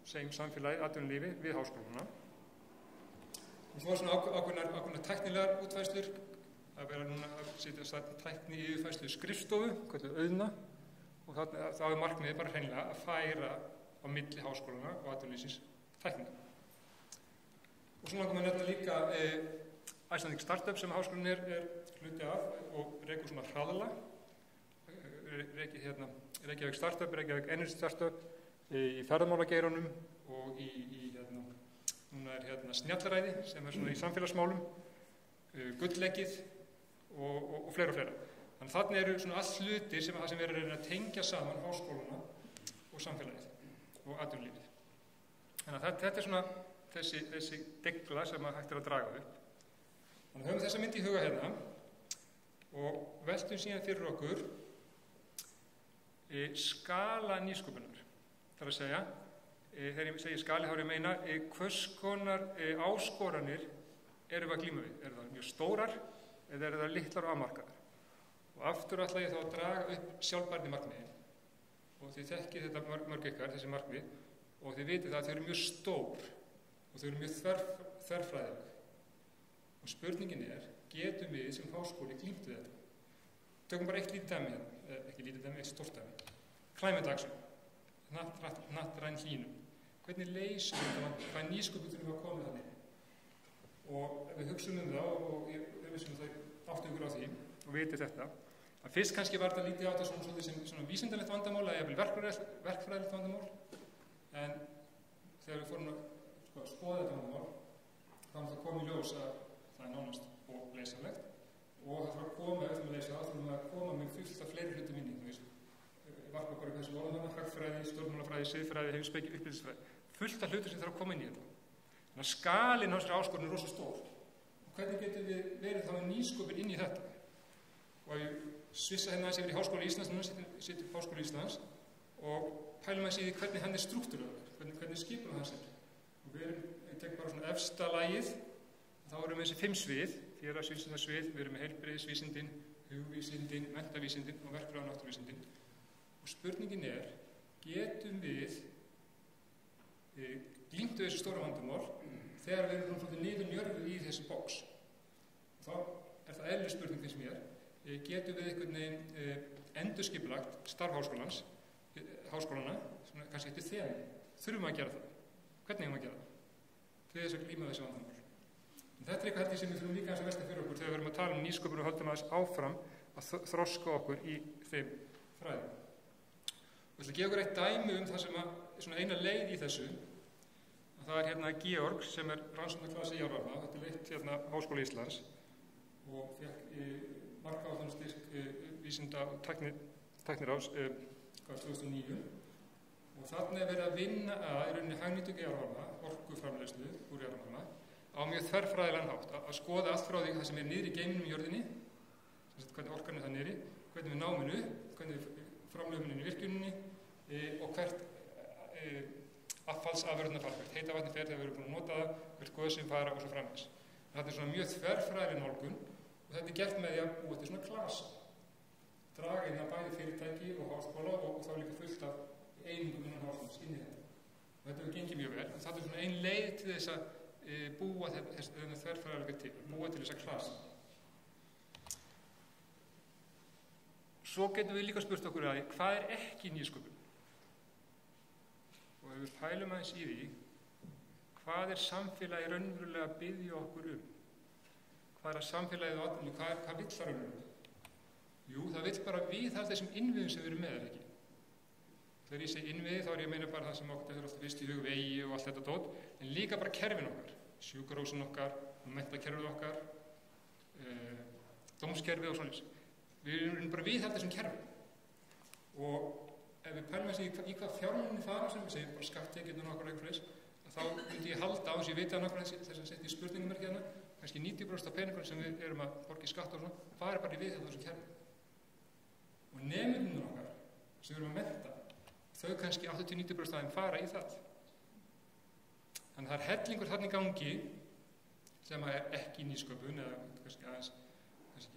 segjum samfélagið, atvinnulífi við háskólana. Og svo svona ákveðnar tæknilegar útfærslur, að vera núna að setja tækni í útfærslu skrifstofu, hvernig auðna, og þá markmiðið bara hreinlega að færa á milli háskólana og atvinnulífsins tækni. Og svona langar maður nefna líka Icelandic Startup sem háskólinn hluti af og rekur svona hraðla, Reykjavík Startup, Reykjavík Energy Startup, í ferðamálageiranum og núna snjallaræði sem svona í samfélagsmálum, gullleggið og fleira og fleira. Þannig þarna eru svona allt hlutir sem við erum að reyna að tengja saman háskólana og samfélagið og atvinnulífið. Þannig að þetta svona þessi degla sem hægt að draga upp. Þannig höfum þessa mynd í huga hérna og veltum síðan fyrir okkur skala nýsköpunar. Það er að segja, þegar ég segi skali þá er ég meina hvers konar áskoranir erum við að glíma við. Eru það mjög stórar eða eru það litlar og afmarkaðar? Og aftur ætla ég þá að draga upp sjálfbærni markmiðin og þið þekkið þetta mörg ykkar, þessi markmið og þið vitið það að þau eru mjög stór og þau eru mjög þverfræðileg. Og spurningin getum við sem háskóli glímt við þetta? Tökum bara eitt lítið dæmi hérna, ekki lítið dæmi, eitt stórt dæmi. Climate action, hnattræn hlýnun. Hvernig leysum við þetta? Hvað nýsköpun þurfum við að koma þannig? Og ef við hugsaum það, og ég vissum það áttu ykkur á því, og viti þetta, að fyrst kannski var þetta lítið á þetta svolítið sem svona vísindalegt vandamál eða jafnvel verkfræðilegt vandamál, en þegar við fórum að skoða þetta vandamál, þá það kom í ljós að það nánast óleysanlegt og það þarf að koma, ef við leysa það, þurfum við að koma með fullt af fleiri hlutum inn í, varpa bara þessu orðanna, hagfræði, stjórnmálafræði, siðfræði, heimspeki, uppeldisfræði, fullt af hlutum sem þarf að koma inn í þetta. Þannig að skalinn á þessari áskorun rosa stór. Og hvernig getum við verið þá með nýsköpun inn í þetta? Og ég svissa hérna aðeins yfir í Háskóla Íslands, núna situr Háskóla Íslands og pælum aðeins í því hvernig hann strúktúreraður, hvernig skipur hans Og við ég tek bara svona efsta lagið, þá erum við þessi 5 svið, 4 sviðsvið, við erum með heilbrigðisvísindin, hugvísindin, menntavísindin og verkfræði- og náttúruvísindin. Og spurningin getum við glímt við þessu stóra vandamál þegar við erum svolítið niðurnjörfuð í þessi box. Þá það eðlileg spurning finnst mér, getum við einhvern veginn endurskipulagt starf háskólana, kannski eftir þemu. Þurfum að gera það? Hvernig eigum að gera það? Til þess að glíma þessi vandamál. En þetta eitthvað held ég sem við þurfum líka að velta fyrir okkur þegar við erum að tala nýsköpun og höldum aðeins áfram að þroska okkur í þeim fræðum. Ég ætla að gefa okkur eitt dæmi það sem svona eina leið í þessu. Það hérna Georg sem rannsóknarklasi í jarðvarma, þetta leitt Háskóla Íslands og fekk markáætlunarstyrk vísinda og tækniráðs 2009 og þarna verið að vinna að í rauninni hagnýtingu jarðvarma, orkuframleiðslu úr jarðvarma á mjög þverfræðilegan hátt að skoða allt frá því það sem niðri í geiminum í jörðinni, hvernig orkan það niðri, hvernig við náum henni upp, hvernig við framleiðum henni í virkjuninni og hvert affallsafurðirnar fara, hvert heita vatni fer þegar við erum búin að nota það, hvert gösin fara og svo framvegis. Þetta svona mjög þverfræðileg nálgun og þetta gert með því að búa til svona klasa. Draga inn að bæði fyrirtæki og háskóla og þá líka fullt af einingum innan háskólans inn í þetta. Og þetta hefur gengið mjög vel. Þetta svona ein leið til þess að búa þennan þverfræðilega til, búa til þessa klasa. Svo getum við líka spurt okkur að hvað ekki nýsköpun? Og ef við pælum aðeins í því, hvað samfélagi raunverulega að biðja okkur Hvað samfélagið á atvinnu, hvað vill það raunverulega? Jú, það vill bara viðhalda þessum innviðum sem við erum með, ekki? Þegar ég segi innviði, þá ég meina bara það sem okkur er alltaf fyrst í hug vegi og allt þetta dót, en líka bara kerfin okkar, sjúkrahúsin okkar, menntakerfið okkar, dómskerfið og svoleiðis. Við erum bara viðhalda þessum kerfum. Og ef við pælum þessi í hvað fjármunni fara sem við segjum, bara skatttekjurnar okkar eitthvað fleis, þá myndi ég halda á þess að ég veit að nokkra þess að setja í spurningamerki hérna, kannski 90% af peningunum sem við erum að borga í skatt og svona, fara bara í viðhalda þessum kerfum. Og nemendurnir okkar sem við erum að mennta, þau kannski 80-90% af þeim fara í það. Þannig það hellingur þarna í gangi sem ekki nýsköpun eða kannski aðeins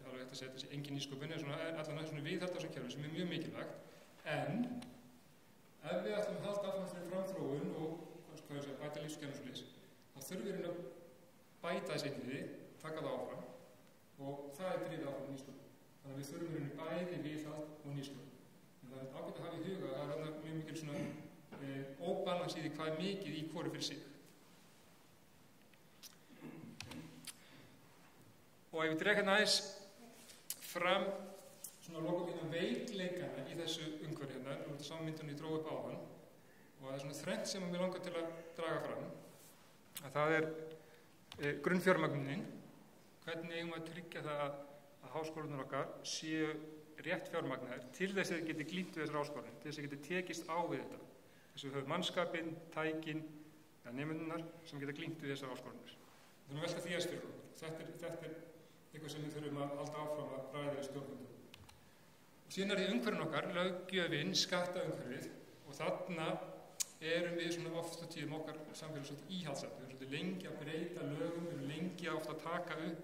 alveg hægt að segja þessi engin nýsköpun eða svona allan svona viðhalda þessum kerfum sem mjög mikilvægt. En ef við ætlum að halda áfram fyrir framþróun og bæta lífsgæðum svo leys, þá þurfum við að bæta þessi innviði, taka það áfram og það drifið áfram nýsköpun. Þannig að við þurfum bæði viðhald og nýsköpun. En það ágætt að hafa í huga að það er mjög mikil svona óbalans í því hvað mikið í hvoru fyrir sig. Og ef við dreg hérna aðeins fram svona lokum veikleikana í þessu umhverfi hérna, og þetta sammyndunni ég dróð upp á hann, og það er svona þrennt sem mér langar til að draga fram, að það er grunnfjármögnunin, hvernig eigum að tryggja það að háskólanar okkar séu rétt fjármagnaðir til þess að þið geti glímt við þessar áskoranir, til þess að þið geti tekist á við þetta. Þess að við höfum mannskapinn, tækin, nemendurnar sem geta glímt við þessar áskoranir. Við þurfum að velta því aðeins fyrir okkur. Þetta er eitthvað sem við þurfum að halda áfram að ræða við stjórnvöldum. Síðan er því umhverfin okkar, löggjöfin, skattaumhverfið og þarna erum við svona oft á tíðum okkar samfélag svolítið íhaldssamt. Við erum svolítið lengi að breyta lögum, við erum lengi að ofta að taka upp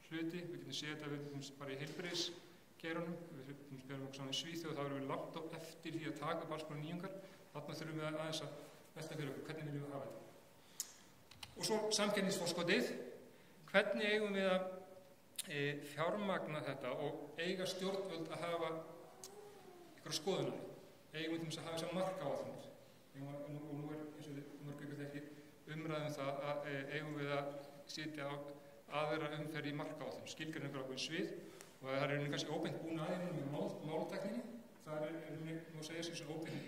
hluti. Við getum séð þetta við bara í heilbrigðisgeiranum, við berum okkur saman í Svíþjóð og þá erum við langt á eftir því að taka upp alls konar nýjungar. Þarna þurfum við aðeins að velta fyrir okkur, hvernig viljum við hafa þetta. Og svo samkeppnisforskotið, hvernig eigum við að fjármagna þetta og eiga stjórnvöld að hafa ykkur skoðunar, eigum við til þess að hafa þessar markáætlanir og nú er eins og þið mörg ykkur þekki umræðum það að eigum við að setja aðra umferð í markáætlun, skilgreiningar ákveðin svið og það er kannski óbeint búin aðeins með máltækninni. Það má segja sem svona óbeint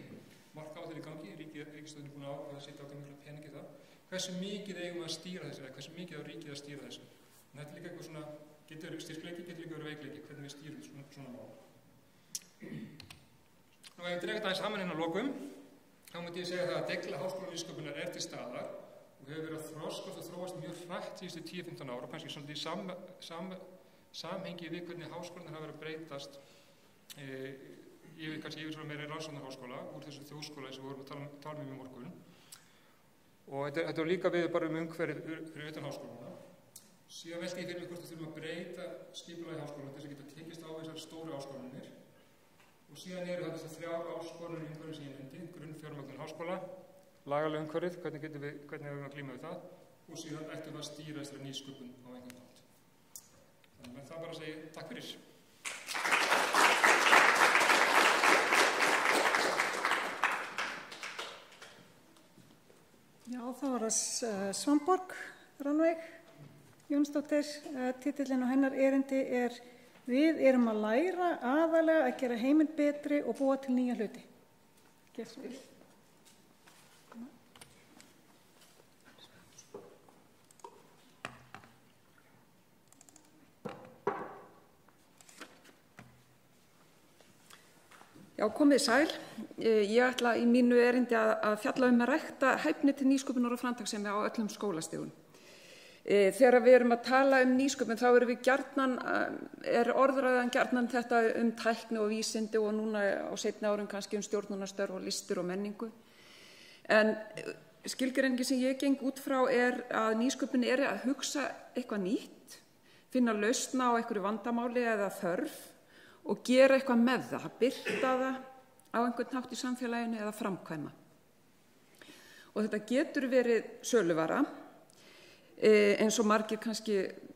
markáætlun í gangi, ríkisstjórnin búin að setja ákveðin mikla peningi í það. Hversu mikið eigum að stýra þessu, eða hversu mikið á ríkið að stýra þessu? En þetta er líka eitthvað svona, getur styrkleiki, getur líka verið veikleiki, hvernig við stýrum svona mál. Nú ef ég dreg þetta aðeins saman inn á lokum, þá myndi ég segja það að degla háskólanýsköpunar til staðar og hefur verið að þroskast og þróast mjög hratt síðustu 10-15 ára og kannski svolítið í samhengi við hvernig háskólanir hafa verið að breytast yfir svona meira rannsóknarháskóla úr þessu þjóðskóla sem við vorum að tala í morgun. Og þetta var líka við bara umhverfið fyrir utan háskólana. Síðan velti ég fyrir mig hvort við þurfum að breyta skipulagi háskólanna til þess að geta tekist á þessar stóru áskoranir. Og síðan eru þetta þessar 3 áskoranir í umhverfið sem ég nefndi, grunnfjármögnun háskóla, lagalega umhverfið, hvernig hefur við að glíma við það, og síðan ættum við að stýra þessari nýsköpun á einhvern hátt. Þannig með það bara að segja takk fyrir.
Já, þá var það Svanborg Rannveig Jónsdóttir. Titillinn á hennar erindi er Við erum að læra aðalega að gera heiminn betri og búa til nýja hluti. Gjörðu svo vel.
Já, komið sæl. Ég ætla í mínu erindi að fjalla að rækta hæfni til nýsköpunar og framtakssemi á öllum skólastigum. Þegar við erum að tala nýsköpun þá erum við gjarnan, orðræðan gjarnan þetta tækni og vísindi og núna á seinni árum kannski stjórnunarstörf og listir og menningu. En skilgreiningi sem ég geng út frá að nýsköpun að hugsa eitthvað nýtt, finna lausn á einhverju vandamáli eða þörf og gera eitthvað með það, birta það á einhvern hátt í samfélaginu eða framkvæma. Og þetta getur verið söluvara, eins og margir kannski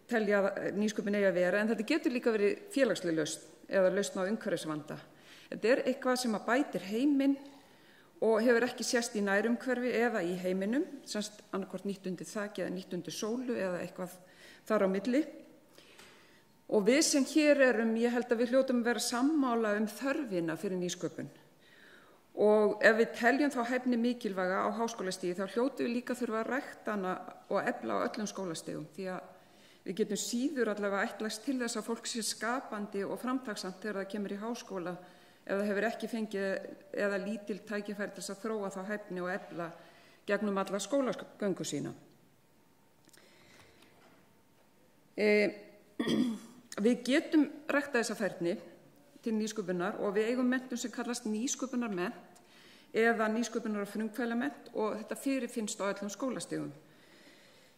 telja nýsköpun eigi að vera, en þetta getur líka verið félagsleg lausn eða lausn á umhverfisvanda. Þetta eitthvað sem að bætir heiminn og hefur ekki sést í nærumhverfi eða í heiminum, semst annarkvort nýtt undir þaki eða nýtt undir sólu eða eitthvað þar á milli. Og við sem hér erum, ég held að við hljótum að vera sammála þörfina fyrir nýsköpun. Og ef við teljum þá hæfni mikilvæga á háskólastigi þá hljótum við líka þurfa að rækta hana og efla á öllum skólastigum því að við getum síður allavega ætlast til þess að fólk sé skapandi og framtaksamt þegar það kemur í háskóla ef það hefur ekki fengið eða lítil tækifæri til þess að þróa þá hæfni og efla gegnum alla skólagöngu sína. Við getum ræktað þessa færni til nýsköpunar og við eigum menntun sem kallast nýsköpunarmennt eða nýsköpunar- og frumkvælamennt og þetta fyrirfinnst á öllum skólastigum.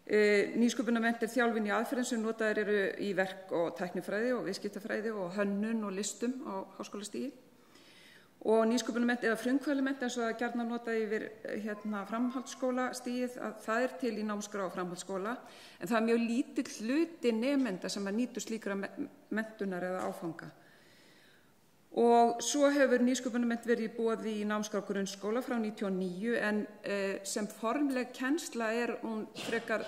Nýsköpunarmennt þjálfun í aðferðum sem notaðir eru í verk- og tæknifræði og viðskiptafræði og hönnun og listum á háskólastigi. Og nýsköpunarmennt eða frumkvælamennt eins og það gjarnan notað yfir framhaldsskólastigið, að það til í námskrá á framhaldsskóla, en það mjög lítill hluti nemenda sem að nýtur slíkra menntunar eða áfanga. Og svo hefur nýsköpunarmennt verið í boði í námskrá grunnskóla frá 1999 en sem formleg kennsla hún frekar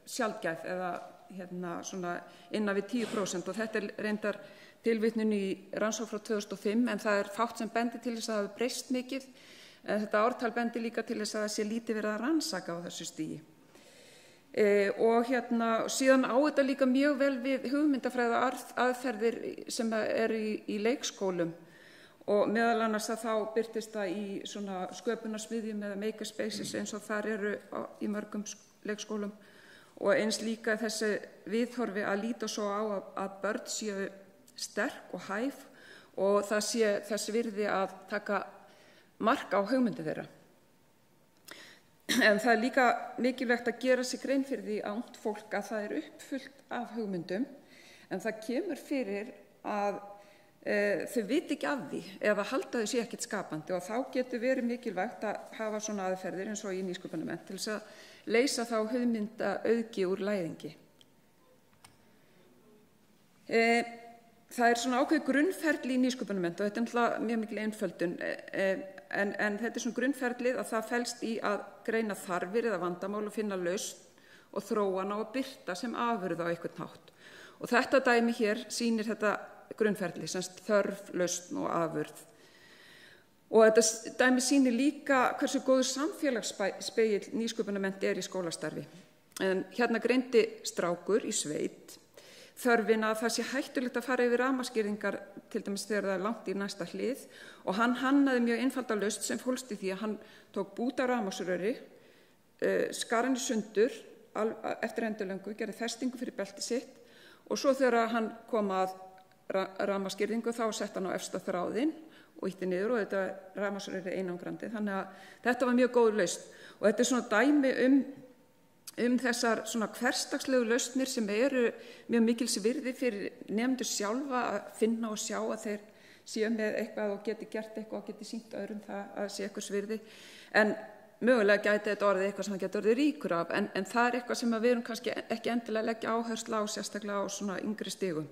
sjaldgæf eða svona innan við 10% og þetta reyndar tilvitnun í rannsókn frá 2005 en það fátt sem bendir til þess að það hafi breyst mikið. Þetta ártal bendir líka til þess að það sé lítið verið að rannsaka á þessu stigi. Og síðan á þetta líka mjög vel við hugmyndafræða aðferðir sem í leikskólum og meðal annars að þá birtist það í svona sköpunarsmiðjum eða makerspaces eins og þar eru í mörgum leikskólum og eins líka þessi viðhorfi að líta svo á að börn séu sterk og hæf og það sé þess virði að taka mark á hugmyndi þeirra. En það líka mikilvægt að gera sig grein fyrir því að ungt fólk að það uppfullt af hugmyndum en það kemur fyrir að þau viti ekki af því eða halda þau sé ekkert skapandi og þá getur verið mikilvægt að hafa svona aðferðir eins og í nýsköpunarmennt til þess að leysa þá hugmyndaauðgi úr læðingi. Það svona ákveðið grunnferli í nýsköpunarmennt og þetta náttúrulega mjög mikil einföldun en þetta svona grunnferlið að það felst í að greina þarfir eða vandamál og finna lausn og þróan á að birta sem afurð á einhvern hátt. Og þetta dæmi hér sýnir þetta grunnferli, semst þörf, lausn og afurð. Og þetta dæmi sýnir líka hversu góður samfélagsspegill nýsköpunarmennt í skólastarfi. En hérna greindi strákur í sveit þörfina að það sé hættulegt að fara yfir rafmagnsgirðingar til dæmis þegar það er langt í næsta hlið og hann hannaði mjög einfalda lausn sem fólst í því að hann tók bút af rafmagnsröri, skar hann í sundur eftir endurlöngu, gerði festingu fyrir belti sitt og svo þegar hann kom að rafmagnsgirðingu þá sett hann á efsta þráðinn og ýtti niður og þetta rafmagnsröri einangrandi. Þannig að þetta var mjög góð lausn og þetta er svona dæmi þessar svona hversdagslegu lausnir sem eru mjög mikils virði fyrir nemendur sjálfa að finna og sjá að þeir séu með eitthvað og geti gert eitthvað og geti sýnt öðrum það að sé eitthvað virði. En mögulega gæti þetta orðið eitthvað sem það geti orðið ríkur af, en það er eitthvað sem við erum kannski ekki endilega að leggja áherslu á, sérstaklega á svona yngri stigum.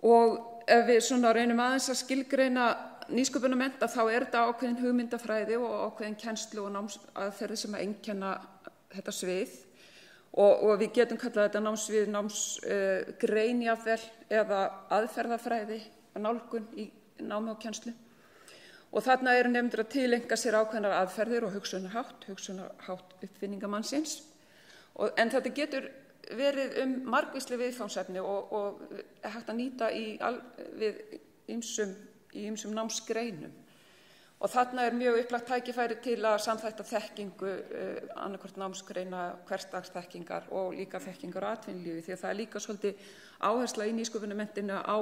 Og ef við svona reynum aðeins að skilgreina nýsköpunarmennt þá er þetta ákveðin hugmyndafræði og ákveðin kennslu og námsaðferði sem að einkenna þetta svið og við getum kallað þetta námsvið, námsgrein jafnvel eða aðferðafræði, nálgun í námi og kennslu. Og þarna eru nemendur að tileinka sér ákveðnar aðferðir og hugsunarhátt uppfinningamannsins. En þetta getur verið margvísleg viðfangsefni og hægt að nýta í ýmsum námsgreinum. Og þarna er mjög upplagt tækifæri til að samþætta þekkingu, annarkvort námsgreina, hversdagsþekkingar og líka þekkingar á atvinnulífi því að það er líka svolítið áhersla í nýsköpunarmenntinu á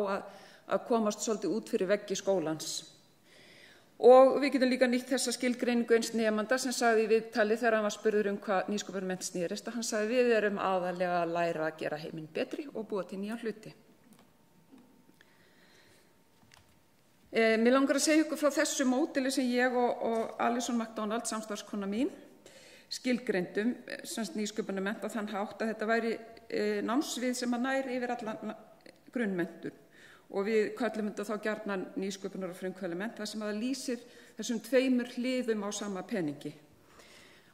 að komast svolítið út fyrir veggi skólans. Og við getum líka nýtt þessa skilgreiningu eins nemanda sem sagði í viðtali þegar hann var spurður hvað nýsköpunarmennt snýrist að hann sagði við erum aðallega að læra að gera heiminn betri og búa til nýja hluti. Mér langar að segja ykkur frá þessu módeli sem ég og Alison McDonald, samstarfskona mín, skilgreindum nýsköpunarmennt á þann hátt að þetta væri námsvið sem að næri yfir allan grunnmenntun og við köllum þetta þá gjarnan nýsköpunar- og frumkvöðlamennt þar sem að það lýsir þessum tveimur hliðum á sama peningi.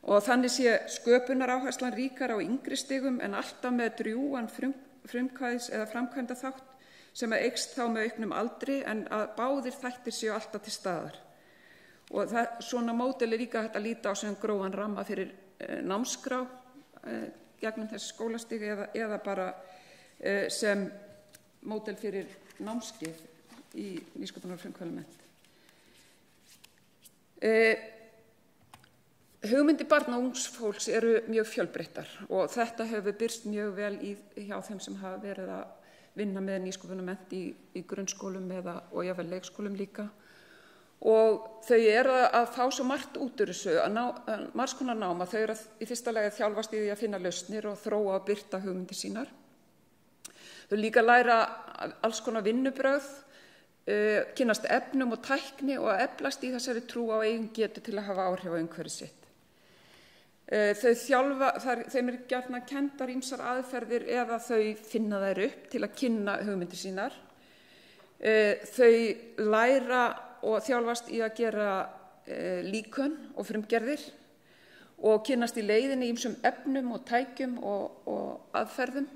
Og þannig sé sköpunaráherslan ríkar á yngri stigum en alltaf með drjúgan frumkvæðis eða framkvæmda þátt sem að eykst þá með auknum aldri en að báðir þættir séu alltaf til staðar. Og svona módel er líka hægt að líta á sem grófan ramma fyrir námskrá gegnum þessi skólastig eða bara sem módel fyrir námskeið í nýsköpunar- og frumkvöðlamennt. Hugmyndir barna og ungs fólks eru mjög fjölbreyttar og þetta hefur birst mjög vel hjá þeim sem hafa verið að vinna með nýsköpunarmennt í grunnskólum og jafnvel leikskólum líka. Og þau eru að fá svo margt út úr þessu, margs konar náma, þau eru í fyrsta lagi að þjálfast í því að finna lausnir og þróa og birta hugmyndir sínar. Þau líka læra alls konar vinnubrögð, kynnast efnum og tækni og að eflast í þessari trú á eigin getu til að hafa áhrif á umhverfi sitt. Þeim er gjarnan kenndar ýmsar aðferðir eða þau finna þær upp til að kynna hugmyndir sínar. Þau læra og þjálfast í að gera líkön og frumgerðir og kynnast í leiðinni ýmsum efnum og tækjum og aðferðum.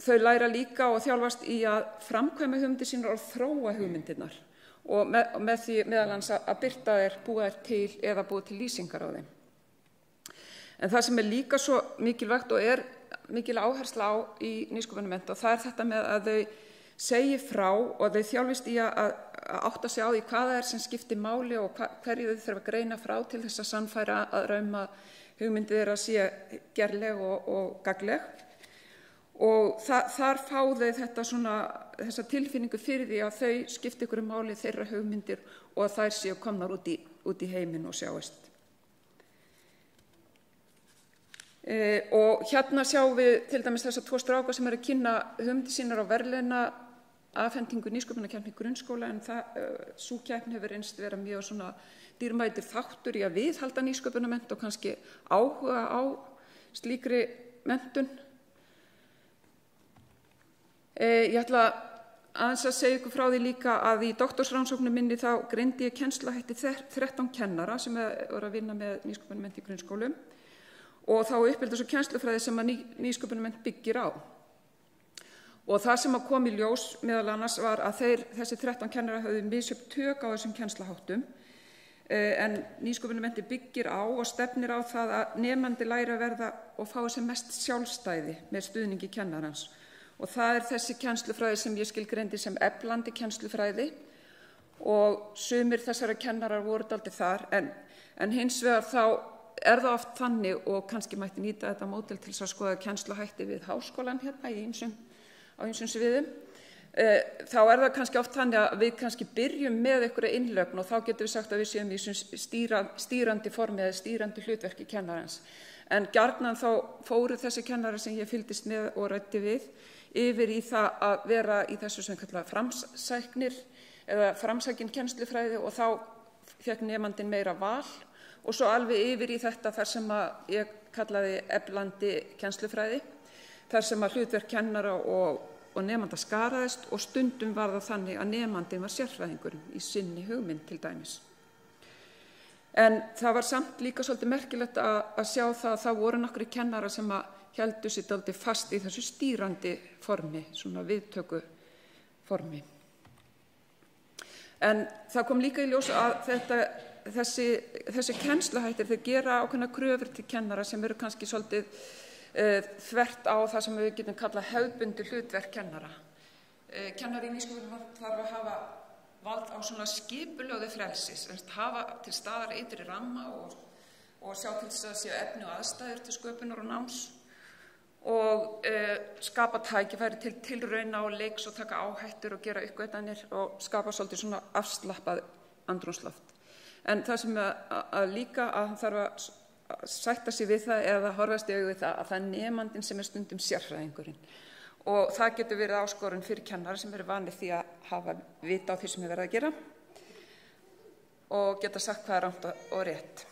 Þau læra líka og þjálfast í að framkvæma hugmyndir sínar og þróa hugmyndirnar og með því meðal annars að birta þær, búa þær til eða búa til lýsingar á þeim. En það sem er líka svo mikilvægt og er mikil áhersla á í nýsköpunarmennt og það er þetta með að þau segi frá og þau þjálfist í að átta sig á því hvað það er sem skiptir máli og hverju þau þurfa að greina frá til þess að sannfæra að rauma hugmyndið þeirra sé gerleg og gagnleg. Og þar fá þau þessa tilfinningu fyrir því að þau skipti ykkur máli þeirra hugmyndir og að þær séu komnar út í heiminn og sjáist. Og hérna sjáum við til dæmis þessar 2 strákar sem eru að kynna hugmyndir sínar á verðlauna afhendingu nýsköpunarkeppni í grunnskóla en sú keppni hefur reynst vera mjög svona dýrmætur þáttur í að viðhalda nýsköpunarmennt og kannski áhuga á slíkri menntun. Ég ætla aðeins að segja ykkur frá því líka að í doktorsrannsóknum minni þá greindi ég kennslahætti 13 kennara sem voru að vinna með nýsköpunarmennt í grunnskólum og þá uppeldis- og kennslufræði sem að nýsköpunarmennt byggir á. Og það sem að kom í ljós meðal annars var að þessi 13 kennarar höfðu misjöfn tök á þessum kennslaháttum, en nýsköpunarmennti byggir á og stefnir á það að nemandi læri að verða og fái sem mest sjálfstæði með stuðningi kennarans. Og það þessi kennslufræði sem ég skilgreindi sem eflandi kennslufræði og sumir þessara kennarar voru dálítið þar, en hins vegar þá það oft þannig, og kannski mætti nýta þetta módel til þess að skoða kennsluhætti við háskólan hérna á ýmsum sviðum, þá það kannski oft þannig að við kannski byrjum með einhverja innlögn og þá getum við sagt að við séum í stýrandi formi eða stýrandi hlutverki kennarans. En gjarnan þá fóru þessi kennarar sem ég fylgdist með og ræddi við yfir í það að vera í þessu sem kallað framsæknir eða framsækin kennslufræði, og þá fékk nemandinn meira val, og svo alveg yfir í þetta þar sem að ég kallaði eflandi kennslufræði, þar sem að hlutverk kennara og nemanda skaraðist, og stundum var það þannig að nemandinn var sérfræðingur í sinni hugmynd til dæmis. En það var samt líka svolítið merkilegt að sjá það að það voru nokkrir kennara sem að héldu sér dálítið fast í þessu stýrandi formi, svona viðtöku formi. En það kom líka í ljós að þessi kennsluhættir, þeir gera ákveðna kröfur til kennara sem eru kannski svolítið þvert á það sem við getum kallað hefðbundið hlutverk kennara. Kennari í nýsköpun þarf að hafa vald á svona skipulögðu frelsis, hafa til staðar ytri ramma og sjá til þess að séu efni og aðstæður til sköpunar og náms, og skapa tækifæri til tilrauna og leiks og taka áhættur og gera uppgötvanir og skapa svolítið svona afslappað andrúmsloft. En það sem að líka að hann þarf að sætta sig við það eða horfast í augu við það að það nemandinn sem stundum sérfræðingurinn, og það getur verið áskorun fyrir kennara sem eru vanir því að hafa vita á því sem verið að gera og geta sagt hvað rangt og rétt.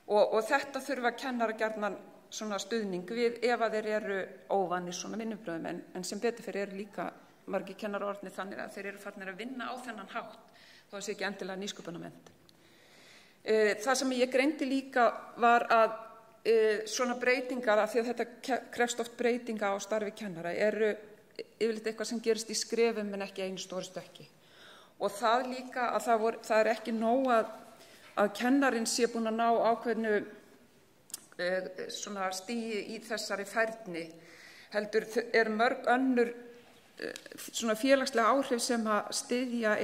Og þetta þurfa kennara gjarnan svona stuðning við ef að þeir eru óvanir svona vinnubröðum, en sem betur fyrir eru líka margir kennara orðnir þannig að þeir eru farnir að vinna á þennan hátt, þó að sé ekki endilega nýsköpunarmennt. Það sem ég greindi líka var að svona breytingar, af því að þetta krefst oft breytinga á starfi kennara, eru yfirleitt eitthvað sem gerist í skrefum en ekki einu stóru stökki. Og það líka að það ekki nóg að kennarinn sé búin að ná ákveðnu svona stigi í þessari færni, heldur mörg önnur svona félagslega áhrif sem að styðja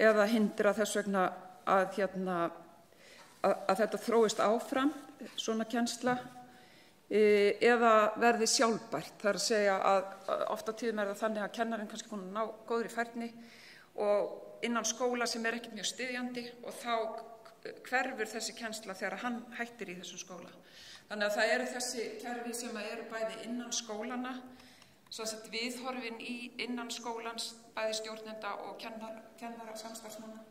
eða hindra þess vegna að þetta þróist áfram, svona kennsla, eða verði sjálfbært. Það að segja að oft á tíðum það þannig að kennarinn kannski búin að ná góðri færni og innan skóla sem ekkert mjög styðjandi, og þá hverfur þessi kennsla þegar hann hættir í þessum skóla. Þannig að það eru þessi kerfi sem eru bæði innan skólana, viðhorfin innan skólans, bæði stjórnenda og kennara samstarfsmanna.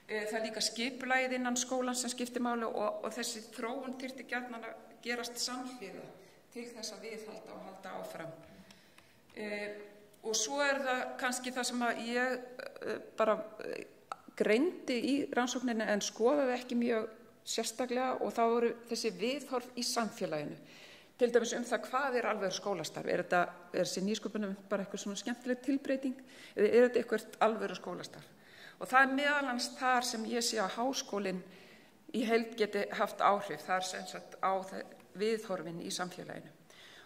Það líka skipulagið innan skólans sem skiptir máli, og þessi þróun þyrfti gjarnan að gerast samhliða til þess að viðhalda og halda áfram. Og svo það kannski það sem að ég bara greindi í rannsókninni en skoðaði ekki mjög sérstaklega, og þá voru þessi viðhorf í samfélaginu. Til dæmis það hvað alvöru skólastarf. Þessi nýsköpunum bara eitthvað svona skemmtileg tilbreyting, eða þetta eitthvað alvöru skólastarf? Og það meðal annars þar sem ég sé að háskólinn í heild geti haft áhrif, þar sem sagt á viðhorfin í samfélaginu.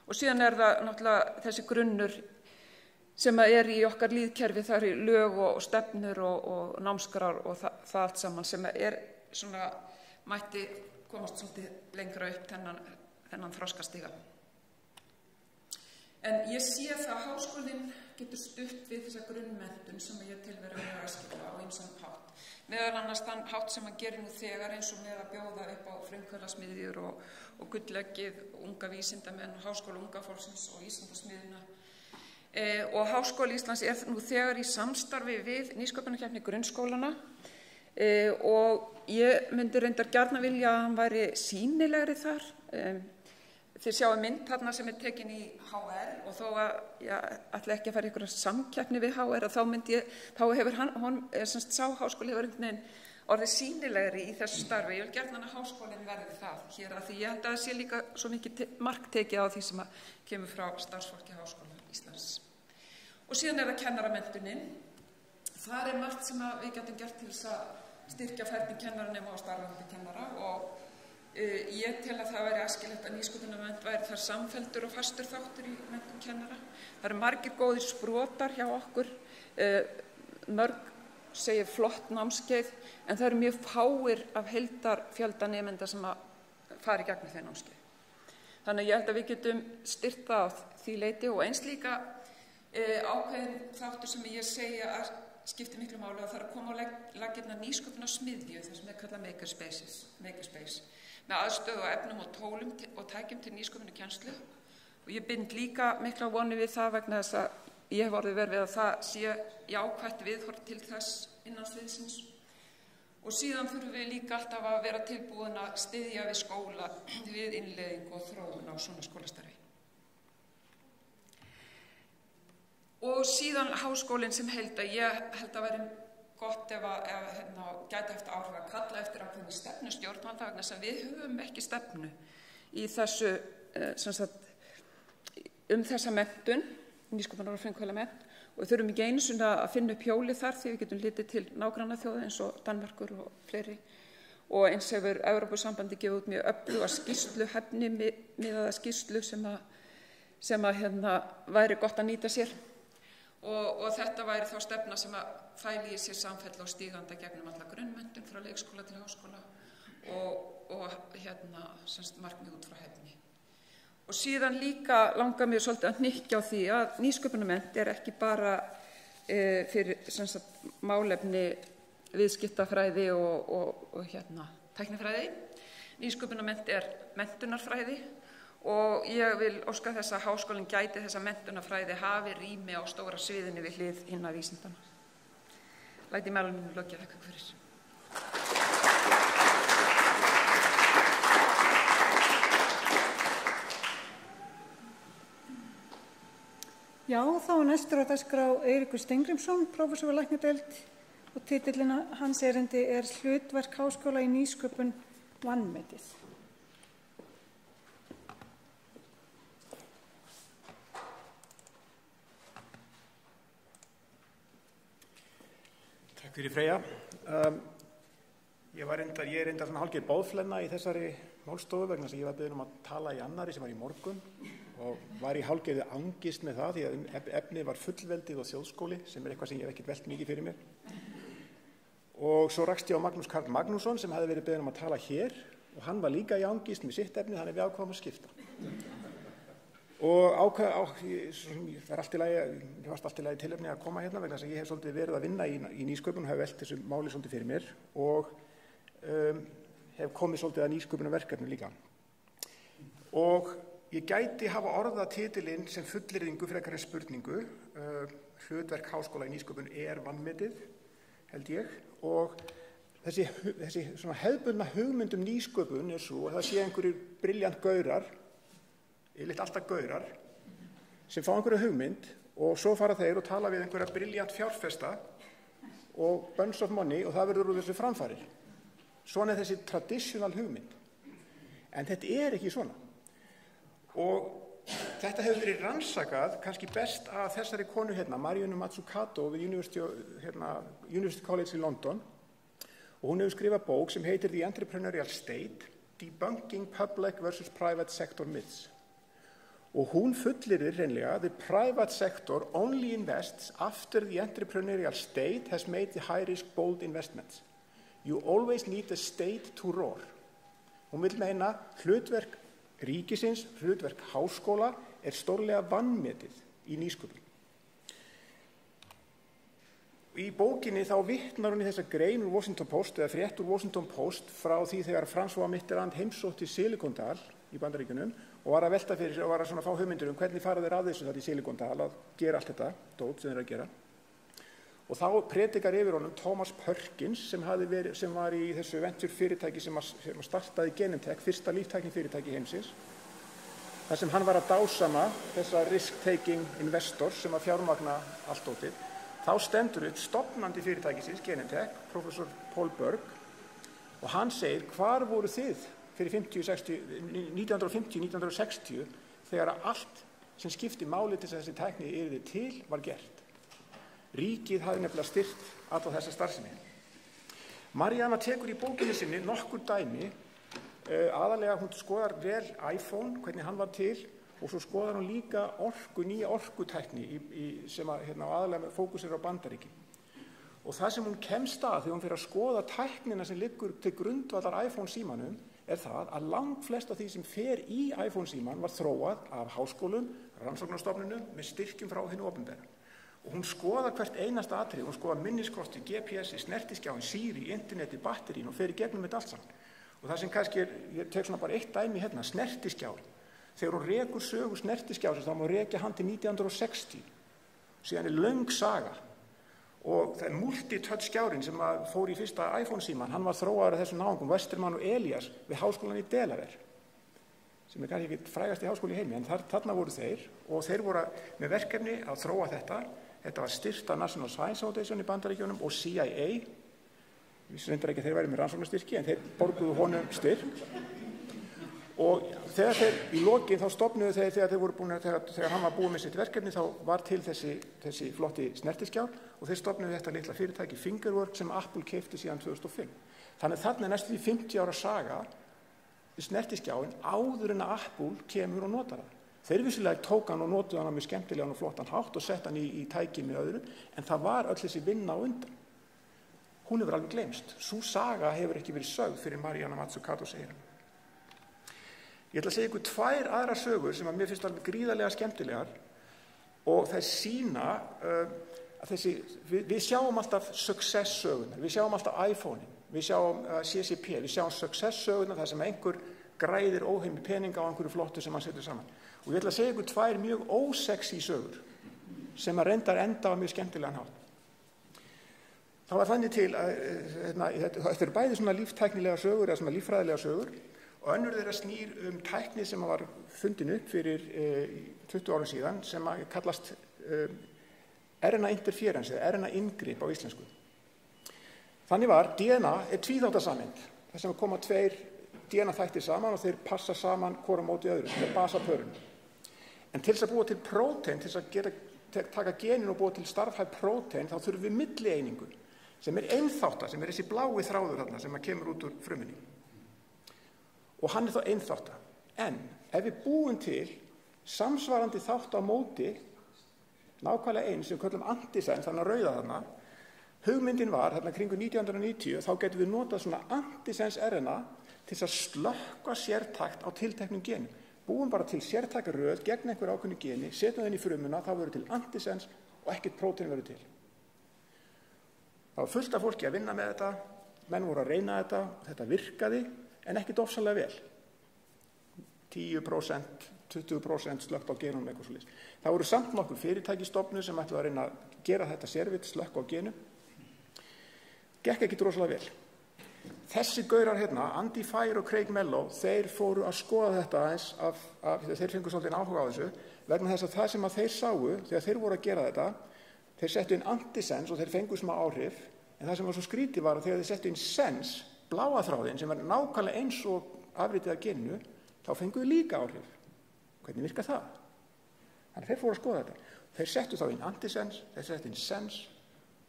Og síðan það náttúrulega þessi grunnur sem í okkar líðkerfi, þar í lög og stefnur og námskrár og það allt saman sem svona mætti komast svolítið lengra upp þennan þroskastiga. En ég sé það að háskólinn getur stutt við þessa grunnmenntun sem ég til vera mjög æskilega á ýmsan hátt. Meðal annars þann hátt sem hann gerir nú þegar, eins og með að bjóða upp á frumkvöðlasmiðjur og gullleggið, unga vísindamenn og háskóla unga fólksins og vísindasmiðjuna. Og Háskóli Íslands nú þegar í samstarfi við nýsköpunarkeppni grunnskólana, og ég myndi reyndar gjarnan vilja að hann væri sýnilegri þar. Þið sjáum mynd þarna sem tekin í HR, og þó að ég ætla ekki að fara í einhverja samkeppni við HR, þá hefur sá háskóli hefur einhvern veginn orðið sýnilegri í þessu starfi. Ég vil gjarnan að háskólinn verði það hér að því ég held að það sé líka svo mikið marktekið á því sem kemur frá starfsfólki Háskóla Íslands. Og síðan það kennaramenntunin. Þar margt sem við getum gert til þess að styrkja færni kennaranema og starfandi kennara og ég tel að það væri æskilegt að nýsköpunarmennt væri þar samfelldur og fastur þáttur í menntun kennara. Það eru margir góðir sprotar hjá okkur, mörg segir flott námskeið, en það eru mjög fáir af heildarfjölda nemenda sem að fara í gegnum þeim námskeið. Þannig að ég held að við getum styrkt það á því leiti og eins líka ákveðin þáttur sem ég segja að skiptir miklu máli að það er að koma á laggirnar nýsköpunarsmiðju, það sem kallað makerspace, með aðstöðu og efnum og tólum og tækjum til nýsköpunarkennslu. Og ég bind líka mikla voni við það vegna þess að ég hef orðið verið að það sé jákvætt viðhorf til þess innan sviðsins. Og síðan þurfum við líka alltaf að vera tilbúin að styðja við skóla við innleiðingu og þróun á svona skólastarfi. Og síðan háskólinn sem held að ég held að veri gott ef gæti eftir áhrif að kalla eftir ákveðinni stefnu stjórnvalda vegna þess að við höfum ekki stefnu í þessu þessa menntun, nýsköpunar og frumkvöðlamennt og við þurfum ekki einu sinni að finna upp hjólið þar því við getum litið til nágrannaþjóða eins og Danmerkur og fleiri og eins hefur Evrópusambandi gefið út mjög öfluga skýrslu, hæfni miðaða skýrslu sem væri gott að nýta sér og þetta væri þá stefna sem að fæli í sér samfella og stíganda gegnum alla grunnmenntun frá leikskóla til háskóla og markmið út frá hæfni. Og síðan líka langar mér svolítið að hnykkja á því að nýsköpunarmennt ekki bara fyrir málefni viðskiptafræði og tæknifræði. Nýsköpunarmennt menntunarfræði og ég vil óska þess að háskólinn gæti þessa menntunarfræði hafi rými á stóra sviðinu við hlið hinna vísindana. Læt ég máli mínu lokið þakka fyrir.
Já, þá næstur á dagskrá Eiríkur Steingrímsson, prófessor við læknadeild og titillinn hans erindi hlutverk háskóla í nýsköpun vanmetið.
Takk fyrir Freyja. Ég er reyndar svona hálfgerð boðflenna í þessari málstofu vegna þess að ég var beðinn að tala í annarri sem var í morgun og var í hálfgerði angist með það því að efnið var fullveldið og þjóðskóli sem eitthvað sem ég hef ekkert velt mikið fyrir mér. Og svo rakst ég á Magnús Karl Magnússon sem hefði verið beðinn að tala hér og hann var líka í angist með sitt efnið, þannig við ákváðum að skipta. Og það er allt í lagi, ég varst allt í lagi tilefni að koma hérna vegna þess að ég hef svolítið verið að vinna í nýsköpun og hef velt þessu máli svolítið fyrir mér og hef komið svolítið að nýsköpunarverkefni líka. Og ég gæti hafa orðað titilinn sem fullyrðingu frekar en spurningu. Hlutverk háskóla í nýsköpun vanmetið, held ég. Og þessi svona hefðbundna hugmynd nýsköpun svo að það sé einhverjir brilljant gaurar, yfirleitt alltaf gaurar, sem fá einhverja hugmynd og svo fara þeir og tala við einhverja brilljant fjárfesta og bunch of money og það verður úr þessu framfarir. Svona þessi traditional hugmynd. En þetta ekki svona. Og þetta hefur verið rannsakað kannski best af þessari konu Marionu Mazzucato við University College í London og hún hefur skrifað bók sem heitir The Entrepreneurial State, Debunking Public versus Private Sector Myths. Og hún fullyrðir hreinlega the private sector only invests after the entrepreneurial state has made the high-risk bold investments. You always need the state to roar. Hún vil meina hlutverk ríkisins, hlutverk háskóla stórlega vanmetið í nýsköpun. Í bókinni þá vitnar hún í þessa grein úr Washington Post eða frétt úr Washington Post frá því þegar François Mitterrand heimsótti Silicon-dal í Bandaríkjunum og var að velta fyrir sér og var að fá hugmyndir hvernig fara þeir að þessu þar í Silicon-dal að gera allt þetta dót sem þeir að gera. Og þá predikar yfir honum Thomas Perkins sem var í þessu venture fyrirtæki sem startaði Genentech, fyrsta líftæknifyrirtæki heimsins. Þar sem hann var að dásama þessa risk-taking investors sem að fjármagna allt dótið. þá stendur upp stofnandi fyrirtækisins, Genentech, professor Paul Berg, og hann segir, hvar voru þið fyrir 1950-1960 þegar allt sem skipti máli til þessi tækni yrði til var gert. Ríkið hafði nefnilega styrkt alla þessa starfsemi. Mariana tekur í bókinni sinni nokkur dæmi, aðalega hún skoðar vel iPhone, hvernig hann var til, og svo skoðar hún líka nýja orkutækni sem aðalega fókusir á Bandaríkin. Og það sem hún kemst að þegar hún fyrir að skoða tæknina sem liggur til grundvallar iPhone símanum það að langflest af því sem fer í iPhone síman var þróað af háskólum, rannsóknarstofnunum með styrkjum frá hinu opinbera. Og hún skoðar hvert einasta atrið, hún skoðar minniskorti, GPS, snertiskjáin, Siri, interneti, batterín og fer í gegnum þetta allt saman. Og það sem kannski ég tek svona bara eitt dæmi hérna, snertiskjáin. Þegar hún rekur sögu snertiskjáins þá má rekja hann til 1960. Síðan löng saga. Og það multitouch skjárin sem fór í fyrsta iPhone síman, hann var þróaður af þessum náungum, Westermann og Elias, við háskólan í Delaware, sem kannski ekki frægast í háskóli í heimi, en þarna voru þeir, og þeir voru með verkefni að þróa þetta. Þetta var styrkt af National Science Foundation í Bandaríkjunum og CIA. Ég vissi reyndar ekki að þeir væri með rannsóknarstyrki, en þeir borguðu honum styrk. Og þegar þeir í lokin þá stofnuðu þegar hann var búið með sitt verkefni þá var til þessi flotti snertiskjár og þeir stofnuðu þetta litla fyrirtæki Fingerwork sem Apple keypti síðan 2005. Þannig þarna næstu því 50 ára saga snertiskjáin áður en að Apple kemur og notar það. Þeir vissulega tók hann og notuðu hann með skemmtilegan og flottan hátt og sett hann í tæki með öðru, en það var öll þessi vinna á undan. Hún hefur alveg gleymst. Sú saga hefur ekki verið sögð fyrir Mariana Mazzucato, segir hann. Ég ætla að segja ykkur 2 aðrar sögur sem að mér finnst alveg gríðarlega skemmtilegar og það sýna að við sjáum alltaf success sögunar, við sjáum alltaf iPhone-in, við sjáum CCP, við sjáum success sögunar þar sem einhver græðir óheimi peninga á einhverju flottu sem hann setur saman. Og ég ætla að segja ykkur 2 mjög ósexy sögur sem að reyndar enda á mjög skemmtilegan hátt. Það var þannig til að þetta eru bæði svona líftæknilega sögur eða svona líffræðilega sögur. Og önnur þeirra snýr tækni sem var fundin upp fyrir 20 árum síðan sem kallast RNA interference eða RNA inngrip á íslensku. Þannig var DNA tvíþáttasameind, þar sem koma 2 DNA þættir saman og þeir passa saman hvora móti öðru, með basapörun. En til þess að búa til prótein, til þess að taka genin og búa til starfhæf prótein, þá þurfum við millieiningu sem einþátta, sem þessi blái þráður þarna sem kemur út úr frumunni. Og hann þá einþátta. En ef við búum til samsvarandi þátt á móti, nákvæmlega eins sem við köllum antisens, þannig að rauða þarna, hugmyndin var, þarna kringu 1990, þá getum við notað svona antisens RNA til að slökkva sértækt á tilteknum genum. Búum bara til sértæka röð gegn einhver ákveðnu geni, setjum þenni í frumuna, þá verður til antisens og ekkert prótein verður til. Það var fullt af fólki að vinna með þetta, menn voru að reyna þetta virkaði, en ekki ofsalega vel. 10%, 20% slökkt á genum eitthvað svoleiðis. Það voru samt nokkur fyrirtækistofnun sem ætlaðu að reyna að gera þetta servitt, slökka á genum. Gekk ekki rosalega vel. Þessi gaurar hérna, Andy Fire og Craig Mello, þeir fóru að skoða þetta aðeins þeir fengu svolítið áhuga á þessu, vegna þess að það sem að þeir sáu, þegar þeir voru að gera þetta, þeir settu inn antisens og þeir fengu smá áhrif, en það sem var svo skrítið var að þegar þeir settu inn sens, bláa þráðin sem var nákvæmlega eins og afritið af geninu, þá fenguðu líka áhrif. Hvernig virka það? Þannig þeir fóru að skoða þetta. Þeir settu þá inn antisens, þeir settu inn sens,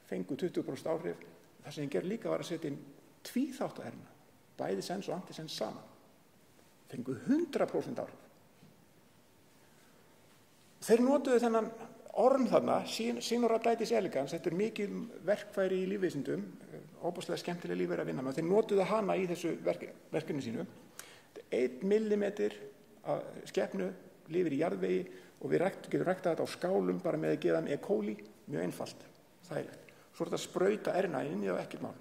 fengu 20% áhrif. Það sem þeir gerðu líka var að setja inn tvíþátta RNA, bæði sens og antisens saman. Fengu 100% áhrif. Þeir notuðu þennan orm þarna, Sinorhabditis elegans, þetta mikil verkfæri í lífvísindum, óbúslega skemmtilega lífur að vinna með. Þeir notuðu hana í þessu verkefni sínu. 1 millimetr skepnu lifir í jarðvegi og við getum ræktað þetta á skálum bara með að geða E. coli, mjög einfalt, þægilegt. Svo þetta sprauta RNA inn í það ekkert mál.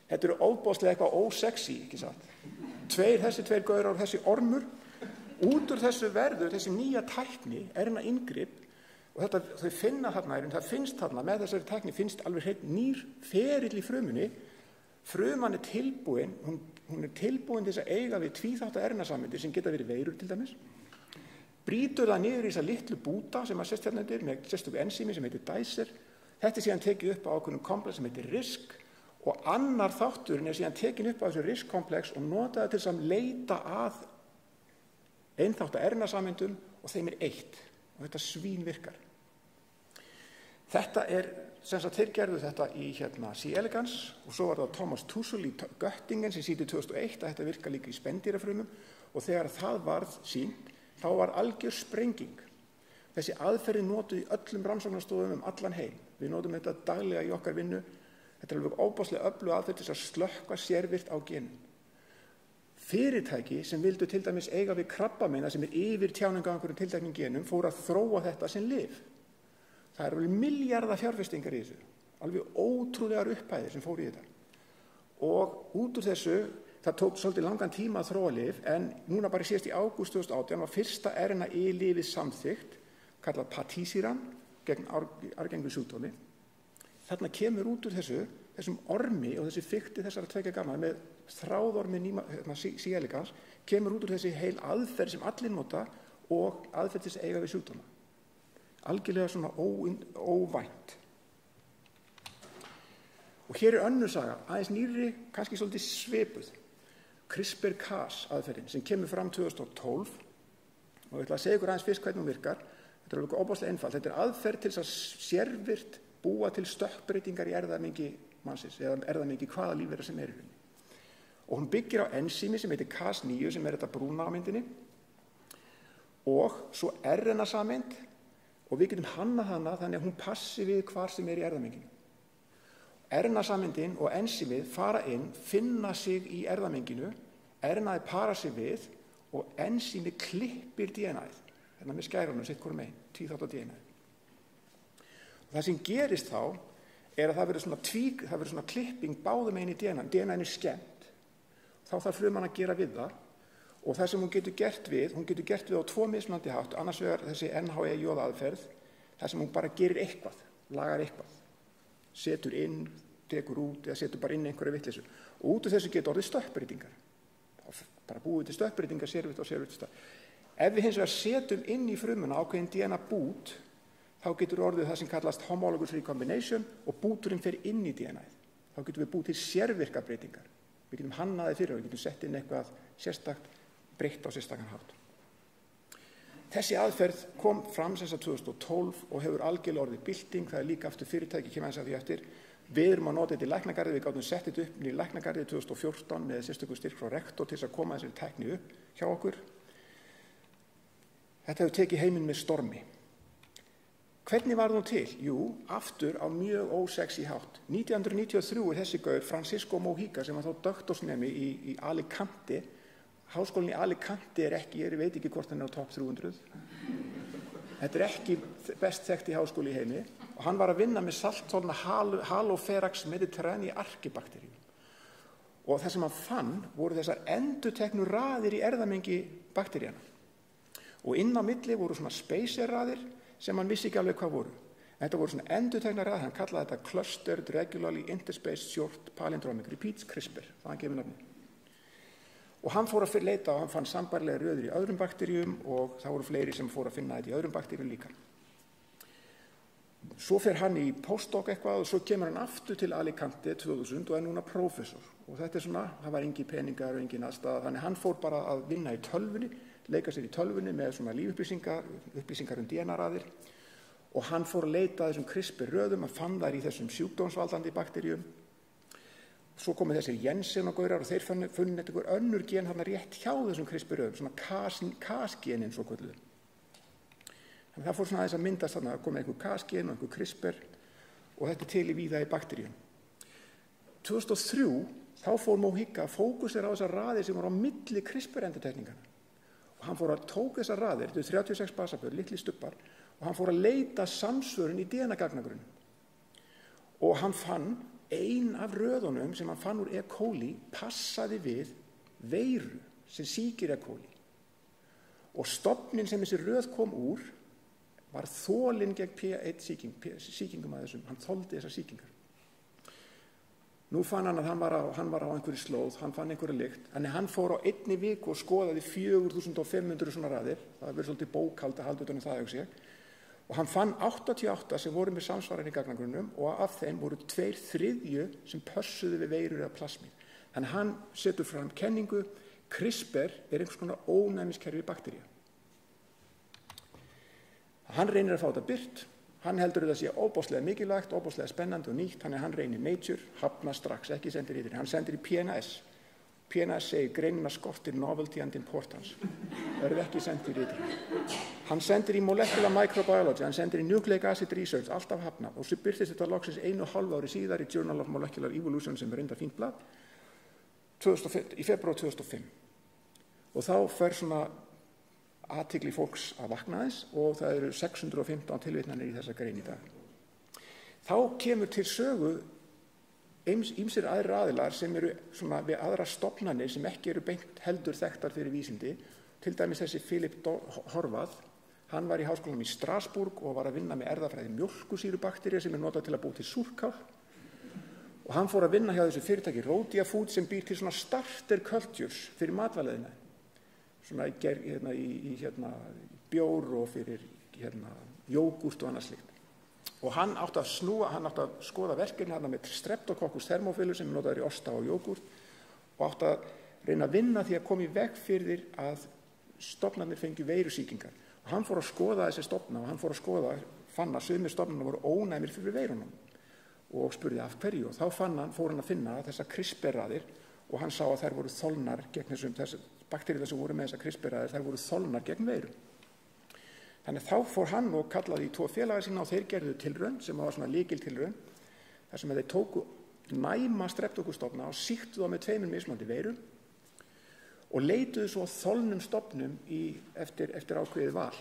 Þetta eru óbúslega eitthvað ósexy, ekki satt. Þessi 2 gaurar og þessi ormur, út úr þessu verður, þessi nýja tækni, RNA inngrip, og þau finna þarna, það finnst þarna, með þessari tækni finnst alveg hreinn nýr ferill í frumunni. Fruman tilbúin, hún tilbúin til þess að eiga við tvíþátta RNA-sameindir sem geta verið veirur til dæmis. Brýtur það niður í þessa litlu búta sem að sést hérna undir með sérstöku ensími sem heitir Dicer Þetta síðan tekið upp á ákveðnum komplex sem heitir RISC og annar þátturinn síðan tekin upp á þessu RISC-komplex og notaði til þess að leita að einþátta RNA-sameindum og þeim eitt og þetta svínvirkar. Þetta sem sagt þeir gerðu þetta í C. elegans og svo var það Thomas Tussell í Göttingen sem sýndi 2001 að þetta virka líka í spendýrafrumum og þegar það varð sýnt þá var algjör sprenging. Þessi aðferði notuð í öllum rannsóknarstofum allan heim. Við notum þetta daglega í okkar vinnu. Þetta er alveg óbáslega öflug aðferð til að slökkva sérvirkt á genum. Fyrirtæki sem vildu til dæmis eiga við krabbamein sem yfir tjáningu af einhverjum tilteknum genum fóru að þróa þetta sem lyf. Það eru alveg milljarða fjárfestingar í þessu. Alveg ótrúlegar upphæðir sem fóru í þetta. Og út úr þessu, það tók svolítið langan tíma að þróa lyf en núna bara síðast í ágúst 2018 var fyrsta RNA-lyfið samþykkt kallað patísíran gegn arfgengum sjúkdómi. Þarna kemur út úr þessum ormi og þessi fikti þessara tveggja gamla með þráðormi C. elegans kemur út úr þessi heil aðferð sem allir nota og aðferð til þess að eiga við sjúkdóma. Algjörlega svona óvænt. Og hér önnur saga, aðeins nýrri, kannski svolítið svipuð. CRISPR-Cas aðferðin sem kemur fram 2012 og ég ætla að segja ykkur aðeins fyrst hvernig hún virkar. Þetta er alveg óbáslega einfalt. Þetta er aðferð til þess að sérvirkt búa til stökkbreytingar í erfðamengi mannsins eða erfðamengi hvaða lífvera sem í henni. Og hún byggir á ensími sem heitir Cas9 sem þetta brúna á myndinni og svo RNA-sameind og við getum hannað hana þannig að hún passi við hvar sem í erfðamenginu. RNA-sameindin og ensímið fara inn, finna sig í erfðamenginu, RNA-ið para sig við og ensímið klippir DNA-ið. Hérna með skærunum sitt hvorum megin, tvíþátta DNA. Og það sem gerist þá er að það verður svona klipping báðum megin í DNA. DNA er skemmt. Þá þarf fruman að gera við það og það sem hún getur gert við á tvo mismunandi hátt, annars vegar þessi NHE-jóða aðferð, það sem hún bara gerir eitthvað, lagar eitthvað, setur inn, tekur út eða setur bara inn einhverja vitleysu. Og út úr þessu getur orðið stökkbreytingar. Bara búið til stökkbreytingar, sérvitt og sérvitt stað. Ef við hins vegar setjum inn í frumuna ákveðin DNA bút, þá getur orðið það sem kallast homologous recombination og búturinn fer inn í DNA-ið. Þá getum við búið til sérvirka breytingar. Við getum hannaði fyrir og við getum sett inn eitthvað sérstakt breytt á sérstakan hátt. Þessi aðferð kom fram sem sagt 2012 og hefur algjörlega orðið bylting. Það er líka aftur fyrirtæki, kemur aðeins að því eftir. Við erum að nota þetta í læknagarði, við gátum sett þetta upp í læknagarði 2014 með sérstökum styrk frá rektor til þess að koma þessari tækni upp hjá okkur. Þetta hefur tekið heiminn með stormi. Hvernig var það til? Jú, aftur á mjög ósexy hátt. 1993 er þessi gaur, Francisco Mojica, sem var þá doktorsnemi í Alicante. Háskólinn í Alicante er ekki, ég veit ekki hvort hann er á topp 300. Þetta er ekki best þekkt í háskóli í heimi. Og hann var að vinna með saltþolna Halopherax mediterrani arkibakteríum. Og það sem hann fann voru þessar endurteknu raðir í erfðamengi bakteríana. Og inn á milli voru svona spacer-raðir sem hann vissi ekki alveg hvað voru. Þetta voru svona endurteknar raðir, hann kallaði þetta Clustered Regularly Interspaced Short Palindromic Repeats, CRISPR, það hann gefið nafni. Og hann fór að leita og hann fann sambærilega röður í öðrum bakteríum og það voru fleiri sem fór að finna þetta í öðrum bakteríum líka. Svo fer hann í postdoc eitthvað og svo kemur hann aftur til Alicante 2000 og er núna prófessor. Og þetta er svona, það var engin peningar og engin aðstæða, þannig hann fór bara að vinna í tölvunni, leika sér í tölvunni með svona lífupplýsingar DNA-raðir og hann fór að leita þessum CRISPR-röðum, hann fann þær í þessum sjúkdómsvaldandi bakteríum. Svo komið þessir Jensen og gaurar og þeir funnu eitthvað önnur gen hann rétt hjá þessum CRISPR-röðum, svona Cas-genin svo kvölduðum. Þannig það fór svona aðeins að myndast þarna, komið einhver Cas-gen og einhver CRISPR og þetta til í víða í bakteríum. 2003 þá fór Mojica að fókusera á þessar raðir sem voru á milli CRISPR-endurtekningana. Og hann fór að tóka þessar raðir, þetta er 36 basabör, litli stubbar, og hann fór að leita samsvörun í DNA-gagnagrunum. Og hann fann ein af röðunum sem hann fann úr E. coli passaði við veiru sem sýkir E. coli. Og stofnin sem þessi röð kom úr var þolinn gegn P1 sýkingum að þessum, hann þoldi þessar sýkingar. Nú fann hann að hann var á einhverju slóð, hann fann einhverju lykt, en hann fór á einni viku og skoðaði 4500 svona raðir, það verður svolítið bókhald að halda utan um það, Og hann fann 88 sem voru með samsvaran í gagnagrunnum og af þeim voru 2/3 sem pössuðu við veirur eða plasmíð. Þannig hann setur fram kenningu, CRISPR einhvers konar ónæmiskerfi baktería. Hann reynir að fá þetta birt, hann heldur þetta sé óbáslega mikilvægt, óbáslega spennandi og nýtt, þannig hann reynir Nature, hafnar strax, ekki sendir í því. Hann sendir í PNAS. PNAS segir greinina skortir novelty and importance. Verður ekki sendir í því. Hann sendir í Molecular Microbiology, hann sendir í Nucleic Acid Research, alltaf hafnað. Og svo byrtist þetta loksins 1,5 ári síðar í Journal of Molecular Evolution sem er enda fínt blað, í febrúar 2005. Og þá fer svona athygli fólks að vakna þess og það eru 615 tilvitnanir í þessa grein í dag. Þá kemur til sögu ýmsir aðrir aðilar sem eru svona við aðra stofnanir sem ekki eru beint heldur þekktar fyrir vísindi. Til dæmis þessi Philip Horvath, hann var í háskólanum í Strasbourg og var að vinna með erfðafræði mjólkusýrubaktería sem er notað til að búa til súrkál. Og hann fór að vinna hjá þessu fyrirtæki Rhodia Food sem býr til svona starter cultures fyrir matvæliðina. Svona í bjór og fyrir jógurt og annað slíkt. Og hann átti að skoða verkefni hérna með Streptococcus thermophilus sem er notaður í osta og jógurt og átti að reyna að vinna því að koma í veg fyrir að stofnarnir fengju veirusýkingar. Og hann fór að skoða þessi stofna og hann fór að fann að sumir stofnarnir voru ónæmir fyrir veirunum og spurði af hverju. Og þá fór hann að finna þessar CRISPR-raðir og hann sá að þær voru þolnar gegn þessum bakteríur sem voru með þessar CRISPR-raðir, þær voru þolnar gegn veirum. Þannig þá fór hann og kallaði í 2 félagar sína og þeir gerðu tilraun sem var svona lykiltilraun þar sem þeir tóku næma streptokokkusstofna og sýktu þá með 2 mismunandi veirum og leituðu svo þolnum stofnum eftir ákveðið val.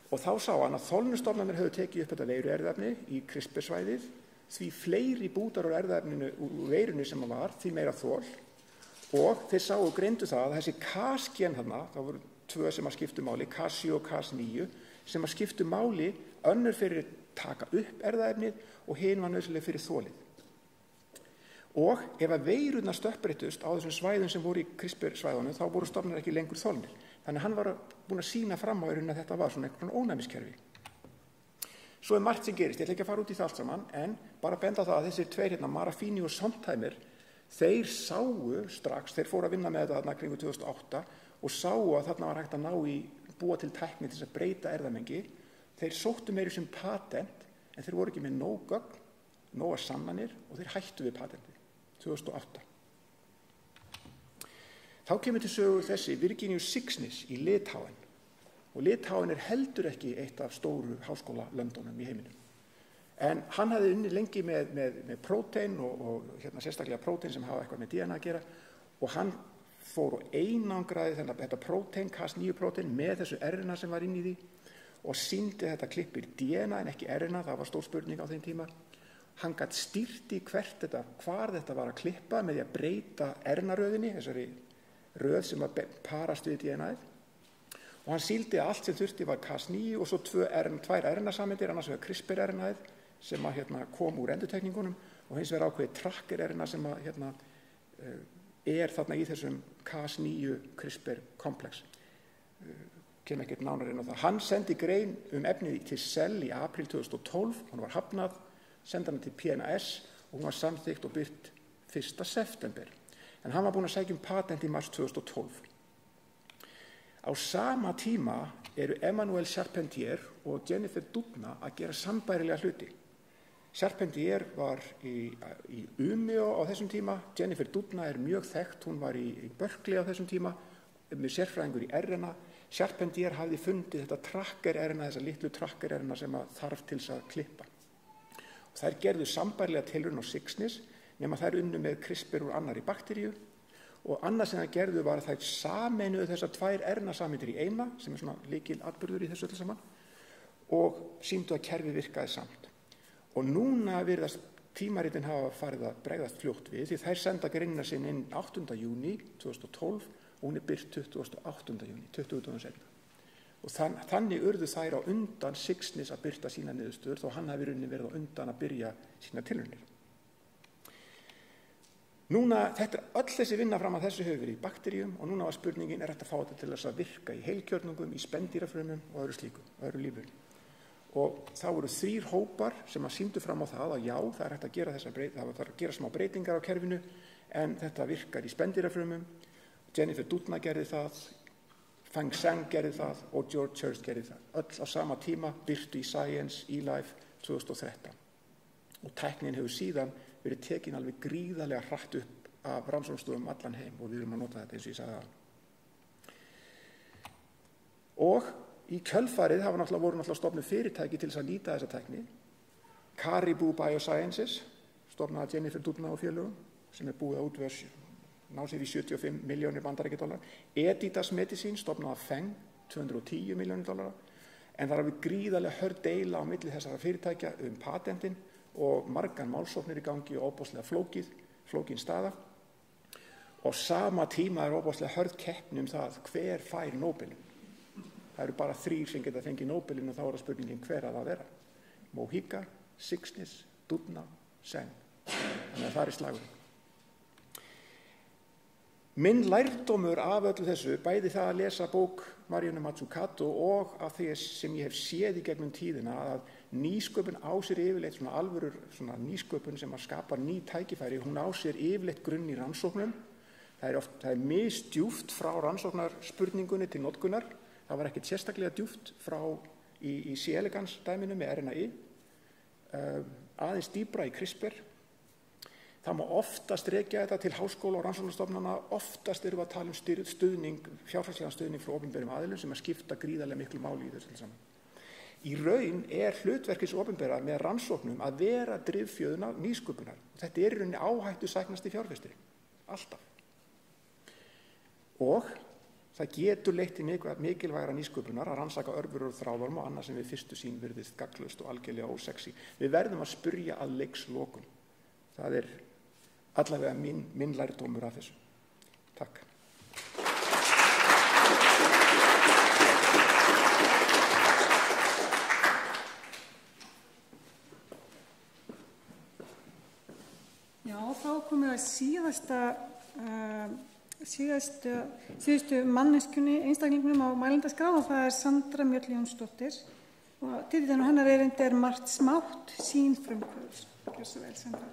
Og þá sá hann að þolnum stofnarnir höfðu tekið upp þetta veiruerfðaefni í CRISPR-svæðið, því fleiri bútar úr erfðaefninu úr veirunni sem var, því meira þol. Og þeir sáu og greindu það að þessi Cas-gen þarna, það voru 2 sem að skiptu máli, Cas7 og Cas9, sem að skiptu máli önnur fyrir taka upp erfðaefnið og hin var nauðsynleg fyrir þolið. Og ef að veirurnar stökkbreyttust á þessum svæðum sem voru í CRISPR-svæðunum, þá voru stofnar ekki lengur þolnir. Þannig hann var búin að sýna fram á að þetta var svona einhvern ónæmiskerfi. Svo margt sem gerist, ég ætla ekki að fara út í það allt saman, en bara benda á það að þessir 2 Marafini og Sontheimer, þeir sáu strax, þeir fóru að vinna með þetta þarna kringu 2008 og sáu að þarna var hægt að búa til tækni til þess að breyta erfðamengi. Þeir sóttu meira sem patent, en þeir voru ekki með nóg gögn, nógar sannanir og þeir hættu við patentið 2008. Þá kemur til sögu þessi Virginijus Siksnis í Litháen. Og Litháen heldur ekki eitt af stóru háskólalöndunum í heiminum. En hann hafði unnið lengi með prótein og sérstaklega prótein sem hafa eitthvað með DNA að gera og hann fór og einangraði þetta prótein, Cas9 prótein með þessu RNA sem var inn í því og sýndi þetta klippir DNA en ekki RNA, það var stór spurning á þeim tíma. Hann gat stýrt í hvar þetta var að klippa með því að breyta RNA-röðinni, þessari röð sem að parast við DNA-ið. Og hann sýldi að allt sem þurfti var Cas9 og svo 2 RNA-sameindir, annars vegar CRISPR-RNA-ið sem að kom úr endurtekningunum og hins vegar ákveðið tracker-RNA sem að þarna í þessum Cas9 CRISPR-komplex. Kem ekkert nánar inn á það. Hann sendi grein efnið til Cell í apríl 2012, hún var hafnað, sendi hann til PNAS og hún var samþykkt og birt 1. september. En hann var búinn að sækja patent í mars 2012. Á sama tíma eru Emmanuel Charpentier og Jennifer Doudna að gera sambærilega hluti. Charpentier var í Umeå á þessum tíma, Jennifer Doudna er mjög þekkt, hún var í Berkeley á þessum tíma, með sérfræðingur í RNA. Charpentier hafði fundið þetta tracker-RNA, þessa litlu tracker-RNA sem þarf til þess að klippa. Og þær gerðu sambærilega tilraun á Siksnis, nema þær unnu með CRISPR úr annarri bakteríu og annað sem þær gerðu var að þær sameinuðu þessar 2 RNA-sameindir í eina, sem er svona lykilatburður í þessu öllu saman, og sýndu að kerfið virkaði samt. Og núna virðast tímaritin hafa farið að bregðast fljótt við, því þær senda greinina sinni inn 8. júní 2012 og hún er birt 28. júní, 20 dögum seinna. Og þannig urðu þær á undan Siksnis að birta sína niðurstöður, þó hann hafi verið á undan að byrja sína tilraunir. Núna, öll þessi vinna fram að þessu hefur verið í bakteríum og núna var spurningin, hægt að fá þetta til þess að virka í heilkjörnungum, í spendýrafrumum og öðru slíku, öðru lífum. og það voru 3 hópar sem að sýndu fram á það að já, það er hægt að gera það þarf að gera smá breytingar á kerfinu en þetta virkar í spendýrafrumum. Jennifer Doudna gerði það, Feng Zhang gerði það og George Hurst gerði það. Öll á sama tíma birtu í Science, eLife 2013. Og tæknin hefur síðan verið tekin alveg gríðarlega hratt upp af rannsóknastofum allan heim og við erum að nota þetta eins og ég sagði það. Og í kjölfarið voru náttúrulega stofnuð fyrirtæki til þess að nýta þessa tækni. Caribou Biosciences, stofnaði Jennifer Doudna og félögum, sem búið að útvega ná sér í 75 milljónir bandaríkjadollara. Editas Medicine stofnaði Feng, 210 milljónir dollara. En það er alveg gríðarlega hörð deila á milli þessara fyrirtækja patentin og margar málsóknir í gangi og óbúslega flókin staða. Og sama tíma er óbúslega hörð keppni það hver fær Nóbelinn. Það eru bara 3 sem geta fengið Nóbelinn og þá er spurningin hver að það vera. Mohica, Sixsmith, Doudna, Zhang. Þannig að það er slagurinn. Minn lærdómur af öllu þessu, bæði það að lesa bók Marianu Mazzucato og af því sem ég hef séð í gegnum tíðina að nýsköpun á sér yfirleitt svona alvörur svona nýsköpun sem að skapa ný tækifæri, hún á sér yfirleitt grunn í rannsóknum. Það er misdjúpt frá rannsóknarspurningunni til notkunar. Það var ekkert sérstaklega djúpt frá í C. elegans dæminu með RNA, aðeins dýpra í CRISPR. Það má oftast rekja þetta til háskóla og rannsóknarstofnana, oftast erum við að tala stuðning, fjárhagslegan stuðning frá opinberum aðilum sem að skipta gríðarlega miklu máli í þessu saman. Í raun er hlutverkis opinbera með rannsóknum að vera drifþjóðuna nýsköpunar. Þetta er í rauninni áhættusæknasti fjárfestir, alltaf. Og það getur leitt til mikilvægra nýsköpunar að rannsaka örverur og þráðorm og annað sem við fyrstu sín virðist gagnslaust og algjörlega ósexy. Við verðum að spyrja að leikslokum. Það er allavega minn lærdómur af þessu. Takk.
Já, þá komum við að síðustu manneskunni einstaklingunum á mælendaskrá og það er Sandra Mjöll Jónsdóttir og titillinn hennar erindi er Margt smátt, sín frumkvöðs. Gjör svo vel, Sandra.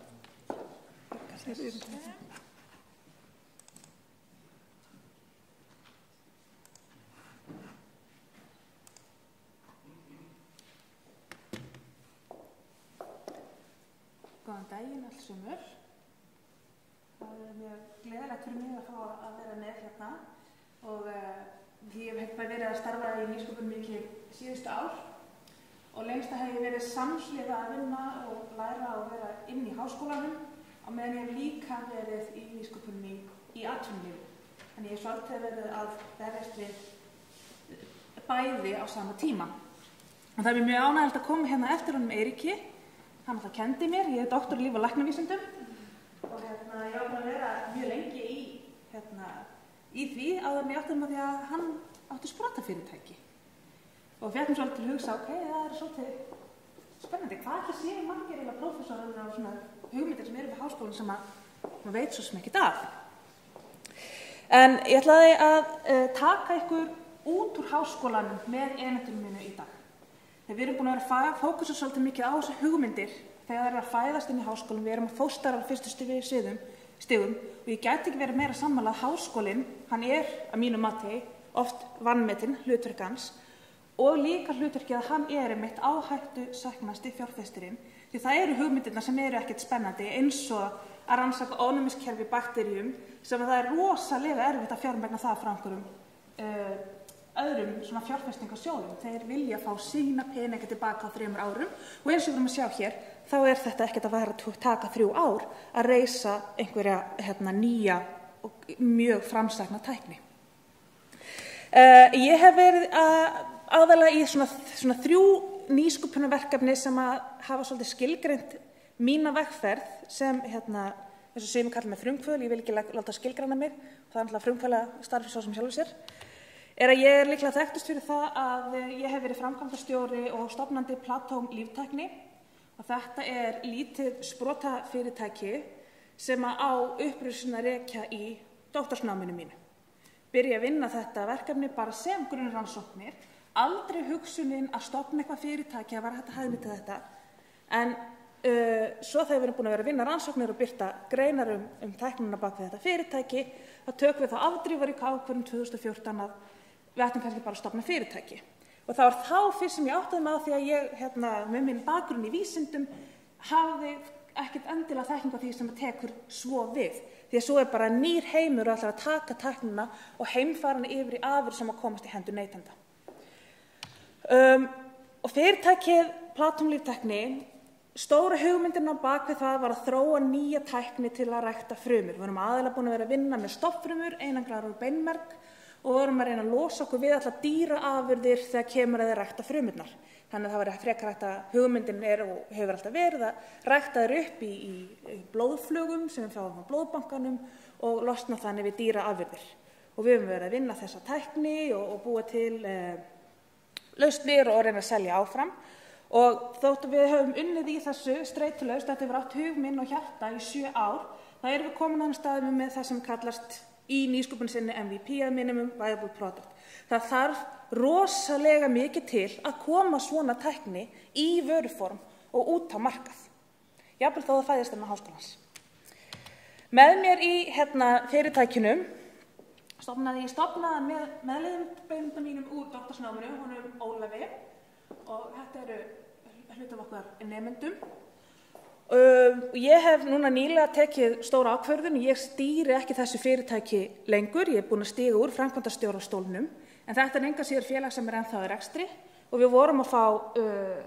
Góðan daginn allsumur. Það er mjög gleðilegt fyrir mig að fá að vera með hérna og ég hef verið að starfa í nýsköpun mikið síðustu ár og lengst að hef ég verið samhliða að vinna og læra og vera inn í háskólanum á meðan ég hef líka verið í nýsköpunni í atvinnulífi. Þannig ég hef svolítið verið að berjast við bæði á sama tíma. Og það er mjög ánægilegt að koma hérna eftir honum Eiríki. Hann það kendi mér, ég er doktor í líf- og læknavísindum og ég var búin að vera mjög lengi í því áður en ég átti því að hann átti sprotafyrirtæki. Og fékk mér svolítið til hugsa, ok, það er svolítið spennandi. Hvað ekki séu margir eða prófessorar og svona hugmyndir sem eru við háskólan sem maður veit svo sem ekkert af. En ég ætlaði að taka ykkur út úr háskólanum með einendunum mínu í dag. Þegar við erum búin að vera að fókusa svolítið mikið á þessu hugmyndir þegar það er að fæðast inn í háskólum, við erum að fóstara á fyrstu stigum og ég gæti ekki verið meira sammála að háskólinn, hann er að mínu mati oft vanmetinn hlutverk hans og líka hlutverkið að hann er einmitt áhættusæknasti fjárfestirinn því það eru hugmyndirnar sem eru ekkert spennandi eins og að rannsaka ónæmiskerfi bakteríum sem það er rosalega erfitt að fjármagna það frá einhverjum öðrum svona fjárfestingarsjóðum. Þeir vilja fá sína peninga tilbaka á 3 árum og eins og við erum að sjá hér, þá er þetta ekkert að vera að taka 3 ár að reisa einhverja nýja og mjög framsækna tækni. Ég hef verið aðalega í svona 3 nýsköpunarverkefni sem að hafa svolítið skilgreint mína vegferð sem eins og sem við kallum með frumkvöðul, ég vil ekki láta skilgreina mig, það er náttúrulega frumkvöðlega starfi svo sem sjálfur sér. Er að ég er líklega þekktust fyrir það að ég hef verið framkvæmdastjóri og stofnandi Platón líftækni og þetta er lítið sprotafyrirtæki sem á upprunna rekja í doktorsnáminu mínu. Byrja að vinna þetta verkefni bara sem grunnrannsóknir
aldrei hugsunin að stofna eitthvað fyrirtæki að vera hægt að hagnýta þetta. En svo þegar við erum búin að vera að vinna rannsóknir og birta greinar tæknina bak við þetta fyrirtæki, þá tökum við þá afdrifaríka ákvörðun 2014 að við ættum kannski bara að stofna fyrirtæki. Og það var þá fyrst sem ég áttaði mig á því að ég, með minn bakgrunn í vísindum, hafði ekkert endilega þekkingu á því sem tekur svo við. Því að svo bara nýr heimur og ætlar að taka tæknina og heimfara hana yfir í afurð sem að komast í hendur neytenda. Og fyrirtækið Platon Líftækni, stóra hugmyndin á bak við það var að þróa nýja tækni til að rækta frumur. Við vorum aðalega búin að vera að vinna með stofnfrumur, einangraðar úr beinmerg, og vorum að reyna að losa okkur við allar dýraafurðir þegar kemur að rækta frumurnar. Þannig að það var frekar hægt að hugmyndin og hefur alltaf verið að rækta þær upp í blóðflugum sem við fáum á blóðbankanum og losna þannig við dýraafurðir. Og við höfum verið að vinna þessa tækni og búa til lausnir og reyna að selja áfram. Og þótt við höfum unnið í þessu streitulaust, þetta hefur átt hug minn og hjarta í 7 ár, þá erum við komin á staðum með það sem kallast í nýsköpun sinni MVP, minimum viable product. Það þarf rosalega mikið til að koma svona tækni í vöruform og út á markað. Jafnvel þó það fæðist með háskólans. Með mér í fyrirtækinu stofnaði með meðliðum mínum úr doktorsnáminu, honum Ólafi, og þetta eru hluti af okkar nemendum. Ég hef núna nýlega tekið stóra ákvörðun, ég stýri ekki þessu fyrirtæki lengur, ég er búin að stíga úr framkvæmdastjórastólnum, en þetta er engan síður félag sem er ennþá í rekstri og við vorum að fá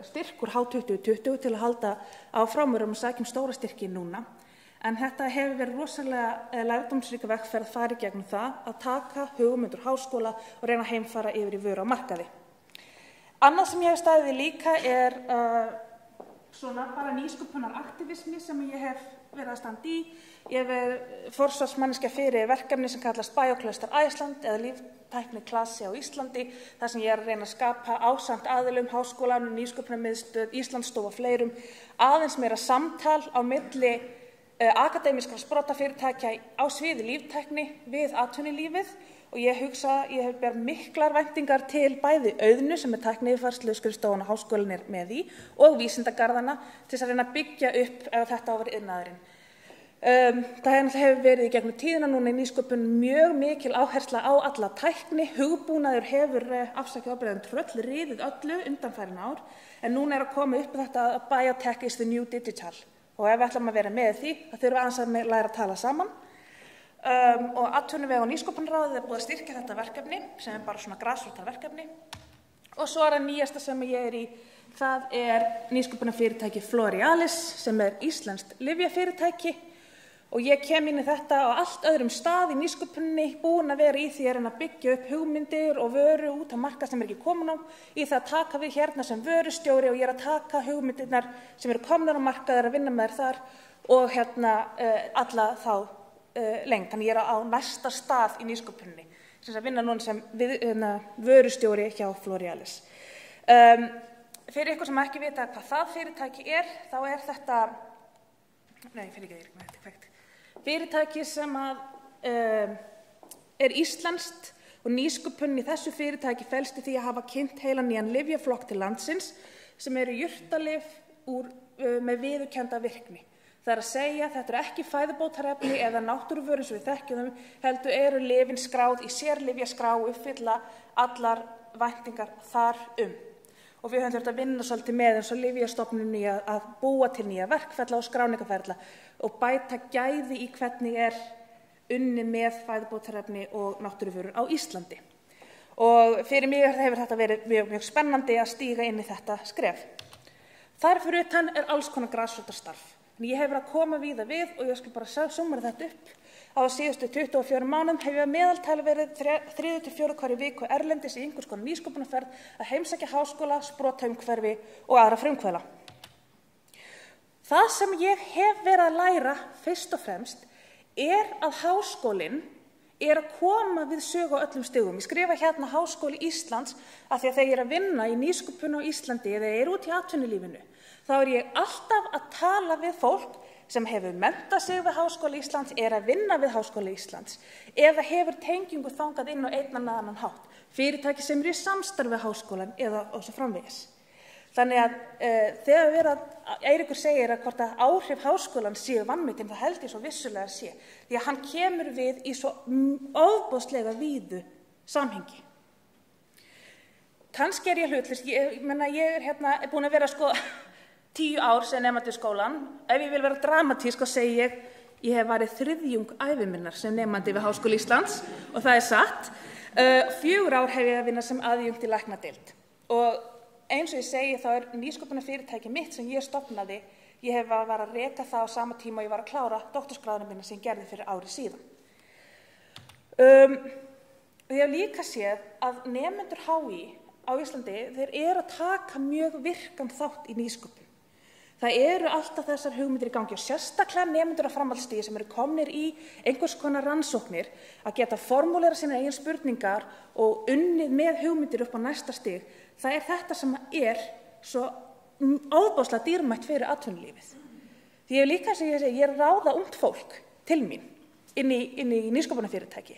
styrk úr H2020 til að halda áfram, við erum að sækja stóra styrki núna, en þetta hefur verið rosalega lærdómsríka vegferð að fara í gegnum það að taka hugmyndir háskóla og reyna að heimfara yfir í vöru á markaði. Annað sem ég hef staðið í líka er svona bara nýsköpunaraktivismi sem ég hef verið að standa í. Ég hef verið forsvarsmanneskja fyrir verkefni sem kallast Biocluster Iceland eða líftækniklasi á Íslandi, þar sem ég er að reyna að skapa ásamt aðilum, háskólanum, nýsköpunarmiðstöð, Íslandsstofu og fleirum, aðeins meira samtal á milli akademískra sprotafyrirtækja á sviði líftækni við atvinnulífið. Og ég hef ber miklar væntingar til bæði Auðnu sem er tækniyfirfærslu skrifstofan og háskólinn er með í og vísindagarðana til þess að reyna að byggja upp ef þetta á að vera iðnaðurinn. Það hefur verið í gegnum tíðina núna í nýsköpun mjög mikil áhersla á alla tækni, hugbúnaður hefur afsakið ábyrgðan tröll riðið öllu undanfærin ár, en núna er að koma upp þetta að biotech is the new digital og ef við ætlum að vera með því, það þurfum við aðeins að læra að tala saman. Og atvinnuvega- og nýsköpunarráðið er búið að styrkja þetta verkefni sem er bara svona grasrótarverkefni. Og svo er það nýjasta sem ég er í, það er nýsköpunarfyrirtæki Florialis sem er íslenskt lyfjafyrirtæki og ég kem inn í þetta á allt öðrum stað í nýsköpunni, búin að vera í því að byggja upp hugmyndir og vöru út á markað sem er ekki komin á, í það að taka við hérna sem vörustjóri og ég er að taka hugmyndirnar sem eru komnar á markað, er að vinna með þær þar og alla þá lengt, þannig ég er á næsta stað í nýsköpunni sem að vinna núna sem vörustjóri hjá Florialis. Fyrir ykkur sem ekki vita hvað það fyrirtæki er, þá er þetta fyrirtæki sem er íslenskt og nýsköpun í þessu fyrirtæki felst í því að hafa kynnt heila nýjan lyfjaflokk til landsins sem eru jurtalyf með viðurkennda virkni. Það er að segja að þetta eru ekki fæðubótarefni eða náttúruvörur sem við þekkjum heldur eru lyfin skráð í sérlyfjaskrá og uppfylla allar væntingar þar Og við höfum þurft að vinna svolítið með eins og Lyfjastofnuninni að búa til nýja verkferla og skráningarferla og bæta gæði í hvernig er unnið með fæðubótarefni og náttúruvörur á Íslandi. Og fyrir mig hefur þetta verið mjög spennandi að stíga inn í þetta skref. Þar fyrir utan er alls konar grasrótarstarf. Ég hef verið að koma víða við og ég skal bara summera þetta upp. Á síðustu 24 mánuðum hef ég að meðaltali verið 3-4 hverju viku erlendis í einhvers konar nýsköpunarferð að heimsækja háskóla, sprotaumhverfi og aðra frumkvöðla. Það sem ég hef verið að læra fyrst og fremst er að háskólinn er að koma við sögu á öllum stigum. Ég skrifa hérna Háskóli Íslands af því að þegar ég er að vinna í nýsköpun á Íslandi eða er út í atvinnulífinu, þá er ég alltaf að tala við fólk sem hefur menntað sig við Háskóla Íslands, að vinna við Háskóla Íslands, eða hefur tengingu þangað inn á einn eða annan hátt, fyrirtæki sem eru í samstarfi við háskólann eða og svo framvegis. Þannig að þegar Eiríkur segir að hvort að áhrif háskólans séu vanmetin, það held ég svo vissulega sé, því að hann kemur við í svo ofboðslega víðu samhengi. Kannski ég hlutlaus, ég búin að vera 10 ár sem nemandi í skólan. Ef ég vil vera dramatísk og segi ég hef varið þriðjung ævi minnar sem nemandi við Háskóla Íslands og það satt. 4 ár hef ég að vinna sem aðjunkt í læknadeild og eins og ég segi þá nýsköpunarfyrirtæki mitt sem ég stofnaði, ég hef að vera að reka það á sama tíma og ég var að klára doktorsgráðuna minna sem ég gerði fyrir ári síðan. Og ég hef líka séð að nemendur HÍ á Íslandi, þeir eru að taka mjög virkan þátt í nýsköpun. Það eru alltaf þessar hugmyndir í gangi og sérstaklega nemendur á framhaldsstigi sem eru komnir í einhvers konar rannsóknir að geta formúlera sínar eigin spurningar og unnið með hugmyndir upp á næsta stig. Það þetta sem svo ofboðslega dýrmætt fyrir atvinnulífið. Því ég líka sem ég segi, ég ráða ungt fólk til mín inn í nýsköpunarfyrirtæki.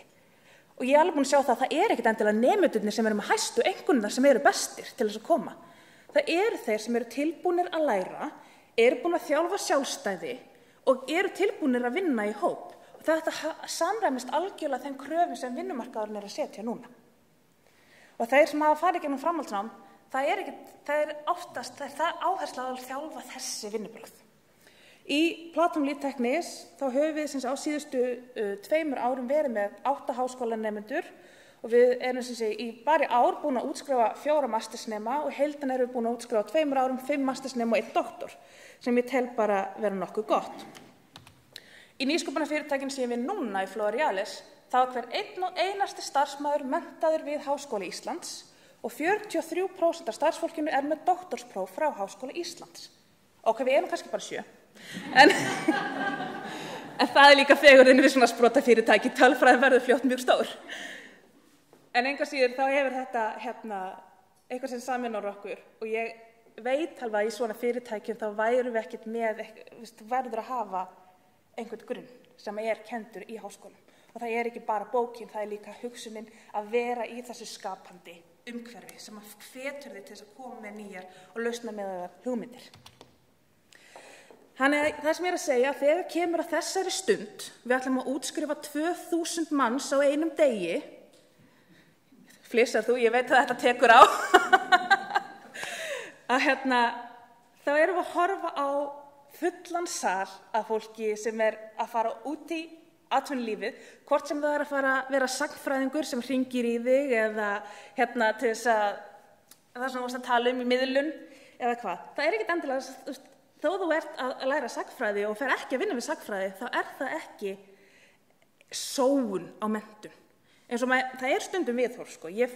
Og ég alveg búin að sjá það að ekkert endilega nemendurnir sem eru með hæstu einkunnirnar sem eru bestir til þess að koma. Það eru þeir sem eru tilbúnir að læra, eru búin að þjálfa sjálfstæði og eru tilbúnir að vinna í hóp. Og þetta samræmist algjörlega þeim kröfum sem vinnumarkaðurinn að setja núna. Og þeir sem hafa farið gegnum framhaldsnám, það oftast það áhersla að þjálfa þessi vinnubrögð. Í Platon Lífteknis þá höfum við á síðustu 2 árum verið með 8 háskólanemendur og við erum bara í ár búin að útskrifa 4 mastersnema og heildina erum við búin að útskrifa 2 árum 5 mastersnema og 1 doktor sem ég tel bara vera nokkuð gott. Í nýsköpunarfyrirtækinu sem við núna í Florialis þá hver einn og einasti starfsmaður menntaður við Háskóla Íslands og 43% af starfsfólkinu með doktorspróf frá Háskóla Íslands. Ok, við erum kannski bara 7. En það líka fegurðin við svona sprotafyrirtæki, tölfræðin verður fljótt mjög stór. En engu síður þá hefur þetta eitthvað sem sameinar okkur og ég veit alveg að í svona fyrirtækjum þá værum við ekkert með, verður að hafa einhvern grunn sem kenndur í háskólum. Og það ekki bara bókin, það líka hugsunin að vera í þessu skapandi umhverfi sem hvetur þig til þess að koma með nýjar og lausna með hugmyndir. Þannig að það sem ég að segja, þegar kemur að þessari stund, við ætlum að útskrifa 2000 manns á einum degi, flissar þú, ég veit að þetta tekur á, þá erum við að horfa á fullan sal af fólki sem að fara út í atvinnulífið, hvort sem það að fara að vera sagnfræðingur sem hringir í þig eða til þess að það sem þú varst að tala í miðlun eða hvað. Það ekkert endilega, þó þú ert að læra sagnfræði og fer ekki að vinna við sagnfræði, þá það ekki sóun á menntun. Eins og það stundum viðhorf,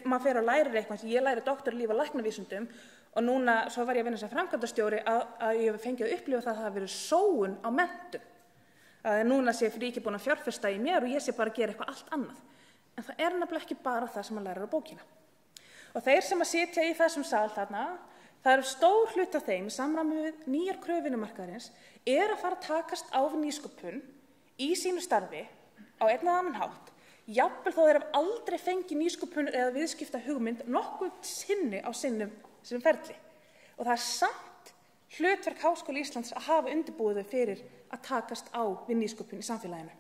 maður fer að læra eitthvað, ég læri doktorlíf og læknavísindum og núna svo var ég að vinna sem framkvæmdastjóri að ég fengið að upplifa það að það verið sóun á menntun. Núna sé ég ekki búin að fjárfesta í mér og ég sé bara að gera eitthvað allt annað. En það nefnilega ekki bara það sem maður lærir á bókina. Og þeir sem að sitja í þessum sal þarna, það stór hluti af þeim, samræmi við nýjar kröfur vinnumarkaðarins, að fara að takast á við nýsköpun í sínu starfi á einn eða annan hátt, jafnvel þó þeir hafa aldrei fengið nýsköpun eða viðskipta hugmynd nokkuð sinni á sínum ferli. Og það samt hlutverk Háskóla Íslands að hafa undirbúið þau fyrir að takast á við nýsköpun í samfélaginu.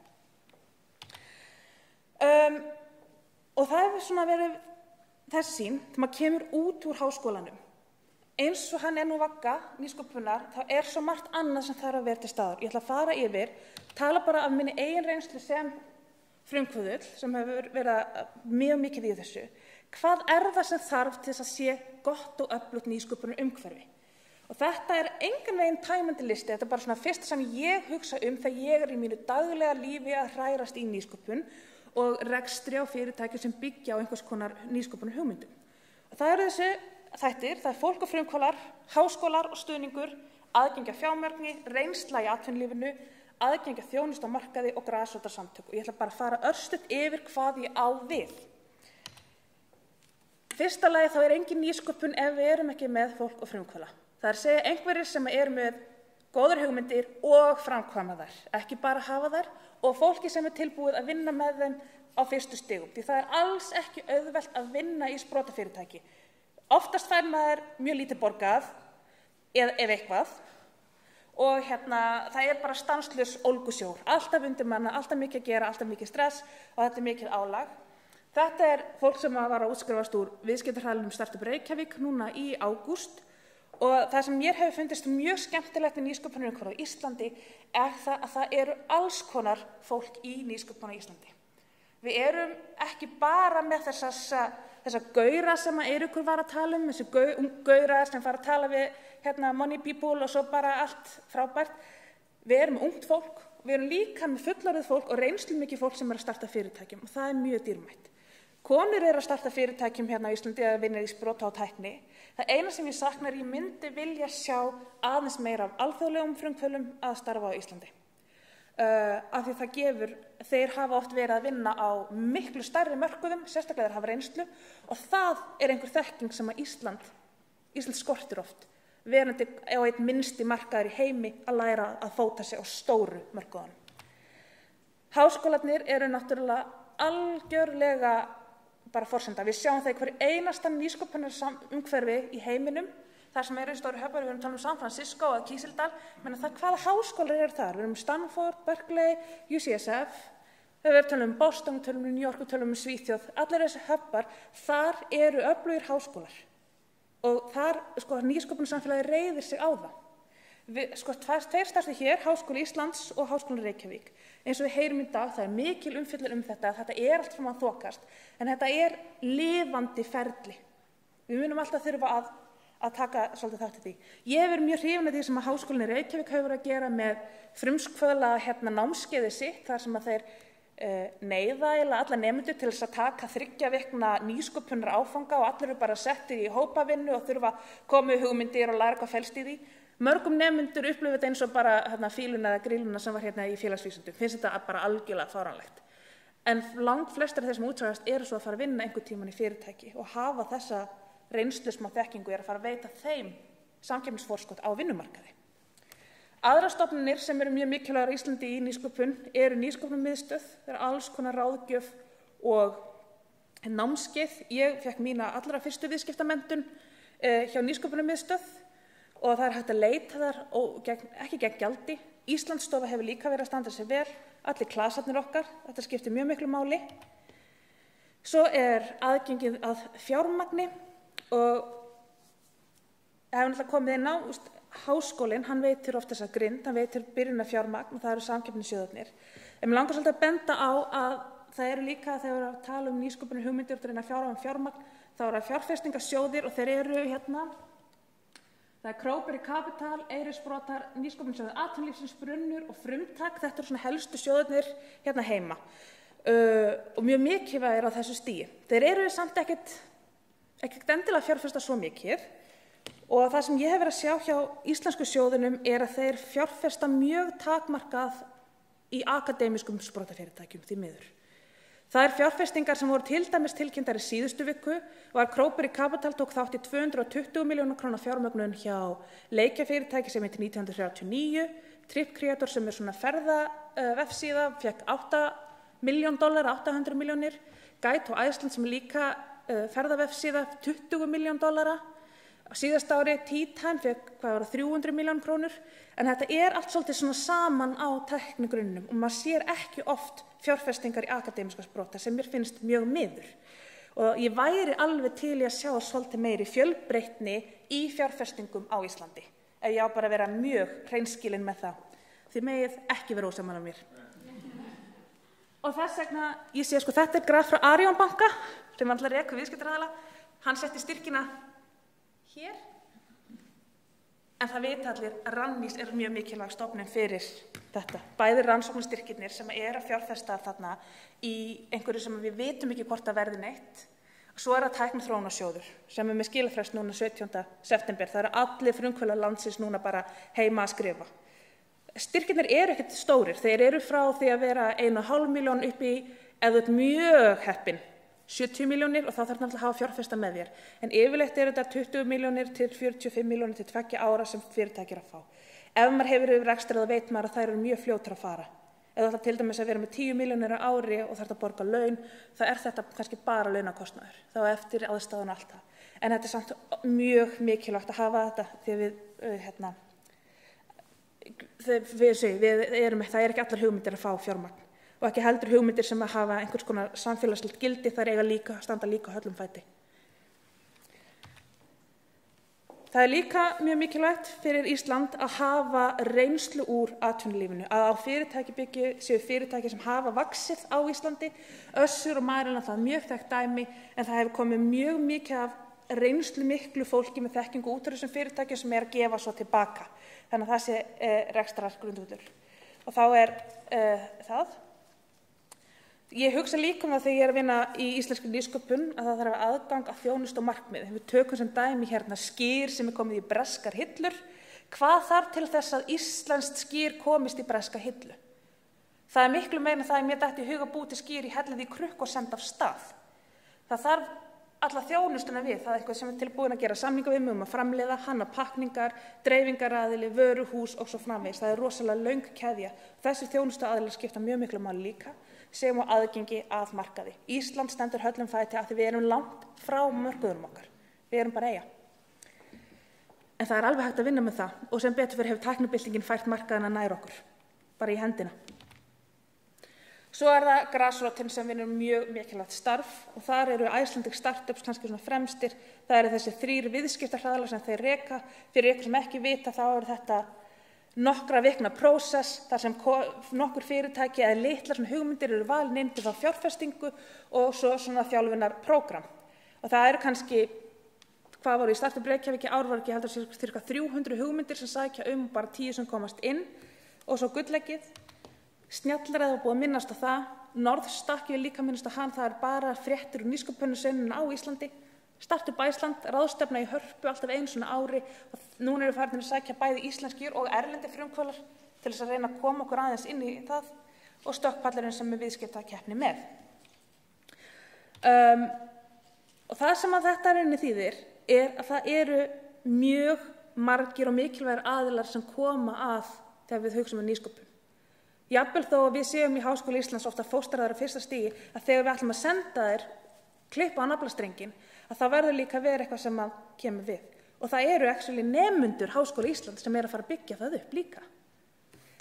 Og það hefur svona verið þessi sýn, þegar maður kemur út úr háskólanum. Eins og hann nú vagga nýsköpunar, þá svo margt annað sem þarf að vera til staðar. Ég ætla að fara yfir, tala bara af minni eigin reynslu sem frumkvöðull, sem hefur verið mjög mikið í þessu. Hvað það sem þarf til þess að sé gott og öflugt nýsköpunar umhverfi? Og þetta engan veginn tæmandi listi, þetta bara svona fyrsta sem ég hugsa þegar ég í mínu daglega lífi að hrærast í nýsköpun og rekstri á fyrirtækjum sem byggja á einhvers konar nýsköpunar hugmyndum. Og það þessi þættir, það fólk og frumkvöðlar, háskólar og stuðningur, aðgengi að fjármagni, reynsla í atvinnulífinu, aðgengi að þjónustu á markaði og grasrótarsamtök. Og ég ætla bara að fara örstutt yfir hvað ég á við. Fyrsta lagi þá engin nýsköpun ef við erum ekki með fólk og frumkvöðla. Það segja einhverjir sem með góðar hugmyndir og framkvæma þær, ekki bara hafa þær, og fólki sem tilbúið að vinna með þeim á fyrstu stigum. Því það alls ekki auðvelt að vinna í sprotafyrirtæki. Oftast fær maður mjög lítið borgað, ef eitthvað, og það bara stanslaus ólgusjór. Alltaf undir manna, alltaf mikið að gera, alltaf mikið stress og þetta mikið álag. Þetta fólk sem var að útskrifast úr viðskiptahrælunum Startup Reykjavík núna í ágúst. Og það sem mér hefur fundist mjög skemmtilegt í nýsköpunarumhverfi á Íslandi það að það eru alls konar fólk í nýsköpun á Íslandi. Við erum ekki bara með þessa gaura sem Eiríkur var að tala þessi gaura sem fara að tala við money people og svo bara allt frábært. Við erum ungt fólk, við erum líka með fullorðið fólk og reynslumikið fólk sem að starta fyrirtækjum og það mjög dýrmætt. Konur að starta fyrirtækjum á Íslandi að vinna í sprota og tækni. Það eina sem ég saknar, ég myndi vilja sjá aðeins meira af alþjóðlegum frumkvöðlum að starfa á Íslandi. Af því það gefur, þeir hafa oft verið að vinna á miklu stærri mörkuðum, sérstaklega þeir hafa reynslu, og það einhver þekking sem að Ísland skortir oft, verandi á einn minnsti markaður í heimi að læra að fóta sig á stóru mörkuðunum. Háskólarnir eru náttúrulega algjörlega bara forsenda. Við sjáum það í hverju einasta nýsköpunarumhverfi í heiminum, þar sem eru stóru höfnir, við erum talað San Francisco og Kísildal, menn það hvaða háskólar eru þar? Við erum Stanford, Berkeley, UCSF, við erum talað Boston, við talað New York, við talað Svíþjóð, allir þessi höfnar, þar eru öflugir háskólar og þar nýsköpunarsamfélagi reiðir sig á það. Tveir stærstu hér, Háskóli Íslands og Háskóli Reykjavík. Eins og við heyrum í dag, það mikil umfjöllun þetta allt fram að þokast, en þetta lifandi ferli. Við munum alltaf þurfa að taka svolítið þátt í því. Ég hef verið mjög hrifin af því sem að Háskólinn í Reykjavík hefur að gera með frumskvöðla námskeiði sitt, þar sem að þeir neyða alla nemendur til þess að taka 3 vikna nýsköpunar áfanga og allir eru bara settir í hópavinnu og þurfa að koma með hugmyndir og læra hvað felst í því. Mörgum nemendur upplifir þetta eins og bara fíluna eða grilluna sem var í félagsvísindum. Finnst þetta bara algjörlega fáránlegt. En langflestir af þeir sem útskrifast eru svo að fara að vinna einhvern tímann í fyrirtæki og hafa þessa reynslusmá þekkingu að fara að veita þeim samkeppnisforskot á vinnumarkaði. Aðrar stofnanir sem eru mjög mikilvægar á Íslandi í nýsköpun eru nýsköpunarmiðstöð, það eru alls konar ráðgjöf og námskeið. Ég fékk mína allra fyrstu viðskiptamenntun hjá nýsköpunarmiðstöð og það hægt að leita þar ekki gegn gjaldi. Íslandsstofa hefur líka verið að standa sig vel, allir klasarnir okkar, þetta skiptir mjög miklu máli. Svo aðgengið að fjármagni og hefur náttúrulega komið inn á, háskólinn, hann veitir oft þessa grind, hann veitir byrjunarfjármagn og það eru samkeppnissjóðirnir. En mig langar svolítið að benda á að það eru líka, þegar við erum að tala um nýsköpunar hugmyndir og reyna að fjármagn fjármagn, þá eru það fjárfestingarsjóðir og þeir eru það Króberg Kapital, Eiríksbrotar, Nýsköpunarsjóður Atvinnulífsins, Brunnur og Frumtak, þetta eru svona helstu sjóðirnir heima. Og mjög mikilvægir á þessu stigi. Þeir eru samt ekkert endilega fjárfesta svo mikið og það sem ég hef verið að sjá hjá íslensku sjóðunum að þeir fjárfesta mjög takmarkað í akademískum sprotafyrirtækjum því miður. Það fjárfestingar sem voru til dæmis tilkynntar í síðustu viku var Króberg Kapital tók þátt í 220 milljóna króna fjármögnun hjá leikjafyrirtæki sem heitir 1939, Trip Creator sem svona ferðavefsíða fekk $8 milljón, 800 milljónir, Guide to Iceland sem líka ferðavefsíða $20 milljón. Á síðasta ári Titan fekk 300 milljón krónur, en þetta allt svolítið svona saman á tæknigrunnum og maður sér ekki oft fjárfestingar í akademíska sprota sem mér finnst mjög miður. Og ég væri alveg til í að sjá svolítið meiri fjölbreytni í fjárfestingum á Íslandi. Ef ég á bara að vera mjög hreinskilin með það. Þið megið ekki vera ósammála mér. Og þess vegna, ég sé þetta graf frá Arion banka, sem alltaf rekur viðskiptaraðila, hann setti styrkina hér, en það vita allir að Rannís mjög mikilvæg stofnun fyrir þetta. Bæði rannsóknarstyrkirnir sem að fjárfesta þarna í einhverju sem við vitum ekki hvort að verði neitt. Svo það Tækniþróunarsjóður sem með skilafrest núna 17. september. Það eru allir frumkvöðlar landsins núna bara heima að skrifa. Styrkirnir ekkert stórir, þeir eru frá því að vera 1,5 milljón upp í, ef þú ert mjög heppinn, 70 milljónir og þá þarf náttúrulega að hafa fjárfesta með þér. En yfirleitt þetta 20 milljónir til 45 milljónir til 2 ára sem fyrirtæki að fá. Ef maður hefur yfir rekstur þá veit maður að þær eru mjög fljótar að fara. Ef þú ætlar til dæmis að vera með 10 milljónir á ári og þarft að borga laun, þá þetta kannski bara launakostnaður, þá eftir aðstæðan allt það. En þetta samt mjög mikilvægt að hafa þetta því að það ekki allar hugmyndir að fá fjármagn og ekki heldur hugmyndir sem að hafa einhvers konar samfélagslegt gildi, þær eiga standa líka höllum fæti. Það líka mjög mikilvægt fyrir Ísland að hafa reynslu úr atvinnulífinu, að á fyrirtæki séu fyrirtæki sem hafa vaxið á Íslandi. Össur og Marel er það mjög þekkt dæmi, en það hefur komið mjög mikið af reynslu miklu fólki með þekkingu út úr þessum fyrirtækjum sem að gefa svo tilbaka. Þannig að það sé rekstrargrundvöllur. Og þá það. Ég hugsa líka það þegar ég að vinna í íslenskri nýsköpun að það þarf aðgang að þjónustu og markmið. Við tökum sem dæmi hérna skyr sem komið í breskar hillur. Hvað þarf til þess að íslenskt skyr komist í breska hillu? Það miklu meira en það mér dætti í huga búið til skyr í hellið í krukku og senda af stað. Það þarf alla þjónustuna við, það eitthvað sem tilbúin að gera samninga við að framleiða, hanna pakningar, dreifingaraðili, vöruhús og svo framvegis. Það rosalega löng keðja. Þessi þjónustuaðilar skipta mjög miklu máli líka, sem á aðgengi að markaði. Ísland stendur höllum fæti af því við erum langt frá mörkuðum okkar. Við erum bara eyja. En það alveg hægt að vinna með það og sem betur fyrir hefur tæknibyltingin fært markaðina nær okkur, bara í hendina. Svo það grasrótin sem vinnur mjög mikilvægt starf og þar eru Icelandic startups kannski svona fremstir. Það eru þessi 3 viðskiptahraðalar sem þeir reka. Fyrir ykkur sem ekki vita þá þetta nokkra vikna prósess þar sem nokkur fyrirtæki eða litlar sem hugmyndir eru valin inn til þá fjárfestingu og svo svona þjálfunar prógram. Og það eru kannski, hvað voru í Startup Reykjavík í ár var ekki heldur cirka 300 hugmyndir sem sækja bara 10 sem komast inn og svo gullleggið. Snjallræði var búið að minnast á það, Norðstakk ég líka minnast á hann, það bara fréttir úr nýsköpunarsönnun á Íslandi. Startup Iceland, ráðstefna í Hörpu alltaf einu svona ári og núna eru farin að sækja bæði íslenskir og erlendi frumkvöðlar til þess að reyna að koma okkur aðeins inn í það og stökkpallurinn sem við viðskiptakeppni með. Og það sem að þetta rauninni þýðir að það eru mjög margir og mikilvægir aðilar sem koma að þegar við hugsum nýsköpun. Jafnvel þó að við séum í Háskóla Íslands ofta fóstraðar á fyrsta stigi að þegar við ætlum að senda þér klippa á naflastrengin að það verður líka að vera eitthvað sem að kemur við. Og það eru nemendur Háskóla Íslands sem eru að fara að byggja það upp líka.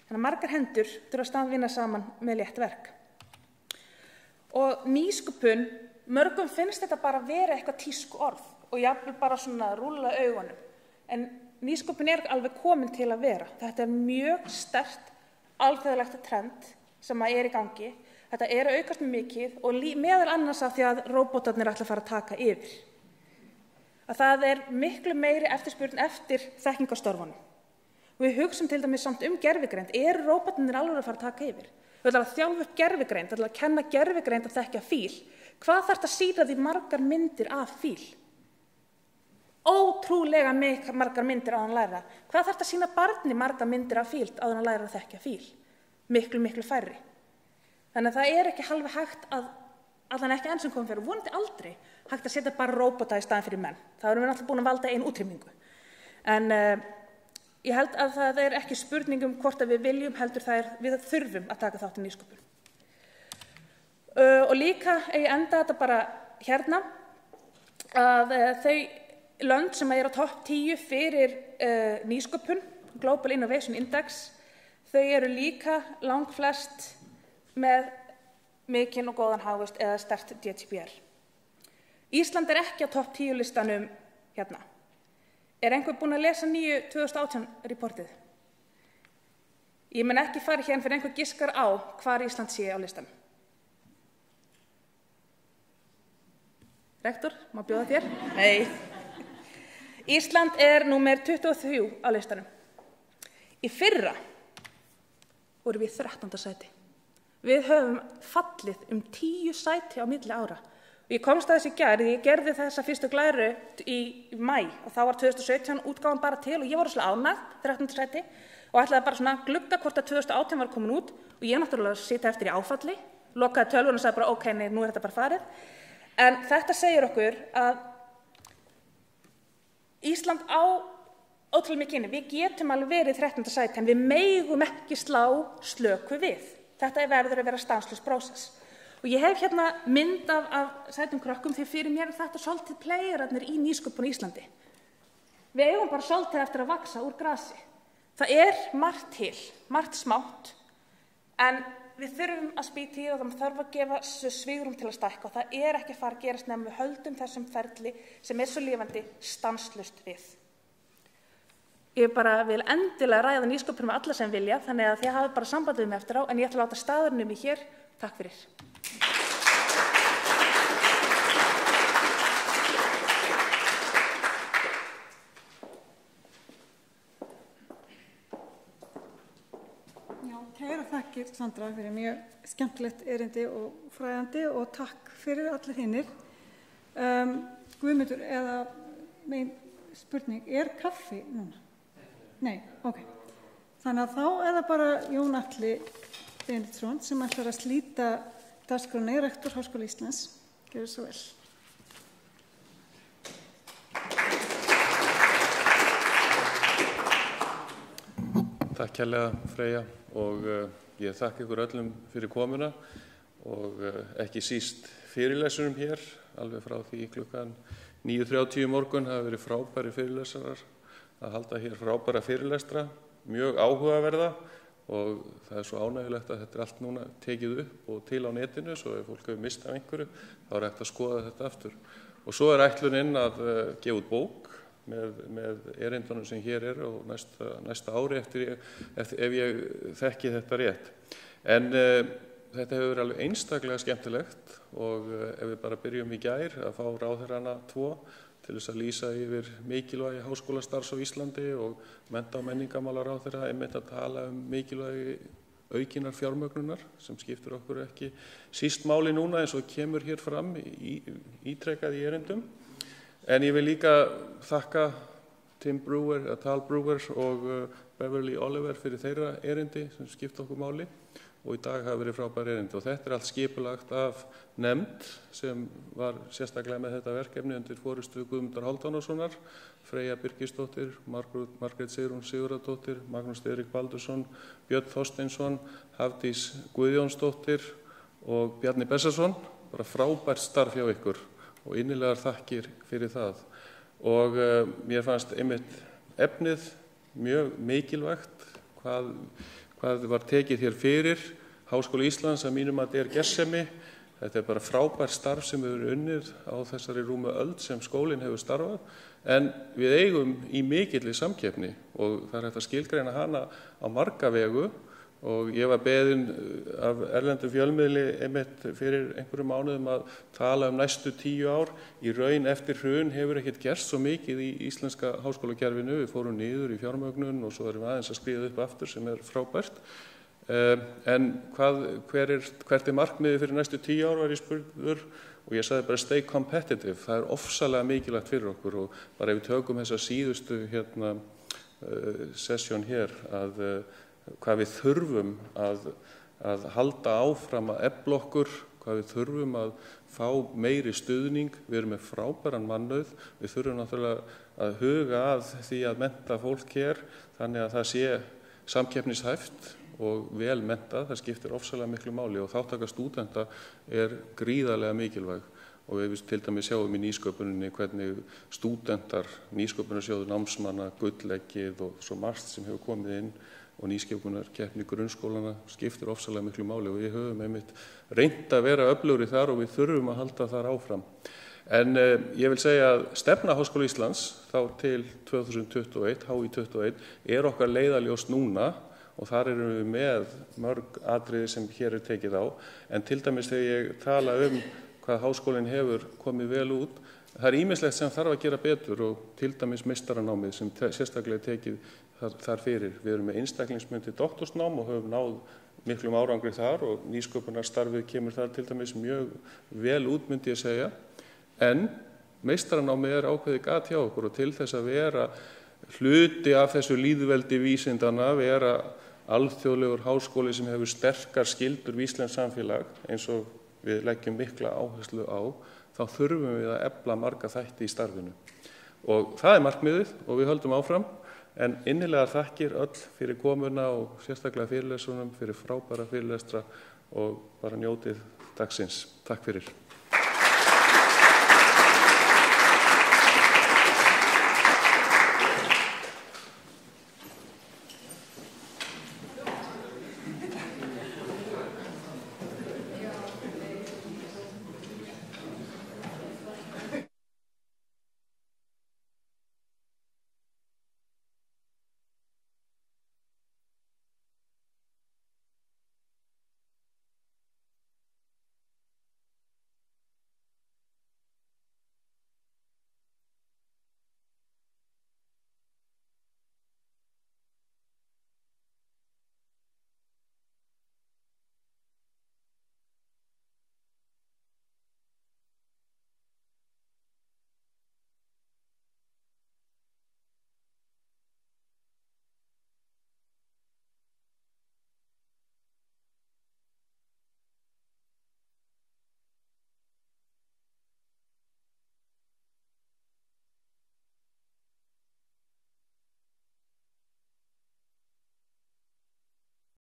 Þannig að margar hendur þurfa að vinna saman með létt verk. Og nýsköpun, mörgum finnst þetta bara vera eitthvað tísku orð og jafnvel bara svona rúlla augunum. En nýsköpun alveg komin til að vera. Þetta mjög sterkt alþjóðlegt trend sem í gangi. Þetta að aukast mjög mikið og meðal annars af því að róbótarnir ætla að fara að taka yfir. Að það miklu meiri eftirspurn eftir þekkingarstörfunum. Við hugsum til dæmis samt gervigreind. Róbótarnir alveg að fara að taka yfir? Við ætlum að þjálfa upp gervigreind, ætlum að kenna gervigreind að þekkja fíl. Hvað þarf að sýna því margar myndir af fíl? Ótrúlega margar myndir á hann læra. Hvað þarf að sýna barni margar myndir af fíl á hann læra að þekkja fíl? Miklu færri. Þannig að það ekki halveg hægt að þannig ekki enn sem komum fyrir, vonandi aldrei hægt að setja bara róbota í staðinn fyrir menn. Það erum við náttúrulega búin að valda ein útrýmingu. En ég held að það ekki spurning hvort að við viljum, heldur við þurfum að taka þátt í nýsköpun. Og líka ég enda þetta bara hérna að þau lönd sem á topp 10 fyrir nýsköpun, Global Innovation Index, þau líka langflest með mikinn og góðan hagvöxt eða sterkt GDPR. Ísland ekki á topp 10 listanum hérna. Einhver búinn að lesa nýju 2018 reportið? Ég mun ekki fara hérna fyrir einhver giskar á hvar Ísland sé á listanum. Rektor, má bjóða þér? Nei. Ísland númer 23 á listanum. Í fyrra vorum við í 13. sæti. Við höfum fallið 10 sæti á milli ára. Og ég komst að þessi ég gerði þessa fyrstu glæru í maí og þá var 2017 útgáfan bara til og ég var rosalega ánægð, 13. sæti og ætlaði bara svona glugga hvort að 2018 var komin út og ég náttúrulega sitja eftir í áfalli, lokaði tölvuna og sagði bara ok, nei, nú þetta bara farið. En þetta segir okkur að Ísland á ótrúlega mikið inni. Við getum alveg verið 13. sæti en við megum ekki slá slöku við. Þetta verður að vera stanslaus prósess. Og ég hef hérna mynd af sætum krökkum því fyrir mér þetta svolítið playerarnir í nýsköpun í Íslandi. Við eigum bara svolítið eftir að vaksa úr grasi. Það margt til, margt smátt, en við þurfum að spýta í og það þarf að gefa svigrúm til að stækka og það ekki að fara að gerast nema við höldum þessum ferli sem svo lifandi stanslaust við. Ég bara vil endilega ræða nýsköpun með alla sem vilja, þannig að þið hafi bara samband við mig eftir á, en ég ætla að láta staðurinn mig hér. Takk fyrir.
Kæra þakkir, Sandra, fyrir mjög skemmtilegt erindi og fræðandi og takk fyrir allir hinnir. Guðmundur, eða megin spurning, kaffi núna? Nei, ok. Þannig að þá það bara Jón Atli Benediktsson sem ætlar að slíta dagskránni, rektor Háskóla Íslands. Gjörðu svo vel.
Takk kærlega, Freyja, og ég þakka ykkur öllum fyrir komuna og ekki síst fyrirlesurum hér, alveg frá því klukkan 9:30 morgun hafa verið frábæri fyrirlesarar að halda hér frábæra fyrirlestra, mjög áhugaverða og það svo ánægjulegt að þetta allt núna tekið upp og til á netinu, svo ef fólk hefur mistað einhverju, þá hægt að skoða þetta aftur. Og svo ætluninn að gefa út bók með erindunum sem hér og næsta ári ef ég þekki þetta rétt. En þetta hefur verið alveg einstaklega skemmtilegt og ef við bara byrjum í gær að fá ráðherrana 2 til þess að lýsa yfir mikilvægi háskólastarfs á Íslandi og mennta- og menningarmálaráðherra einmitt að tala mikilvægi aukinnar fjármögnunar sem skiptir okkur ekki síst máli núna eins og kemur hér fram ítrekað í erindum. En ég vil líka þakka Tal Brewer og Beverly Oliver fyrir þeirra erindi sem skipta okkur máli og í dag hafa verið frábær erindi og þetta allt skipulagt af nefnd sem var sérstaklega með þetta verkefni undir forystu Guðmundar Hálfdánasonar, Freyja Birgisdóttir, Margrét Sigrún Sigurðardóttir, Magnús Diðrik Baldursson, Björn Þorsteinsson, Hafdís Guðjónsdóttir og Bjarni Bessarsson. Bara frábært starf hjá ykkur og innilegar þakkir fyrir það. Og mér fannst einmitt efnið mjög mikilvægt, hvað var tekið hér fyrir. Háskóli Íslands að mínum að þetta gersemi. Þetta bara frábært starf sem við erum unnið á þessari rúmu öld sem skólinn hefur starfað. En við eigum í mikilli samkeppni og það hægt að skilgreina hana á marga vegu. Og ég var beðinn af erlendum fjölmiðli einmitt fyrir einhverjum mánuðum að tala næstu 10 ár. Í raun eftir hrun hefur ekkert gerst svo mikið í íslenska háskólakerfinu. Við fórum niður í fjármögnun og svo erum við aðeins að skriða upp aftur sem frábært. En hvert markmiðið fyrir næstu 10 ár var ég spurður og ég sagði bara stay competitive. Það ofsalega mikilvægt fyrir okkur og bara ef við tökum þessa síðustu sessjón hér að hvað við þurfum að halda áfram að efla okkur, hvað við þurfum að fá meiri stuðning. Við erum með frábæran mannauð, við þurfum náttúrulega að huga að því að mennta fólk hér þannig að það sé samkeppnishæft og vel mentað, það skiptir ofsalega miklu máli og þátttaka stúdenta gríðarlega mikilvæg. Og við til dæmis sjáum í nýsköpuninni hvernig stúdentar, nýsköpunarsjóður námsmanna, gullleggið og svo margt sem hefur komið inn og nýsköpunarkeppni grunnskólana skiptir ofsalega miklu máli og við höfum einmitt reynt að vera öflugri þar og við þurfum að halda þar áfram. En ég vil segja að stefna Háskóla Íslands þá til 2021, HÍ 21, okkar leiðarljós núna og þar erum við með mörg atriði sem hér tekið á. En til dæmis þegar ég tala hvað háskólinn hefur komið vel út, það ýmislegt sem þarf að gera betur og til dæmis meistaranámið sem sérstaklega tekið þar fyrir. Við erum með einstaklingsbundið doktorsnám og höfum náð miklum árangri þar og nýsköpunarstarfið kemur þar til dæmis mjög vel út, myndi ég segja. En meistaranámið ákveðið gat hjá okkur og til þess að vera hluti af þessu lýðveldi vísindanna, vera alþjóðlegur háskóli sem hefur sterkar skyldur við íslenskt samfélag eins og við leggjum mikla áherslu á, þá þurfum við að efla marga þætti í starfinu. Og það markmiðið og við höldum áfram. En innilega þakkir öll fyrir komuna og sérstaklega fyrirlesunum, fyrir frábæra fyrirlestra og bara njótið dagsins. Takk fyrir.